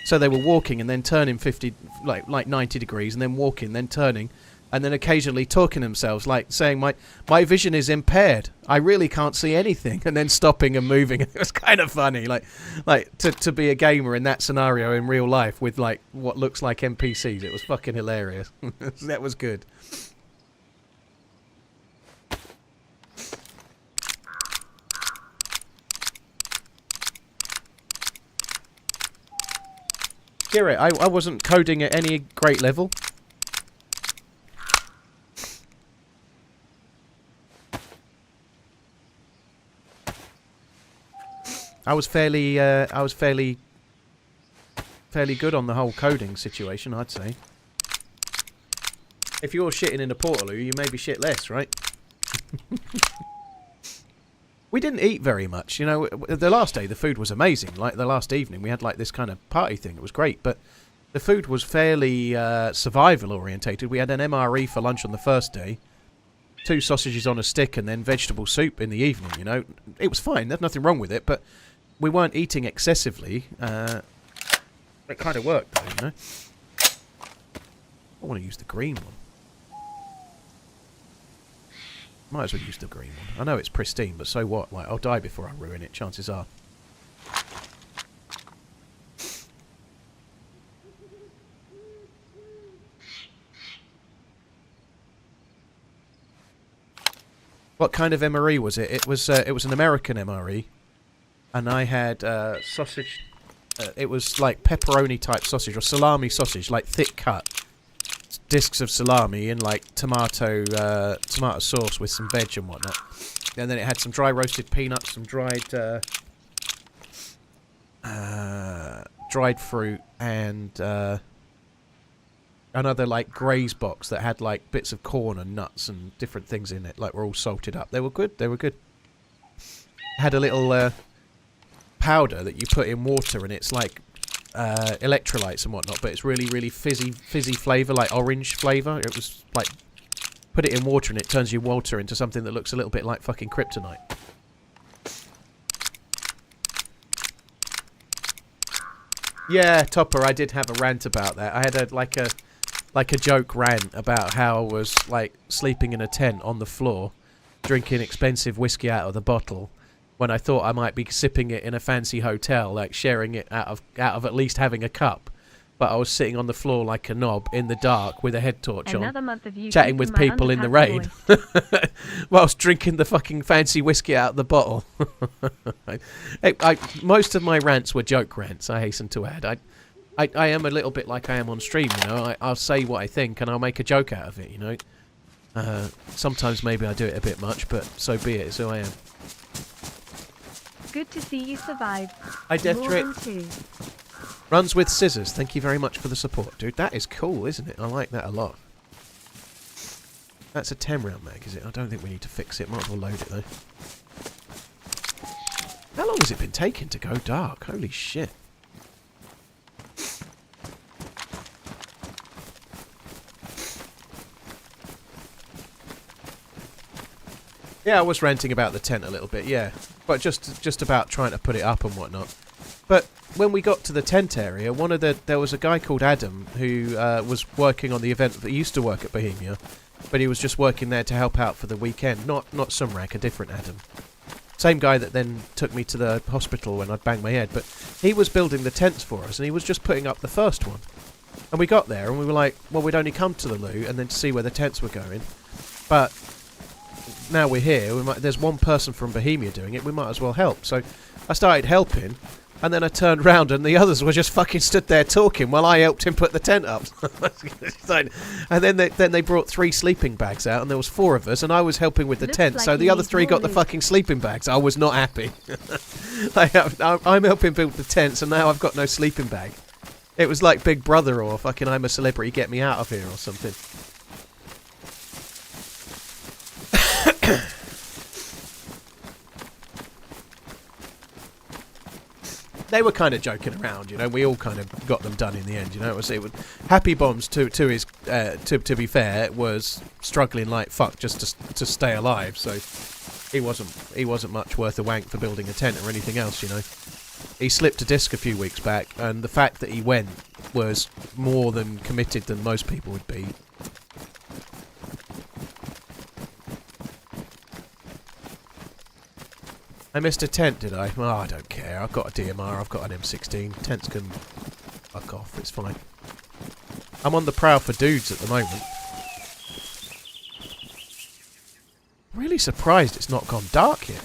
So they were walking and then turning 50, like 90 degrees, and then walking, then turning, and then occasionally talking to themselves, like saying, my vision is impaired. I really can't see anything, and then stopping and moving. It was kind of funny, like to be a gamer in that scenario in real life with like what looks like NPCs. It was fucking hilarious. That was good. Garrett, I wasn't coding at any great level. I was fairly good on the whole coding situation, I'd say. If you're shitting in a Portaloo, you maybe shit less, right? We didn't eat very much, you know. The last day, the food was amazing. Like the last evening, we had like this kind of party thing. It was great, but the food was fairly survival orientated. We had an MRE for lunch on the first day, 2 sausages on a stick, and then vegetable soup in the evening. You know, it was fine. There's nothing wrong with it, but we weren't eating excessively. It kind of worked, though, you know. I want to use the green one. Might as well use the green one. I know it's pristine, but so what? Like, I'll die before I ruin it, chances are. What kind of MRE was it? It was an American MRE, and I had sausage. It was like pepperoni type sausage or salami sausage, like thick cut. Discs of salami in like tomato sauce with some veg and whatnot, and then it had some dry roasted peanuts, some dried fruit, and another like graze box that had like bits of corn and nuts and different things in it, like were all salted up. They were good. They were good. Had a little powder that you put in water, and it's like electrolytes and whatnot, but it's really, really fizzy flavour, like orange flavour. It was like, put it in water and it turns your water into something that looks a little bit like fucking kryptonite. Yeah, Topper, I did have a rant about that. I had a joke rant about how I was like sleeping in a tent on the floor, drinking expensive whiskey out of the bottle, when I thought I might be sipping it in a fancy hotel, like sharing it out of at least having a cup. But I was sitting on the floor like a knob in the dark with a head torch on, chatting with people in the rain, whilst drinking the fucking fancy whiskey out of the bottle. Most of my rants were joke rants, I hasten to add. I am a little bit like I am on stream, you know. I'll say what I think and I'll make a joke out of it, you know. Sometimes maybe I do it a bit much, but so be it, so I am. Good to see you survive. I Death Trip. Runs with scissors. Thank you very much for the support, dude. That is cool, isn't it? I like that a lot. That's a 10 round mag, is it? I don't think we need to fix it. Might as well load it, though. How long has it been taking to go dark? Holy shit. Yeah, I was ranting about the tent a little bit, yeah. But just about trying to put it up and whatnot. But when we got to the tent area, there was a guy called Adam who was working on the event that used to work at Bohemia, but he was just working there to help out for the weekend. Not Sumrak, a different Adam. Same guy that then took me to the hospital when I'd banged my head, but he was building the tents for us, and he was just putting up the first one. And we got there, and we were like, well, we'd only come to the loo and then to see where the tents were going. But now we're here, there's one person from Bohemia doing it, we might as well help. So I started helping, and then I turned round and the others were just fucking stood there talking while I helped him put the tent up. And then they brought 3 sleeping bags out, and there was 4 of us, and I was helping with the tent, so the other 3 got the fucking sleeping bags. I was not happy. I'm helping build the tents, and now I've got no sleeping bag. It was like Big Brother or fucking I'm a Celebrity, Get Me Out of Here or something. They were kind of joking around, you know. We all kind of got them done in the end, you know. It was Happy Bombs to be fair was struggling like fuck just to stay alive. So he wasn't much worth a wank for building a tent or anything else, you know. He slipped a disc a few weeks back, and the fact that he went was more than committed than most people would be. I missed a tent, did I? Oh, I don't care. I've got a DMR, I've got an M16. Tents can fuck off, it's fine. I'm on the prowl for dudes at the moment. Really surprised it's not gone dark yet.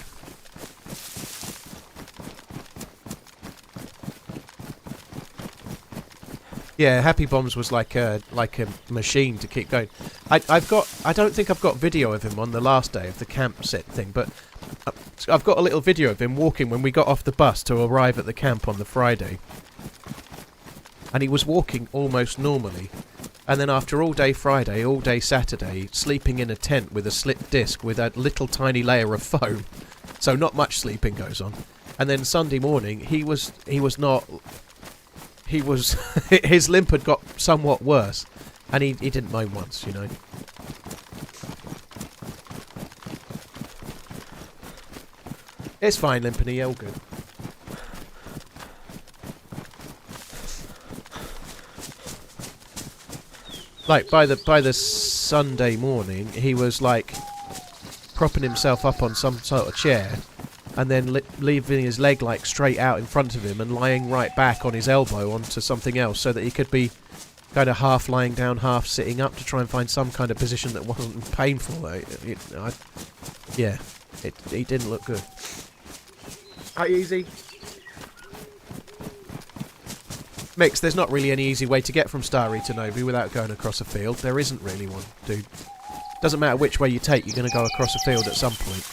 Yeah, Happy Bombs was like a machine to keep going. I don't think I've got video of him on the last day of the camp set thing, but I've got a little video of him walking when we got off the bus to arrive at the camp on the Friday. And he was walking almost normally. And then after all day Friday, all day Saturday, sleeping in a tent with a slit disc with a little tiny layer of foam. So not much sleeping goes on. And then Sunday morning, his limp had got somewhat worse. And he didn't moan once, you know. It's fine, Limpany, all good. Like, by the Sunday morning, he was, like, propping himself up on some sort of chair, and then leaving his leg, like, straight out in front of him, and lying right back on his elbow onto something else, so that he could be kind of half lying down, half sitting up to try and find some kind of position that wasn't painful. He didn't look good. Hi, Easy. Mix, there's not really any easy way to get from Starry to Novi without going across a field. There isn't really one, dude. Doesn't matter which way you take, you're going to go across a field at some point.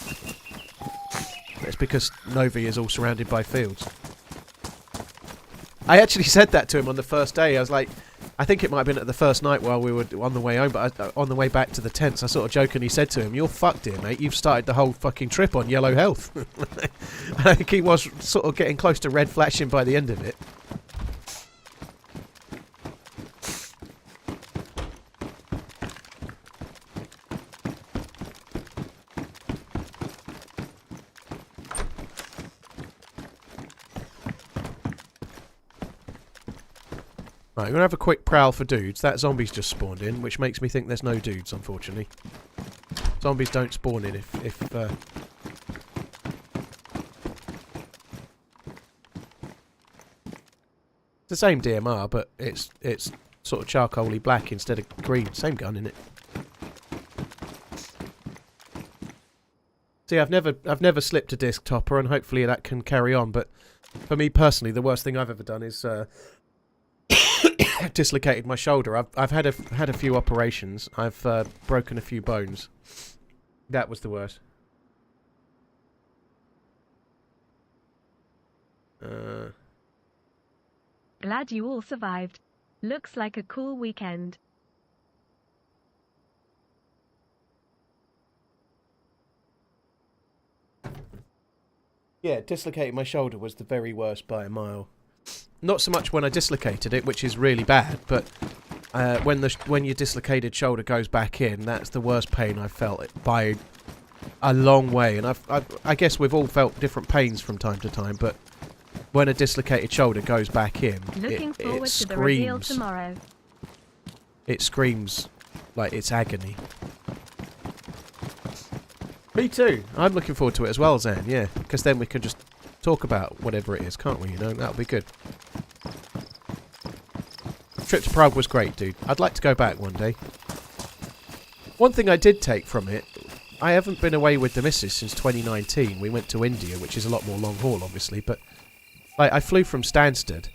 It's because Novi is all surrounded by fields. I actually said that to him on the first day. I was like, I think it might have been at the first night while we were on the way home, but on the way back to the tents, I sort of jokingly said to him, "You're fucked here, mate. You've started the whole fucking trip on yellow health." And I think he was sort of getting close to red flashing by the end of it. Right, we're going to have a quick prowl for dudes. That zombie's just spawned in, which makes me think there's no dudes, unfortunately. Zombies don't spawn in if It's the same DMR, but it's sort of charcoaly black instead of green. Same gun, innit? See, I've never slipped a disc topper, and hopefully that can carry on, but for me personally, the worst thing I've ever done is dislocated my shoulder. I've had a few operations. I've broken a few bones. That was the worst. Glad you all survived. Looks like a cool weekend. Yeah, dislocating my shoulder was the very worst by a mile. Not so much when I dislocated it, which is really bad, but when your dislocated shoulder goes back in, that's the worst pain I've felt by a long way. And I guess we've all felt different pains from time to time, but when a dislocated shoulder goes back in, it to the reveal screams. tomorrow. It screams like it's agony. Me too. I'm looking forward to it as well, Zan, yeah. Because then we can just talk about whatever it is, can't we? You know, that'll be good. Trip to Prague was great, dude. I'd like to go back one day. One thing I did take from it, I haven't been away with the missus since 2019. We went to India, which is a lot more long haul, obviously, but like I flew from Stansted.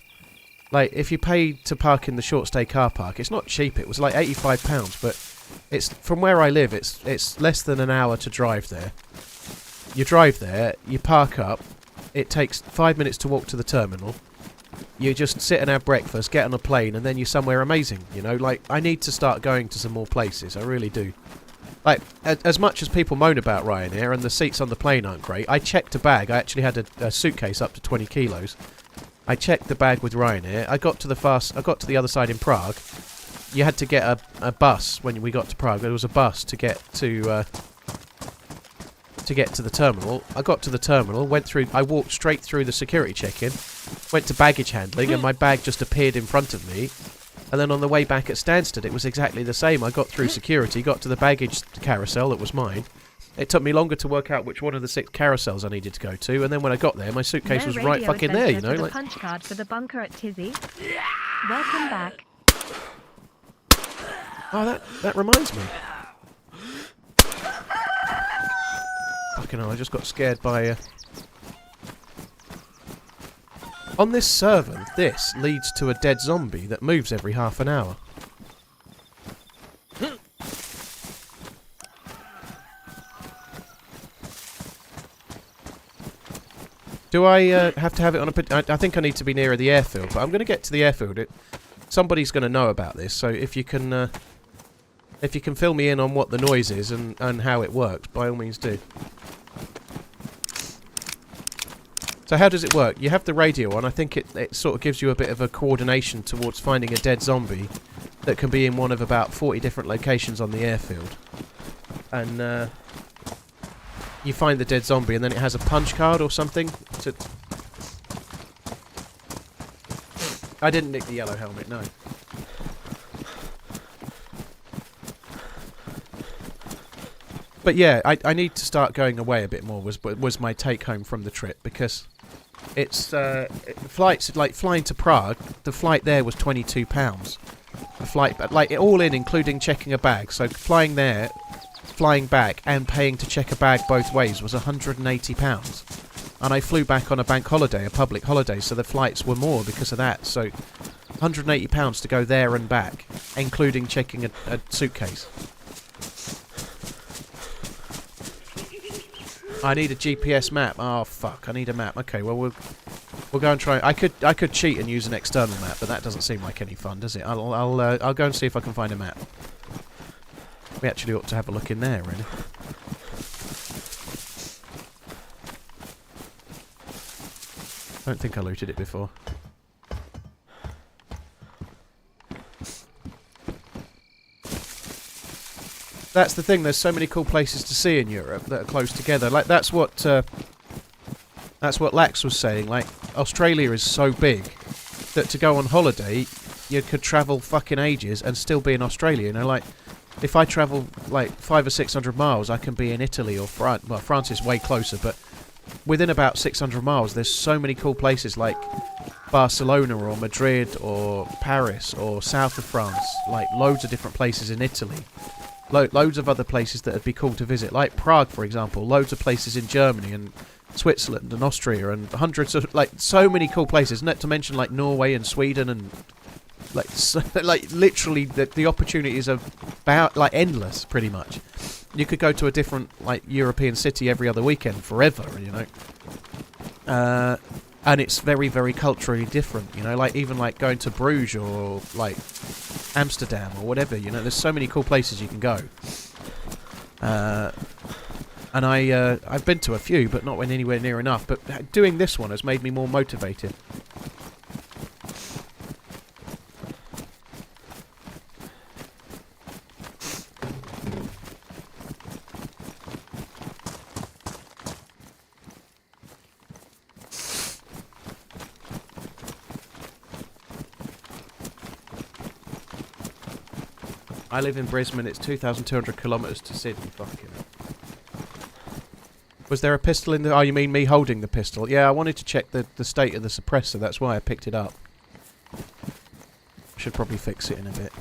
Like, if you pay to park in the short stay car park, it's not cheap. It was like £85, but it's from where I live. It's less than an hour to drive there. You drive there, you park up. It takes 5 minutes to walk to the terminal. You just sit and have breakfast, get on a plane, and then you're somewhere amazing. You know, like I need to start going to some more places. I really do. Like, as much as people moan about Ryanair and the seats on the plane aren't great, I checked a bag. I actually had a suitcase up to 20 kilos. I checked the bag with Ryanair. I got to the other side in Prague. You had to get a bus when we got to Prague. There was a bus to get to the terminal. I got to the terminal, I walked straight through the security check-in, went to baggage handling, and my bag just appeared in front of me. And then on the way back at Stansted, it was exactly the same. I got through security, got to the baggage carousel that was mine. It took me longer to work out which one of the 6 carousels I needed to go to, and then when I got there, my suitcase was right fucking there, you know. Like punch card for the bunker at Tizzy. Welcome back. Oh, that reminds me. Fucking hell, I just got scared by... On this server, this leads to a dead zombie that moves every half an hour. Do I have to have it on a... I think I need to be nearer the airfield, but I'm going to get to the airfield. Somebody's going to know about this, so if you can fill me in on what the noise is and how it works, by all means do. So how does it work? You have the radio on. I think it sort of gives you a bit of a coordination towards finding a dead zombie that can be in one of about 40 different locations on the airfield. And you find the dead zombie, and then it has a punch card or something to... I didn't nick the yellow helmet, no. But yeah, I need to start going away a bit more was my take home from the trip, because it's flights, like flying to Prague, the flight there was £22. A flight, like all in, including checking a bag. So flying there, flying back, and paying to check a bag both ways was £180. And I flew back on a bank holiday, a public holiday, so the flights were more because of that. So £180 to go there and back, including checking a suitcase. I need a GPS map. Oh fuck! I need a map. Okay, well we'll go and try. I could cheat and use an external map, but that doesn't seem like any fun, does it? I'll go and see if I can find a map. We actually ought to have a look in there, really. I don't think I looted it before. That's the thing. There's so many cool places to see in Europe that are close together. Like that's what Lax was saying. Like Australia is so big that to go on holiday, you could travel fucking ages and still be in Australia. You know, like if I travel like 500 or 600 miles, I can be in Italy or France. Well, France is way closer, but within about 600 miles, there's so many cool places like Barcelona or Madrid or Paris or south of France. Like loads of different places in Italy. Loads of other places that would be cool to visit, like Prague, for example. Loads of places in Germany and Switzerland and Austria, and hundreds of like so many cool places. Not to mention like Norway and Sweden, and like like literally the opportunities are about like endless, pretty much. You could go to a different like European city every other weekend forever, you know. And it's very, very culturally different, you know. Like even like going to Bruges or like Amsterdam or whatever, you know. There's so many cool places you can go. And I've been to a few, but not anywhere near enough. But doing this one has made me more motivated. I live in Brisbane. It's 2,200 kilometres to Sydney. Fucking hell. Was there a pistol in the... Oh, you mean me holding the pistol? Yeah, I wanted to check the state of the suppressor. That's why I picked it up. Should probably fix it in a bit.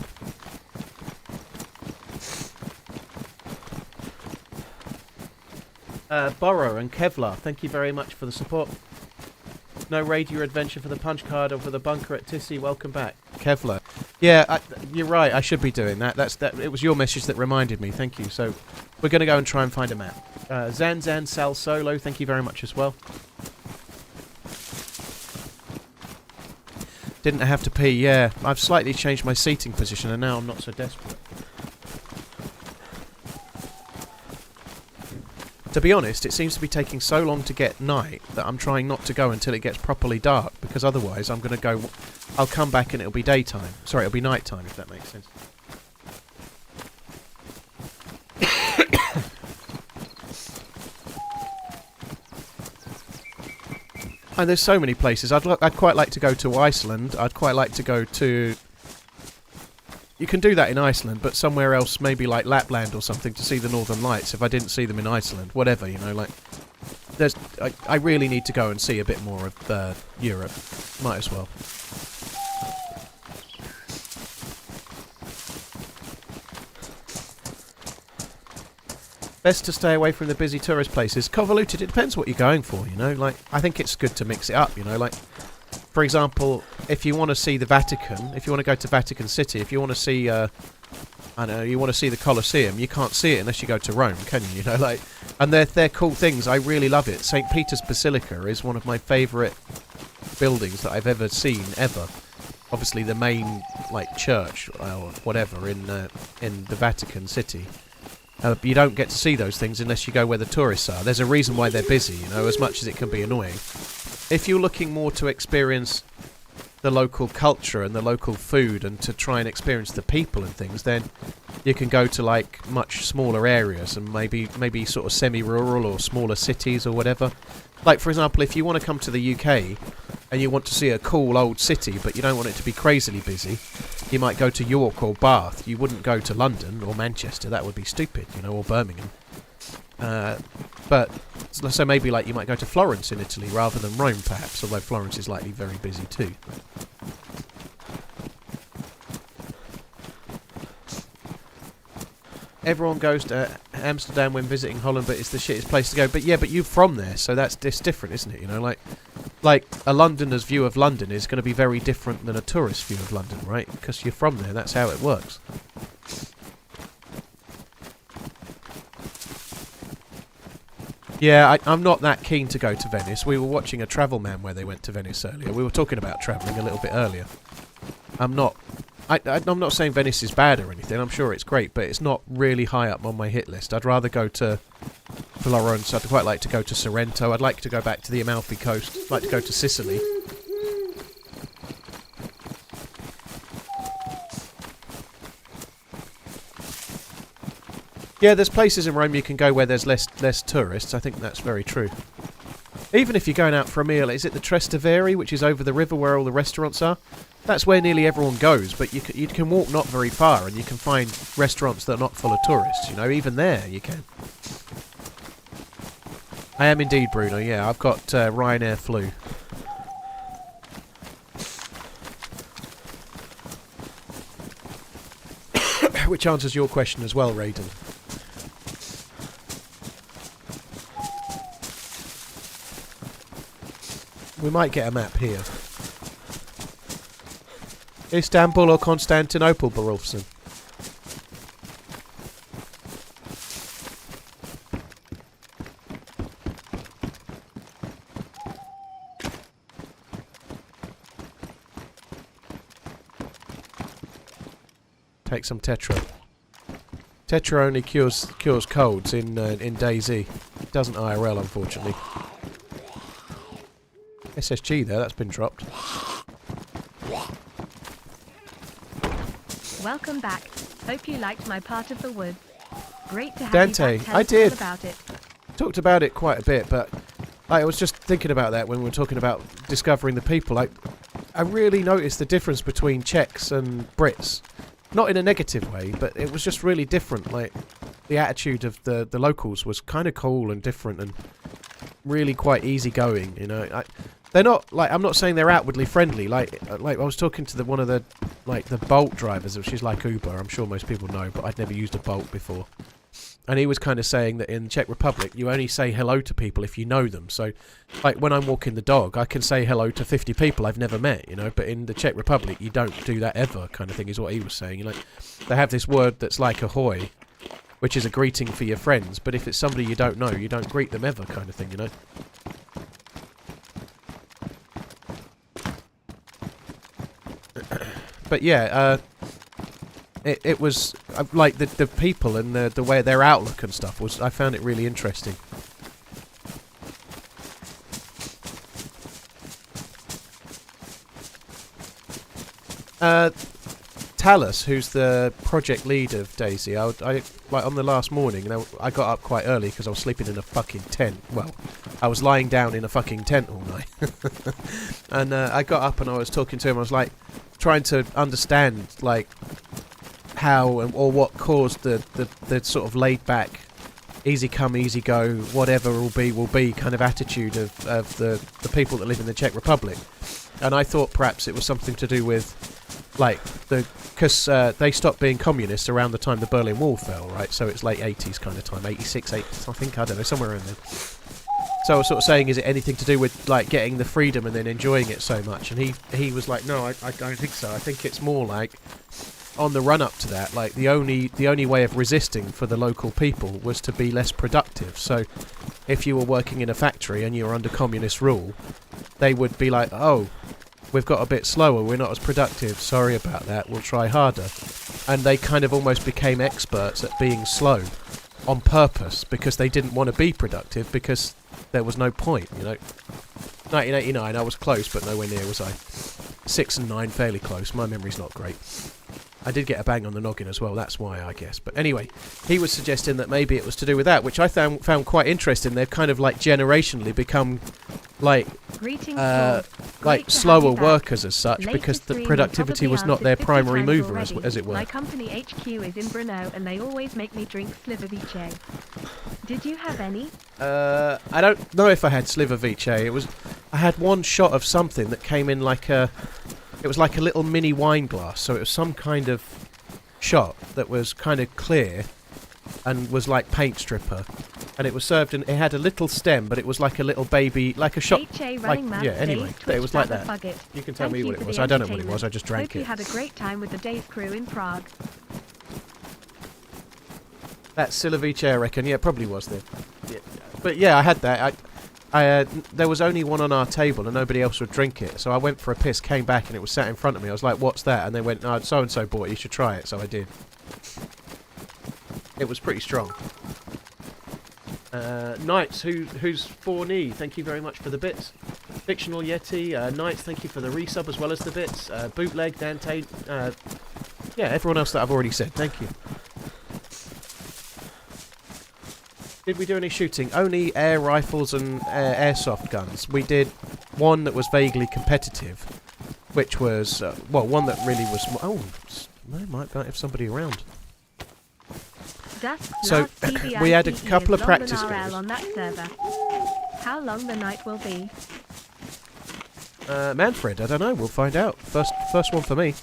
Borrow and Kevlar, thank you very much for the support. No raid your adventure for the punch card or for the bunker at Tissy. Welcome back. Kevlar. Yeah, you're right. I should be doing that. It was your message that reminded me. Thank you. So we're going to go and try and find a map. Zan Sal Solo, thank you very much as well. Didn't have to pee, yeah. I've slightly changed my seating position and now I'm not so desperate. To be honest, it seems to be taking so long to get night that I'm trying not to go until it gets properly dark, because otherwise I'm going to go... I'll come back and it'll be daytime. Sorry, it'll be nighttime, if that makes sense. And there's so many places. I'd quite like to go to Iceland. I'd quite like to go to... You can do that in Iceland, but somewhere else, maybe like Lapland or something, to see the Northern Lights, if I didn't see them in Iceland. Whatever, you know, like... I really need to go and see a bit more of Europe. Might as well. Best to stay away from the busy tourist places. Convoluted, it depends what you're going for, you know. Like, I think it's good to mix it up, you know. Like, for example, if you want to see the Vatican, if you want to go to Vatican City, if you want to see, I don't know, you want to see the Colosseum, you can't see it unless you go to Rome, can you? You know, like, and they're cool things. I really love it. St. Peter's Basilica is one of my favourite buildings that I've ever seen, ever. Obviously, the main, like, church or whatever in the Vatican City. You don't get to see those things unless you go where the tourists are. There's a reason why they're busy, you know, as much as it can be annoying. If you're looking more to experience the local culture and the local food and to try and experience the people and things, then you can go to, like, much smaller areas and maybe sort of semi-rural or smaller cities or whatever. Like, for example, if you want to come to the UK and you want to see a cool old city but you don't want it to be crazily busy, you might go to York or Bath. You wouldn't go to London or Manchester. That would be stupid, you know, or Birmingham. But so maybe like you might go to Florence in Italy rather than Rome, perhaps, although Florence is likely very busy too. Everyone goes to Amsterdam when visiting Holland, but it's the shittest place to go. But yeah, but you're from there, so that's different, isn't it? You know, like a Londoner's view of London is going to be very different than a tourist's view of London, right? Because you're from there, that's how it works. Yeah, I'm not that keen to go to Venice. We were watching a Travel Man where they went to Venice earlier. We were talking about travelling a little bit earlier. I'm not saying Venice is bad or anything. I'm sure it's great, but it's not really high up on my hit list. I'd rather go to Florence. I'd quite like to go to Sorrento. I'd like to go back to the Amalfi Coast. I'd like to go to Sicily. Yeah, there's places in Rome you can go where there's less tourists. I think that's very true. Even if you're going out for a meal, is it the Trastevere, which is over the river where all the restaurants are? That's where nearly everyone goes, but you can walk not very far and you can find restaurants that are not full of tourists, you know, even there you can. I am indeed, Bruno, yeah, I've got Ryanair flu. Which answers your question as well, Raiden. We might get a map here. Istanbul or Constantinople, Barulfson? Take some Tetra. Tetra only cures colds in DayZ. It doesn't IRL, unfortunately. SSG there, that's been dropped. Welcome back. Hope you liked my part of the woods. Great to have Dante, you back. Tell I us did. all about it. Talked about it quite a bit, but I was just thinking about that when we were talking about discovering the people. Like, I really noticed the difference between Czechs and Brits. Not in a negative way, but it was just really different. Like, the attitude of the locals was kind of cool and different and really quite easygoing, you know. They're not, like, I'm not saying they're outwardly friendly. Like I was talking to one of the Bolt drivers, which is like Uber. I'm sure most people know, but I'd never used a Bolt before. And he was kind of saying that in Czech Republic, you only say hello to people if you know them. So, like, when I'm walking the dog, I can say hello to 50 people I've never met, you know. But in the Czech Republic, you don't do that ever, kind of thing, is what he was saying. Like, they have this word that's like ahoy, which is a greeting for your friends. But if it's somebody you don't know, you don't greet them ever, kind of thing, you know. But yeah, it was like the people and the way their outlook and stuff was. I found it really interesting. Talus, who's the project lead of DayZ, I like on the last morning. I got up quite early because I was sleeping in a fucking tent. Well, I was lying down in a fucking tent all night, and I got up and I was talking to him. I was like trying to understand like how or what caused the sort of laid back, easy come easy go, whatever will be kind of attitude of the people that live in the Czech Republic. And I thought perhaps it was something to do with like because they stopped being communists around the time the Berlin Wall fell, right? So it's late 80s kind of time, 86, 80, I think, I don't know, somewhere around then. So I was sort of saying, is it anything to do with like getting the freedom and then enjoying it so much? And he was like, no, I don't think so. I think it's more like on the run up to that, like the only way of resisting for the local people was to be less productive. So if you were working in a factory and you were under communist rule, they would be like, oh, we've got a bit slower, we're not as productive, sorry about that, we'll try harder. And they kind of almost became experts at being slow on purpose because they didn't want to be productive because there was no point, you know. 1989, I was close, but nowhere near was I. 6 and 9, fairly close. My memory's not great. I did get a bang on the noggin as well, that's why, I guess. But anyway, he was suggesting that maybe it was to do with that, which I found quite interesting. They've kind of like generationally become like slower workers as such, because the productivity was not their primary mover, as it were. My company HQ is in Brno, and they always make me drink Slivovice. Did you have any? I don't know if I had Slivovice. I had one shot of something that came in like it was like a little mini wine glass, so it was some kind of shot that was kind of clear and was like paint stripper, and it was served in, it had a little stem, but it was like a little baby, like a shot, like, yeah, anyway, it was like that. You can tell me what it was. I don't know what it was, I just drank it. Hope you had a great time with the DayZ crew in Prague. That's Slivovice, I reckon. Yeah, it probably was then. Yeah. But yeah, I had that. There was only one on our table and nobody else would drink it, so I went for a piss, came back, and it was sat in front of me. I was like, what's that? And they went, oh, so and so bought it, you should try it. So I did. It was pretty strong. Knights, who's 4knee, thank you very much for the bits. Fictional Yeti, Knights, thank you for the resub as well as the bits. Bootleg, Dante, yeah, everyone else that I've already said, thank you. Did we do any shooting? Only air rifles and airsoft guns. We did one that was vaguely competitive, which was, well, one that really was... Oh, I might have somebody around. So, we had a couple of practice goes. On that server. How long the night will be? Manfred, I don't know, we'll find out. First one for me.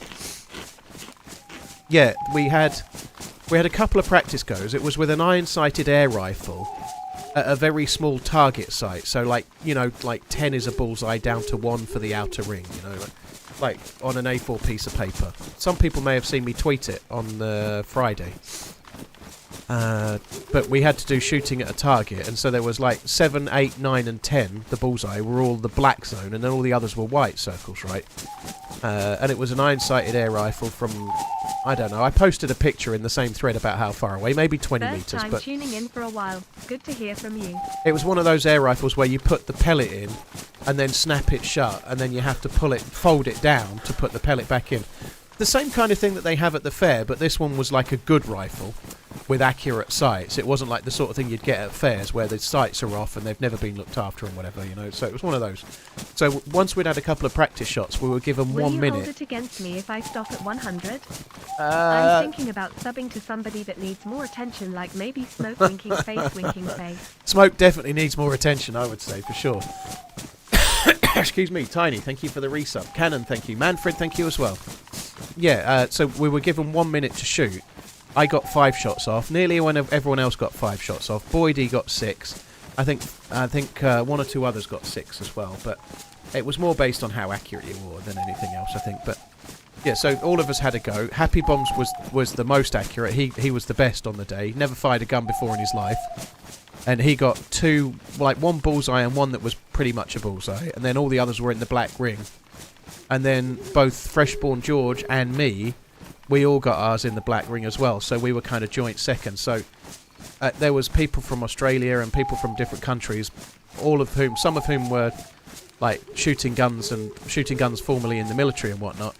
Yeah, we had a couple of practice goes. It was with an iron-sighted air rifle at a very small target site. So, like, you know, like 10 is a bullseye down to 1 for the outer ring, you know, like on an A4 piece of paper. Some people may have seen me tweet it on Friday. But we had to do shooting at a target, and so there was like 7, 8, 9 and 10, the bullseye, were all the black zone, and then all the others were white circles, right? And it was an iron-sighted air rifle from I don't know. I posted a picture in the same thread about how far away, maybe 20 First metres, time but tuning in for a while. Good to hear from you. it was one of those air rifles where you put the pellet in and then snap it shut, and then you have to fold it down to put the pellet back in. The same kind of thing that they have at the fair, but this one was like a good rifle with accurate sights. It wasn't like the sort of thing you'd get at fairs where the sights are off and they've never been looked after and whatever, you know. So it was one of those. So once we'd had a couple of practice shots, we were given Will 1 you minute. hold it against me if I stop at 100? I'm thinking about subbing to somebody that needs more attention, like maybe Smoke winking face, winking face. Smoke definitely needs more attention, I would say, for sure. Excuse me, Tiny, thank you for the resub. Cannon, thank you. Manfred, thank you as well. Yeah, so we were given 1 minute to shoot. I got 5 shots off. Nearly when everyone else got 5 shots off. Boydie got 6. I think 1 or 2 others got 6 as well. But it was more based on how accurate you were than anything else, I think. But yeah, so all of us had a go. Happy Bombs was the most accurate. He was the best on the day. Never fired a gun before in his life. And he got 2, like 1 bullseye and 1 that was pretty much a bullseye. And then all the others were in the black ring. And then both Freshborn George and me, we all got ours in the black ring as well. So we were kind of joint second. So there was people from Australia and people from different countries, some of whom were like shooting guns formerly in the military and whatnot.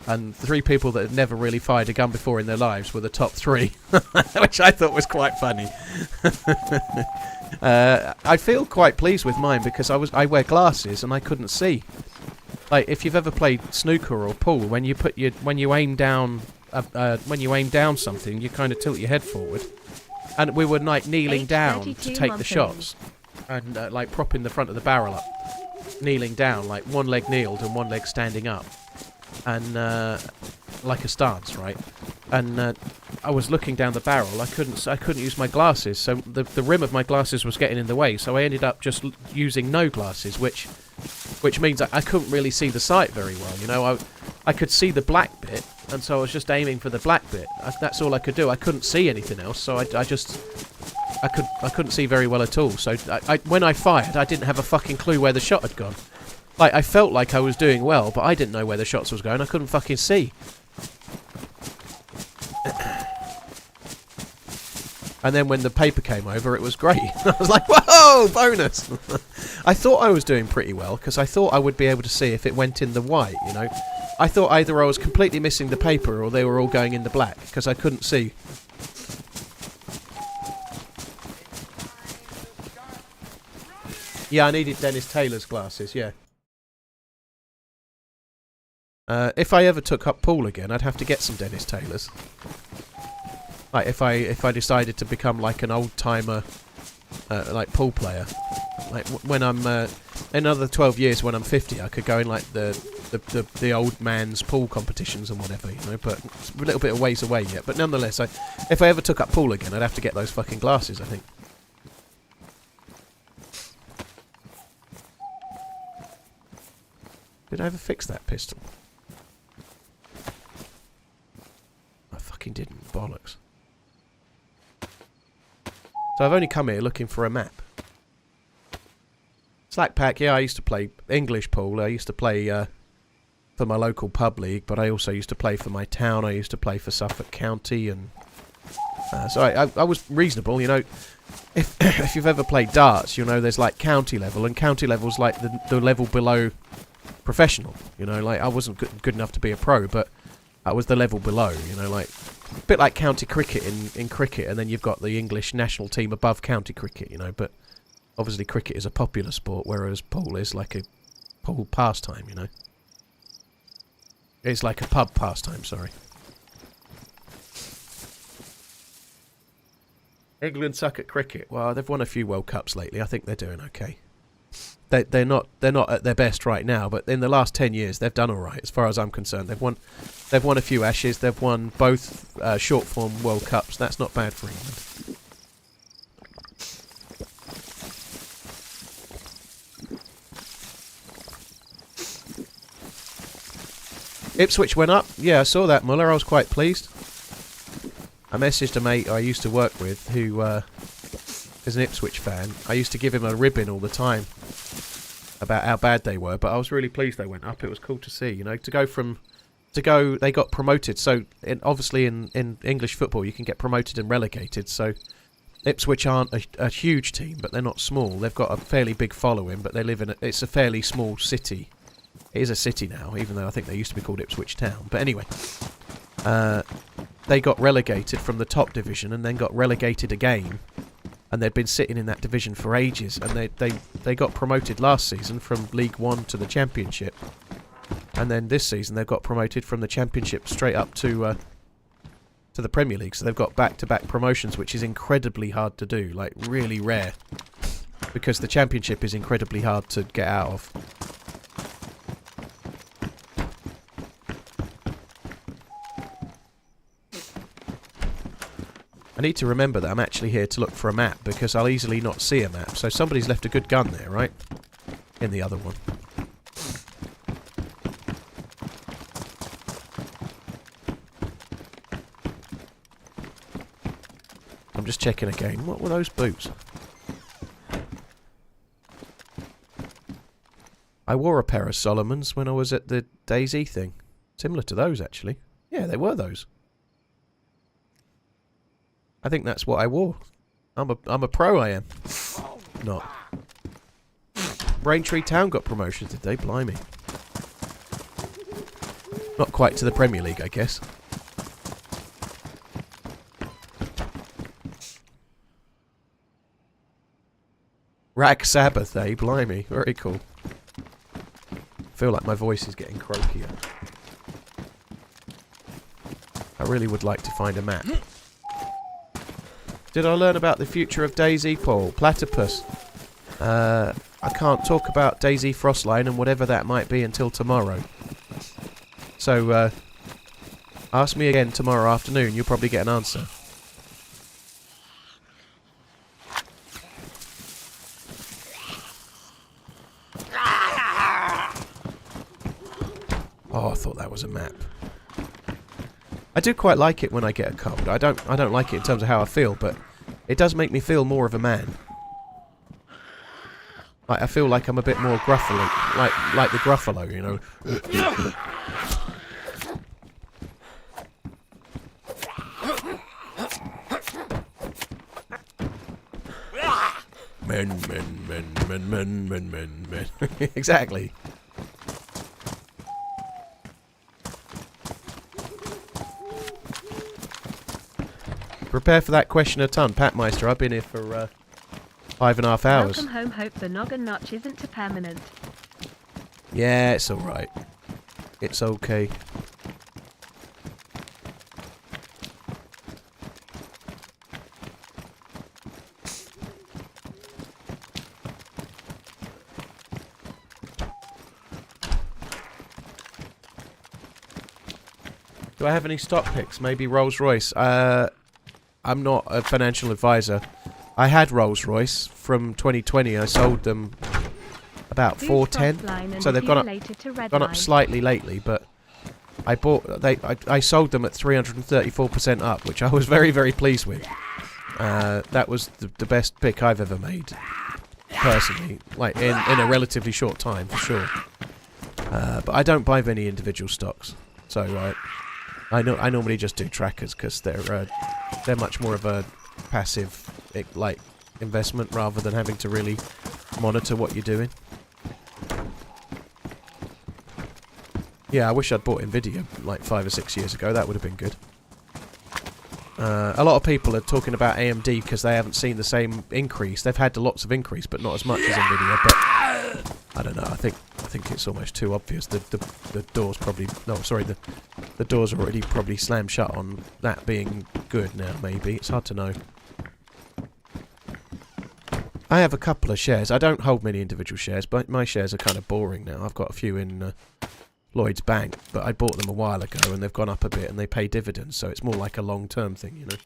And 3 people that had never really fired a gun before in their lives were the top 3, which I thought was quite funny. I feel quite pleased with mine because I wear glasses and I couldn't see. Like if you've ever played snooker or pool, when you aim down something, you kind of tilt your head forward, and we were like kneeling down to take the shots, and like propping the front of the barrel up, kneeling down, like one leg kneeled and one leg standing up, and like a stance, right? And I was looking down the barrel. I couldn't use my glasses, so the rim of my glasses was getting in the way. So I ended up just using no glasses, which means I couldn't really see the sight very well. You know, I could see the black bit, and so I was just aiming for the black bit. That's all I could do. I couldn't see anything else, so I couldn't see very well at all. So when I fired, I didn't have a fucking clue where the shot had gone. Like I felt like I was doing well, but I didn't know where the shots was going. I couldn't fucking see. And then when the paper came over, it was great. I was like, whoa, bonus! I thought I was doing pretty well, because I thought I would be able to see if it went in the white, you know. I thought either I was completely missing the paper, or they were all going in the black, because I couldn't see. Yeah, I needed Dennis Taylor's glasses, yeah. If I ever took up pool again, I'd have to get some Dennis Taylor's. Like if I decided to become like an old timer, like pool player, like when I'm in another 12 years when I'm 50, I could go in like the old man's pool competitions and whatever, you know. But it's a little bit of ways away yet. But nonetheless, if I ever took up pool again, I'd have to get those fucking glasses, I think. Did I ever fix that pistol? I fucking didn't. Bollocks. So I've only come here looking for a map. Slackpack, yeah, I used to play English pool. I used to play for my local pub league, but I also used to play for my town. I used to play for Suffolk County, and so I was reasonable, you know. If you've ever played darts, you'll know there's like county level, and county level's like the level below professional. You know, like I wasn't good enough to be a pro, but I was the level below. You know, like a bit like county cricket in cricket, and then you've got the English national team above county cricket. You know, but obviously cricket is a popular sport, whereas pool is like a pool pastime. You know, it's like a pub pastime. Sorry. England suck at cricket. Well, they've won a few World Cups lately. I think they're doing okay. They're not at their best right now, but in the last 10 years they've done all right as far as I'm concerned. They've won a few Ashes. They've won both short form World Cups. That's not bad for England. Ipswich went up. Yeah, I saw that, Muller. I was quite pleased. I messaged a mate I used to work with who is an Ipswich fan. I used to give him a ribbon all the time about how bad they were, but I was really pleased they went up. It was cool to see, you know, to go from to go. They got promoted. So obviously in English football, you can get promoted and relegated. So Ipswich aren't a huge team, but they're not small. They've got a fairly big following, but they live in it's a fairly small city. It is a city now, even though I think they used to be called Ipswich Town. But anyway, they got relegated from the top division and then got relegated again. And they'd been sitting in that division for ages. And they got promoted last season from League One to the Championship. And then this season they've got promoted from the Championship straight up to the Premier League. So they've got back-to-back promotions, which is incredibly hard to do. Like, really rare. Because the Championship is incredibly hard to get out of. I need to remember that I'm actually here to look for a map, because I'll easily not see a map. So somebody's left a good gun there, right? In the other one. I'm just checking again. What were those boots? I wore a pair of Solomons when I was at the DayZ thing. Similar to those, actually. Yeah, they were those. I think that's what I wore. I'm a pro, I am. Not. Braintree Town got promotion, did they? Blimey. Not quite to the Premier League, I guess. Rag Sabbath, eh? Blimey. Very cool. I feel like my voice is getting croakier. I really would like to find a map. Did I learn about the future of DayZ, Paul? Platypus. I can't talk about DayZ Frostline and whatever that might be until tomorrow. So, ask me again tomorrow afternoon. You'll probably get an answer. Oh, I thought that was a map. I do quite like it when I get a cold. I don't like it in terms of how I feel, but it does make me feel more of a man. Like, I feel like I'm a bit more gruffalo, like the Gruffalo, you know. Men. Exactly. Prepare for that question a ton, Pat Meister. I've been here for 5.5 hours. Welcome home. Hope the noggin notch isn't too permanent. Yeah, it's alright. It's okay. Do I have any stock picks? Maybe Rolls Royce. I'm not a financial advisor. I had Rolls Royce from 2020. I sold them about 410. So they've gone up slightly lately, but I sold them at 334% up, which I was very, very pleased with. That was the best pick I've ever made, personally, like in a relatively short time, for sure. But I don't buy many individual stocks, so I normally just do trackers because they're much more of a passive like investment rather than having to really monitor what you're doing. Yeah, I wish I'd bought Nvidia like 5 or 6 years ago. That would have been good. A lot of people are talking about AMD because they haven't seen the same increase. They've had lots of increase, but not as much as Nvidia. But I don't know. I think it's almost too obvious. The door's probably the door's already probably slammed shut on that being good now. Maybe it's hard to know. I have a couple of shares. I don't hold many individual shares, but my shares are kind of boring now. I've got a few in Lloyd's Bank, but I bought them a while ago and they've gone up a bit and they pay dividends, so it's more like a long-term thing, you know.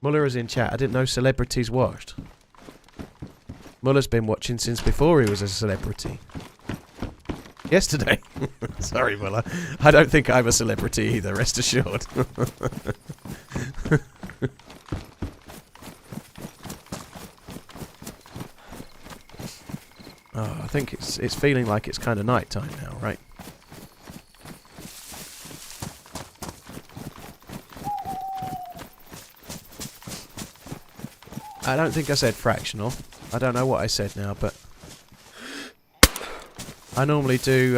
Muller is in chat. I didn't know celebrities watched. Muller's been watching since before he was a celebrity. Yesterday. Sorry, Muller. I don't think I'm a celebrity either, rest assured. Oh, I think it's feeling like it's kind of night time now, right? I don't think I said fractional. I don't know what I said now, but I normally do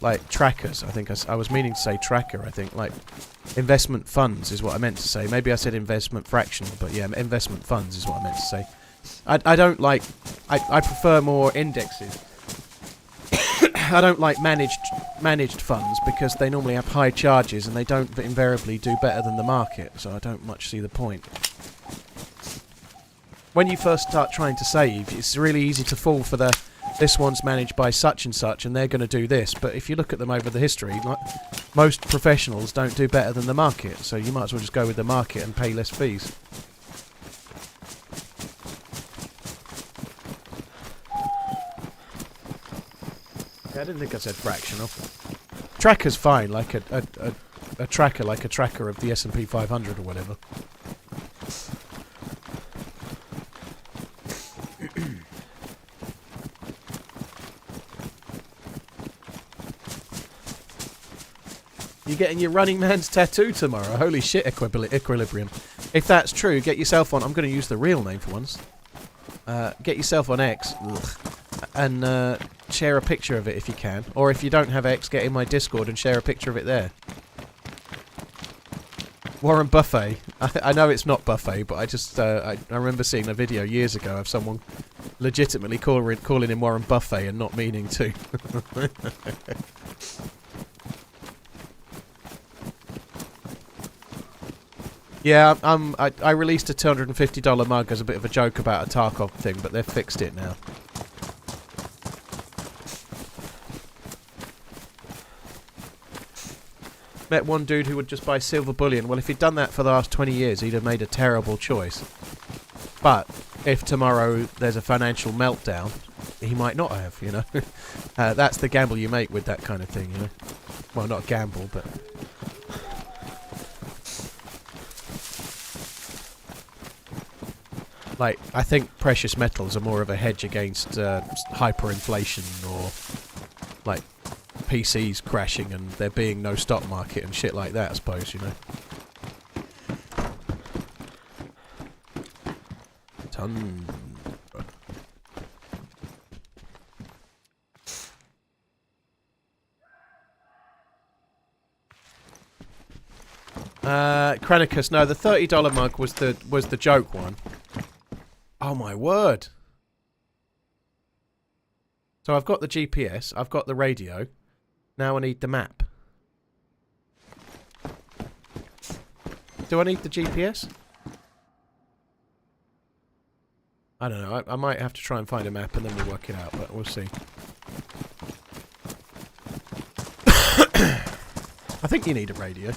like trackers. I think I was meaning to say tracker. I think like investment funds is what I meant to say. Maybe I said investment fractional, but yeah, investment funds is what I meant to say. I don't like. I prefer more indexes. I don't like managed funds because they normally have high charges and they don't invariably do better than the market. So I don't much see the point. When you first start trying to save, it's really easy to fall for this one's managed by such and such and they're going to do this. But if you look at them over the history, like, most professionals don't do better than the market. So you might as well just go with the market and pay less fees. Yeah, I didn't think I said fractional. Tracker's fine, like a tracker, like a tracker of the S&P 500 or whatever. You're getting your Running Man's tattoo tomorrow. Holy shit, Equilibrium. If that's true, get yourself on... I'm going to use the real name for once. Get yourself on X. And share a picture of it if you can. Or if you don't have X, get in my Discord and share a picture of it there. Warren Buffet. I know it's not Buffet, but I just... I remember seeing a video years ago of someone legitimately calling him Warren Buffet and not meaning to. Yeah, I released a $250 mug as a bit of a joke about a Tarkov thing, but they've fixed it now. Met one dude who would just buy silver bullion. Well, if he'd done that for the last 20 years, he'd have made a terrible choice. But if tomorrow there's a financial meltdown, he might not have, you know. That's the gamble you make with that kind of thing, you know. Well, not a gamble, but... Like, I think precious metals are more of a hedge against hyperinflation or, like, PCs crashing and there being no stock market and shit like that, I suppose, you know. Chernarus, no, the $30 mug was the joke one. Oh my word. So I've got the GPS, I've got the radio. Now I need the map. Do I need the GPS? I don't know, I might have to try and find a map and then we'll work it out, but we'll see. I think you need a radio.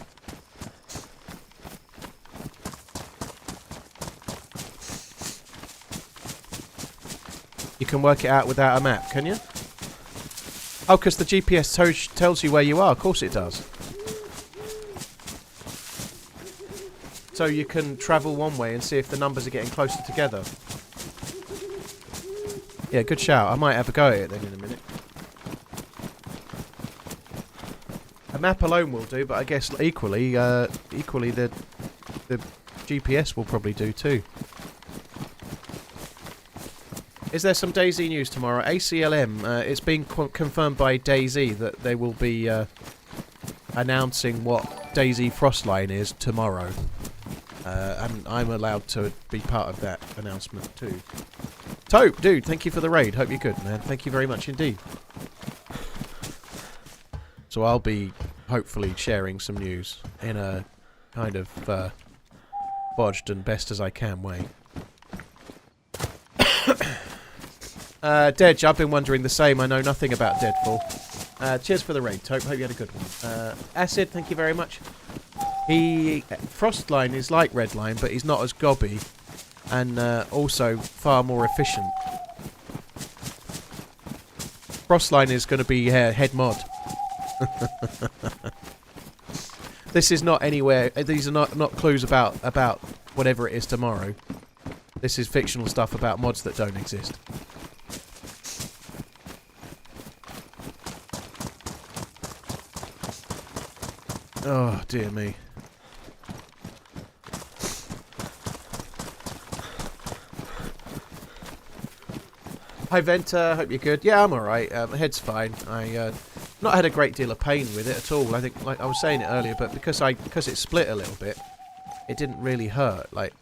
You can work it out without a map, can you? Oh, because the GPS tells you where you are. Of course it does. So you can travel one way and see if the numbers are getting closer together. Yeah, good shout. I might have a go at it then in a minute. A map alone will do, but I guess equally the GPS will probably do too. Is there some DayZ news tomorrow? ACLM, it's been confirmed by DayZ that they will be announcing what DayZ Frostline is tomorrow. And I'm allowed to be part of that announcement too. Tope, dude, thank you for the raid. Hope you're good, man. Thank you very much indeed. So I'll be hopefully sharing some news in a kind of bodged and best as I can way. Dedge, I've been wondering the same. I know nothing about Deadfall. Cheers for the raid, Tope. Hope you had a good one. Acid, thank you very much. Frostline is like Redline, but he's not as gobby. And also far more efficient. Frostline is going to be head mod. This is not anywhere. These are not clues about whatever it is tomorrow. This is fictional stuff about mods that don't exist. Oh, dear me. Hi Venter, hope you're good. Yeah, I'm alright. My head's fine. I not had a great deal of pain with it at all. I think, like I was saying it earlier, but because it split a little bit, it didn't really hurt. Like,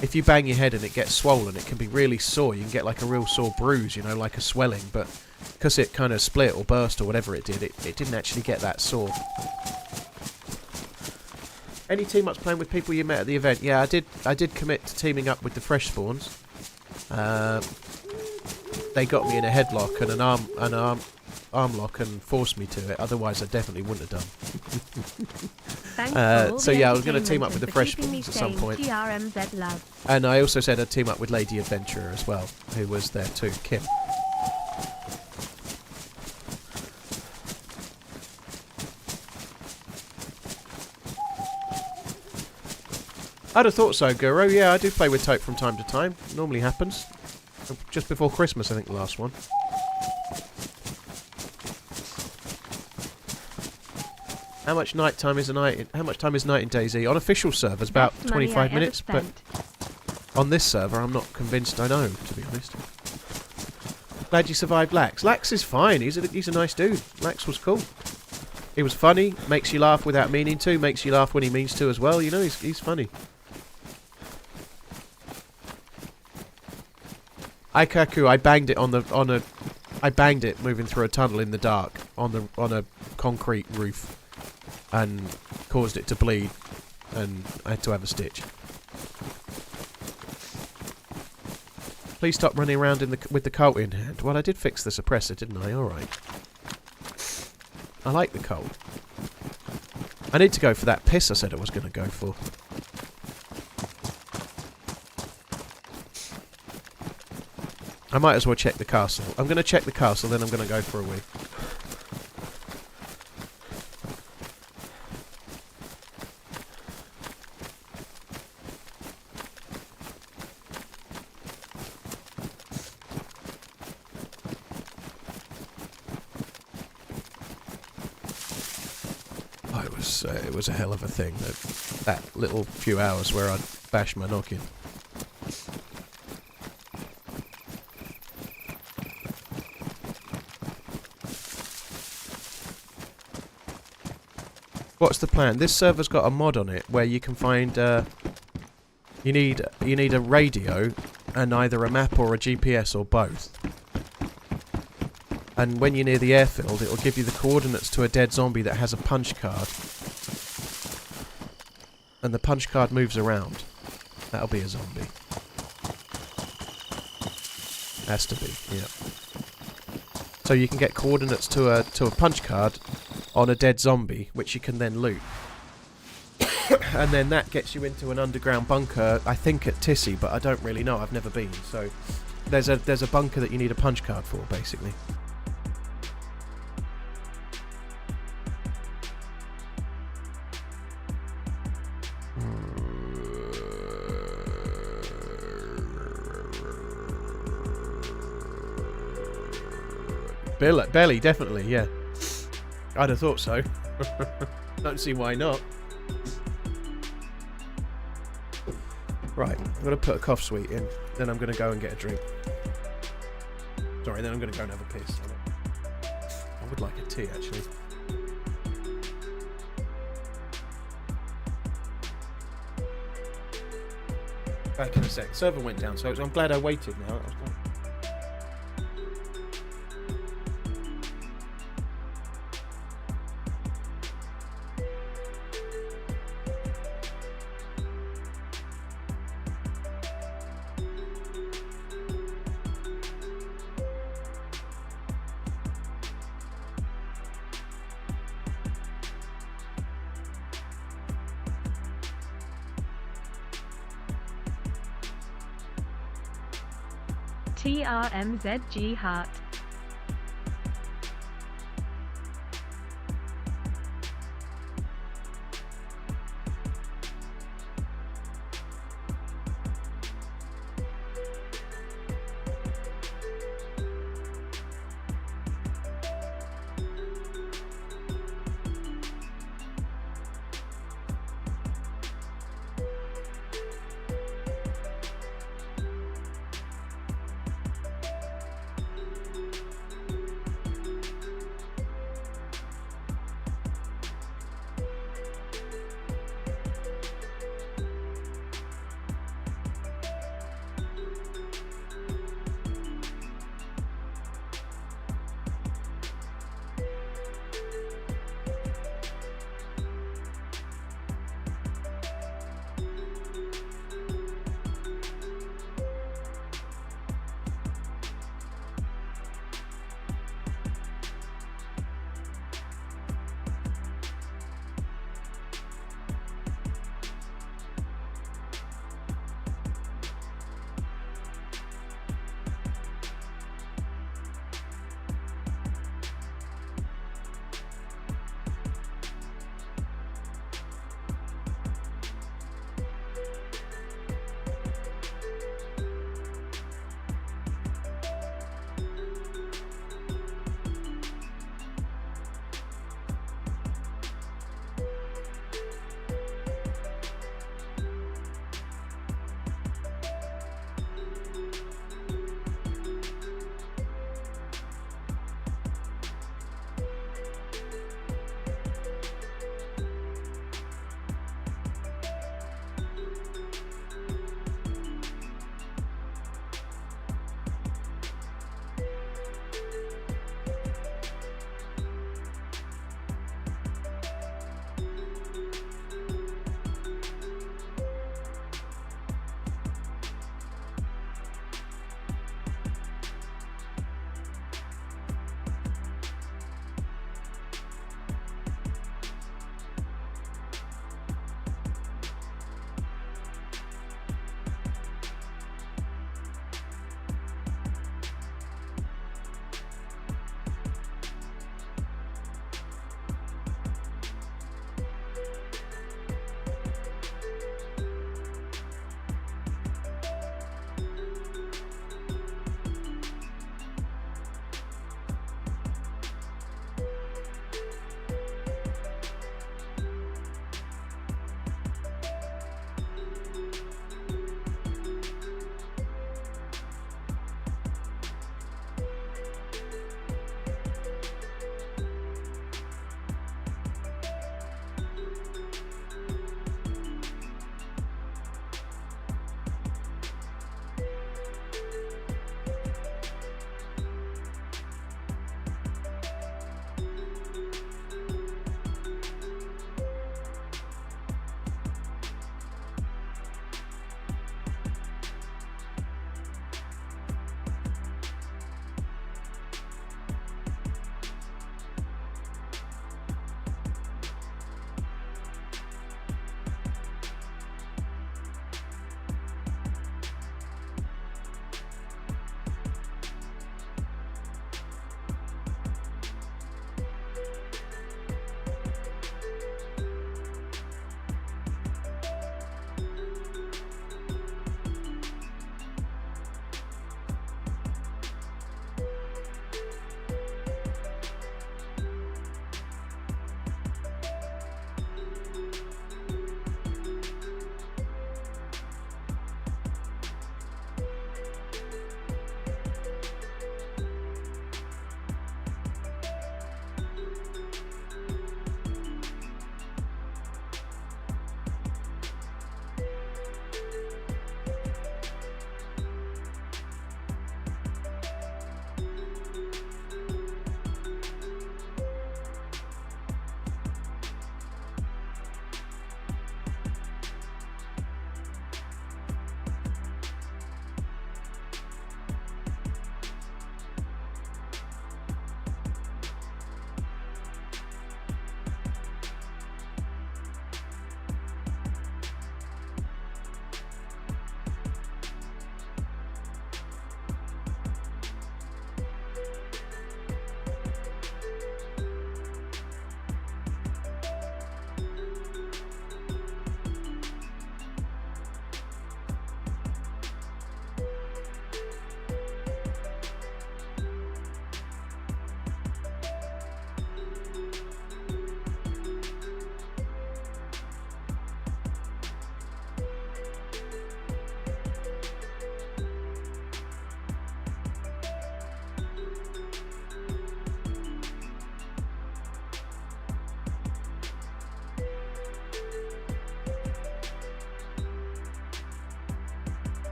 if you bang your head and it gets swollen, it can be really sore. You can get like a real sore bruise, you know, like a swelling. But because it kind of split or burst or whatever it did, it didn't actually get that sore. Any team-ups playing with people you met at the event? Yeah, I did commit to teaming up with the Fresh Spawns. They got me in a headlock and an arm lock and forced me to it. Otherwise, I definitely wouldn't have done. So yeah, I was going to team up with the Fresh Spawns at some point. TRMZ love. And I also said I'd team up with Lady Adventurer as well, who was there too, Kim. I'd have thought so, Guru. Yeah, I do play with Tote from time to time. Normally happens. Just before Christmas, I think, the last one. How much time is night in DayZ? On official servers, about 25 minutes, but on this server, I'm not convinced I know, to be honest. Glad you survived Lax. Lax is fine. He's a nice dude. Lax was cool. He was funny. Makes you laugh without meaning to. Makes you laugh when he means to as well. You know, he's funny. Aikaku, I banged it I banged it moving through a tunnel in the dark on a concrete roof and caused it to bleed, and I had to have a stitch. Please stop running around with the Colt in hand. Well, I did fix the suppressor, didn't I? Alright. I like the Colt. I need to go for that piss I said I was going to go for. I might as well check the castle. I'm going to check the castle, then I'm going to go for a wee. Oh, it was a hell of a thing. That little few hours where I'd bash my noggin. What's the plan? This server's got a mod on it where you can find you need a radio and either a map or a GPS or both. And when you're near the airfield, it'll give you the coordinates to a dead zombie that has a punch card. And the punch card moves around. That'll be a zombie. Has to be, yeah. So you can get coordinates to a punch card on a dead zombie, which you can then loot. And then that gets you into an underground bunker, I think at Tissy, but I don't really know, I've never been. So there's a bunker that you need a punch card for, basically. Belly, definitely, yeah. I'd have thought so. Don't see why not. Right, I'm going to put a cough sweet in. Then I'm going to go and get a drink. Sorry, then I'm going to go and have a piss. I would like a tea, actually. Back in a sec. Server went down, so I'm glad I waited now. TRMZG Heart.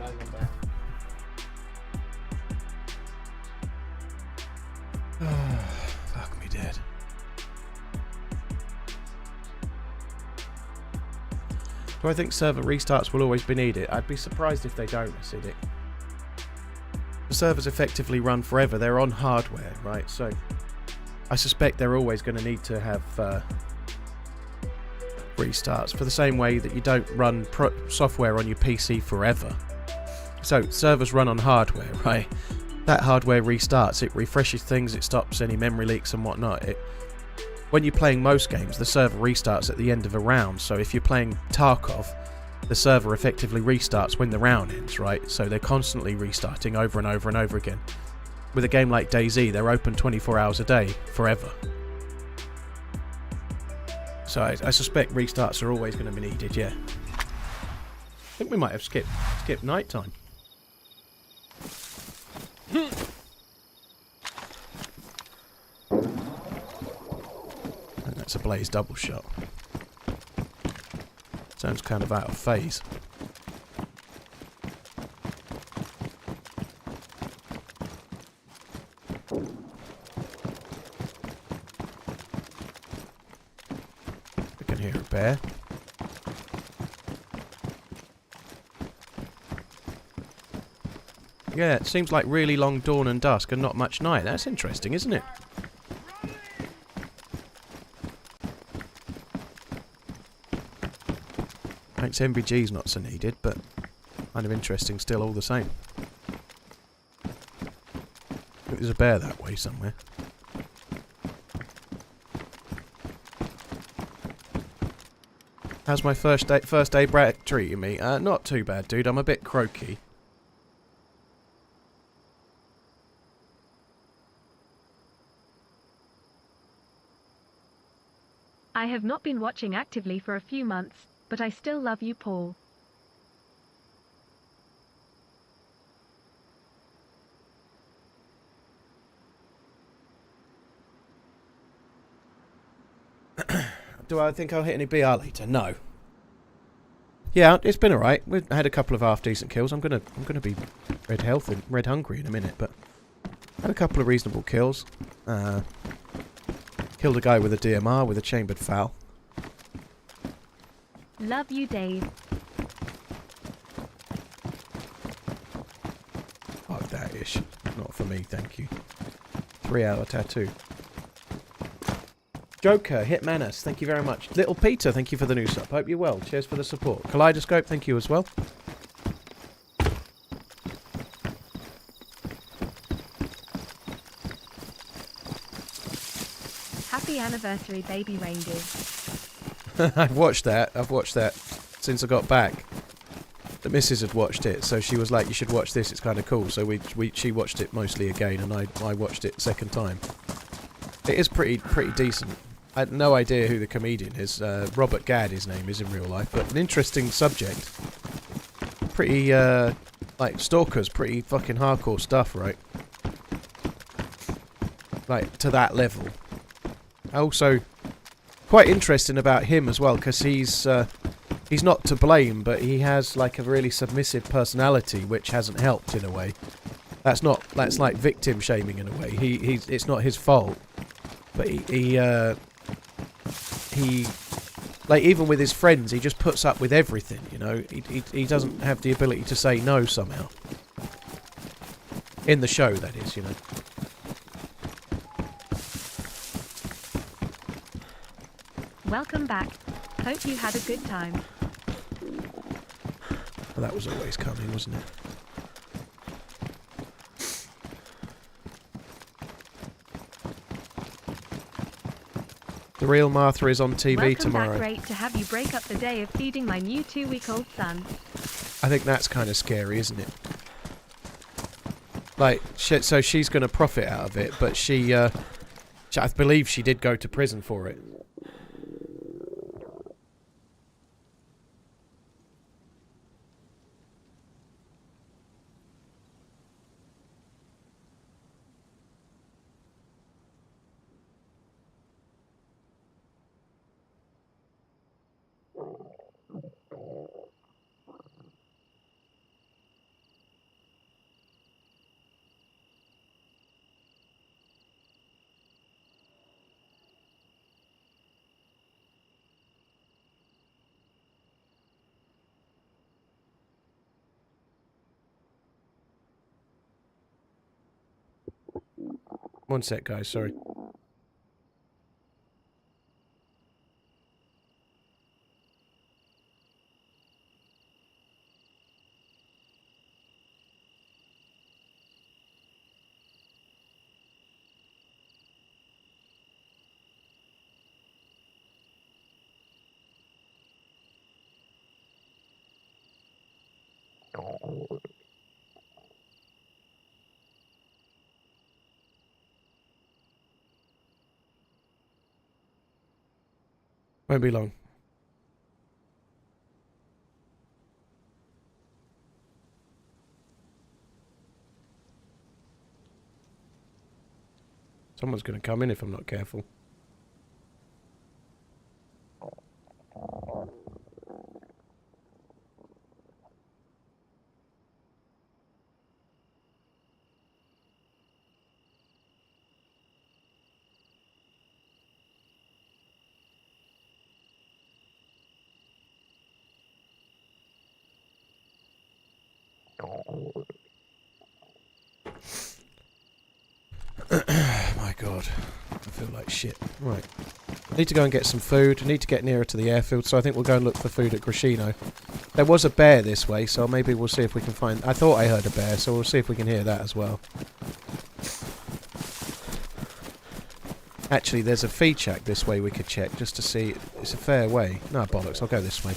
guys, I'm back. Fuck me dead. Do I think server restarts will always be needed? I'd be surprised if they don't, Acidic. The servers effectively run forever. They're on hardware, right? So I suspect they're always going to need to have restarts, for the same way that you don't run software on your PC forever. So servers run on hardware, right? That hardware restarts, it refreshes things, it stops any memory leaks and whatnot. When you're playing most games, the server restarts at the end of a round. So if you're playing Tarkov, the server effectively restarts when the round ends, right? So they're constantly restarting over and over and over again. With a game like DayZ, they're open 24 hours a day, forever. So I suspect restarts are always going to be needed, yeah. I think we might have skipped night time. And that's a blaze double shot. Sounds kind of out of phase. I can hear a bear. Yeah, it seems like really long dawn and dusk and not much night. That's interesting, isn't it? Thanks, MVG's not so needed, but kind of interesting still all the same. I think there's a bear that way somewhere. How's my first day break treating me? Not too bad, dude. I'm a bit croaky. I have not been watching actively for a few months, but I still love you, Paul. Do I think I'll hit any BR later? No. Yeah, it's been alright. We've had a couple of half-decent kills. I'm gonna be red hungry in a minute, but had a couple of reasonable kills. Killed a guy with a DMR with a chambered foul. Love you, Dave. Fuck that ish. Not for me, thank you. 3-hour tattoo. Joker, Hitmanus, thank you very much. Little Peter, thank you for the new sub. Hope you're well. Cheers for the support. Kaleidoscope, thank you as well. Happy anniversary, baby reindeer. I've watched that since I got back. The missus had watched it, so she was like, you should watch this, it's kind of cool. So she watched it mostly again, and I watched it second time. It is pretty decent. I had no idea who the comedian is. Robert Gadd, his name is in real life, but an interesting subject. Pretty, like, stalkers, pretty fucking hardcore stuff, right? Like, to that level. Also, quite interesting about him as well, because he's not to blame, but he has, like, a really submissive personality, which hasn't helped in a way. That's like victim shaming in a way. It's not his fault, but he like, even with his friends, he just puts up with everything, you know. He doesn't have the ability to say no somehow. In the show, that is, you know. Welcome back. Hope you had a good time. Well, that was always coming, wasn't it? The real Martha is on TV Welcome tomorrow. Back. Great to have you break up the day of feeding my new 2-week-old son. I think that's kind of scary, isn't it? Like, so she's going to profit out of it, but I believe she did go to prison for it. One sec, guys, sorry. Won't be long. Someone's going to come in if I'm not careful. My God, I feel like shit. Right, I need to go and get some food. I need to get nearer to the airfield, so I think we'll go and look for food at Grishino. There was a bear this way, so maybe we'll see if we can find... I thought I heard a bear, so we'll see if we can hear that as well. Actually, there's a feed shack this way we could check, just to see... It's a fair way. No, bollocks, I'll go this way.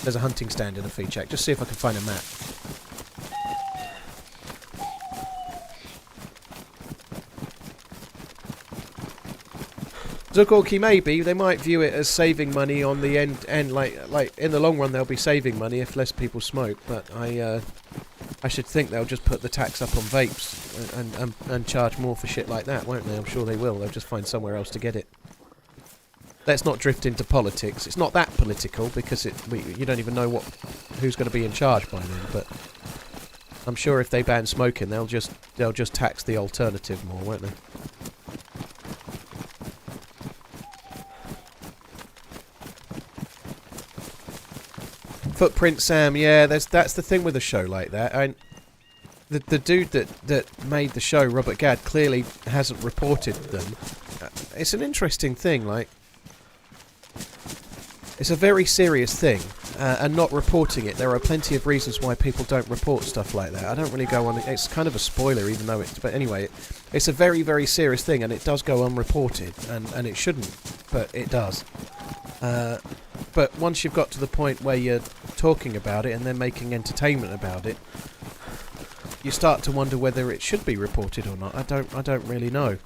There's a hunting stand in a feed shack. Just see if I can find a map. Zukorki, maybe they might view it as saving money on the end. Like in the long run, they'll be saving money if less people smoke. But I should think they'll just put the tax up on vapes and charge more for shit like that, won't they? I'm sure they will. They'll just find somewhere else to get it. Let's not drift into politics. It's not that political because you don't even know who's going to be in charge by then. But I'm sure if they ban smoking, they'll just tax the alternative more, won't they? Footprint Sam, yeah, that's the thing with a show like that. The dude that made the show, Robert Gadd, clearly hasn't reported them. It's an interesting thing, like... It's a very serious thing, and not reporting it, there are plenty of reasons why people don't report stuff like that. I don't really go on... It's kind of a spoiler, even though it's... But anyway, it's a very, very serious thing, and it does go unreported, and it shouldn't, but it does. But once you've got to the point where you're talking about it and then making entertainment about it, you start to wonder whether it should be reported or not. I don't really know.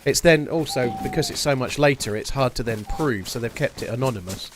It's then also, because it's so much later, it's hard to then prove, so they've kept it anonymous.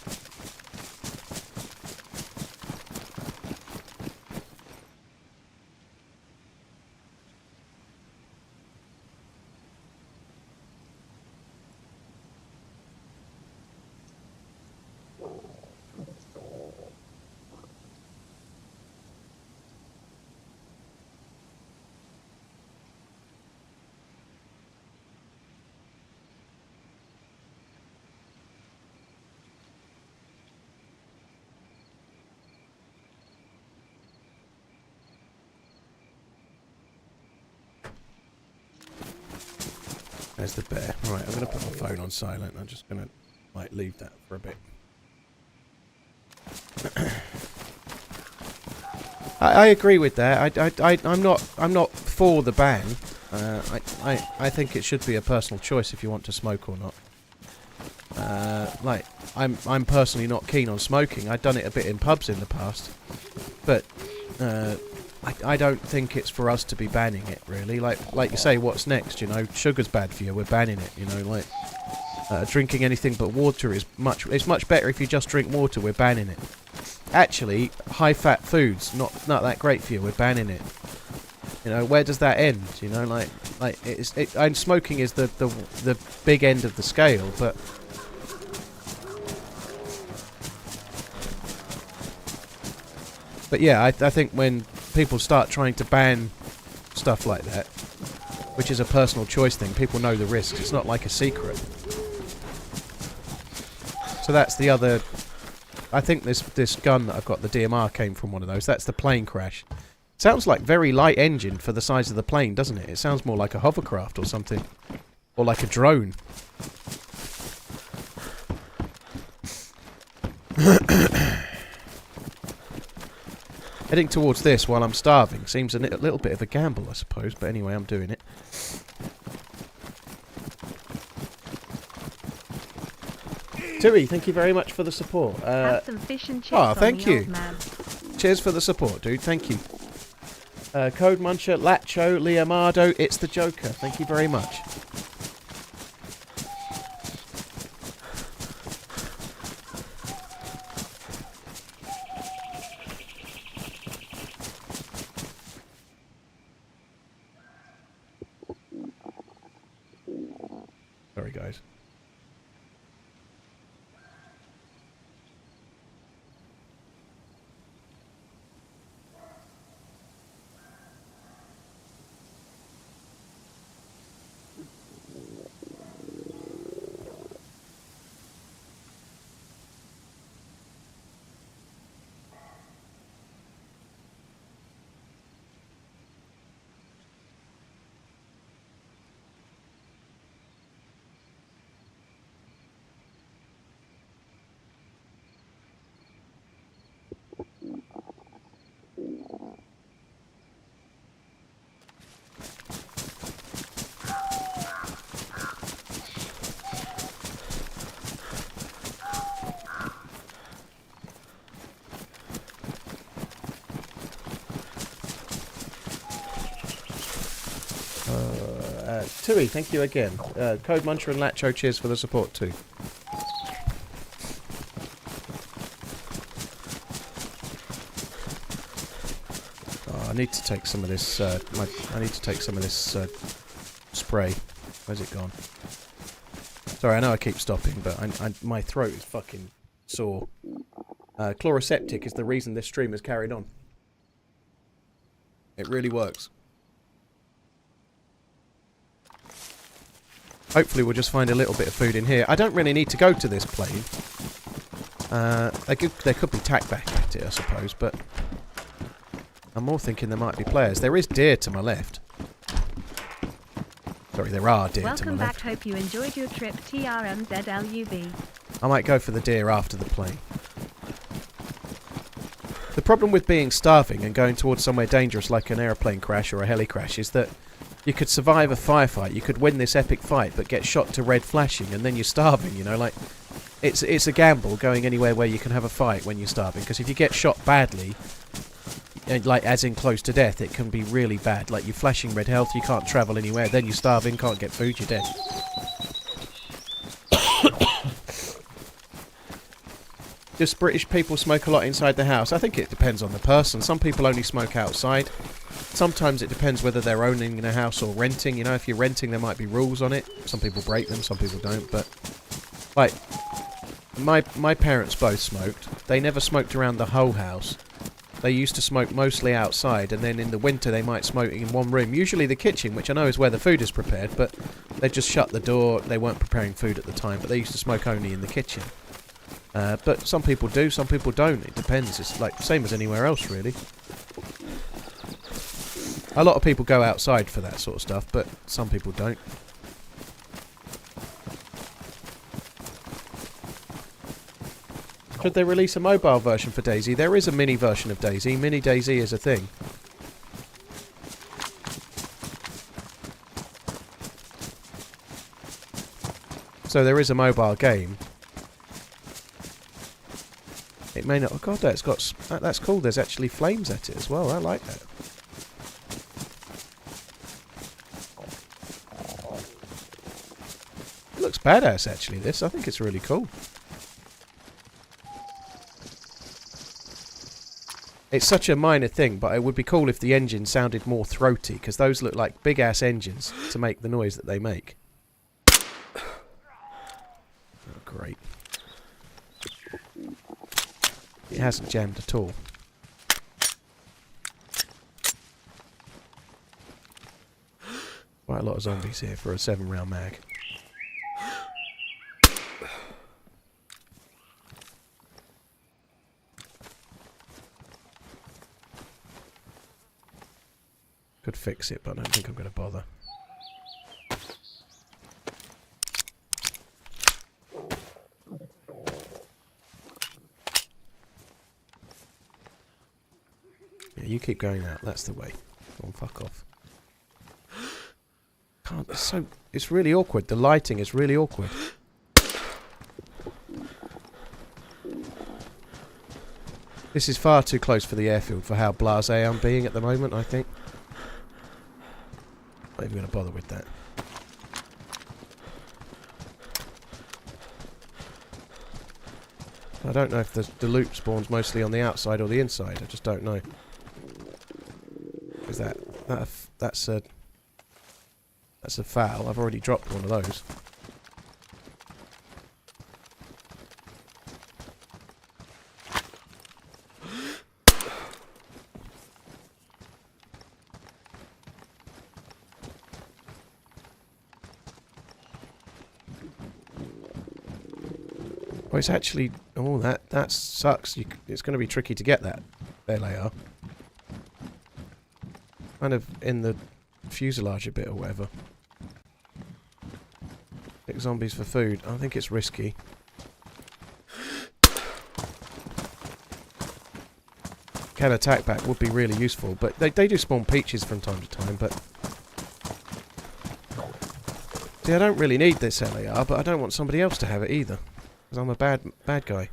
There's the bear. Right, I'm going to put my phone on silent. I'm just going to, like, leave that for a bit. I agree with that. I'm not for the ban. I think it should be a personal choice if you want to smoke or not. Like, I'm personally not keen on smoking. I've done it a bit in pubs in the past, but I don't think it's for us to be banning it, really. Like you say, what's next? You know, sugar's bad for you. We're banning it. You know, like drinking anything but water is it's much better if you just drink water. We're banning it. Actually, high-fat foods not that great for you. We're banning it. You know, where does that end? You know, like and smoking is the big end of the scale, but. But yeah, I think when people start trying to ban stuff like that, which is a personal choice thing, people know the risks. It's not like a secret. So that's the other... I think this gun that I've got, the DMR, came from one of those. That's the plane crash. Sounds like very light engine for the size of the plane, doesn't it? It sounds more like a hovercraft or something. Or like a drone. Heading towards this while I'm starving seems a little bit of a gamble, I suppose. But anyway, I'm doing it. Tui, thank you very much for the support. Have some fish and chips thank you. Old man. Cheers for the support, dude. Thank you. Code Muncher, Lacho, Leonardo, it's the Joker. Thank you very much. Sorry, guys. Tui, thank you again. Code Muncher and Lacho, cheers for the support too. Oh, I need to take some of this. I need to take some of this spray. Where's it gone? Sorry, I know I keep stopping, but my throat is fucking sore. Chloroseptic is the reason this stream is carried on. It really works. Hopefully we'll just find a little bit of food in here. I don't really need to go to this plane. There could be tack back at it, I suppose, but I'm more thinking there might be players. There is deer to my left. Sorry, there are deer to my left. Welcome back. Hope you enjoyed your trip, TRMZ. I might go for the deer after the plane. The problem with being starving and going towards somewhere dangerous like an aeroplane crash or a heli crash is that you could survive a firefight, you could win this epic fight, but get shot to red flashing, and then you're starving, you know, like, it's a gamble going anywhere where you can have a fight when you're starving, because if you get shot badly, like, as in close to death, it can be really bad, like, you're flashing red health, you can't travel anywhere, then you're starving, can't get food, you're dead. Does British people smoke a lot inside the house? I think it depends on the person. Some people only smoke outside. Sometimes it depends whether they're owning a house or renting. You know, if you're renting, there might be rules on it. Some people break them, some people don't. But, like, my parents both smoked. They never smoked around the whole house. They used to smoke mostly outside, and then in the winter they might smoke in one room. Usually the kitchen, which I know is where the food is prepared, but they just shut the door. They weren't preparing food at the time, but they used to smoke only in the kitchen. But some people do, some people don't. It depends. It's like the same as anywhere else, really. A lot of people go outside for that sort of stuff, but some people don't. Should they release a mobile version for DayZ? There is a mini version of DayZ. Mini DayZ is a thing. So there is a mobile game. It may not. Oh god, that's got. That's cool. There's actually flames at it as well. I like that. It looks badass, actually. This. I think it's really cool. It's such a minor thing, but it would be cool if the engine sounded more throaty, because those look like big ass engines to make the noise that they make. Oh, great. It hasn't jammed at all. Quite a lot of zombies here for a 7-round mag. Could fix it, but I don't think I'm going to bother. Yeah, you keep going out. That's the way. Go on, fuck off. Can't. It's really awkward. The lighting is really awkward. This is far too close for the airfield for how blasé I'm being at the moment, I think. Not even going to bother with that. I don't know if the loot spawns mostly on the outside or the inside. I just don't know. Is that's a foul. I've already dropped one of those. Oh, it's actually... Oh, that sucks. It's going to be tricky to get that. There they are. Kind of in the fuselage a bit or whatever. Pick zombies for food. I think it's risky. Can attack back would be really useful, but they do spawn peaches from time to time, but... See, I don't really need this LAR, but I don't want somebody else to have it either. Because I'm a bad guy.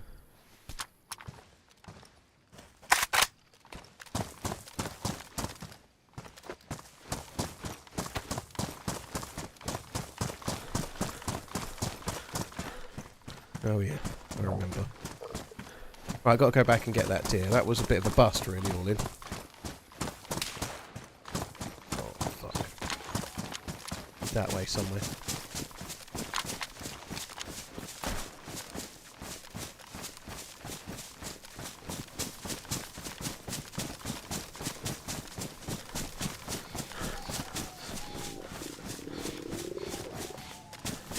Oh yeah, I remember. Right, I've got to go back and get that deer. That was a bit of a bust, really, all in. Oh, fuck. That way somewhere.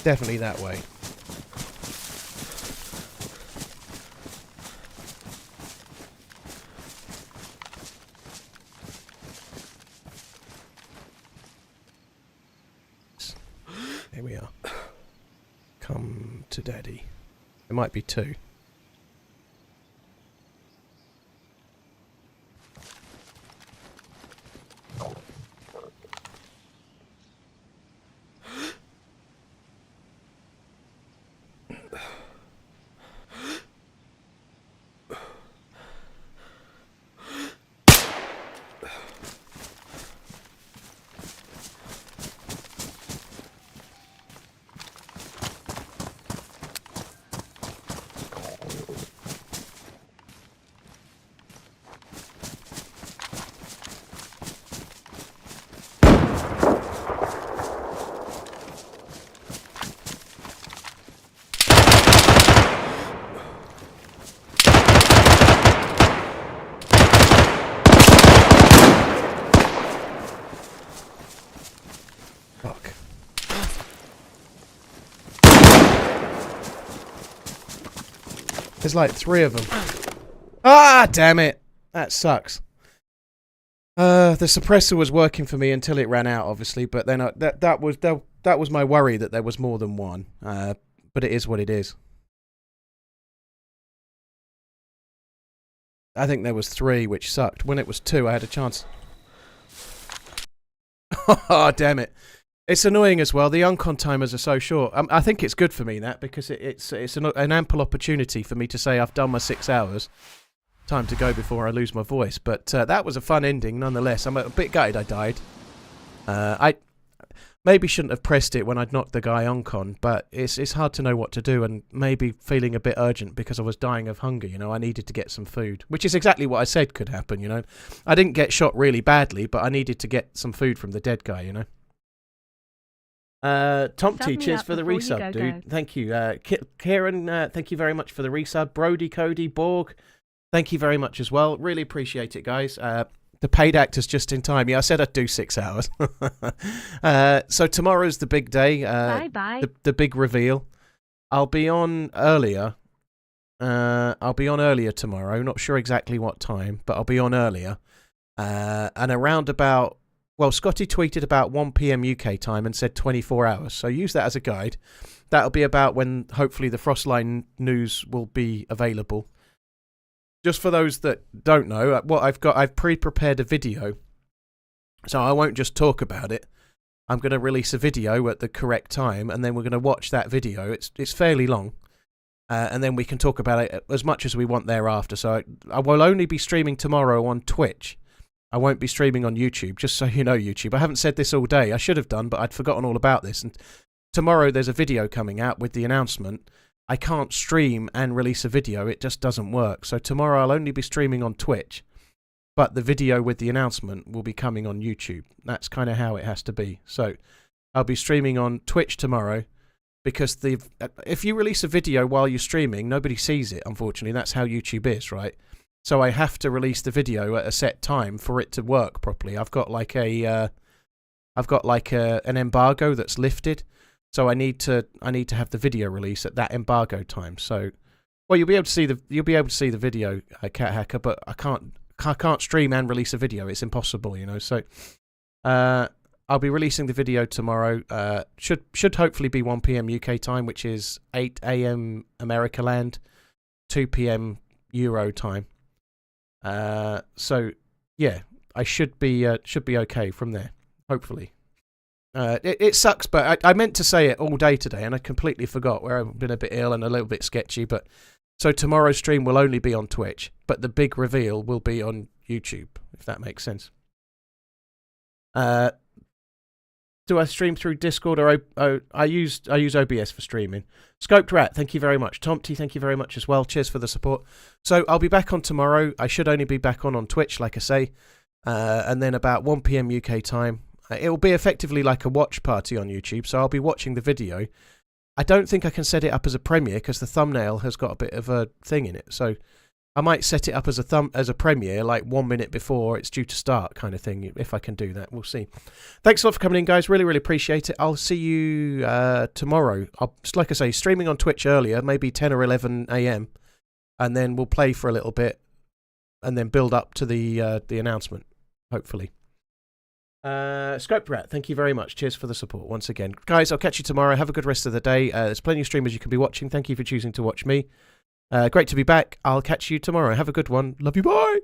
Definitely that way. Here we are. Come to Daddy. There might be two. There's like 3 of them. Ah, damn it. That sucks. The suppressor was working for me until it ran out, obviously, but then that was my worry that there was more than one. But it is what it is. I think there was 3, which sucked. When it was 2, I had a chance. Oh, damn it. It's annoying as well. The uncon timers are so short. I think it's good for me, that, because it's an ample opportunity for me to say I've done my 6 hours. Time to go before I lose my voice. But that was a fun ending, nonetheless. I'm a bit gutted I died. I maybe shouldn't have pressed it when I'd knocked the guy uncon, but it's hard to know what to do, and maybe feeling a bit urgent because I was dying of hunger, you know. I needed to get some food, which is exactly what I said could happen, you know. I didn't get shot really badly, but I needed to get some food from the dead guy, you know. Tomty, cheers for the resub, dude. Thank you. Kieran, thank you very much for the resub. Brody, Cody, Borg, thank you very much as well. Really appreciate it, guys. The paid actors just in time. Yeah, I said I'd do 6 hours. So tomorrow's the big day. Bye-bye. The big reveal. I'll be on earlier. I'll be on earlier tomorrow. Not sure exactly what time, but I'll be on earlier. And around about... Well, Scotty tweeted about 1 p.m. UK time and said 24 hours. So use that as a guide. That'll be about when hopefully the Frostline news will be available. Just for those that don't know, what I've pre-prepared a video. So I won't just talk about it. I'm going to release a video at the correct time, and then we're going to watch that video. It's fairly long. And then we can talk about it as much as we want thereafter. So I will only be streaming tomorrow on Twitch. I won't be streaming on YouTube, just so you know, YouTube. I haven't said this all day. I should have done, but I'd forgotten all about this. And tomorrow there's a video coming out with the announcement. I can't stream and release a video. It just doesn't work. So tomorrow I'll only be streaming on Twitch, but the video with the announcement will be coming on YouTube. That's kind of how it has to be. So I'll be streaming on Twitch tomorrow. Because if you release a video while you're streaming, nobody sees it, unfortunately. That's how YouTube is, right? So I have to release the video at a set time for it to work properly. I've got like an embargo that's lifted, so I need to have the video release at that embargo time. So, well, you'll be able to see the video, Cat Hacker, but I can't stream and release a video. It's impossible, you know. So, I'll be releasing the video tomorrow. Should hopefully be 1 p.m. UK time, which is 8 a.m. America land, 2 p.m. Euro time. So yeah, I should be okay from there. Hopefully. It sucks, but I meant to say it all day today, and I completely forgot. Where I've been a bit ill and a little bit sketchy, but so tomorrow's stream will only be on Twitch, but the big reveal will be on YouTube, if that makes sense. Do I stream through Discord or I use OBS for streaming? Scoped Rat, thank you very much. Tomty, thank you very much as well. Cheers for the support. So I'll be back on tomorrow. I should only be back on Twitch, like I say, and then about 1 p.m. UK time. It will be effectively like a watch party on YouTube. So I'll be watching the video. I don't think I can set it up as a premiere because the thumbnail has got a bit of a thing in it. So I might set it up as a premiere, like 1 minute before it's due to start, kind of thing. If I can do that, we'll see. Thanks a lot for coming in, guys. Really, really appreciate it. I'll see you tomorrow. Like I say, streaming on Twitch earlier, maybe 10 or 11 a.m., and then we'll play for a little bit, and then build up to the announcement, hopefully. Scope Rat, thank you very much. Cheers for the support once again, guys. I'll catch you tomorrow. Have a good rest of the day. There's plenty of streamers you can be watching. Thank you for choosing to watch me. Great to be back. I'll catch you tomorrow. Have a good one. Love you. Bye.